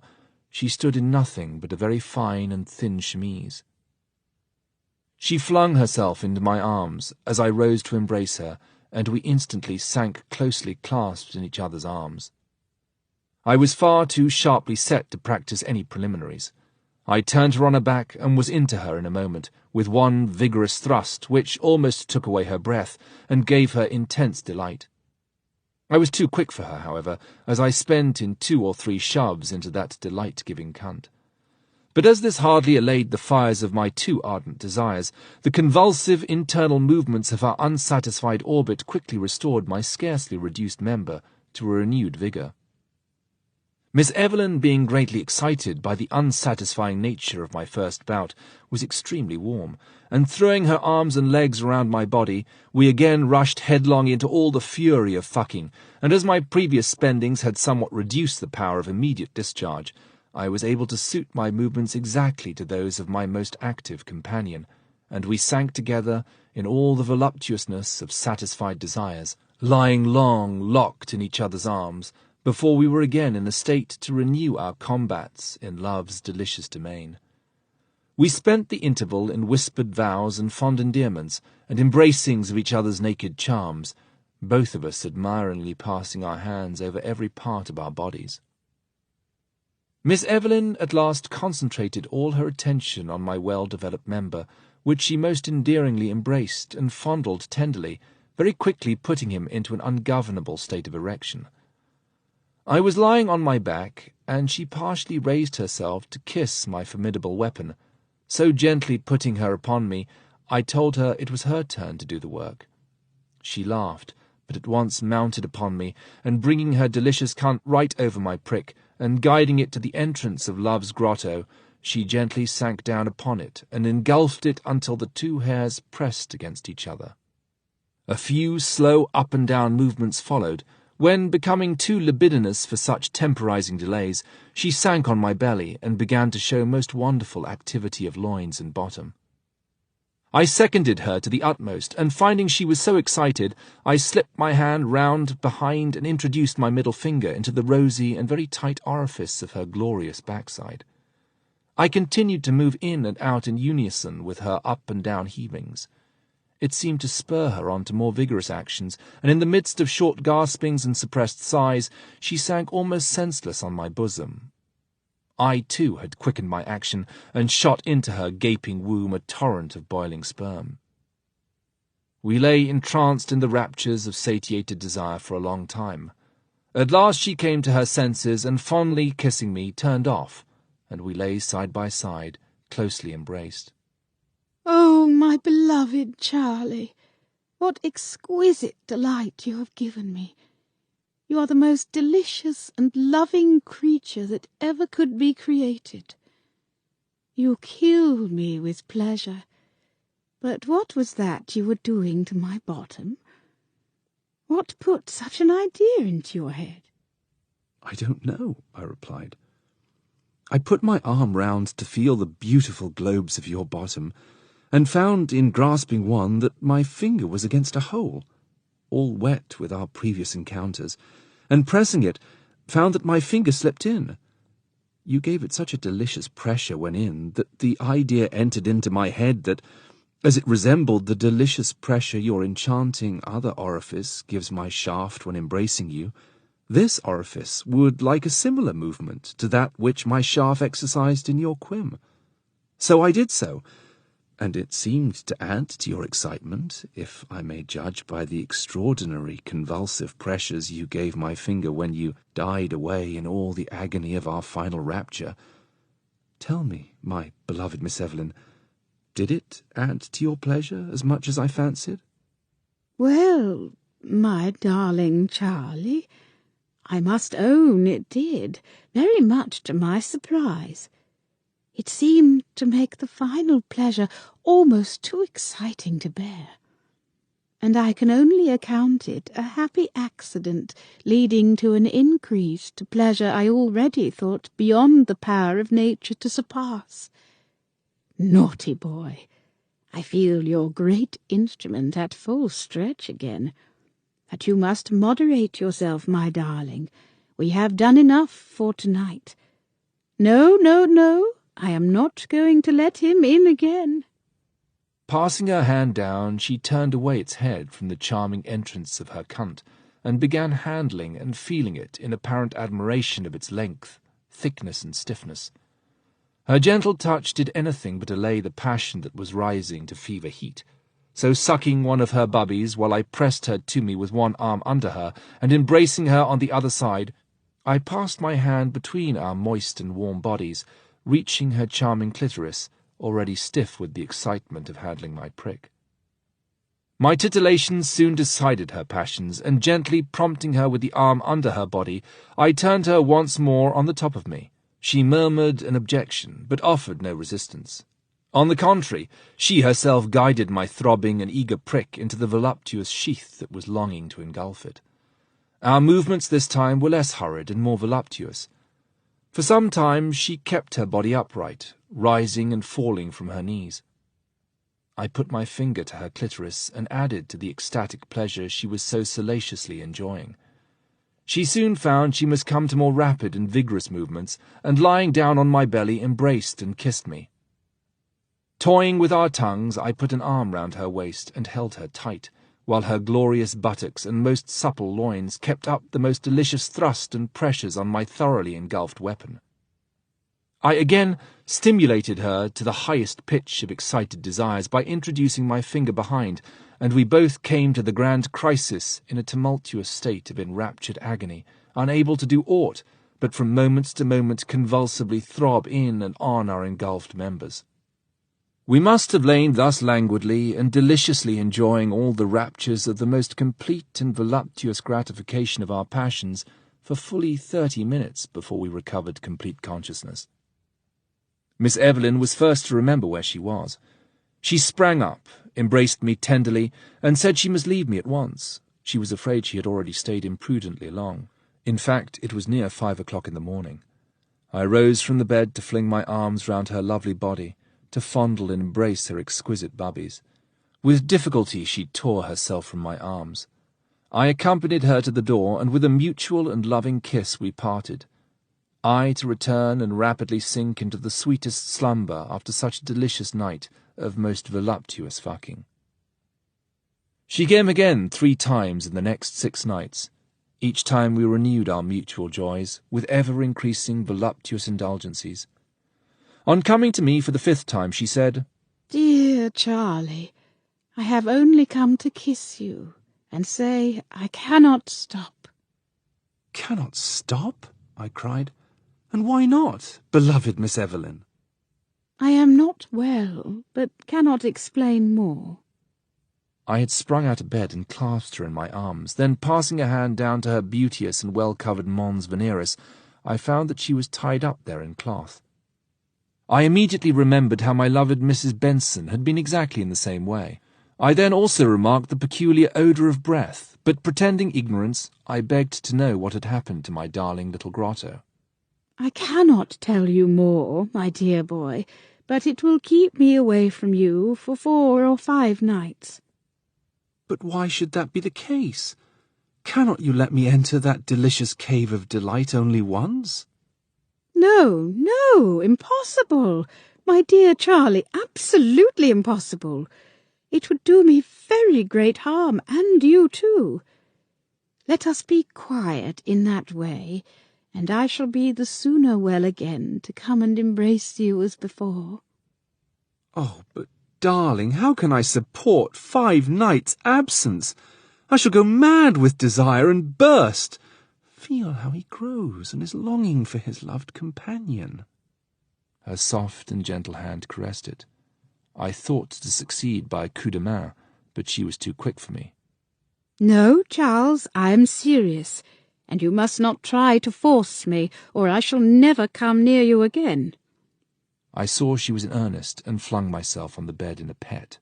she stood in nothing but a very fine and thin chemise. She flung herself into my arms as I rose to embrace her, and we instantly sank closely clasped in each other's arms. I was far too sharply set to practice any preliminaries. I turned her on her back and was into her in a moment, with one vigorous thrust which almost took away her breath and gave her intense delight. I was too quick for her, however, as I spent in 2 or 3 shoves into that delight-giving cunt. But as this hardly allayed the fires of my too ardent desires, the convulsive internal movements of our unsatisfied orbit quickly restored my scarcely reduced member to a renewed vigour. Miss Evelyn, being greatly excited by the unsatisfying nature of my first bout, was extremely warm, and throwing her arms and legs around my body, we again rushed headlong into all the fury of fucking, and as my previous spendings had somewhat reduced the power of immediate discharge, I was able to suit my movements exactly to those of my most active companion, and we sank together in all the voluptuousness of satisfied desires, lying long locked in each other's arms, before we were again in a state to renew our combats in love's delicious domain. We spent the interval in whispered vows and fond endearments, and embracings of each other's naked charms, both of us admiringly passing our hands over every part of our bodies. Miss Evelyn at last concentrated all her attention on my well-developed member, which she most endearingly embraced and fondled tenderly, very quickly putting him into an ungovernable state of erection. I was lying on my back, and she partially raised herself to kiss my formidable weapon. So gently putting her upon me, I told her it was her turn to do the work. She laughed, but at once mounted upon me, and bringing her delicious cunt right over my prick, and guiding it to the entrance of Love's grotto, she gently sank down upon it, and engulfed it until the 2 hairs pressed against each other. A few slow up-and-down movements followed, when, becoming too libidinous for such temporizing delays, she sank on my belly and began to show most wonderful activity of loins and bottom. I seconded her to the utmost, and finding she was so excited, I slipped my hand round behind and introduced my middle finger into the rosy and very tight orifice of her glorious backside. I continued to move in and out in unison with her up-and-down heavings. It seemed to spur her on to more vigorous actions, and in the midst of short gaspings and suppressed sighs, she sank almost senseless on my bosom. I, too, had quickened my action, and shot into her gaping womb a torrent of boiling sperm. We lay entranced in the raptures of satiated desire for a long time. At last she came to her senses, and fondly kissing me, turned off, and we lay side by side, closely embraced. Oh, my beloved Charlie, what exquisite delight you have given me. You are the most delicious and loving creature that ever could be created. You kill me with pleasure. But what was that you were doing to my bottom? What put such an idea into your head? I don't know, I replied. I put my arm round to feel the beautiful globes of your bottom, and found in grasping one that my finger was against a hole, all wet with our previous encounters, and pressing it, found that my finger slipped in. You gave it such a delicious pressure when in that the idea entered into my head that, as it resembled the delicious pressure your enchanting other orifice gives my shaft when embracing you, this orifice would like a similar movement to that which my shaft exercised in your quim. So I did so, and it seemed to add to your excitement, if I may judge by the extraordinary convulsive pressures you gave my finger when you died away in all the agony of our final rapture. Tell me, my beloved Miss Evelyn, did it add to your pleasure as much as I fancied? Well, my darling Charlie, I must own it did, very much to my surprise. It seemed to make the final pleasure almost too exciting to bear, and I can only account it a happy accident leading to an increase to pleasure I already thought beyond the power of nature to surpass. Naughty boy, I feel your great instrument at full stretch again. But you must moderate yourself, my darling. We have done enough for tonight. No, no, no, I am not going to let him in again. Passing her hand down, she turned away its head from the charming entrance of her cunt, and began handling and feeling it in apparent admiration of its length, thickness, and stiffness. Her gentle touch did anything but allay the passion that was rising to fever heat. So sucking one of her bubbies while I pressed her to me with one arm under her, and embracing her on the other side, I passed my hand between our moist and warm bodies, reaching her charming clitoris, already stiff with the excitement of handling my prick. My titillations soon decided her passions, and gently prompting her with the arm under her body, I turned her once more on the top of me. She murmured an objection, but offered no resistance. On the contrary, she herself guided my throbbing and eager prick into the voluptuous sheath that was longing to engulf it. Our movements this time were less hurried and more voluptuous. For some time she kept her body upright, rising and falling from her knees. I put my finger to her clitoris and added to the ecstatic pleasure she was so salaciously enjoying. She soon found she must come to more rapid and vigorous movements, and lying down on my belly embraced and kissed me. Toying with our tongues, I put an arm round her waist and held her tight, while her glorious buttocks and most supple loins kept up the most delicious thrust and pressures on my thoroughly engulfed weapon. I again stimulated her to the highest pitch of excited desires by introducing my finger behind, and we both came to the grand crisis in a tumultuous state of enraptured agony, unable to do aught but from moment to moment convulsively throb in and on our engulfed members. We must have lain thus languidly and deliciously enjoying all the raptures of the most complete and voluptuous gratification of our passions for fully 30 minutes before we recovered complete consciousness. Miss Evelyn was first to remember where she was. She sprang up, embraced me tenderly, and said she must leave me at once. She was afraid she had already stayed imprudently long. In fact, it was near 5 o'clock in the morning. I rose from the bed to fling my arms round her lovely body, to fondle and embrace her exquisite bubbies. With difficulty she tore herself from my arms. I accompanied her to the door, and with a mutual and loving kiss we parted. I to return and rapidly sink into the sweetest slumber after such a delicious night of most voluptuous fucking. She came again 3 times in the next 6 nights. Each time we renewed our mutual joys, with ever-increasing voluptuous indulgencies. On coming to me for the 5th time, she said, "Dear Charlie, I have only come to kiss you, and say I cannot stop." "Cannot stop?" I cried. "And why not, beloved Miss Evelyn?" "I am not well, but cannot explain more." I had sprung out of bed and clasped her in my arms. Then, passing a hand down to her beauteous and well-covered mons veneris, I found that she was tied up there in cloth. I immediately remembered how my loved Mrs. Benson had been exactly in the same way. I then also remarked the peculiar odour of breath, But pretending ignorance, I begged to know what had happened to my darling little grotto. I cannot tell you more, my dear boy, but it will keep me away from you for 4 or 5 nights. But why should that be the case? Cannot you let me enter that delicious cave of delight only once? No, no, impossible. My dear Charlie, absolutely impossible. It would do me very great harm, and you too. Let us be quiet in that way, and I shall be the sooner well again to come and embrace you as before. Oh, but darling, how can I support 5 nights' absence? I shall go mad with desire and burst. Feel how he grows and is longing for his loved companion. Her soft and gentle hand caressed it. I thought to succeed by a coup de main, but she was too quick for me. No, Charles, I am serious, and you must not try to force me, or I shall never come near you again. I saw she was in earnest, and flung myself on the bed in a pet.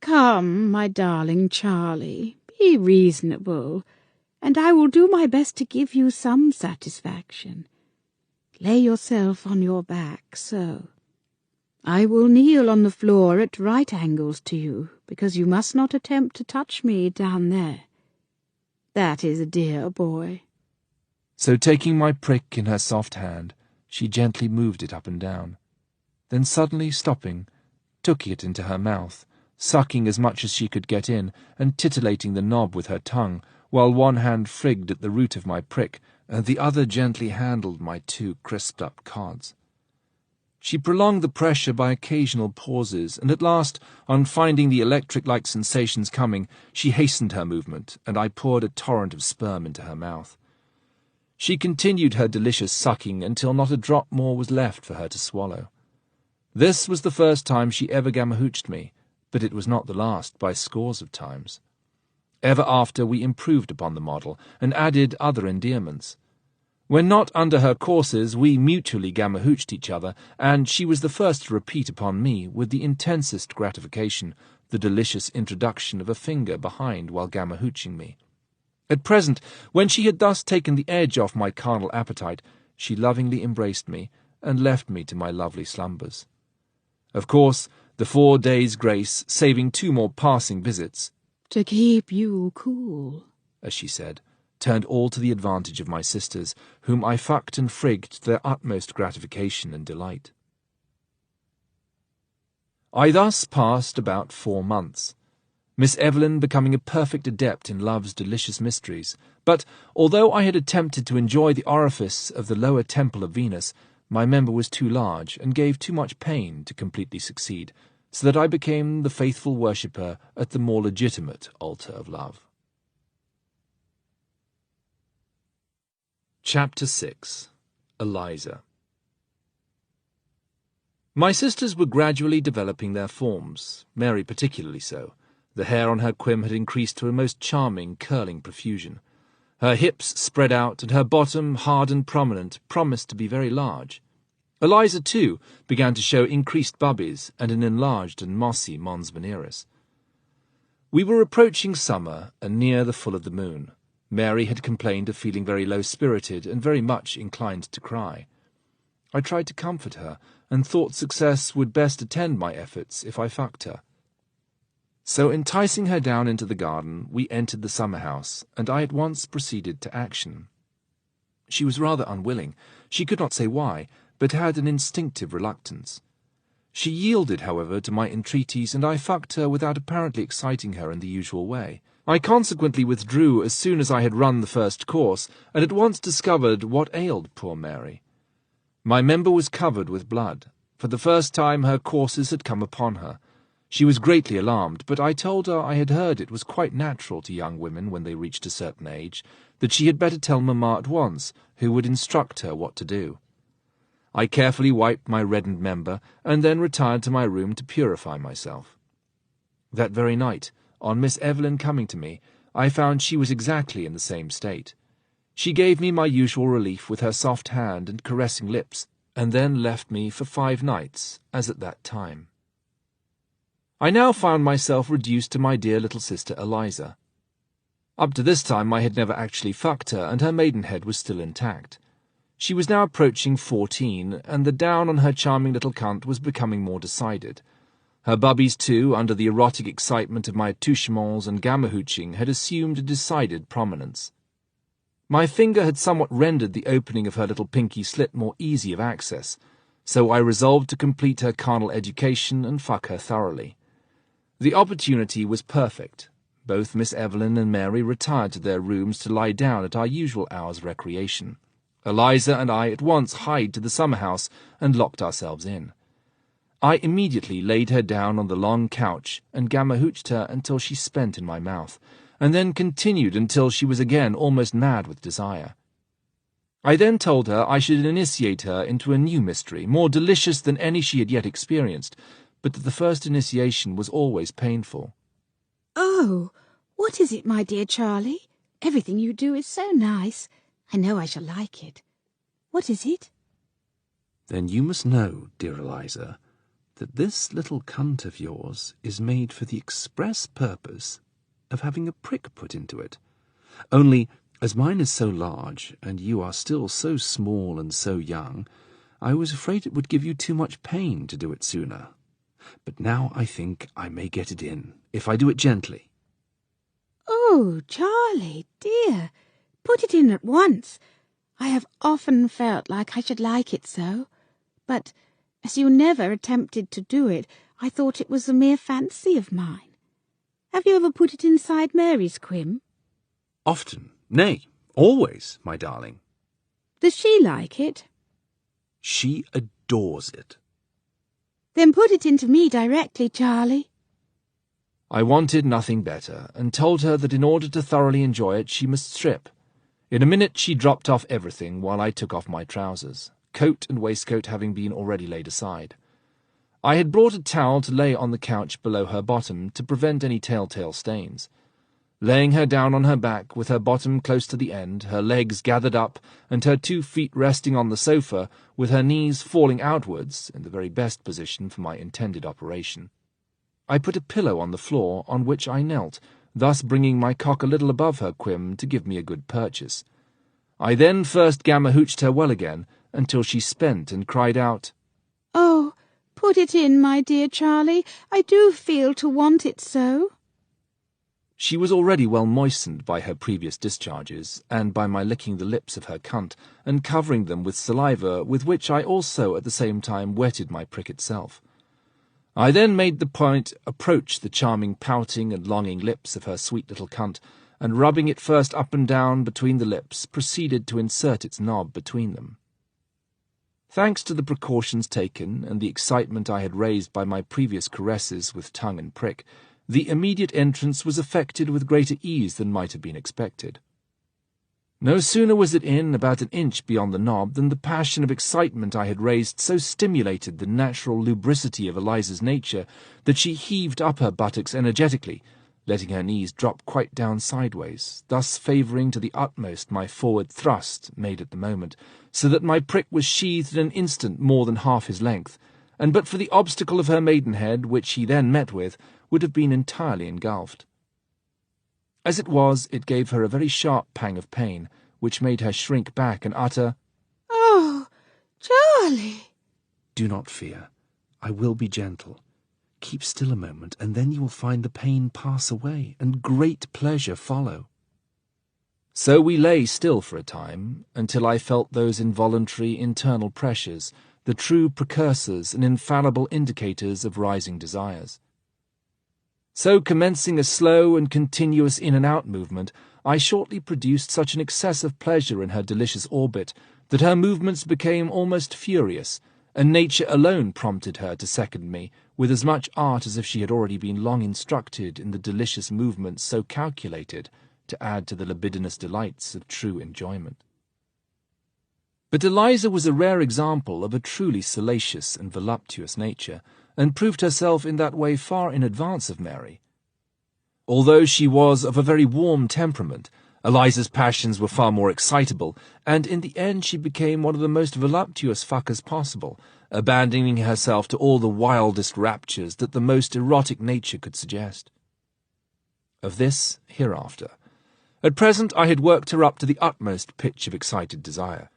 Come, my darling Charlie, be reasonable, and I will do my best to give you some satisfaction. Lay yourself on your back, so. I will kneel on the floor at right angles to you, because you must not attempt to touch me down there. That is a dear boy. So taking my prick in her soft hand, she gently moved it up and down. Then suddenly stopping, took it into her mouth, sucking as much as she could get in, and titillating the knob with her tongue, while one hand frigged at the root of my prick, and the other gently handled my 2 crisped-up cods. She prolonged the pressure by occasional pauses, and at last, on finding the electric-like sensations coming, she hastened her movement, and I poured a torrent of sperm into her mouth. She continued her delicious sucking until not a drop more was left for her to swallow. This was the first time she ever gamma-hooched me, but it was not the last by scores of times. Ever after we improved upon the model, and added other endearments. When not under her courses, we mutually gamma-hooched each other, and she was the first to repeat upon me, with the intensest gratification, the delicious introduction of a finger behind while gamma-hooching me. At present, when she had thus taken the edge off my carnal appetite, she lovingly embraced me, and left me to my lovely slumbers. Of course, the 4 days' grace, saving 2 more passing visits, To keep you cool, as she said, turned all to the advantage of my sisters, whom I fucked and frigged to their utmost gratification and delight. I thus passed about 4 months, Miss Evelyn becoming a perfect adept in love's delicious mysteries, but although I had attempted to enjoy the orifice of the lower temple of Venus, my member was too large and gave too much pain to completely succeed, so that I became the faithful worshipper at the more legitimate altar of love. Chapter 6. Eliza. My sisters were gradually developing their forms, Mary particularly so. The hair on her quim had increased to a most charming, curling profusion. Her hips spread out, and her bottom, hard and prominent, promised to be very large. Eliza, too, began to show increased bubbies and an enlarged and mossy mons veneris. We were approaching summer and near the full of the moon. Mary had complained of feeling very low-spirited and very much inclined to cry. I tried to comfort her, and thought success would best attend my efforts if I fucked her. So, enticing her down into the garden, we entered the summer-house, and I at once proceeded to action. She was rather unwilling. She could not say why, but had an instinctive reluctance. She yielded, however, to my entreaties, and I fucked her without apparently exciting her in the usual way. I consequently withdrew as soon as I had run the first course, and at once discovered what ailed poor Mary. My member was covered with blood. For the first time her courses had come upon her. She was greatly alarmed, but I told her I had heard it was quite natural to young women when they reached a certain age, that she had better tell Mamma at once, who would instruct her what to do. I carefully wiped my reddened member, and then retired to my room to purify myself. That very night, on Miss Evelyn coming to me, I found she was exactly in the same state. She gave me my usual relief with her soft hand and caressing lips, and then left me for 5 nights, as at that time. I now found myself reduced to my dear little sister Eliza. Up to this time I had never actually fucked her, and her maidenhead was still intact. She was now approaching 14, and the down on her charming little cunt was becoming more decided. Her bubbies, too, under the erotic excitement of my attouchements and gamma-hooching, had assumed a decided prominence. My finger had somewhat rendered the opening of her little pinky slit more easy of access, so I resolved to complete her carnal education and fuck her thoroughly. The opportunity was perfect. Both Miss Evelyn and Mary retired to their rooms to lie down at our usual hours of recreation. Eliza and I at once hied to the summer-house and locked ourselves in. I immediately laid her down on the long couch and gamma-hooched her until she spent in my mouth, and then continued until she was again almost mad with desire. I then told her I should initiate her into a new mystery, more delicious than any she had yet experienced, but that the first initiation was always painful. Oh, what is it, my dear Charlie? Everything you do is so nice. I know I shall like it. What is it? Then you must know, dear Eliza, that this little cunt of yours is made for the express purpose of having a prick put into it. Only, as mine is so large, and you are still so small and so young, I was afraid it would give you too much pain to do it sooner. But now I think I may get it in, if I do it gently. Oh, Charlie, dear, put it in at once. I have often felt like I should like it so, but as you never attempted to do it, I thought it was a mere fancy of mine. Have you ever put it inside Mary's quim? Often, nay, always, my darling. Does she like it? She adores it. Then put it into me directly, Charlie. I wanted nothing better, and told her that in order to thoroughly enjoy it she must strip. In a minute she dropped off everything while I took off my trousers, coat and waistcoat having been already laid aside. I had brought a towel to lay on the couch below her bottom to prevent any telltale stains. Laying her down on her back, with her bottom close to the end, her legs gathered up, and her 2 feet resting on the sofa, with her knees falling outwards, in the very best position for my intended operation, I put a pillow on the floor on which I knelt, thus bringing my cock a little above her quim to give me a good purchase. I then first gamma-hooched her well again, until she spent and cried out, Oh, put it in, my dear Charlie. I do feel to want it so. She was already well moistened by her previous discharges, and by my licking the lips of her cunt, and covering them with saliva, with which I also at the same time wetted my prick itself. I then made the point approach the charming pouting and longing lips of her sweet little cunt, and rubbing it first up and down between the lips, proceeded to insert its knob between them. Thanks to the precautions taken, and the excitement I had raised by my previous caresses with tongue and prick, the immediate entrance was effected with greater ease than might have been expected. No sooner was it in, about an inch beyond the knob, than the passion of excitement I had raised so stimulated the natural lubricity of Eliza's nature that she heaved up her buttocks energetically, letting her knees drop quite down sideways, thus favouring to the utmost my forward thrust made at the moment, so that my prick was sheathed in an instant more than half his length, and but for the obstacle of her maidenhead, which he then met with, would have been entirely engulfed. As it was, it gave her a very sharp pang of pain, which made her shrink back and utter, Oh, Charlie! Do not fear. I will be gentle. Keep still a moment, and then you will find the pain pass away, and great pleasure follow. So we lay still for a time, until I felt those involuntary internal pressures, the true precursors and infallible indicators of rising desires. So, commencing a slow and continuous in-and-out movement, I shortly produced such an excess of pleasure in her delicious orbit that her movements became almost furious, and nature alone prompted her to second me with as much art as if she had already been long instructed in the delicious movements so calculated to add to the libidinous delights of true enjoyment. But Eliza was a rare example of a truly salacious and voluptuous nature, and proved herself in that way far in advance of Mary. Although she was of a very warm temperament, Eliza's passions were far more excitable, and in the end she became one of the most voluptuous fuckers possible, abandoning herself to all the wildest raptures that the most erotic nature could suggest. Of this hereafter. At present I had worked her up to the utmost pitch of excited desire.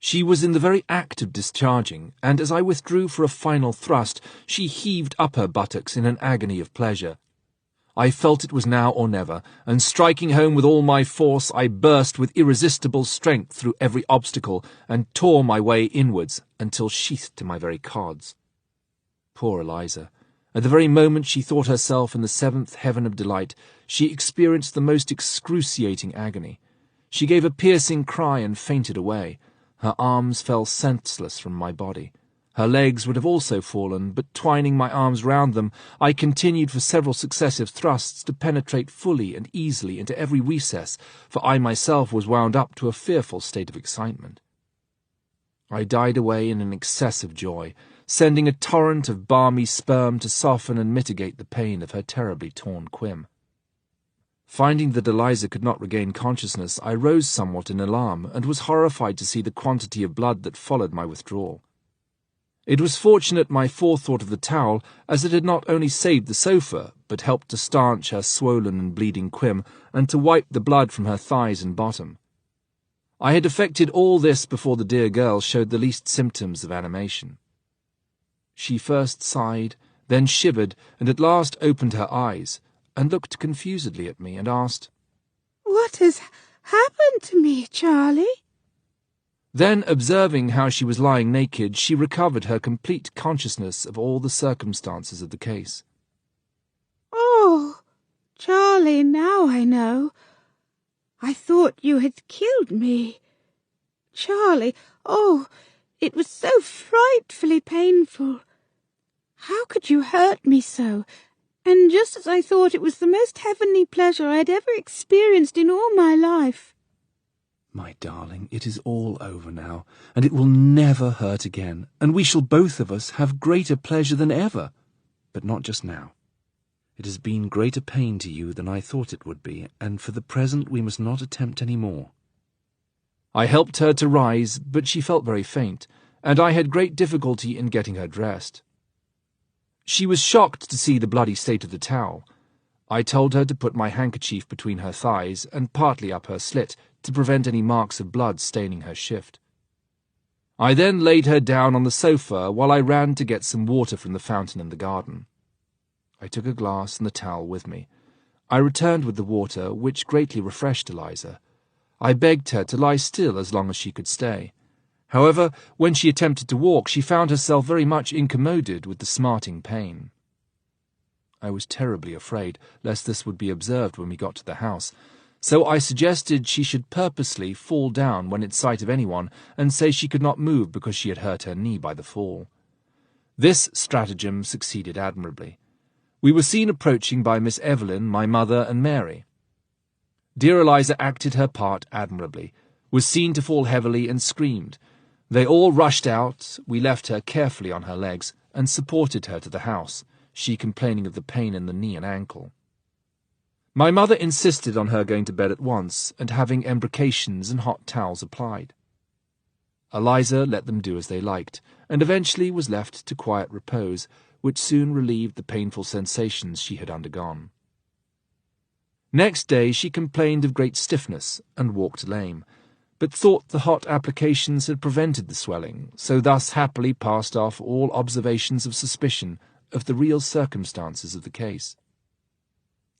She was in the very act of discharging, and as I withdrew for a final thrust, she heaved up her buttocks in an agony of pleasure. I felt it was now or never, and striking home with all my force, I burst with irresistible strength through every obstacle, and tore my way inwards, until sheathed to my very cods. Poor Eliza! At the very moment she thought herself in the seventh heaven of delight, she experienced the most excruciating agony. She gave a piercing cry and fainted away. Her arms fell senseless from my body. Her legs would have also fallen, but twining my arms round them, I continued for several successive thrusts to penetrate fully and easily into every recess, for I myself was wound up to a fearful state of excitement. I died away in an excess of joy, sending a torrent of balmy sperm to soften and mitigate the pain of her terribly torn quim. Finding that Eliza could not regain consciousness, I rose somewhat in alarm, and was horrified to see the quantity of blood that followed my withdrawal. It was fortunate my forethought of the towel, as it had not only saved the sofa, but helped to stanch her swollen and bleeding quim, and to wipe the blood from her thighs and bottom. I had effected all this before the dear girl showed the least symptoms of animation. She first sighed, then shivered, and at last opened her eyes, and looked confusedly at me, and asked, "What has happened to me, Charlie?" Then, observing how she was lying naked, she recovered her complete consciousness of all the circumstances of the case. "Oh, Charlie, now I know. I thought you had killed me. Charlie, oh, it was so frightfully painful. How could you hurt me so? And just as I thought it was the most heavenly pleasure I had ever experienced in all my life." My darling, it is all over now, and it will never hurt again, and we shall both of us have greater pleasure than ever, but not just now. It has been greater pain to you than I thought it would be, and for the present we must not attempt any more. I helped her to rise, but she felt very faint, and I had great difficulty in getting her dressed. She was shocked to see the bloody state of the towel. I told her to put my handkerchief between her thighs and partly up her slit, to prevent any marks of blood staining her shift. I then laid her down on the sofa while I ran to get some water from the fountain in the garden. I took a glass and the towel with me. I returned with the water, which greatly refreshed Eliza. I begged her to lie still as long as she could stay. However, when she attempted to walk, she found herself very much incommoded with the smarting pain. I was terribly afraid lest this would be observed when we got to the house, so I suggested she should purposely fall down when in sight of anyone and say she could not move because she had hurt her knee by the fall. This stratagem succeeded admirably. We were seen approaching by Miss Evelyn, my mother, and Mary. Dear Eliza acted her part admirably, was seen to fall heavily, and screamed. They all rushed out. We left her carefully on her legs, and supported her to the house, she complaining of the pain in the knee and ankle. My mother insisted on her going to bed at once, and having embrocations and hot towels applied. Eliza let them do as they liked, and eventually was left to quiet repose, which soon relieved the painful sensations she had undergone. Next day she complained of great stiffness, and walked lame, but thought the hot applications had prevented the swelling, so thus happily passed off all observations of suspicion of the real circumstances of the case.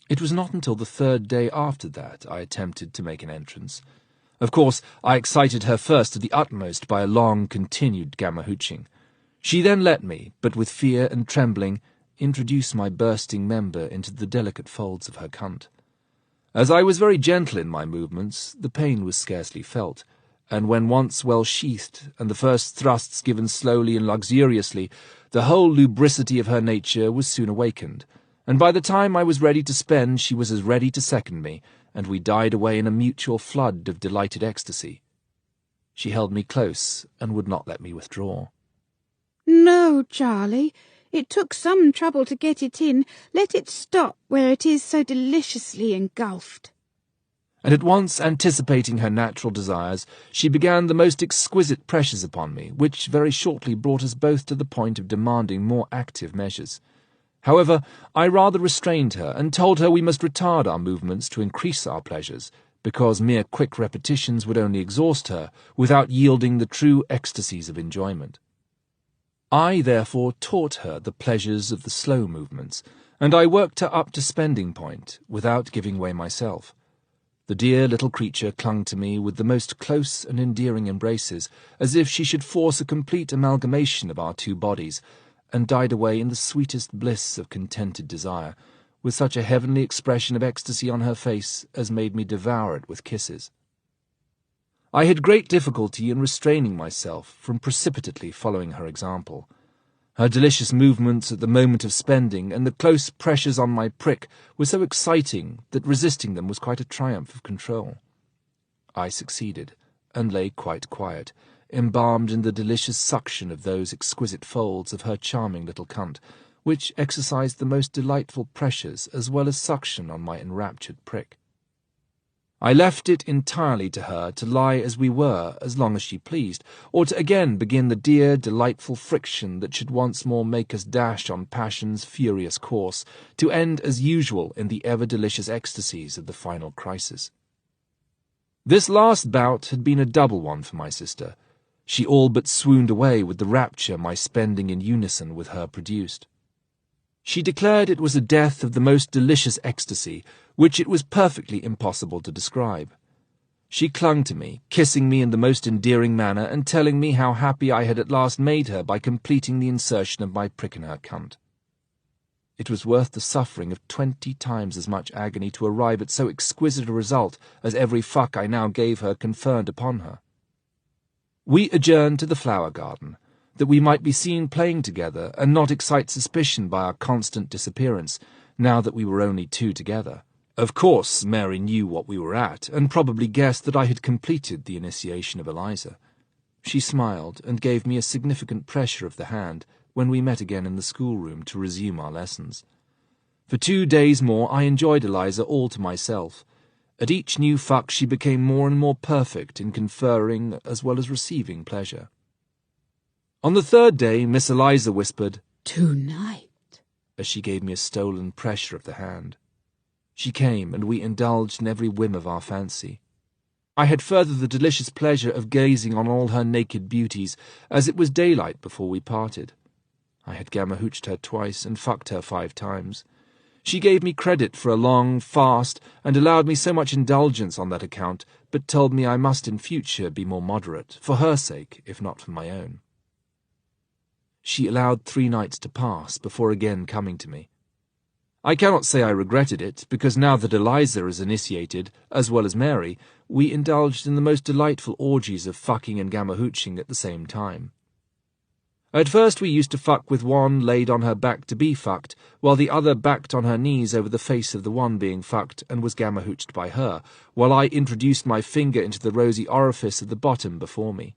It was not until the third day after that I attempted to make an entrance. Of course, I excited her first to the utmost by a long continued gamma-hooching. She then let me, but with fear and trembling, introduce my bursting member into the delicate folds of her cunt. As I was very gentle in my movements, the pain was scarcely felt, and when once well sheathed, and the first thrusts given slowly and luxuriously, the whole lubricity of her nature was soon awakened, and by the time I was ready to spend she was as ready to second me, and we died away in a mutual flood of delighted ecstasy. She held me close, and would not let me withdraw. "No, Charlie, it took some trouble to get it in. Let it stop where it is so deliciously engulfed." And at once anticipating her natural desires, she began the most exquisite pressures upon me, which very shortly brought us both to the point of demanding more active measures. However, I rather restrained her, and told her we must retard our movements to increase our pleasures, because mere quick repetitions would only exhaust her without yielding the true ecstasies of enjoyment. I therefore taught her the pleasures of the slow movements, and I worked her up to spending point without giving way myself. The dear little creature clung to me with the most close and endearing embraces, as if she should force a complete amalgamation of our two bodies, and died away in the sweetest bliss of contented desire, with such a heavenly expression of ecstasy on her face as made me devour it with kisses. I had great difficulty in restraining myself from precipitately following her example. Her delicious movements at the moment of spending and the close pressures on my prick were so exciting that resisting them was quite a triumph of control. I succeeded, and lay quite quiet, embalmed in the delicious suction of those exquisite folds of her charming little cunt, which exercised the most delightful pressures as well as suction on my enraptured prick. I left it entirely to her to lie as we were as long as she pleased, or to again begin the dear, delightful friction that should once more make us dash on passion's furious course, to end as usual in the ever-delicious ecstasies of the final crisis. This last bout had been a double one for my sister. She all but swooned away with the rapture my spending in unison with her produced. She declared it was a death of the most delicious ecstasy, which it was perfectly impossible to describe. She clung to me, kissing me in the most endearing manner, and telling me how happy I had at last made her by completing the insertion of my prick in her cunt. It was worth the suffering of 20 times as much agony to arrive at so exquisite a result as every fuck I now gave her conferred upon her. We adjourned to the flower garden, that we might be seen playing together and not excite suspicion by our constant disappearance, now that we were only two together. Of course, Mary knew what we were at, and probably guessed that I had completed the initiation of Eliza. She smiled and gave me a significant pressure of the hand when we met again in the schoolroom to resume our lessons. For 2 days more I enjoyed Eliza all to myself. At each new fuck she became more and more perfect in conferring as well as receiving pleasure. On the 3rd day, Miss Eliza whispered, "Tonight," as she gave me a stolen pressure of the hand. She came, and we indulged in every whim of our fancy. I had further the delicious pleasure of gazing on all her naked beauties, as it was daylight before we parted. I had gamma-hooched her twice and fucked her 5 times. She gave me credit for a long fast, and allowed me so much indulgence on that account, but told me I must in future be more moderate, for her sake, if not for my own. She allowed 3 nights to pass before again coming to me. I cannot say I regretted it, because now that Eliza is initiated, as well as Mary, we indulged in the most delightful orgies of fucking and gamma-hooching at the same time. At first we used to fuck with one laid on her back to be fucked, while the other backed on her knees over the face of the one being fucked and was gamma-hooched by her, while I introduced my finger into the rosy orifice of the bottom before me.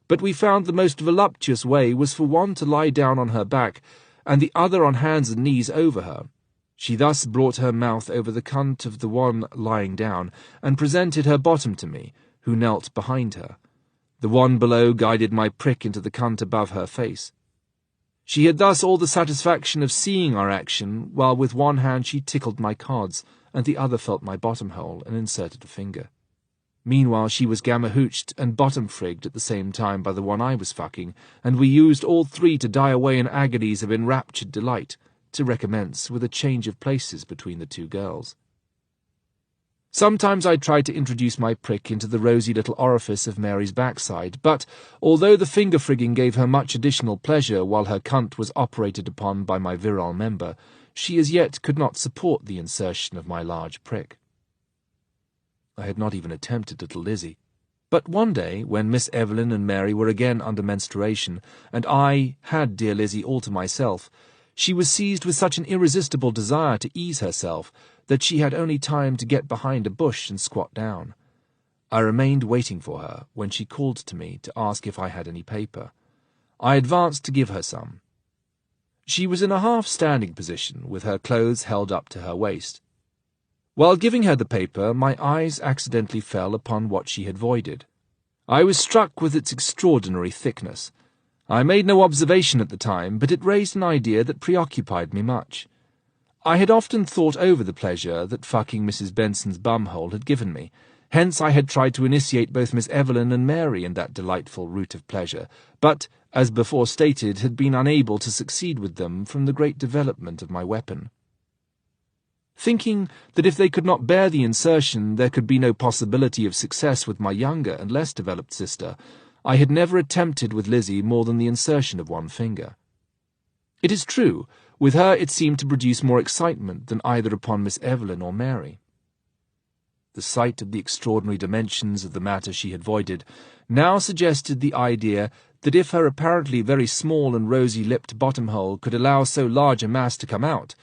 But we found the most voluptuous way was for one to lie down on her back, and the other on hands and knees over her. She thus brought her mouth over the cunt of the one lying down, and presented her bottom to me, who knelt behind her. The one below guided my prick into the cunt above her face. She had thus all the satisfaction of seeing our action, while with one hand she tickled my cods, and the other felt my bottom hole and inserted a finger. Meanwhile she was gamma-hooched and bottom-frigged at the same time by the one I was fucking, and we used all 3 to die away in agonies of enraptured delight, to recommence with a change of places between the 2 girls. Sometimes I tried to introduce my prick into the rosy little orifice of Mary's backside, but, although the finger-frigging gave her much additional pleasure while her cunt was operated upon by my virile member, she as yet could not support the insertion of my large prick. I had not even attempted little Lizzie. But one day, when Miss Evelyn and Mary were again under menstruation, and I had dear Lizzie all to myself, she was seized with such an irresistible desire to ease herself that she had only time to get behind a bush and squat down. I remained waiting for her when she called to me to ask if I had any paper. I advanced to give her some. She was in a half-standing position, with her clothes held up to her waist. While giving her the paper, my eyes accidentally fell upon what she had voided. I was struck with its extraordinary thickness. I made no observation at the time, but it raised an idea that preoccupied me much. I had often thought over the pleasure that fucking Mrs. Benson's bumhole had given me, Hence I had tried to initiate both Miss Evelyn and Mary in that delightful route of pleasure, but, as before stated, had been unable to succeed with them from the great development of my weapon. Thinking that if they could not bear the insertion, there could be no possibility of success with my younger and less developed sister, I had never attempted with Lizzie more than the insertion of one finger. It is true, with her it seemed to produce more excitement than either upon Miss Evelyn or Mary. The sight of the extraordinary dimensions of the matter she had voided now suggested the idea that if her apparently very small and rosy-lipped bottom-hole could allow so large a mass to come out,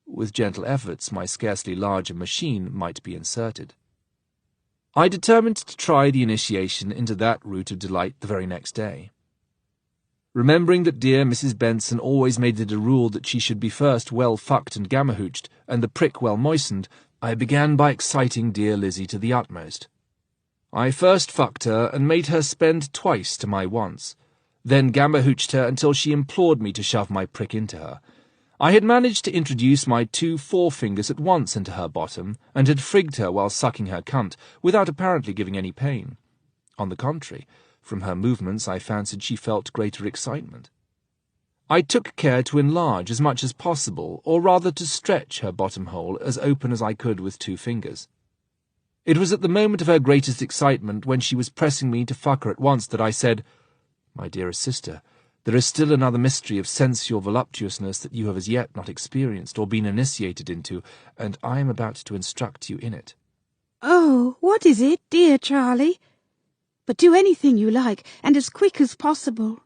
with gentle efforts my scarcely larger machine might be inserted. I determined to try the initiation into that route of delight the very next day. Remembering that dear Mrs. Benson always made it a rule that she should be first well fucked and gamma-hooched, and the prick well moistened, I began by exciting dear Lizzie to the utmost. I first fucked her and made her spend twice to my once, then gamma-hooched her until she implored me to shove my prick into her. I had managed to introduce my 2 forefingers at once into her bottom, and had frigged her while sucking her cunt, without apparently giving any pain. On the contrary, from her movements I fancied she felt greater excitement. I took care to enlarge as much as possible, or rather to stretch her bottom hole as open as I could with 2 fingers. It was at the moment of her greatest excitement, when she was pressing me to fuck her at once, that I said, "My dearest sister, there is still another mystery of sensual voluptuousness that you have as yet not experienced or been initiated into, and I am about to instruct you in it." Oh, what is it, dear Charlie? But do anything you like, and as quick as possible.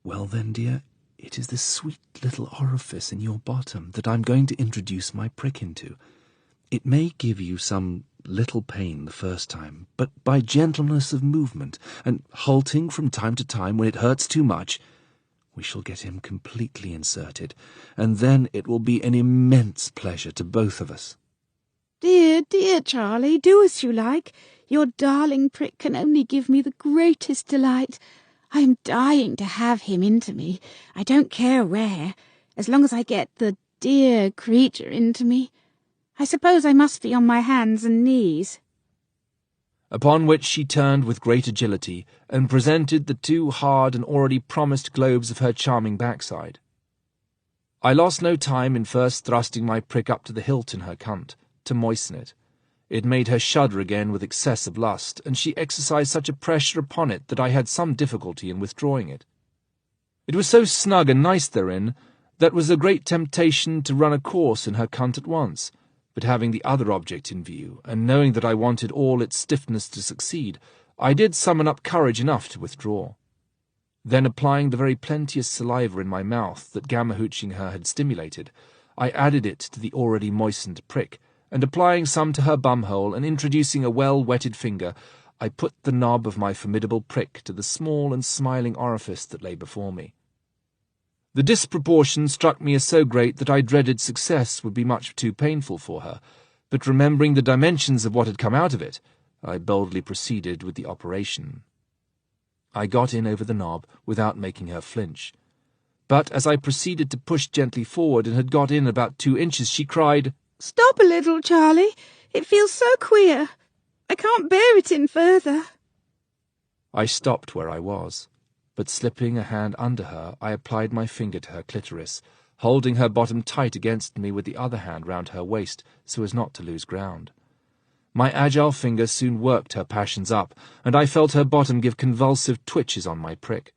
Well then, dear, it is this sweet little orifice in your bottom that I'm going to introduce my prick into. It may give you some little pain the first time, but by gentleness of movement, and halting from time to time when it hurts too much, we shall get him completely inserted, and then it will be an immense pleasure to both of us. Dear, dear Charlie, do as you like. Your darling prick can only give me the greatest delight. I am dying to have him into me. I don't care where, as long as I get the dear creature into me. I suppose I must be on my hands and knees. Upon which she turned with great agility, and presented the 2 hard and already promised globes of her charming backside. I lost no time in first thrusting my prick up to the hilt in her cunt, to moisten it. It made her shudder again with excess of lust, and she exercised such a pressure upon it that I had some difficulty in withdrawing it. It was so snug and nice therein, that was a great temptation to run a course in her cunt at once, but having the other object in view, and knowing that I wanted all its stiffness to succeed, I did summon up courage enough to withdraw. Then, applying the very plenteous saliva in my mouth that gamma-hooching her had stimulated, I added it to the already moistened prick, and applying some to her bumhole and introducing a well-wetted finger, I put the knob of my formidable prick to the small and smiling orifice that lay before me. The disproportion struck me as so great that I dreaded success would be much too painful for her, but remembering the dimensions of what had come out of it, I boldly proceeded with the operation. I got in over the knob without making her flinch, but as I proceeded to push gently forward and had got in about 2 inches, she cried, Stop a little, Charlie. It feels so queer. I can't bear it in further. I stopped where I was, but slipping a hand under her, I applied my finger to her clitoris, holding her bottom tight against me with the other hand round her waist so as not to lose ground. My agile finger soon worked her passions up, and I felt her bottom give convulsive twitches on my prick.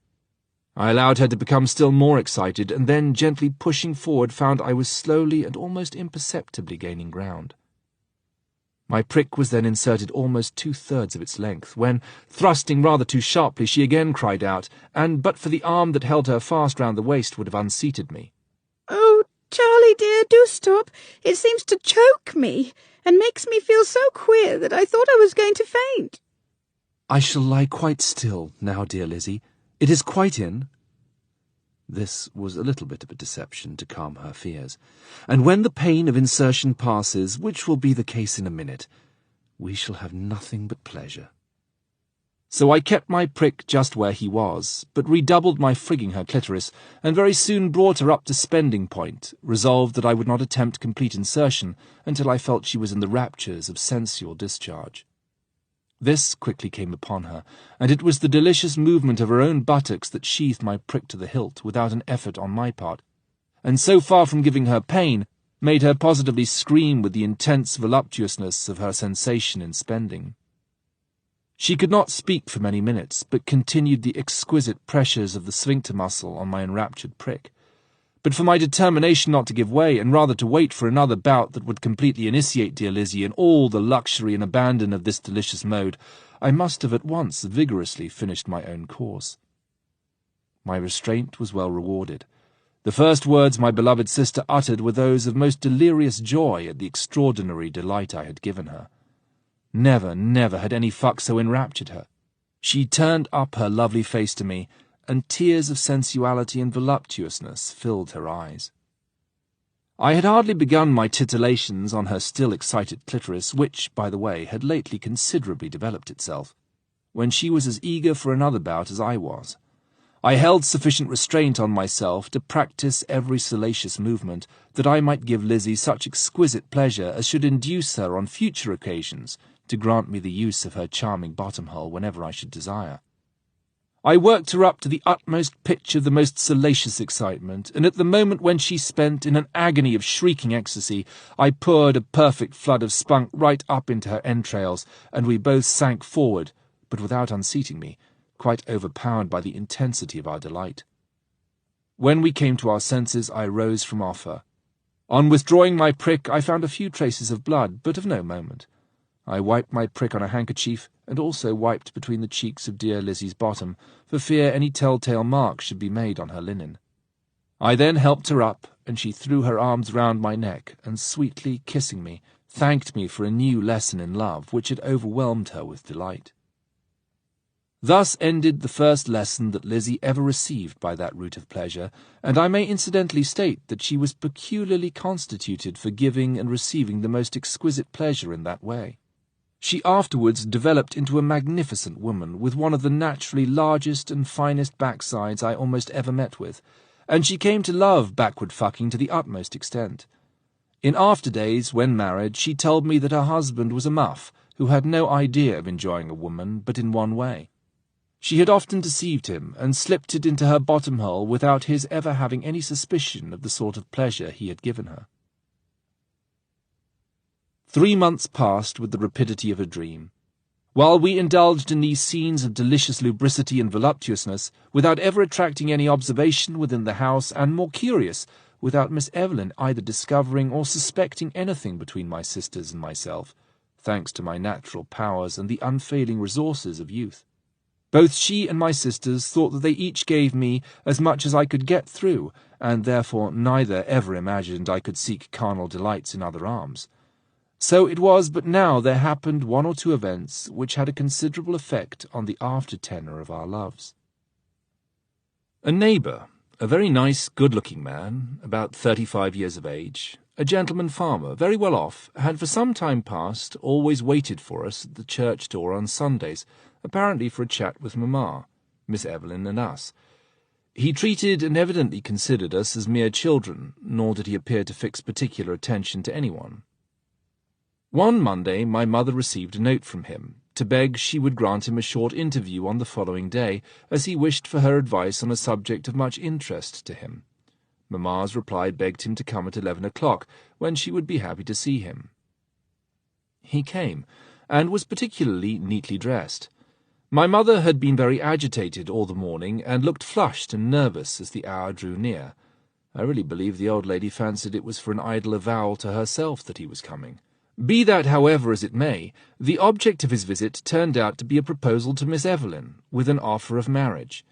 I allowed her to become still more excited, and then, gently pushing forward, found I was slowly and almost imperceptibly gaining ground. My prick was then inserted almost 2/3 of its length, when, thrusting rather too sharply, she again cried out, and but for the arm that held her fast round the waist would have unseated me. Oh, Charlie dear, do stop. It seems to choke me, and makes me feel so queer that I thought I was going to faint. I shall lie quite still now, dear Lizzie. It is quite in. This was a little bit of a deception to calm her fears, and when the pain of insertion passes, which will be the case in a minute, we shall have nothing but pleasure. So I kept my prick just where he was, but redoubled my frigging her clitoris, and very soon brought her up to spending point, resolved that I would not attempt complete insertion until I felt she was in the raptures of sensual discharge. This quickly came upon her, and it was the delicious movement of her own buttocks that sheathed my prick to the hilt without an effort on my part, and so far from giving her pain, made her positively scream with the intense voluptuousness of her sensation in spending. She could not speak for many minutes, but continued the exquisite pressures of the sphincter muscle on my enraptured prick. But for my determination not to give way, and rather to wait for another bout that would completely initiate dear Lizzie in all the luxury and abandon of this delicious mode, I must have at once vigorously finished my own course. My restraint was well rewarded. The first words my beloved sister uttered were those of most delirious joy at the extraordinary delight I had given her. Never, never had any fuck so enraptured her. She turned up her lovely face to me, and tears of sensuality and voluptuousness filled her eyes. I had hardly begun my titillations on her still excited clitoris, which, by the way, had lately considerably developed itself, when she was as eager for another bout as I was. I held sufficient restraint on myself to practice every salacious movement, that I might give Lizzie such exquisite pleasure as should induce her on future occasions to grant me the use of her charming bottom-hole whenever I should desire. I worked her up to the utmost pitch of the most salacious excitement, and at the moment when she spent in an agony of shrieking ecstasy, I poured a perfect flood of spunk right up into her entrails, and we both sank forward, but without unseating me, quite overpowered by the intensity of our delight. When we came to our senses, I rose from off her. On withdrawing my prick, I found a few traces of blood, but of no moment. I wiped my prick on a handkerchief, and also wiped between the cheeks of dear Lizzie's bottom, for fear any telltale marks should be made on her linen. I then helped her up, and she threw her arms round my neck, and sweetly kissing me, thanked me for a new lesson in love, which had overwhelmed her with delight. Thus ended the first lesson that Lizzie ever received by that route of pleasure, and I may incidentally state that she was peculiarly constituted for giving and receiving the most exquisite pleasure in that way. She afterwards developed into a magnificent woman, with one of the naturally largest and finest backsides I almost ever met with, and she came to love backward fucking to the utmost extent. In after days, when married, she told me that her husband was a muff, who had no idea of enjoying a woman but in one way. She had often deceived him, and slipped it into her bottom-hole without his ever having any suspicion of the sort of pleasure he had given her. 3 months passed with the rapidity of a dream. While we indulged in these scenes of delicious lubricity and voluptuousness, without ever attracting any observation within the house, and, more curious, without Miss Evelyn either discovering or suspecting anything between my sisters and myself, thanks to my natural powers and the unfailing resources of youth. Both she and my sisters thought that they each gave me as much as I could get through, and therefore neither ever imagined I could seek carnal delights in other arms. So it was but now there happened 1 or 2 events which had a considerable effect on the after-tenor of our loves. A neighbour, a very nice, good-looking man, about 35 years of age, a gentleman farmer, very well off, had for some time past always waited for us at the church door on Sundays, apparently for a chat with Mamma, Miss Evelyn, and us. He treated and evidently considered us as mere children, nor did he appear to fix particular attention to anyone. One Monday my mother received a note from him, to beg she would grant him a short interview on the following day, as he wished for her advice on a subject of much interest to him. Mamma's reply begged him to come at 11 o'clock, when she would be happy to see him. He came, and was particularly neatly dressed. My mother had been very agitated all the morning, and looked flushed and nervous as the hour drew near. I really believe the old lady fancied it was for an idle avowal to herself that he was coming. Be that, however, as it may, the object of his visit turned out to be a proposal to Miss Evelyn, with an offer of marriage.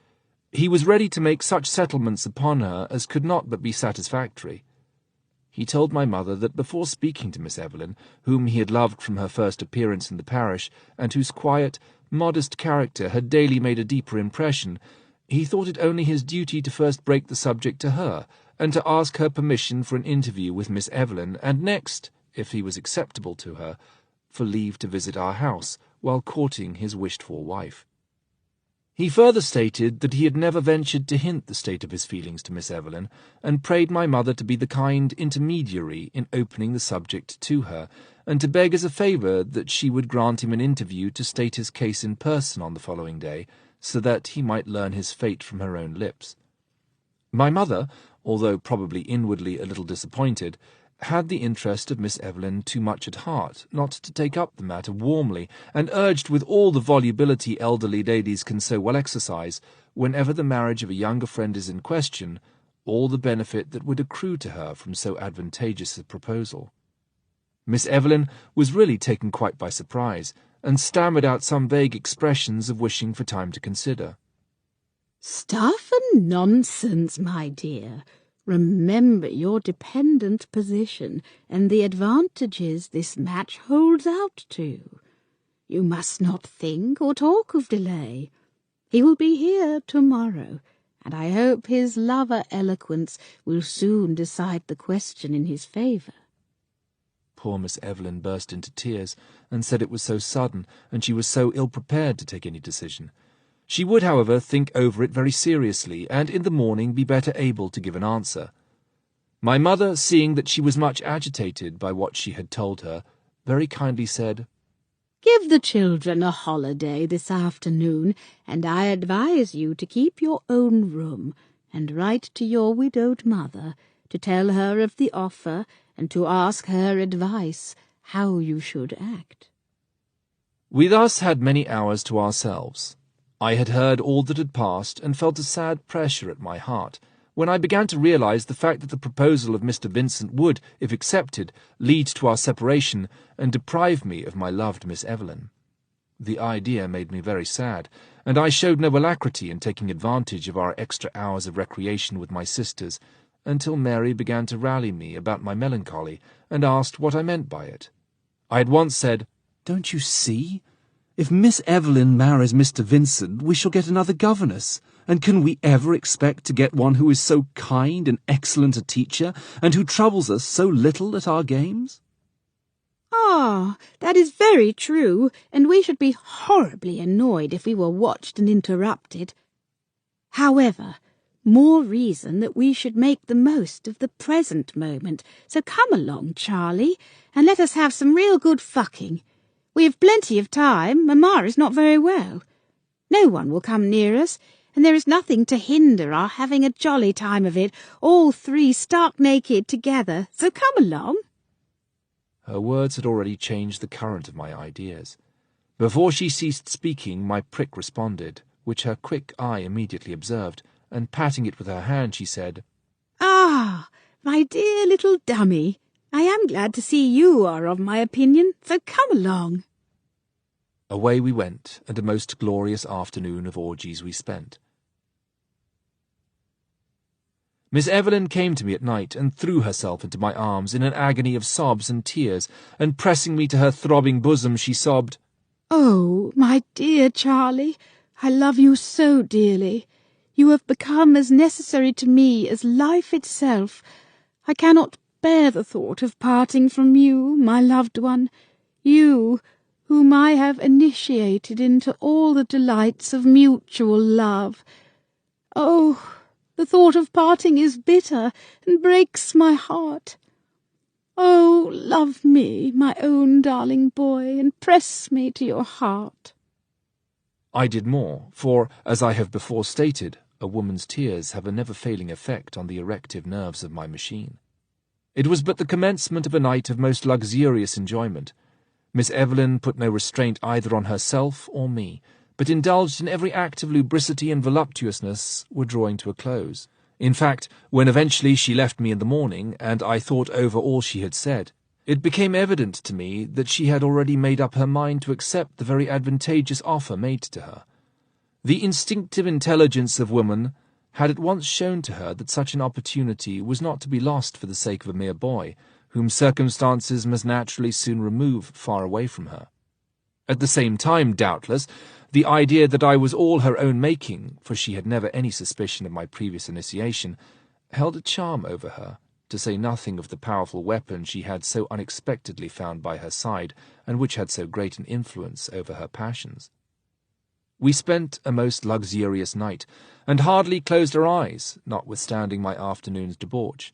He was ready to make such settlements upon her as could not but be satisfactory. He told my mother that before speaking to Miss Evelyn, whom he had loved from her first appearance in the parish, and whose quiet, modest character had daily made a deeper impression, he thought it only his duty to first break the subject to her, and to ask her permission for an interview with Miss Evelyn, and next, if he was acceptable to her, for leave to visit our house while courting his wished-for wife. He further stated that he had never ventured to hint the state of his feelings to Miss Evelyn, and prayed my mother to be the kind intermediary in opening the subject to her, and to beg as a favour that she would grant him an interview to state his case in person on the following day, so that he might learn his fate from her own lips. My mother, although probably inwardly a little disappointed, had the interest of Miss Evelyn too much at heart not to take up the matter warmly, and urged with all the volubility elderly ladies can so well exercise, whenever the marriage of a younger friend is in question, all the benefit that would accrue to her from so advantageous a proposal. Miss Evelyn was really taken quite by surprise, and stammered out some vague expressions of wishing for time to consider. "Stuff and nonsense, my dear. Remember your dependent position and the advantages this match holds out to you. You must not think or talk of delay. He will be here tomorrow, and I hope his lover eloquence will soon decide the question in his favour." Poor Miss Evelyn burst into tears, and said it was so sudden, and she was so ill-prepared to take any decision. She would, however, think over it very seriously, and in the morning be better able to give an answer. My mother, seeing that she was much agitated by what she had told her, very kindly said, "Give the children a holiday this afternoon, and I advise you to keep your own room, and write to your widowed mother, to tell her of the offer, and to ask her advice how you should act." We thus had many hours to ourselves. I had heard all that had passed, and felt a sad pressure at my heart, when I began to realize the fact that the proposal of Mr. Vincent would, if accepted, lead to our separation, and deprive me of my loved Miss Evelyn. The idea made me very sad, and I showed no alacrity in taking advantage of our extra hours of recreation with my sisters, until Mary began to rally me about my melancholy, and asked what I meant by it. I had once said, "Don't you see? If Miss Evelyn marries Mr. Vincent, we shall get another governess, and can we ever expect to get one who is so kind and excellent a teacher, and who troubles us so little at our games?" "Ah, that is very true, and we should be horribly annoyed if we were watched and interrupted. However, more reason that we should make the most of the present moment, so come along, Charlie, and let us have some real good fucking. We have plenty of time. Mamma is not very well. No one will come near us, and there is nothing to hinder our having a jolly time of it, all three stark naked together, so come along." Her words had already changed the current of my ideas. Before she ceased speaking, my prick responded, which her quick eye immediately observed, and patting it with her hand, she said, "Ah, my dear little dummy, I am glad to see you are of my opinion, so come along." Away we went, and a most glorious afternoon of orgies we spent. Miss Evelyn came to me at night, and threw herself into my arms in an agony of sobs and tears, and pressing me to her throbbing bosom, she sobbed, "Oh, my dear Charlie, I love you so dearly. You have become as necessary to me as life itself. I cannot bear the thought of parting from you, my loved one, you whom I have initiated into all the delights of mutual love. Oh, the thought of parting is bitter and breaks my heart. Oh, love me, my own darling boy, and press me to your heart." I did more, for, as I have before stated, a woman's tears have a never-failing effect on the erective nerves of my machine. It was but the commencement of a night of most luxurious enjoyment. Miss Evelyn put no restraint either on herself or me, but indulged in every act of lubricity and voluptuousness were drawing to a close. In fact, when eventually she left me in the morning, and I thought over all she had said, it became evident to me that she had already made up her mind to accept the very advantageous offer made to her. The instinctive intelligence of woman had at once shown to her that such an opportunity was not to be lost for the sake of a mere boy, whom circumstances must naturally soon remove far away from her. At the same time, doubtless, the idea that I was all her own making, for she had never any suspicion of my previous initiation, held a charm over her, to say nothing of the powerful weapon she had so unexpectedly found by her side, and which had so great an influence over her passions. We spent a most luxurious night, and hardly closed our eyes, notwithstanding my afternoon's debauch.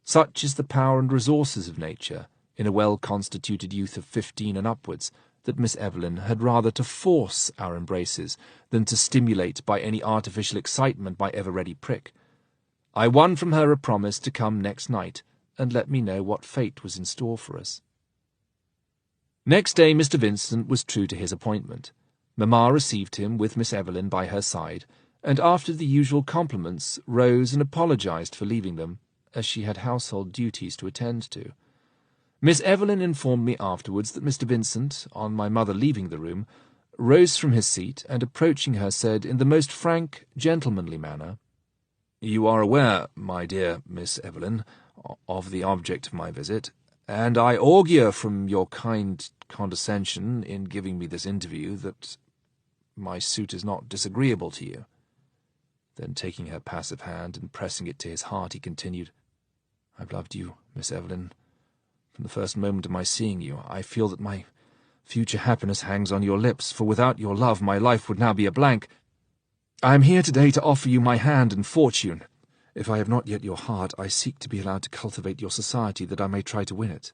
Such is the power and resources of nature, in a well-constituted youth of 15 and upwards, that Miss Evelyn had rather to force our embraces than to stimulate by any artificial excitement my ever-ready prick. I won from her a promise to come next night, and let me know what fate was in store for us. Next day Mr. Vincent was true to his appointment. Mamma received him with Miss Evelyn by her side, and after the usual compliments rose and apologized for leaving them, as she had household duties to attend to. Miss Evelyn informed me afterwards that Mr. Vincent, on my mother leaving the room, rose from his seat and, approaching her, said in the most frank, gentlemanly manner, "You are aware, my dear Miss Evelyn, of the object of my visit, and I augur from your kind condescension in giving me this interview that my suit is not disagreeable to you." Then, taking her passive hand and pressing it to his heart, he continued, "I've loved you, Miss Evelyn. From the first moment of my seeing you, I feel that my future happiness hangs on your lips, for without your love my life would now be a blank. I am here today to offer you my hand and fortune. If I have not yet your heart, I seek to be allowed to cultivate your society, that I may try to win it."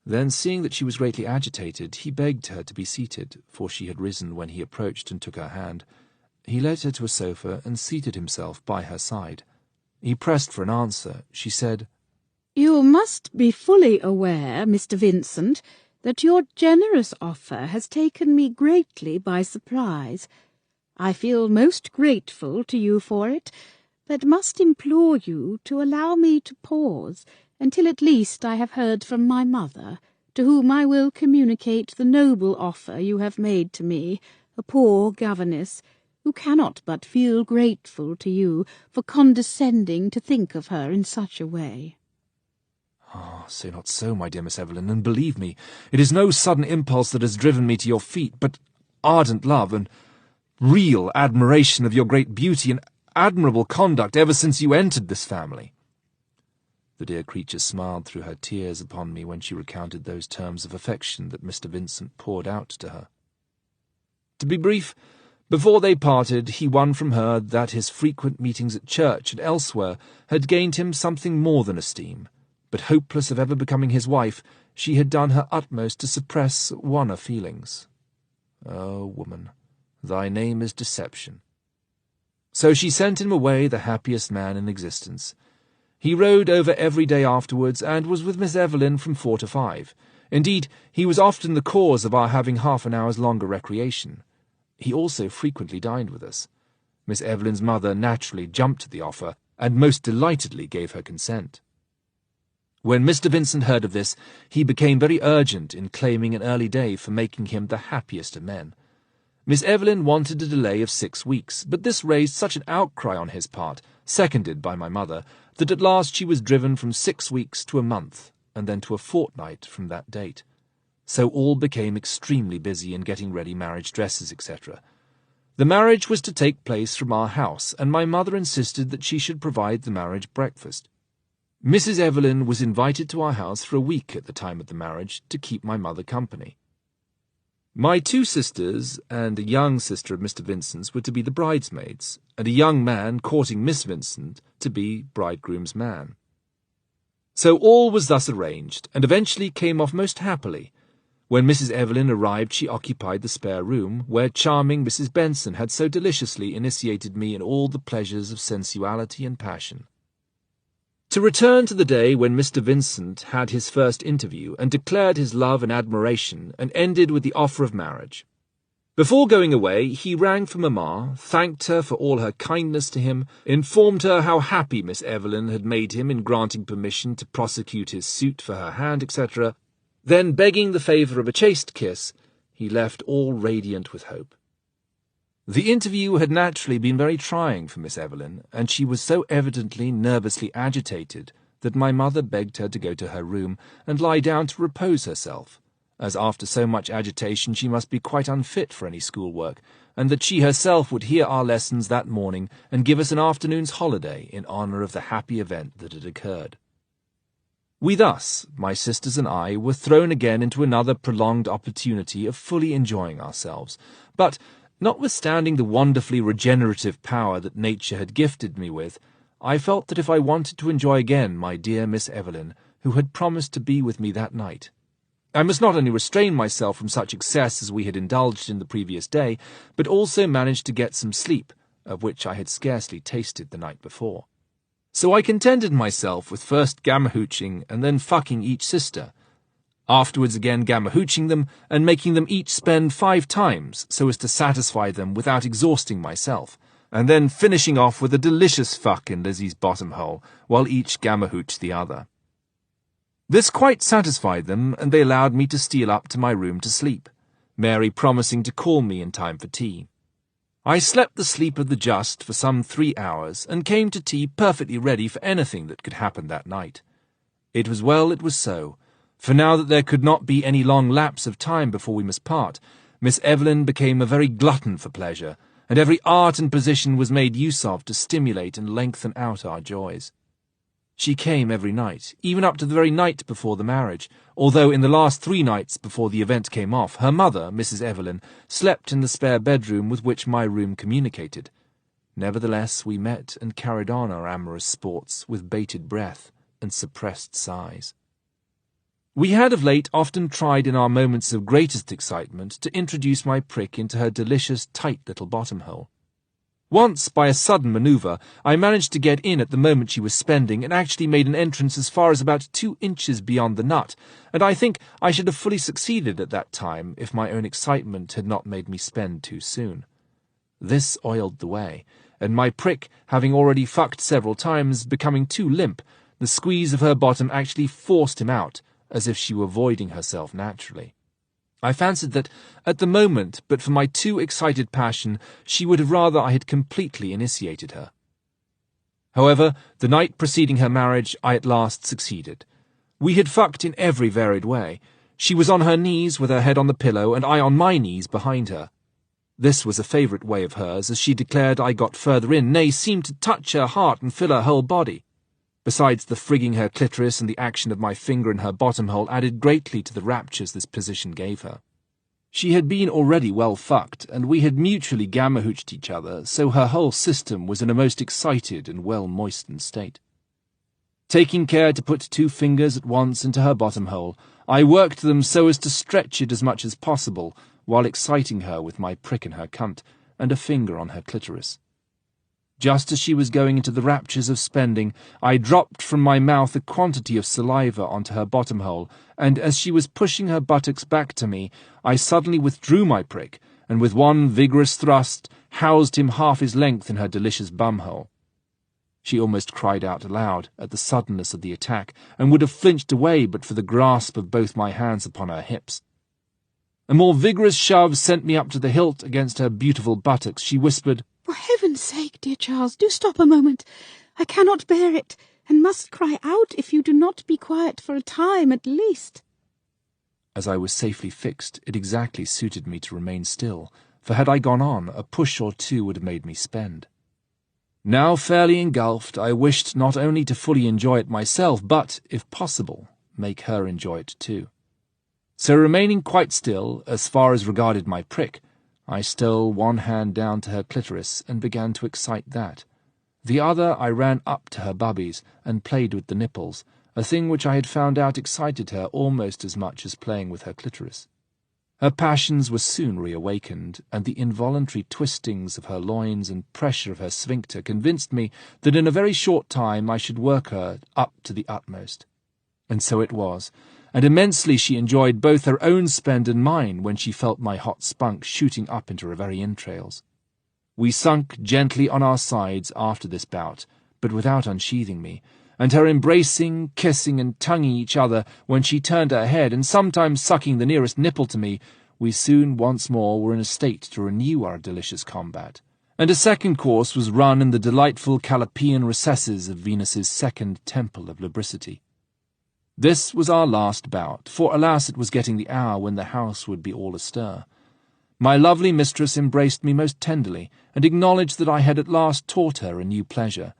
Then, seeing that she was greatly agitated, he begged her to be seated, for she had risen when he approached and took her hand. He led her to a sofa and seated himself by her side. He pressed for an answer. She said, "You must be fully aware, Mr. Vincent, that your generous offer has taken me greatly by surprise. I feel most grateful to you for it, but must implore you to allow me to pause until at least I have heard from my mother, to whom I will communicate the noble offer you have made to me, a poor governess, who cannot but feel grateful to you for condescending to think of her in such a way." "Ah, say not so, my dear Miss Evelyn, and believe me, it is no sudden impulse that has driven me to your feet, but ardent love and real admiration of your great beauty and admirable conduct ever since you entered this family." The dear creature smiled through her tears upon me when she recounted those terms of affection that Mr. Vincent poured out to her. To be brief, before they parted, he won from her that his frequent meetings at church and elsewhere had gained him something more than esteem, but hopeless of ever becoming his wife, she had done her utmost to suppress wanner feelings. Oh, woman, thy name is deception. So she sent him away the happiest man in existence. He rode over every day afterwards, and was with Miss Evelyn from 4 to 5. Indeed, he was often the cause of our having half an hour's longer recreation. He also frequently dined with us. Miss Evelyn's mother naturally jumped at the offer, and most delightedly gave her consent. When Mr. Vincent heard of this, he became very urgent in claiming an early day for making him the happiest of men. Miss Evelyn wanted a delay of 6 weeks, but this raised such an outcry on his part, seconded by my mother, that at last she was driven from 6 weeks to a month, and then to a fortnight from that date. So all became extremely busy in getting ready marriage dresses, etc. The marriage was to take place from our house, and my mother insisted that she should provide the marriage breakfast. Mrs. Evelyn was invited to our house for a week at the time of the marriage to keep my mother company. My 2 sisters and a young sister of Mr. Vincent's were to be the bridesmaids, and a young man courting Miss Vincent to be bridegroom's man. So all was thus arranged, and eventually came off most happily. When Mrs. Evelyn arrived, she occupied the spare room, where charming Mrs. Benson had so deliciously initiated me in all the pleasures of sensuality and passion. To return to the day when Mr. Vincent had his first interview and declared his love and admiration, and ended with the offer of marriage. Before going away, he rang for Mamma, thanked her for all her kindness to him, informed her how happy Miss Evelyn had made him in granting permission to prosecute his suit for her hand, etc. Then, begging the favour of a chaste kiss, he left all radiant with hope. The interview had naturally been very trying for Miss Evelyn, and she was so evidently nervously agitated that my mother begged her to go to her room and lie down to repose herself, as after so much agitation she must be quite unfit for any schoolwork, and that she herself would hear our lessons that morning and give us an afternoon's holiday in honour of the happy event that had occurred. We thus, my sisters and I, were thrown again into another prolonged opportunity of fully enjoying ourselves, but Notwithstanding the wonderfully regenerative power that nature had gifted me with, I felt that if I wanted to enjoy again my dear Miss Evelyn, who had promised to be with me that night, I must not only restrain myself from such excess as we had indulged in the previous day, but also manage to get some sleep, of which I had scarcely tasted the night before. So I contented myself with first gamma-hooching and then fucking each sister, afterwards again gamma-hooching them and making them each spend 5 times so as to satisfy them without exhausting myself, and then finishing off with a delicious fuck in Lizzie's bottom hole, while each gamma-hooched the other. This quite satisfied them, and they allowed me to steal up to my room to sleep, Mary promising to call me in time for tea. I slept the sleep of the just for some 3 hours, and came to tea perfectly ready for anything that could happen that night. It was well it was so, for now that there could not be any long lapse of time before we must part, Miss Evelyn became a very glutton for pleasure, and every art and position was made use of to stimulate and lengthen out our joys. She came every night, even up to the very night before the marriage, although in the last 3 nights before the event came off, her mother, Mrs. Evelyn, slept in the spare bedroom with which my room communicated. Nevertheless, we met and carried on our amorous sports with bated breath and suppressed sighs. We had of late often tried in our moments of greatest excitement to introduce my prick into her delicious tight little bottom hole. Once, by a sudden manoeuvre, I managed to get in at the moment she was spending and actually made an entrance as far as about 2 inches beyond the nut, and I think I should have fully succeeded at that time if my own excitement had not made me spend too soon. This oiled the way, and my prick, having already fucked several times, becoming too limp, the squeeze of her bottom actually forced him out, as if she were voiding herself naturally. I fancied that, at the moment, but for my too excited passion, she would have rather I had completely initiated her. However, the night preceding her marriage, I at last succeeded. We had fucked in every varied way. She was on her knees with her head on the pillow, and I on my knees behind her. This was a favourite way of hers, as she declared I got further in, nay, seemed to touch her heart and fill her whole body. Besides, the frigging her clitoris and the action of my finger in her bottom hole added greatly to the raptures this position gave her. She had been already well fucked, and we had mutually gamma-hooched each other, so her whole system was in a most excited and well-moistened state. Taking care to put 2 fingers at once into her bottom hole, I worked them so as to stretch it as much as possible, while exciting her with my prick in her cunt, and a finger on her clitoris. Just as she was going into the raptures of spending, I dropped from my mouth a quantity of saliva onto her bottom hole, and as she was pushing her buttocks back to me, I suddenly withdrew my prick, and with one vigorous thrust housed him half his length in her delicious bum-hole. She almost cried out aloud at the suddenness of the attack, and would have flinched away but for the grasp of both my hands upon her hips. A more vigorous shove sent me up to the hilt against her beautiful buttocks. She whispered, "For heaven's sake, dear Charles, do stop a moment. I cannot bear it, and must cry out if you do not be quiet for a time at least." As I was safely fixed, it exactly suited me to remain still, for had I gone on, a push or 2 would have made me spend. Now fairly engulfed, I wished not only to fully enjoy it myself, but, if possible, make her enjoy it too. So remaining quite still, as far as regarded my prick, I stole one hand down to her clitoris and began to excite that. The other I ran up to her bubbies and played with the nipples, a thing which I had found out excited her almost as much as playing with her clitoris. Her passions were soon reawakened, and the involuntary twistings of her loins and pressure of her sphincter convinced me that in a very short time I should work her up to the utmost. And so it was, and immensely she enjoyed both her own spend and mine when she felt my hot spunk shooting up into her very entrails. We sunk gently on our sides after this bout, but without unsheathing me, and her embracing, kissing, and tonguing each other when she turned her head, and sometimes sucking the nearest nipple to me, we soon once more were in a state to renew our delicious combat, and a second course was run in the delightful Callippian recesses of Venus's second temple of lubricity. This was our last bout, for alas, it was getting the hour when the house would be all astir. My lovely mistress embraced me most tenderly, and acknowledged that I had at last taught her a new pleasure.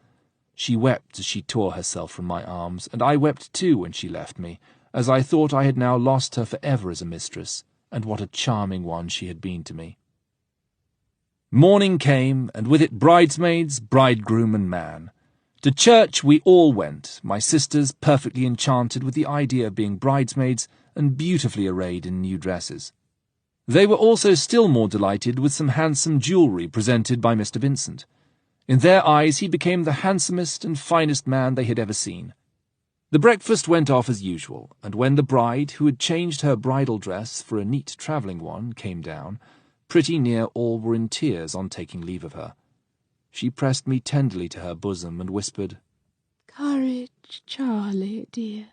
She wept as she tore herself from my arms, and I wept too when she left me, as I thought I had now lost her for ever as a mistress, and what a charming one she had been to me. Morning came, and with it bridesmaids, bridegroom, and man. To church we all went, my sisters perfectly enchanted with the idea of being bridesmaids and beautifully arrayed in new dresses. They were also still more delighted with some handsome jewellery presented by Mr. Vincent. In their eyes he became the handsomest and finest man they had ever seen. The breakfast went off as usual, and when the bride, who had changed her bridal dress for a neat travelling one, came down, pretty near all were in tears on taking leave of her. She pressed me tenderly to her bosom and whispered, "Courage, Charlie, dear."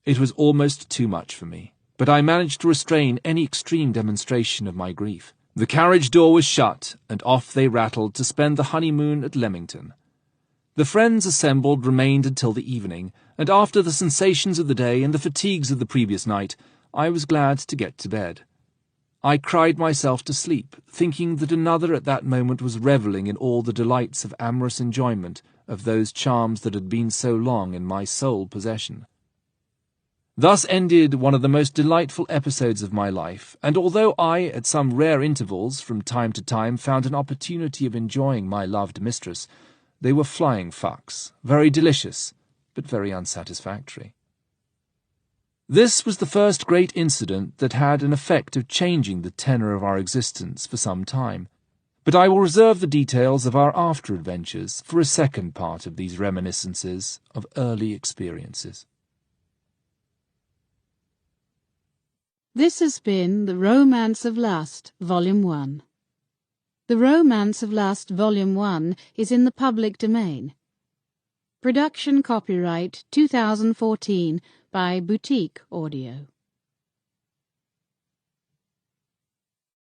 It was almost too much for me, but I managed to restrain any extreme demonstration of my grief. The carriage door was shut, and off they rattled to spend the honeymoon at Leamington. The friends assembled remained until the evening, and after the sensations of the day and the fatigues of the previous night, I was glad to get to bed. I cried myself to sleep, thinking that another at that moment was revelling in all the delights of amorous enjoyment of those charms that had been so long in my sole possession. Thus ended one of the most delightful episodes of my life, and although I, at some rare intervals, from time to time, found an opportunity of enjoying my loved mistress, they were flying fucks, very delicious, but very unsatisfactory. This was the first great incident that had an effect of changing the tenor of our existence for some time, but I will reserve the details of our after-adventures for a second part of these reminiscences of early experiences. This has been The Romance of Lust, Volume 1. The Romance of Lust, Volume 1 is in the public domain. Production copyright 2014 by Boutique Audio.